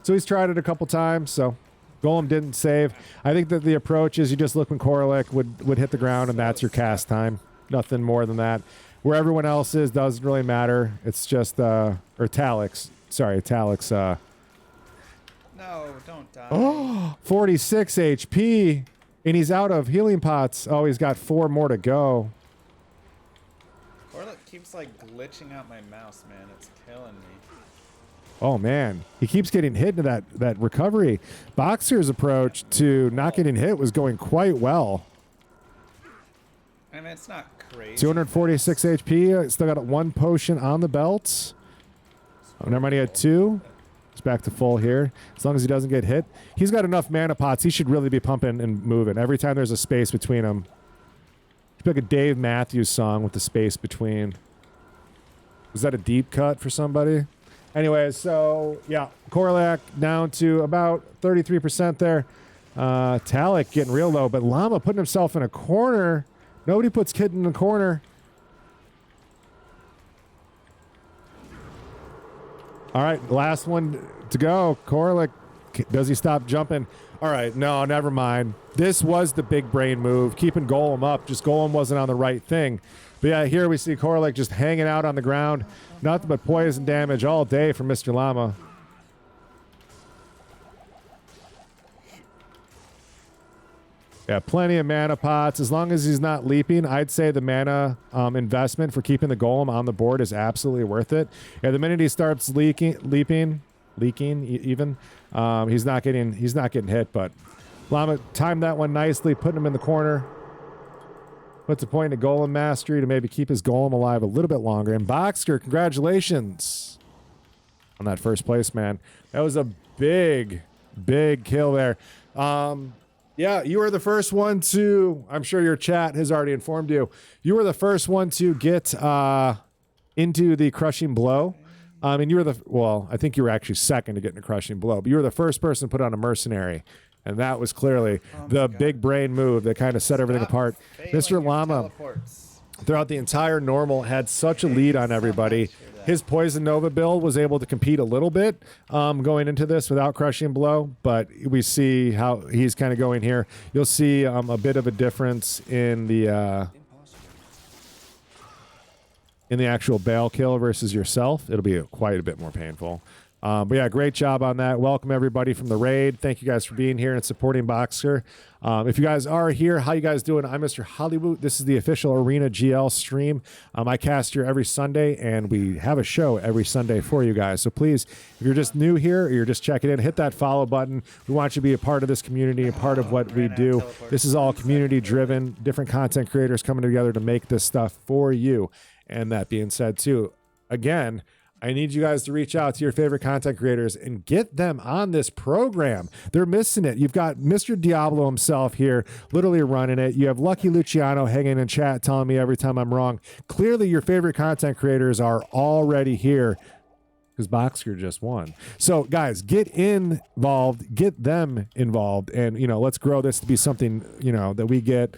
[SPEAKER 2] So, he's tried it a couple times, so... Golem didn't save. I think that the approach is you just look when Koralik would hit the ground, and that's your cast time. Nothing more than that. Where everyone else is doesn't really matter. It's just, or Talix. Sorry, Talix.
[SPEAKER 9] No, don't die.
[SPEAKER 2] Oh, 46 HP, and he's out of healing pots. Oh, he's got 4 more to go.
[SPEAKER 9] Koralik keeps, like, glitching out my mouse, man. It's killing me.
[SPEAKER 2] Oh, man. He keeps getting hit into that recovery. Boxer's approach to not getting hit was going quite well.
[SPEAKER 9] I mean, it's not crazy.
[SPEAKER 2] 246 HP. Still got 1 potion on the belt. Oh, never mind. He had 2. He's back to full here. As long as he doesn't get hit. He's got enough mana pots. He should really be pumping and moving. Every time there's a space between them. It's like a Dave Matthews song with the space between. Was that a deep cut for somebody? Anyway, so, yeah. Korlak down to about 33% there. Talik getting real low, but Llama putting himself in a corner. Nobody puts Kid in the corner. All right, last one to go. Korlak, does he stop jumping? All right, no, never mind. This was the big brain move, keeping Golem up. Just Golem wasn't on the right thing. But yeah, here we see Korlak just hanging out on the ground. Nothing but poison damage all day from Mr. Llama. Yeah, plenty of mana pots. As long as he's not leaping, I'd say the mana investment for keeping the Golem on the board is absolutely worth it. Yeah, the minute he starts leaping even, he's not getting hit. But Llama timed that one nicely, putting him in the corner. Puts a point in Golem Mastery to maybe keep his Golem alive a little bit longer. And Boxer, congratulations on that first place, man. That was a big, big kill there. Yeah, you were the first one to, I'm sure your chat has already informed you, you were the first one to get into the Crushing Blow. And you were I think you were actually second to get into Crushing Blow, but you were the first person to put on a Mercenary. And that was clearly the big brain move that kind of set everything apart. Mr. Llama, throughout the entire normal, had such a lead on everybody. His Poison Nova build was able to compete a little bit going into this without Crushing Blow, but we see how he's kind of going here. You'll see a bit of a difference in the actual bail kill versus yourself. It'll be quite a bit more painful. But yeah, great job on that. Welcome everybody from the raid. Thank you guys for being here and supporting Boxer. If you guys are here, how you guys doing? I'm Mr. Hollywood. This is the official Arena GL stream. I cast here every Sunday, and we have a show every Sunday for you guys. So please, if you're just new here or you're just checking in, hit that follow button. We want you to be a part of this community, a part of what we do. This is all community driven, different content creators coming together to make this stuff for you. And that being said too, again, I need you guys to reach out to your favorite content creators and get them on this program. They're missing it. You've got Mr. Diablo himself here literally running it. You have Lucky Luciano hanging in chat telling me every time I'm wrong. Clearly, your favorite content creators are already here because Boxer just won. So, guys, get involved. Get them involved. And, let's grow this to be something, that we get.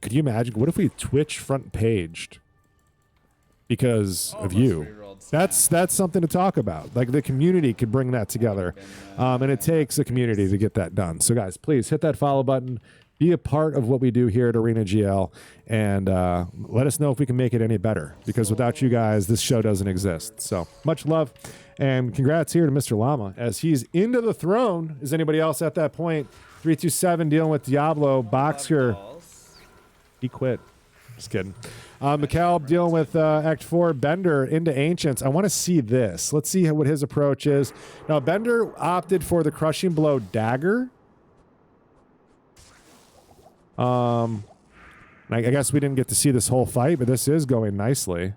[SPEAKER 2] Could you imagine? What if we Twitch front paged because of you? That's something to talk about. Like the community could bring that together. And it takes a community to get that done. So guys, please hit that follow button. Be a part of what we do here at Arena GL. And let us know if we can make it any better. Because without you guys, this show doesn't exist. So much love. And congrats here to Mr. Llama as he's into the throne. Is anybody else at that point? 327 dealing with Diablo. Boxer. He quit. Just kidding. McCall dealing with Act 4. Bender into Ancients. I want to see this. Let's see what his approach is. Now, Bender opted for the Crushing Blow Dagger. I guess we didn't get to see this whole fight, but this is going nicely.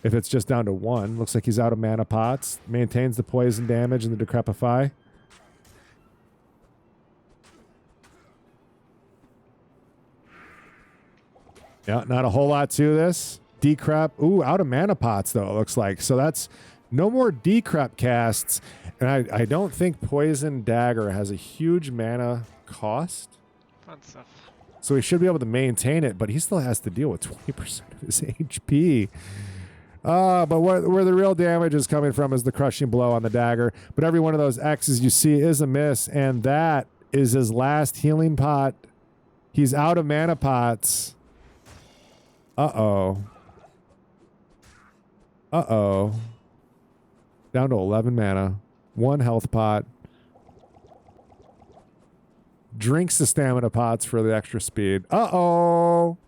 [SPEAKER 2] If it's just down to 1. Looks like he's out of mana pots. Maintains the poison damage and the Decrepify. Yeah, not a whole lot to this. Decrep. Ooh, out of mana pots, though, it looks like. So that's no more Decrep casts. And I don't think Poison Dagger has a huge mana cost.
[SPEAKER 6] Fun stuff.
[SPEAKER 2] So he should be able to maintain it, but he still has to deal with 20% of his HP. But where the real damage is coming from is the Crushing Blow on the Dagger. But every one of those X's you see is a miss, and that is his last healing pot. He's out of mana pots. Uh-oh. Uh-oh. Down to 11 mana. 1 health pot. Drinks the stamina pots for the extra speed. Uh-oh.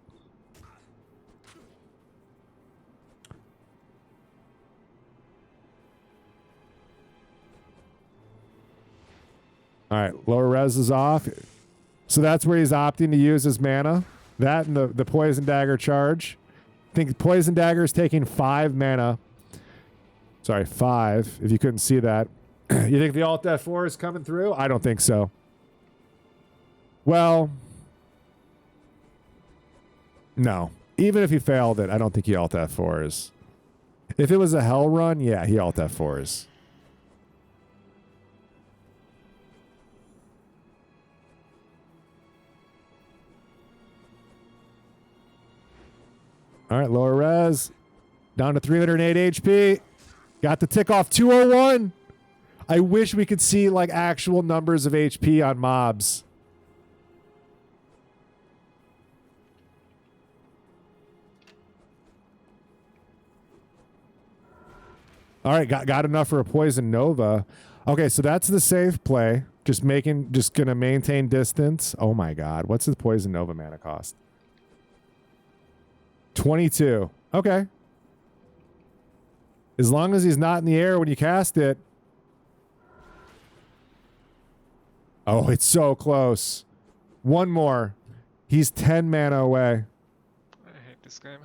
[SPEAKER 2] All right, lower res is off. So that's where he's opting to use his mana. That and the poison dagger charge. I think poison dagger is taking 5 mana. Sorry, 5, if you couldn't see that. You think the Alt F4 is coming through? I don't think so. Well, no. Even if he failed it, I don't think he Alt F4s. If it was a hell run, yeah, he Alt F4s. All right, lower res. Down to 308 HP. Got the tick off 201. I wish we could see like actual numbers of HP on mobs. All right, got enough for a Poison Nova. Okay, so that's the safe play. Just gonna maintain distance. Oh my god, what's the Poison Nova mana cost? 22. Okay. As long as he's not in the air when you cast it. Oh, it's so close. One more. He's 10 mana away.
[SPEAKER 6] I hate this game.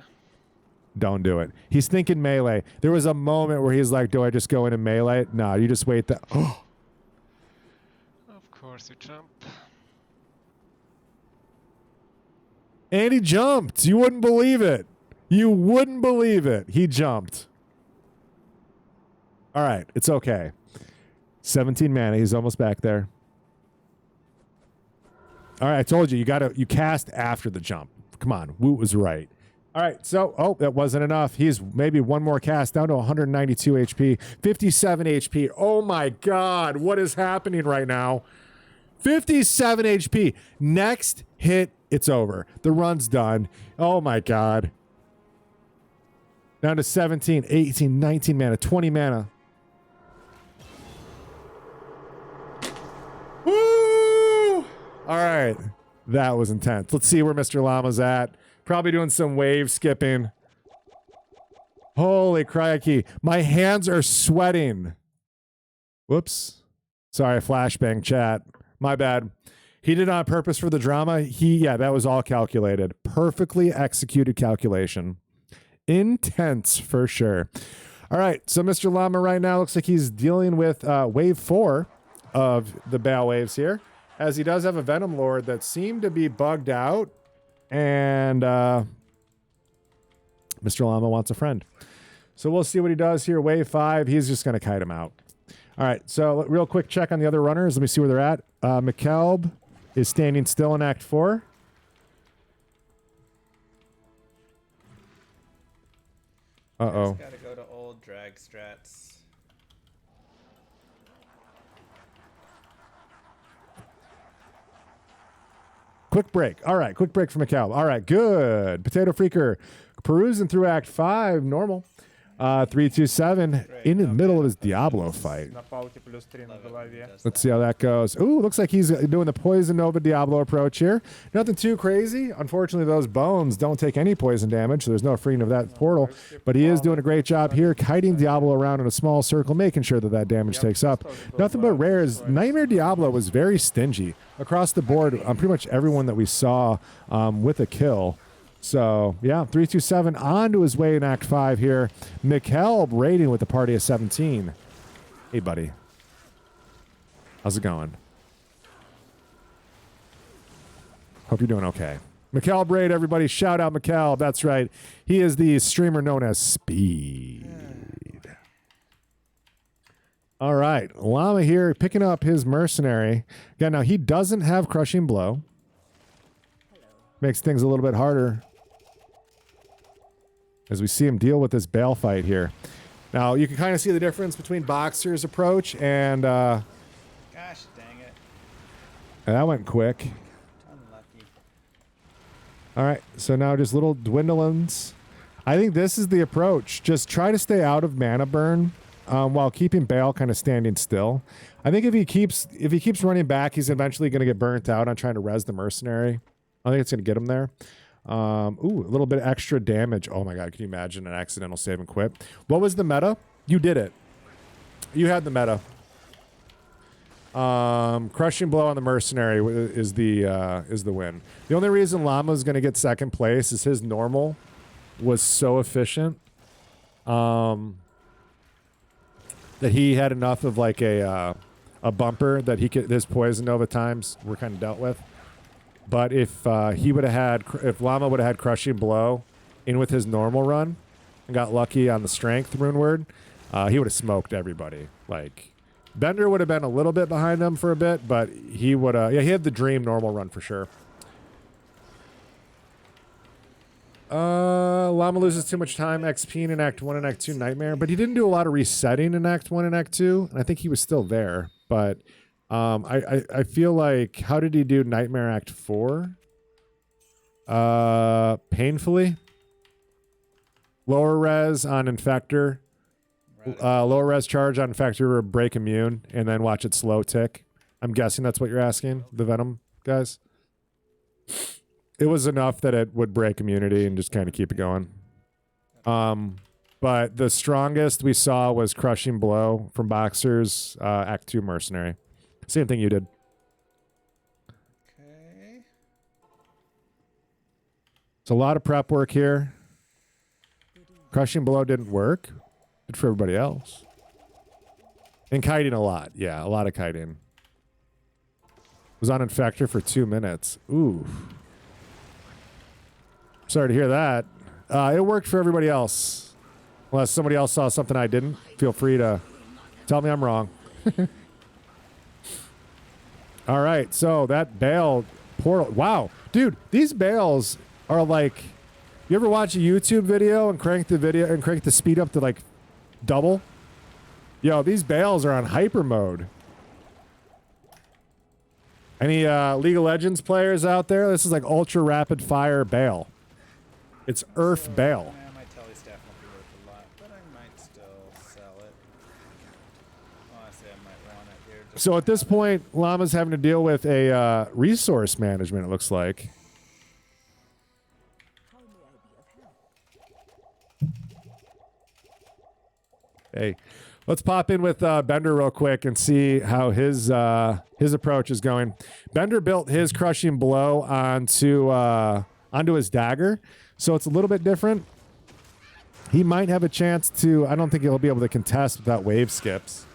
[SPEAKER 2] Don't do it. He's thinking melee. There was a moment where he's like, do I just go into melee? No, you just wait. Oh.
[SPEAKER 6] Of course you jump.
[SPEAKER 2] And he jumped. You wouldn't believe it. You wouldn't believe it. He jumped. All right. It's okay. 17 mana. He's almost back there. All right. I told you, you cast after the jump. Come on. Woot was right. All right. So, that wasn't enough. He's maybe one more cast down to 192 HP, 57 HP. Oh my God. What is happening right now? 57 HP. Next hit. It's over. The run's done. Oh my God. Down to 17, 18, 19 mana, 20 mana. Woo! All right. That was intense. Let's see where Mr. Llama's at. Probably doing some wave skipping. Holy crikey. My hands are sweating. Whoops. Sorry, flashbang chat. My bad. He did it on purpose for the drama. Yeah, that was all calculated. Perfectly executed calculation. Intense for sure. All right, so Mr. Llama right now looks like he's dealing with wave 4 of the Bale waves here, as he does have a Venom Lord that seemed to be bugged out, and Mr. Llama wants a friend. So we'll see what he does here. Wave 5, he's just going to kite him out. All right, so real quick check on the other runners. Let me see where they're at. McKelb is standing still in Act 4. Uh-oh.
[SPEAKER 9] Gotta go to old drag strats.
[SPEAKER 2] Quick break. All right, quick break for McKelb. All right, good. Potato Freaker perusing through Act 5, normal. 327 in the middle of his Diablo fight. Let's see how that goes. Ooh, looks like he's doing the Poison Nova Diablo approach here. Nothing too crazy. Unfortunately, those bones don't take any poison damage, so there's no freeing of that portal. But he is doing a great job here, kiting Diablo around in a small circle, making sure that damage takes up. Nothing but rares. Nightmare Diablo was very stingy across the board on pretty much everyone that we saw with a kill. So, yeah, 327 on to his way in Act 5 here. McKelb raiding with a party of 17. Hey, buddy. How's it going? Hope you're doing okay. McKelb raid, everybody. Shout out McKelb. That's right. He is the streamer known as Speed. All right. Llama here picking up his mercenary. Yeah, now he doesn't have Crushing Blow. Makes things a little bit harder as we see him deal with this Bale fight here. Now, you can kind of see the difference between Boxer's approach and...
[SPEAKER 9] Gosh dang it.
[SPEAKER 2] That went quick.
[SPEAKER 9] Unlucky.
[SPEAKER 2] All right, so now just little dwindlings. I think this is the approach. Just try to stay out of mana burn while keeping Bale kind of standing still. I think if he keeps running back, he's eventually going to get burnt out on trying to res the mercenary. I think it's going to get him there. Ooh, a little bit extra damage. Oh my God, can you imagine an accidental save and quit? What was the meta? You did it. You had the meta. Crushing blow on the mercenary is the win. The only reason Llama's going to get second place is his normal was so efficient that he had enough of like a bumper that he could, his poison Nova times were kind of dealt with. But if he would have had, if Llama would have had crushing blow in with his normal run and got lucky on the strength rune word, he would have smoked everybody. Like Bender would have been a little bit behind him for a bit, but he would have, yeah, he had the dream normal run for sure. Llama loses too much time XP in Act 1 and Act 2 Nightmare, but he didn't do a lot of resetting in Act 1 and Act 2, and I think he was still there. But I feel like, how did he do Nightmare Act 4? Painfully. Lower res on Infector. Lower res charge on Infector or break immune, and then watch it slow tick. I'm guessing that's what you're asking, the Venom guys. It was enough that it would break immunity and just kind of keep it going. But the strongest we saw was Crushing Blow from Boxers, Act 2 Mercenary. Same thing you did.
[SPEAKER 9] Okay.
[SPEAKER 2] It's a lot of prep work here. Crushing Blow didn't work. Good for everybody else. And kiting a lot. Yeah, a lot of kiting. Was on Infector for 2 minutes. Ooh. Sorry to hear that. It worked for everybody else. Unless somebody else saw something I didn't, feel free to tell me I'm wrong. All right, so that bale portal. Wow, dude, these bales are like. You ever watch a YouTube video and crank the speed up to like double? Yo, these bales are on hyper mode. Any League of Legends players out there? This is like ultra rapid fire bale. It's Earth bale.
[SPEAKER 9] Yeah, my telly staff won't be worth a lot, but I might still sell it. Honestly, I might want it here.
[SPEAKER 2] So at this point, Llama's having to deal with a resource management, it looks like. Hey, let's pop in with Bender real quick and see how his approach is going. Bender built his Crushing Blow onto his dagger, so it's a little bit different. He might have a chance to. I don't think he'll be able to contest without wave skips.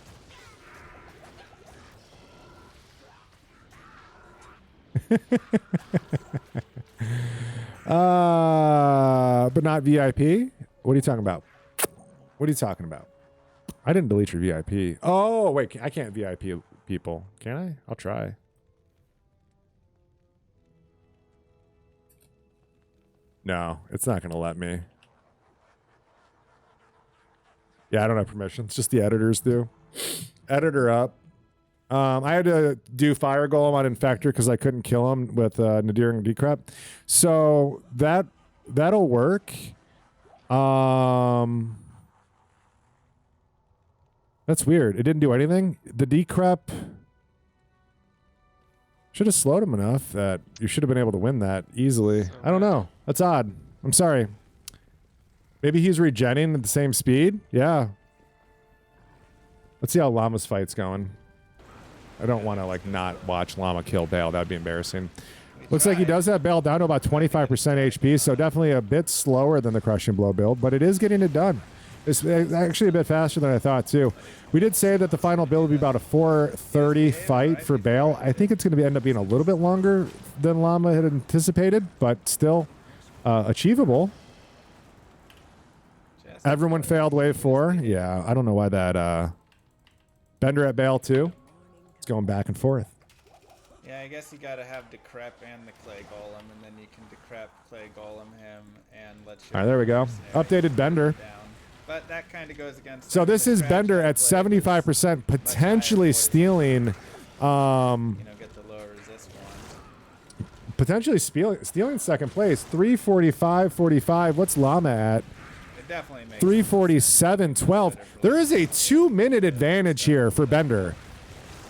[SPEAKER 2] But not VIP. What are you talking about? What are you talking about? I didn't delete your VIP. Oh, wait. I can't VIP people. Can I? I'll try. No, it's not going to let me. Yeah, I don't have permissions. Just the editors do. Editor up. I had to do Fire Golem on Infector because I couldn't kill him with Nadir and Decrep. So that'll work. That's weird. It didn't do anything. The Decrep should have slowed him enough that you should have been able to win that easily. I don't know. That's odd. I'm sorry. Maybe he's regenning at the same speed? Yeah. Let's see how Llama's fight's going. I don't want to like not watch Llama kill Bale. That'd be embarrassing. Looks like he does have Bale down to about 25% HP, so definitely a bit slower than the Crushing Blow build, but it is getting it done. It's actually a bit faster than I thought, too. We did say that the final build would be about a 4:30 fight for Bale. I think it's going to end up being a little bit longer than Llama had anticipated, but still achievable. Everyone failed wave 4. Yeah, I don't know why that... Bender at Bale, too. It's going back and forth.
[SPEAKER 9] Yeah, I guess you gotta have Decrep and the Clay Golem, and then you can Decrep, Clay Golem him, and let you...
[SPEAKER 2] All right, there we go. Updated Bender.
[SPEAKER 9] Down. But that kind of goes against...
[SPEAKER 2] So this is Bender at 75%, potentially stealing...
[SPEAKER 9] get the lower resist one.
[SPEAKER 2] Potentially stealing second place. 345.45. What's Llama at?
[SPEAKER 9] It definitely makes
[SPEAKER 2] 347.12. There is a 2-minute advantage here for Bender.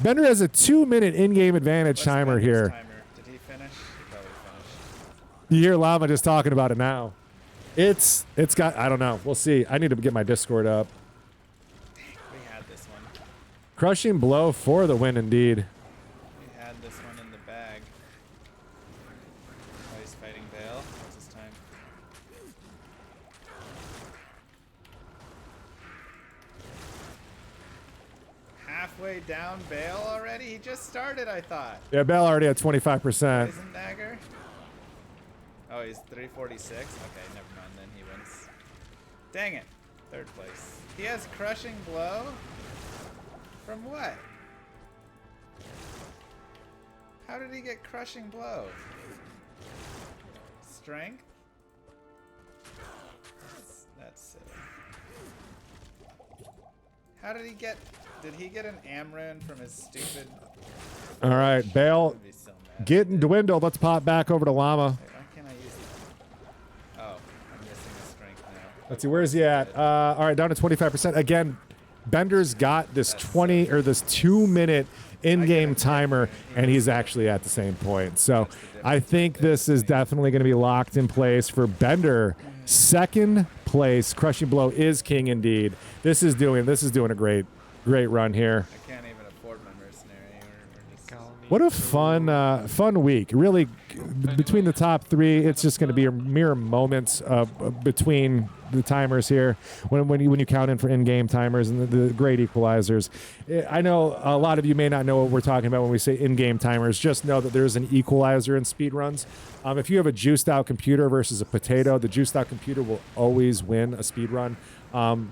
[SPEAKER 2] Bender has a 2-minute in-game advantage timer here.
[SPEAKER 9] Did he finish? He probably finished.
[SPEAKER 2] You hear Llama just talking about it now. It's got, I don't know. We'll see. I need to get my Discord up.
[SPEAKER 9] We had this one.
[SPEAKER 2] Crushing blow for the win, indeed.
[SPEAKER 9] We had this one in the bag. Oh, he's fighting Bale. What's his time? Halfway down Bale already? He just started, I thought.
[SPEAKER 2] Yeah, Bell already at 25%.
[SPEAKER 9] Poison dagger? Oh, he's 346? Okay, never mind then. He wins. Dang it. Third place. He has crushing blow? From what? How did he get crushing blow? Strength? That's silly. How did he get... Did he get an Amrune from his stupid...
[SPEAKER 2] All right, Bale
[SPEAKER 9] So mad.
[SPEAKER 2] getting dwindled. Let's pop back over to Llama.
[SPEAKER 9] Wait, why can't I use that? Oh, I'm missing a strength now.
[SPEAKER 2] Let's see, where's he at? All right, down to 25%. Again, Bender's got this 20 or this 2-minute in-game timer, and he's actually at the same point. So I think this is definitely going to be locked in place for Bender. Second place, crushing blow is king indeed. This is doing a great run here.
[SPEAKER 9] I can't even afford my mercenary. We're just...
[SPEAKER 2] What a fun week. Really, between the top three, it's just going to be a mere moments between the timers here when you count in for in-game timers and the great equalizers. I know a lot of you may not know what we're talking about when we say in-game timers. Just know that there's an equalizer in speedruns. If you have a juiced out computer versus a potato, the juiced out computer will always win a speedrun.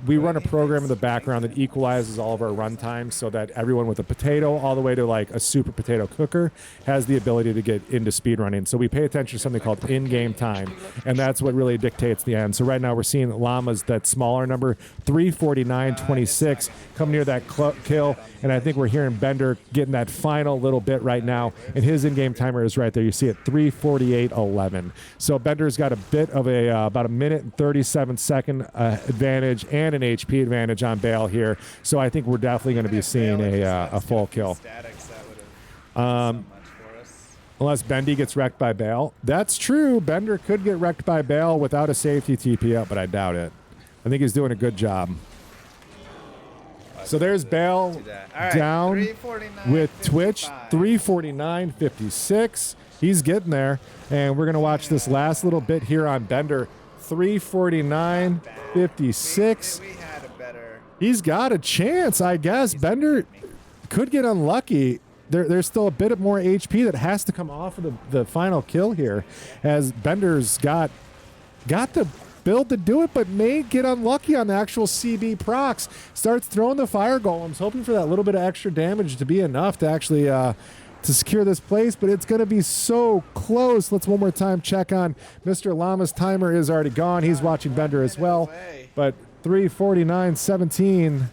[SPEAKER 2] We run a program in the background that equalizes all of our run times so that everyone with a potato all the way to like a super potato cooker has the ability to get into speedrunning. So we pay attention to something called in-game time, and that's what really dictates the end. So right now we're seeing Llama's that smaller number, 349.26, come near that kill, and I think we're hearing Bender getting that final little bit right now, and his in-game timer is right there. You see it, 348.11. So Bender's got a bit of a about a minute and 37-second advantage and an HP advantage on Bale here. So I think we're definitely going to be seeing a full kill. Unless Bendy gets wrecked by Bale. That's true. Bender could get wrecked by Bale without a safety TP up, but I doubt it. I think he's doing a good job. So there's Bale down with Twitch, 349.56. He's getting there. And we're going to watch this last little bit here on Bender. 349.56. He's got a chance, I guess. Bender could get unlucky. There's still a bit more HP that has to come off of the final kill here, as Bender's got the build to do it, but may get unlucky on the actual CB procs. Starts throwing the fire golems, hoping for that little bit of extra damage to be enough to actually to secure this place, but it's going to be so close. Let's one more time check on Mr. Llama's timer is already gone. He's watching Bender as well, but 349.17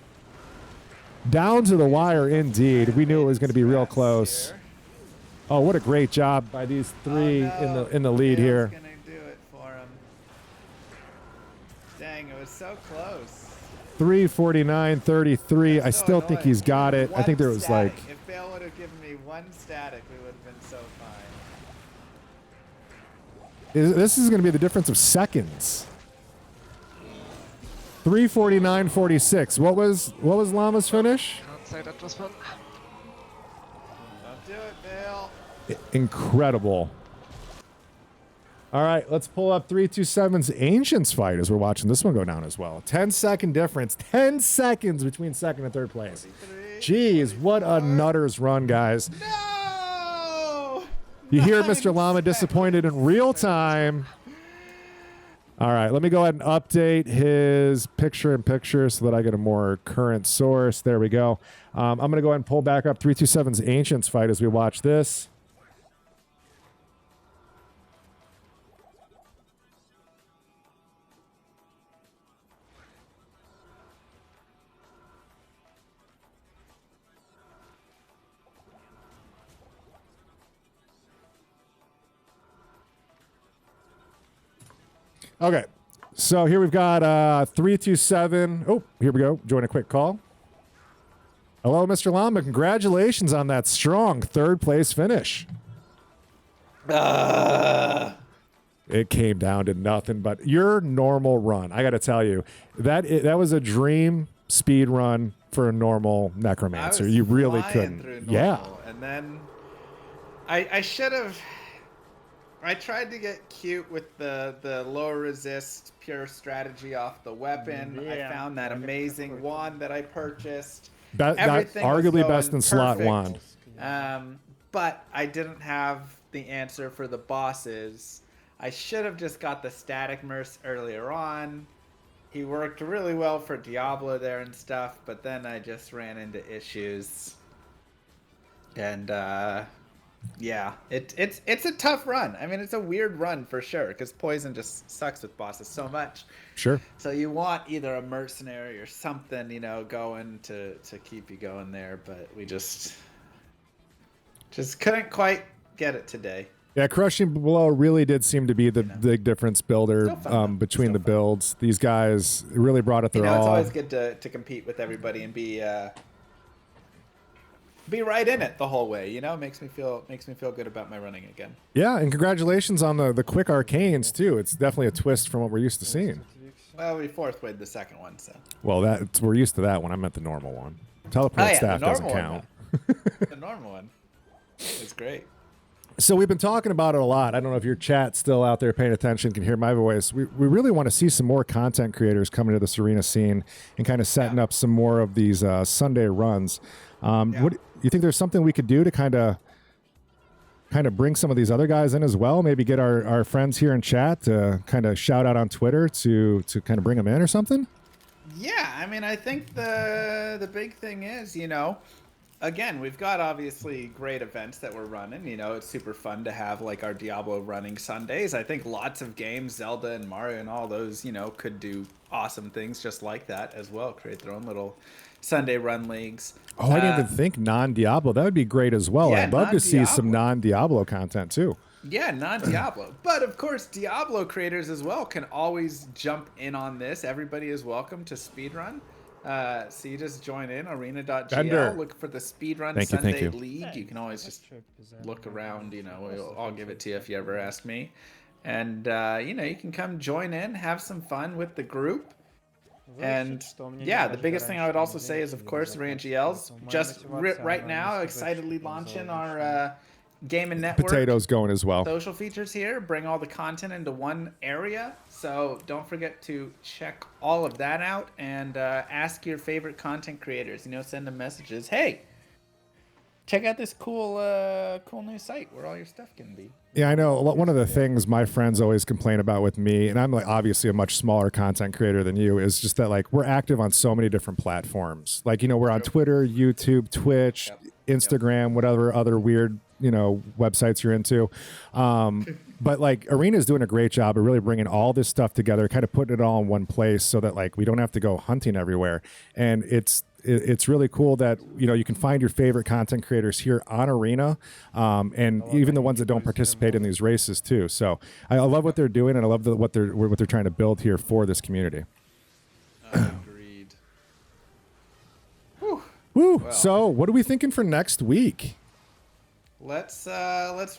[SPEAKER 2] down to the wire indeed. We knew it was going to be real close. Oh, what a great job by these three in the lead here.
[SPEAKER 9] Gonna do it for him. Dang, it was so close.
[SPEAKER 2] 349.33. I still think he's got it. I think there was like...
[SPEAKER 9] If Bale would have given me one static, we would have been so fine.
[SPEAKER 2] This is going to be the difference of seconds. 349.46. What was Llama's finish?
[SPEAKER 6] Can't say that was fun.
[SPEAKER 9] Don't do it, Bale.
[SPEAKER 2] Incredible. All right, let's pull up 327's Ancients fight as we're watching this one go down as well. 10-second difference. 10 seconds between second and third place. Jeez, what a Nutters run, guys.
[SPEAKER 9] No!
[SPEAKER 2] You hear Mr. Llama disappointed in real time. All right, let me go ahead and update his picture-in-picture so that I get a more current source. There we go. I'm going to go ahead and pull back up 327's Ancients fight as we watch this. Okay, so here we've got 327. Oh, here we go. Join a quick call. Hello, Mr. Llama. Congratulations on that strong third place finish. It came down to nothing but your normal run. I got to tell you, that was a dream speed run for a normal necromancer. You really couldn't. Yeah.
[SPEAKER 9] And then I should have. I tried to get cute with the low resist pure strategy off the weapon. I found that amazing wand that I purchased. Everything
[SPEAKER 2] arguably
[SPEAKER 9] was
[SPEAKER 2] best in slot wand.
[SPEAKER 9] But I didn't have the answer for the bosses. I should have just got the static merc earlier on. He worked really well for Diablo there and stuff, but then I just ran into issues. And yeah, it's a tough run. I mean, it's a weird run for sure, because poison just sucks with bosses so much.
[SPEAKER 2] Sure.
[SPEAKER 9] So you want either a mercenary or something, you know, going to keep you going there, but we just couldn't quite get it today.
[SPEAKER 2] Yeah, Crushing Blow really did seem to be the big difference builder between the builds. These guys really brought it their all.
[SPEAKER 9] It's always good to compete with everybody and be right in it the whole way. You know, makes me feel good about my running again.
[SPEAKER 2] Yeah, and congratulations on the quick arcanes too. It's definitely a twist from what we're used to seeing.
[SPEAKER 9] Well, we fourth wayed the second one, so.
[SPEAKER 2] Well, we're used to that one. I meant the normal one. Teleport staff doesn't count.
[SPEAKER 9] The normal one. It's great.
[SPEAKER 2] So we've been talking about it a lot. I don't know if your chat's still out there paying attention, can hear my voice. We really want to see some more content creators coming to this arena scene and kind of setting up some more of these Sunday runs. What you think there's something we could do to kind of bring some of these other guys in as well? Maybe get our friends here in chat to kind of shout out on Twitter to kind of bring them in or something?
[SPEAKER 9] Yeah, I mean, I think the big thing is, you know, again, we've got obviously great events that we're running. You know, it's super fun to have like our Diablo running Sundays. I think lots of games, Zelda and Mario and all those, you know, could do awesome things just like that as well. Create their own little Sunday run leagues.
[SPEAKER 2] Oh, I didn't even think non-Diablo. That would be great as well.
[SPEAKER 9] Yeah,
[SPEAKER 2] I'd love to see some non-Diablo content too.
[SPEAKER 9] Yeah, non-Diablo. But of course, Diablo creators as well can always jump in on this. Everybody is welcome to Speedrun. So you just join in arena.gl, look for the Speedrun Sunday League. You can always just look around, you know, I'll give it to you if you ever ask me. And, you know, you can come join in, have some fun with the group. And yeah, the biggest thing I would also say is, of course, RanGLs. Just right now, excitedly launching our Game and Network
[SPEAKER 2] Potatoes going as well.
[SPEAKER 9] Social features here, bring all the content into one area. So don't forget to check all of that out and ask your favorite content creators. You know, send them messages. Hey, check out this cool new site where all your stuff can be.
[SPEAKER 2] Yeah, I know. One of the things my friends always complain about with me, and I'm like obviously a much smaller content creator than you, is just that like we're active on so many different platforms. Like, you know, we're on Twitter, YouTube, Twitch, Instagram, whatever other weird, you know, websites you're into. But like Arena's doing a great job of really bringing all this stuff together, kind of putting it all in one place so that like we don't have to go hunting everywhere. And it's really cool that, you know, you can find your favorite content creators here on Arena, and even the ones that don't participate in these races too. So I love what they're doing, and I love what they're trying to build here for this community.
[SPEAKER 9] Agreed.
[SPEAKER 2] Woo. Well, so what are we thinking for next week?
[SPEAKER 9] Let's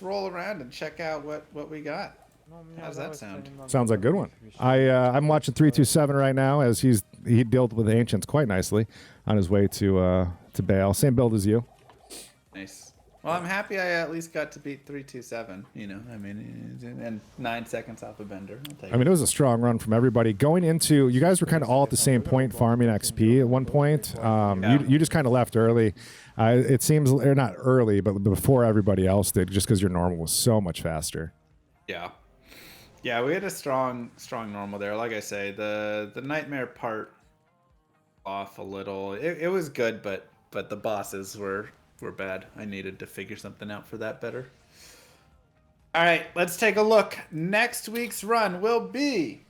[SPEAKER 9] roll around and check out what we got. How's that sound?
[SPEAKER 2] Sounds like a good one. I'm watching 327 right now as he dealt with the Ancients quite nicely on his way to Baal. Same build as you.
[SPEAKER 9] Nice. Well, I'm happy I at least got to beat 327. You know, I mean, and 9 seconds off a bender.
[SPEAKER 2] I mean, it was a strong run from everybody. Going into, you guys were kind of all at the same point farming XP at one point. You just kind of left early. It seems, or not early, but before everybody else did, just because your normal was so much faster.
[SPEAKER 9] Yeah. Yeah, we had a strong normal there. Like I say, the nightmare part off a little. It was good, but the bosses were bad. I needed to figure something out for that better. All right, let's take a look. Next week's run will be...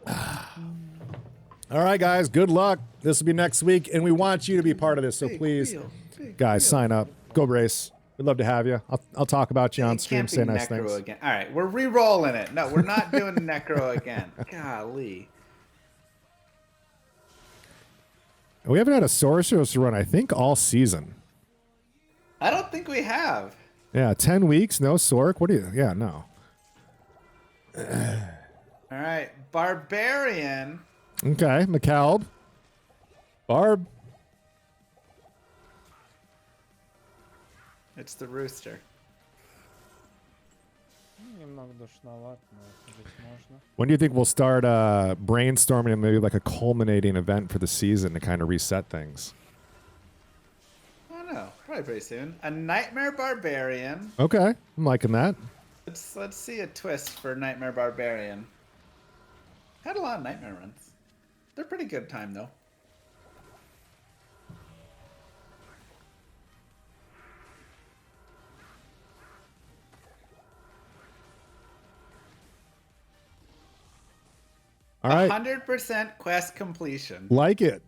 [SPEAKER 2] All right, guys, good luck. This will be next week, and we want you to be part of this, so please, guys, sign up. Go Brace. We'd love to have you. I'll talk about you on stream, say nice things.
[SPEAKER 9] Again. All right, we're re-rolling it. No, we're not doing Necro again. Golly.
[SPEAKER 2] We haven't had a Sorceress run, I think, all season.
[SPEAKER 9] I don't think we have.
[SPEAKER 2] Yeah, 10 weeks, no Sorc. What do you... Yeah, no.
[SPEAKER 9] All right, Barbarian.
[SPEAKER 2] Okay, McCalb. Barb.
[SPEAKER 9] It's the rooster.
[SPEAKER 4] Немного душновато, но быть можно.
[SPEAKER 2] When do you think we'll start brainstorming and maybe like a culminating event for the season to kind of reset things?
[SPEAKER 9] I don't know. Probably pretty soon. A Nightmare Barbarian.
[SPEAKER 2] Okay, I'm liking that.
[SPEAKER 9] Let's see a twist for Nightmare Barbarian. Had a lot of Nightmare runs. They're pretty good time though.
[SPEAKER 2] All right.
[SPEAKER 9] 100% quest completion.
[SPEAKER 2] Like it.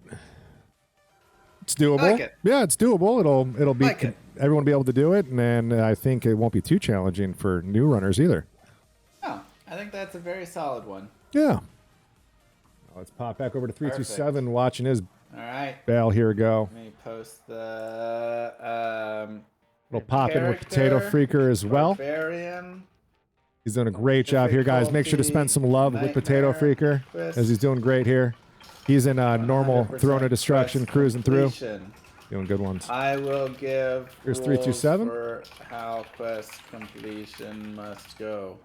[SPEAKER 2] It's doable.
[SPEAKER 9] I like it.
[SPEAKER 2] Yeah, it's doable. It'll be
[SPEAKER 9] Like it.
[SPEAKER 2] everyone will be able to do it, and I think it won't be too challenging for new runners either.
[SPEAKER 9] Oh, I think that's a very solid one.
[SPEAKER 2] Yeah. Let's pop back over to 327 watching his
[SPEAKER 9] All right.
[SPEAKER 2] Bale here go.
[SPEAKER 9] Let me post the
[SPEAKER 2] We'll pop in with Potato Freaker as well.
[SPEAKER 9] Barbarian.
[SPEAKER 2] He's doing a great job here, guys. Make sure to spend some love with Potato Freaker as he's doing great here. He's in normal Throne of Destruction, cruising through. Doing good ones.
[SPEAKER 9] I will give
[SPEAKER 2] Here's
[SPEAKER 9] rules
[SPEAKER 2] 327.
[SPEAKER 9] for how quest completion must go.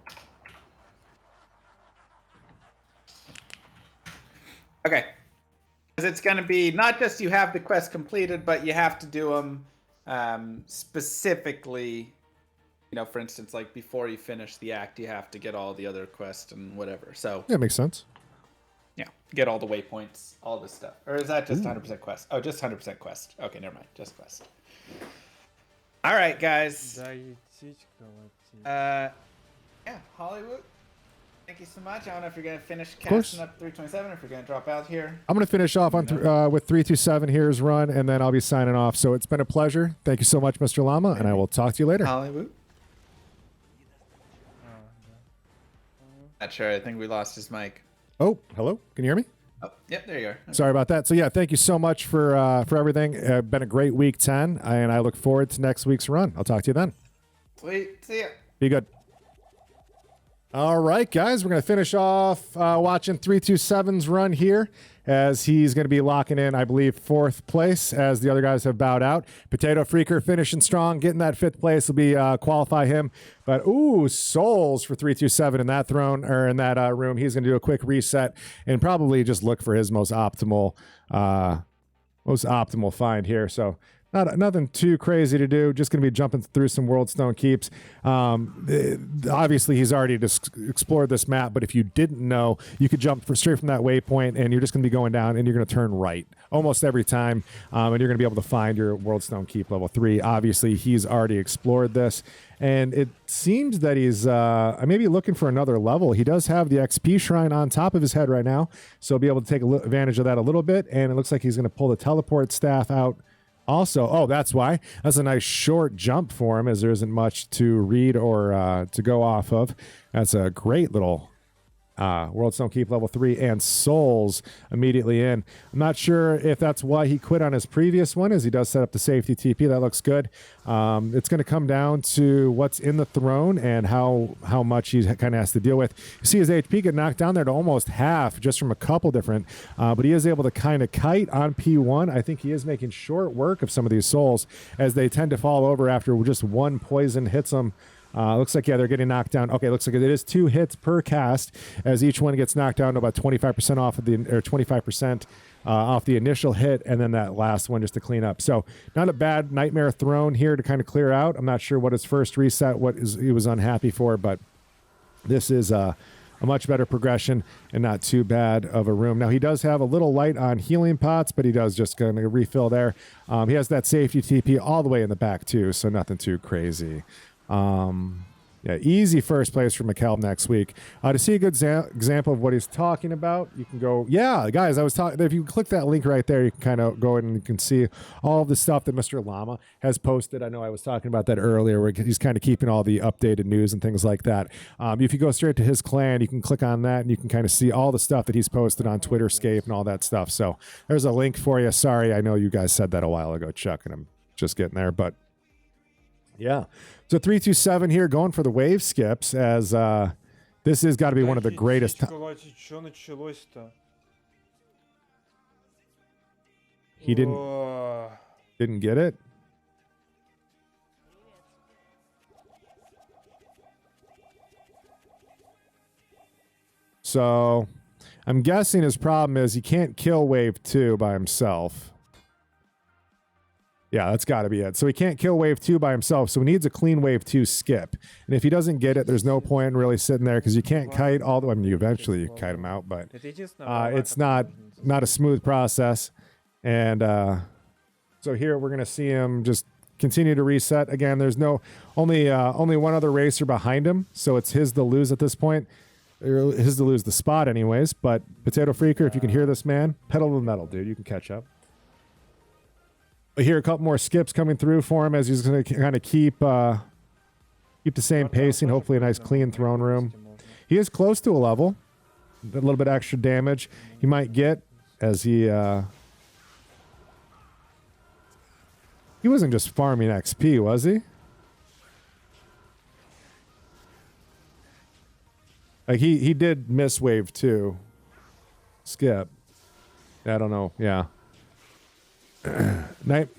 [SPEAKER 9] Okay. Because it's going to be not just you have the quest completed, but you have to do them specifically. You know, for instance, like before you finish the act, you have to get all the other quests and whatever. So
[SPEAKER 2] Yeah, makes sense.
[SPEAKER 9] yeah, get all the waypoints, all this stuff. Or is that just 100% quest? Oh, just 100% quest. Okay, never mind. Just quest. All right, guys. Yeah, Hollywood. Thank you so much. I don't know if you're going to finish casting up 327 or if you're going to drop out here.
[SPEAKER 2] I'm going to finish off on with 327 here's run, and then I'll be signing off. So it's been a pleasure. Thank you so much, Mr. Llama, and I will talk to you later.
[SPEAKER 9] Hollywood. Not sure. I think we lost his mic.
[SPEAKER 2] Oh, hello. Can you hear me?
[SPEAKER 9] Oh, yep. There you are. Okay.
[SPEAKER 2] Sorry about that. So yeah, thank you so much for everything. Been a great week 10, and I look forward to next week's run. I'll talk to you then.
[SPEAKER 9] Sweet. See ya.
[SPEAKER 2] Be good. All right, guys, we're going to finish off watching 327's run here as he's going to be locking in, I believe, 4th place as the other guys have bowed out. Potato Freaker finishing strong, getting that 5th place will be qualify him. But, ooh, souls for 327 in that throne or in that room. He's going to do a quick reset and probably just look for his most optimal find here. So nothing too crazy to do. Just going to be jumping through some World Stone Keeps. Obviously, he's already explored this map, but if you didn't know, you could jump straight from that waypoint, and you're just going to be going down, and you're going to turn right almost every time, and you're going to be able to find your World Stone Keep level 3. Obviously, he's already explored this, and it seems that he's maybe looking for another level. He does have the XP shrine on top of his head right now, so he'll be able to take advantage of that a little bit, and it looks like he's going to pull the teleport staff out. Also, oh, that's why. That's a nice short jump for him as there isn't much to read or to go off of. That's a great little World Stone Keep level 3 and souls immediately in. I'm not sure if that's why he quit on his previous one as he does set up the safety TP. That looks good. It's going to come down to what's in the throne and how much he kind of has to deal with. You see his HP get knocked down there to almost half just from a couple different, but he is able to kind of kite on P1. I think he is making short work of some of these souls as they tend to fall over after just one poison hits them. Looks like, yeah, they're getting knocked down. Okay, looks like it is 2 hits per cast as each one gets knocked down to about 25% off of 25% off the initial hit, and then that last one just to clean up. So not a bad Nightmare Throne here to kind of clear out. I'm not sure what his first reset, he was unhappy for, but this is a much better progression and not too bad of a room. Now, he does have a little light on healing pots, but he does just going to refill there. He has that safety TP all the way in the back, too, so nothing too crazy. Yeah, easy first place for McCall next week. To see a good example of what he's talking about, you can go, yeah, guys, I was talking, if you click that link right there, you can kind of go in and you can see all of the stuff that Mr. Llama has posted. I know I was talking about that earlier, where he's kind of keeping all the updated news and things like that. If you go straight to his clan, you can click on that and you can kind of see all the stuff that he's posted on Twitterscape and all that stuff. So there's a link for you. Sorry, I know you guys said that a while ago, Chuck, and I'm just getting there, but yeah. So 327 here going for the wave skips as This has got to be one of the greatest.
[SPEAKER 4] Что началось-то?
[SPEAKER 2] He didn't get it. So, I'm guessing his problem is he can't kill wave 2 by himself. Yeah, that's got to be it. So he can't kill wave 2 by himself, so he needs a clean wave 2 skip. And if he doesn't get it, there's no point in really sitting there because you can't kite all the way. I mean, you eventually kite him out, but it's not a smooth process. And so here we're going to see him just continue to reset. Again, there's only one other racer behind him, so it's his to lose at this point. His to lose the spot anyways, but Potato Freaker, if you can hear this man, pedal to the metal, dude. You can catch up. I hear a couple more skips coming through for him as he's going to kind of keep the same pacing, hopefully a nice clean throne room. He is close to a level. A little bit extra damage he might get as he wasn't just farming XP, was he? Like he did miss wave 2. Skip. I don't know. Yeah.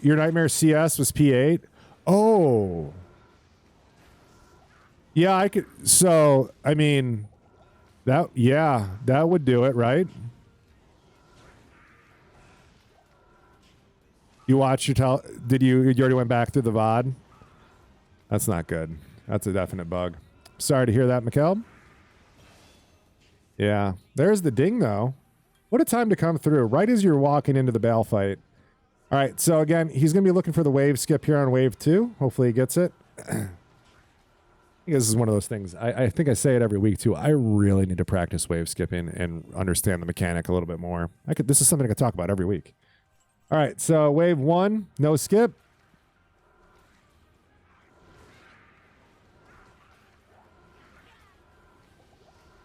[SPEAKER 2] Your Nightmare CS was P8? Oh. Yeah, I could. So, I mean, that would do it, right? You watched your you already went back through the VOD? That's not good. That's a definite bug. Sorry to hear that, McKelb. Yeah. There's the ding, though. What a time to come through, right as you're walking into the Bale fight. All right, so again, he's going to be looking for the wave skip here on wave 2. Hopefully he gets it. I think this is one of those things. I think I say it every week, too. I really need to practice wave skipping and understand the mechanic a little bit more. This is something I could talk about every week. All right, so wave 1, no skip.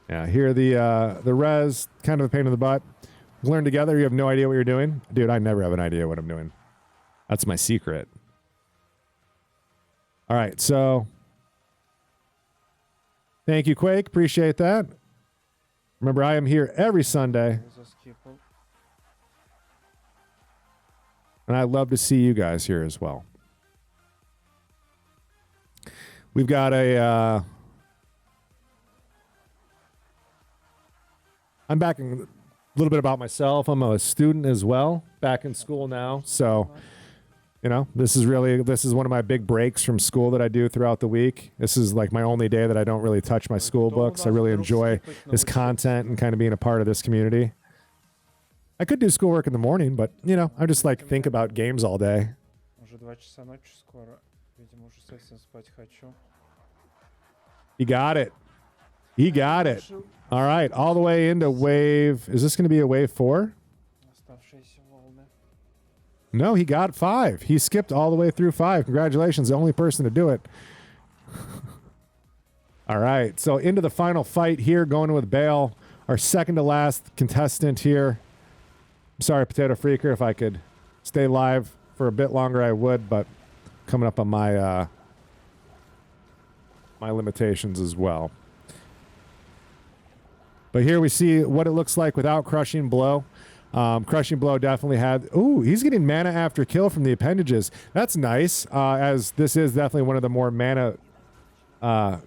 [SPEAKER 2] Yeah, here the res, kind of a pain in the butt. Learn together, you have no idea what you're doing. Dude, I never have an idea what I'm doing. That's my secret. All right, so thank you, Quake. Appreciate that. Remember, I am here every Sunday. And I'd love to see you guys here as well. We've got a... I'm back in... A little bit about myself. I'm a student as well, back in school now. So, this is one of my big breaks from school that I do throughout the week. This is like my only day that I don't really touch my school books. I really enjoy this content and kind of being a part of this community. I could do schoolwork in the morning, but, I just like think about games all day. You got it. He got it. All right, all the way into wave. Is this going to be a wave 4? No, he got 5. He skipped all the way through 5. Congratulations, the only person to do it. All right, so into the final fight here, going with Bale, our second to last contestant here. I'm sorry, Potato Freaker, if I could stay live for a bit longer, I would, but coming up on my my limitations as well. But here we see what it looks like without Crushing Blow. Crushing Blow definitely had... Ooh, he's getting mana after kill from the appendages. That's nice, as this is definitely one of the more mana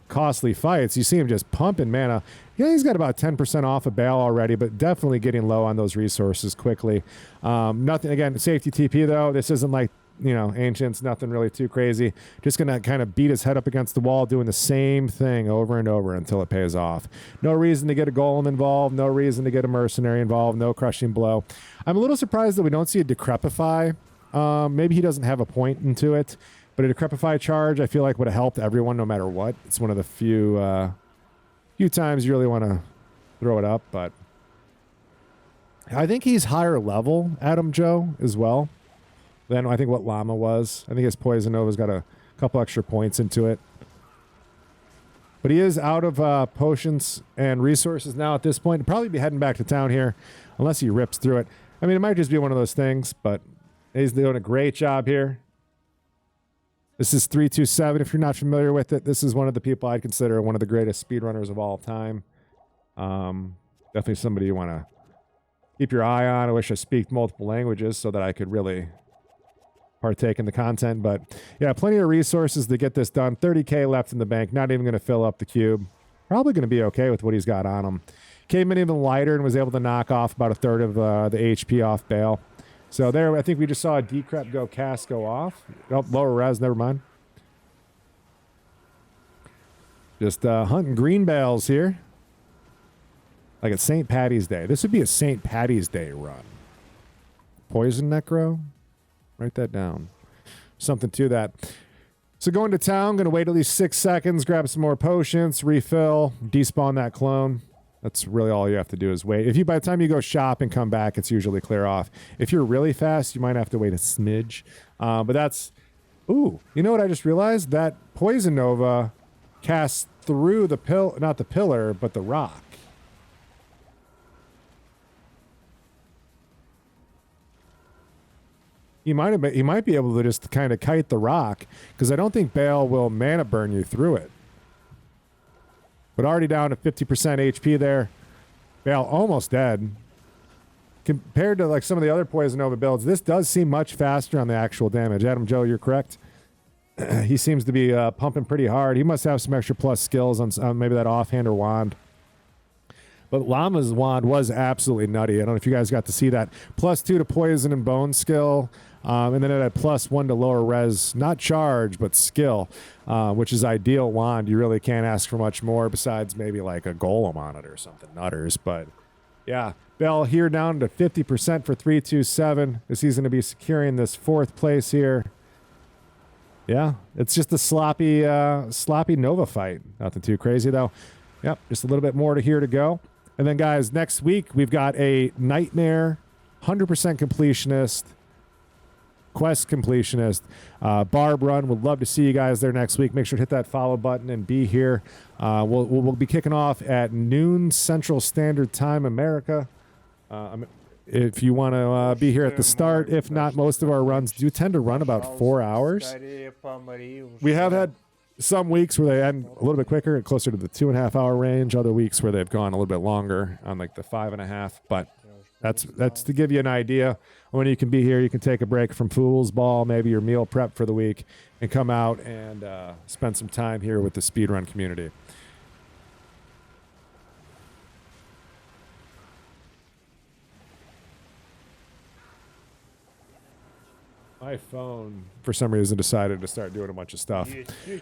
[SPEAKER 2] costly fights. You see him just pumping mana. Yeah, he's got about 10% off a Bale already, but definitely getting low on those resources quickly. Nothing, again, safety TP, though. This isn't like, Ancients, nothing really too crazy. Just going to kind of beat his head up against the wall, doing the same thing over and over until it pays off. No reason to get a Golem involved. No reason to get a Mercenary involved. No Crushing Blow. I'm a little surprised that we don't see a Decrepify. Maybe he doesn't have a point into it, but a Decrepify charge I feel like would have helped everyone no matter what. It's one of the few times you really want to throw it up, but I think he's higher level, Adam Joe, as well. Than I think what Llama was. I think his Poison Nova's got a couple extra points into it. But he is out of potions and resources now at this point. He'll probably be heading back to town here unless he rips through it. I mean, it might just be one of those things, but he's doing a great job here. This is 327. If you're not familiar with it, this is one of the people I'd consider one of the greatest speedrunners of all time. Definitely somebody you want to keep your eye on. I wish I speak multiple languages so that I could really partake in the content. But yeah, plenty of resources to get this done. 30K left in the bank. Not even going to fill up the cube. Probably going to be okay with what he's got on him. Came in even lighter and was able to knock off about a third of the HP off Bale. So there, I think we just saw a decrep go cast go off. Oh, lower res, never mind. Just hunting green bales here. Like it's St. Patty's Day. This would be a St. Patty's Day run. Poison Necro? Write that down. Something to that. So going to town, going to wait at least 6 seconds, grab some more potions, refill, despawn that clone. That's really all you have to do is wait. If you, by the time you go shop and come back, it's usually clear off. If you're really fast, you might have to wait a smidge. But that's, ooh, you know what I just realized? That Poison Nova casts through the not the pillar, but the rock. He might be able to just kind of kite the rock, because I don't think Bale will mana burn you through it. But already down to 50% HP there. Bale almost dead. Compared to like some of the other Poison Nova builds, this does seem much faster on the actual damage. Adam Joe, you're correct. He seems to be pumping pretty hard. He must have some extra plus skills on maybe that offhand or wand. But Llama's wand was absolutely nutty. I don't know if you guys got to see that. +2 to poison and bone skill. And then it had +1 to lower res, not charge, but skill, which is ideal wand. You really can't ask for much more besides maybe like a golem on it or something nutters. But yeah, Bell here down to 50% for 327 as he's going to be securing this 4th place here. Yeah, it's just a sloppy Nova fight. Nothing too crazy though. Yep, just a little bit more here to go. And then guys, next week we've got a Nightmare, 100% completionist, quest completionist, Barb run. Would love to see you guys there next week. Make sure to hit that follow button and be here. We'll be kicking off at noon Central Standard Time, America. If you want to be here at the start. If not, most of our runs do tend to run about 4 hours. We have had some weeks where they end a little bit quicker, closer to the 2.5 hour range. Other weeks where they've gone a little bit longer on like the 5.5. But that's to give you an idea when you can be here. You can take a break from foosball, maybe your meal prep for the week, and come out and spend some time here with the speedrun community. My phone, for some reason, decided to start doing a bunch of stuff.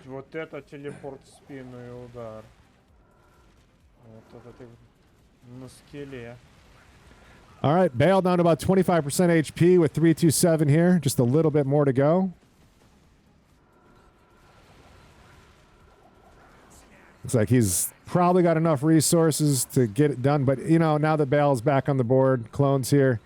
[SPEAKER 4] Вот это телепорт в спину и удар. Вот это ты на скеле.
[SPEAKER 2] All right, Bale down to about 25% HP with 327 here. Just a little bit more to go. Looks like he's probably got enough resources to get it done. But, you know, now that Bale's back on the board, clones here,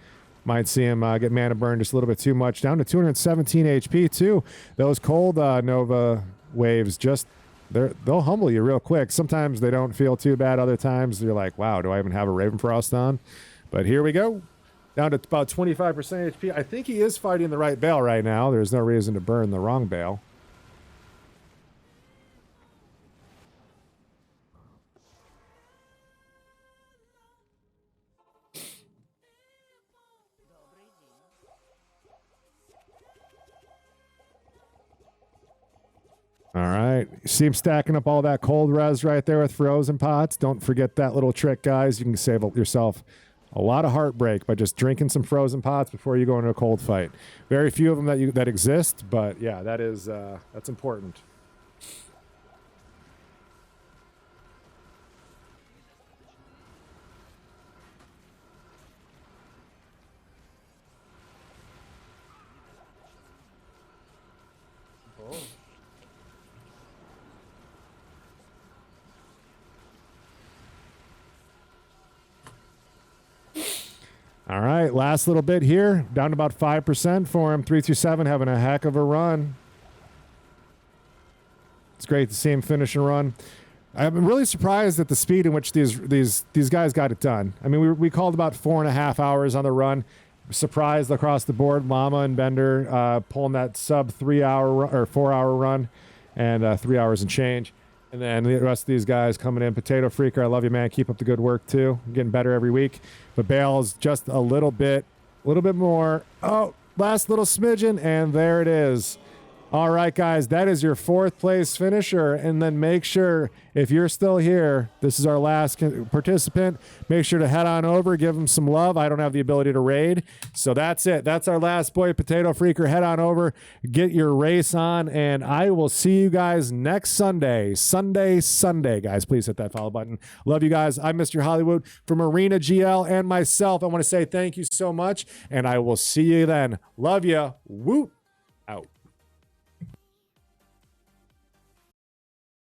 [SPEAKER 2] might see him get mana burn just a little bit too much. Down to 217 HP, too. Those cold Nova waves, just they'll humble you real quick. Sometimes they don't feel too bad. Other times you're like, wow, do I even have a Ravenfrost on? But here we go. Down to about 25% HP. I think he is fighting the right Bale right now. There's no reason to burn the wrong Bale. All right. See him stacking up all that cold res right there with frozen pots. Don't forget that little trick, guys. You can save yourself a lot of heartbreak by just drinking some frozen pots before you go into a cold fight. Very few of them that exist, but yeah, that's important. All right, last little bit here. Down to about 5% for him. 327 having a heck of a run. It's great to see him finish and run. I'm really surprised at the speed in which these guys got it done. I mean, we called about 4.5 hours on the run. surprised across the board. Llama and Bender pulling that sub 3-hour or 4-hour run and 3 hours and change. And then the rest of these guys coming in. Potato Freaker, I love you, man. Keep up the good work too. Getting better every week. But Bale's just a little bit more. Oh, last little smidgen, and there it is. All right, guys, that is your 4th place finisher. And then make sure, if you're still here, this is our last participant, make sure to head on over, give him some love. I don't have the ability to raid. So that's it. That's our last boy, Potato Freaker. Head on over, get your race on, and I will see you guys next Sunday. Sunday, guys. Please hit that follow button. Love you guys. I'm Mr. Hollywood from Arena GL and myself. I want to say thank you so much, and I will see you then. Love you. Whoop. Out.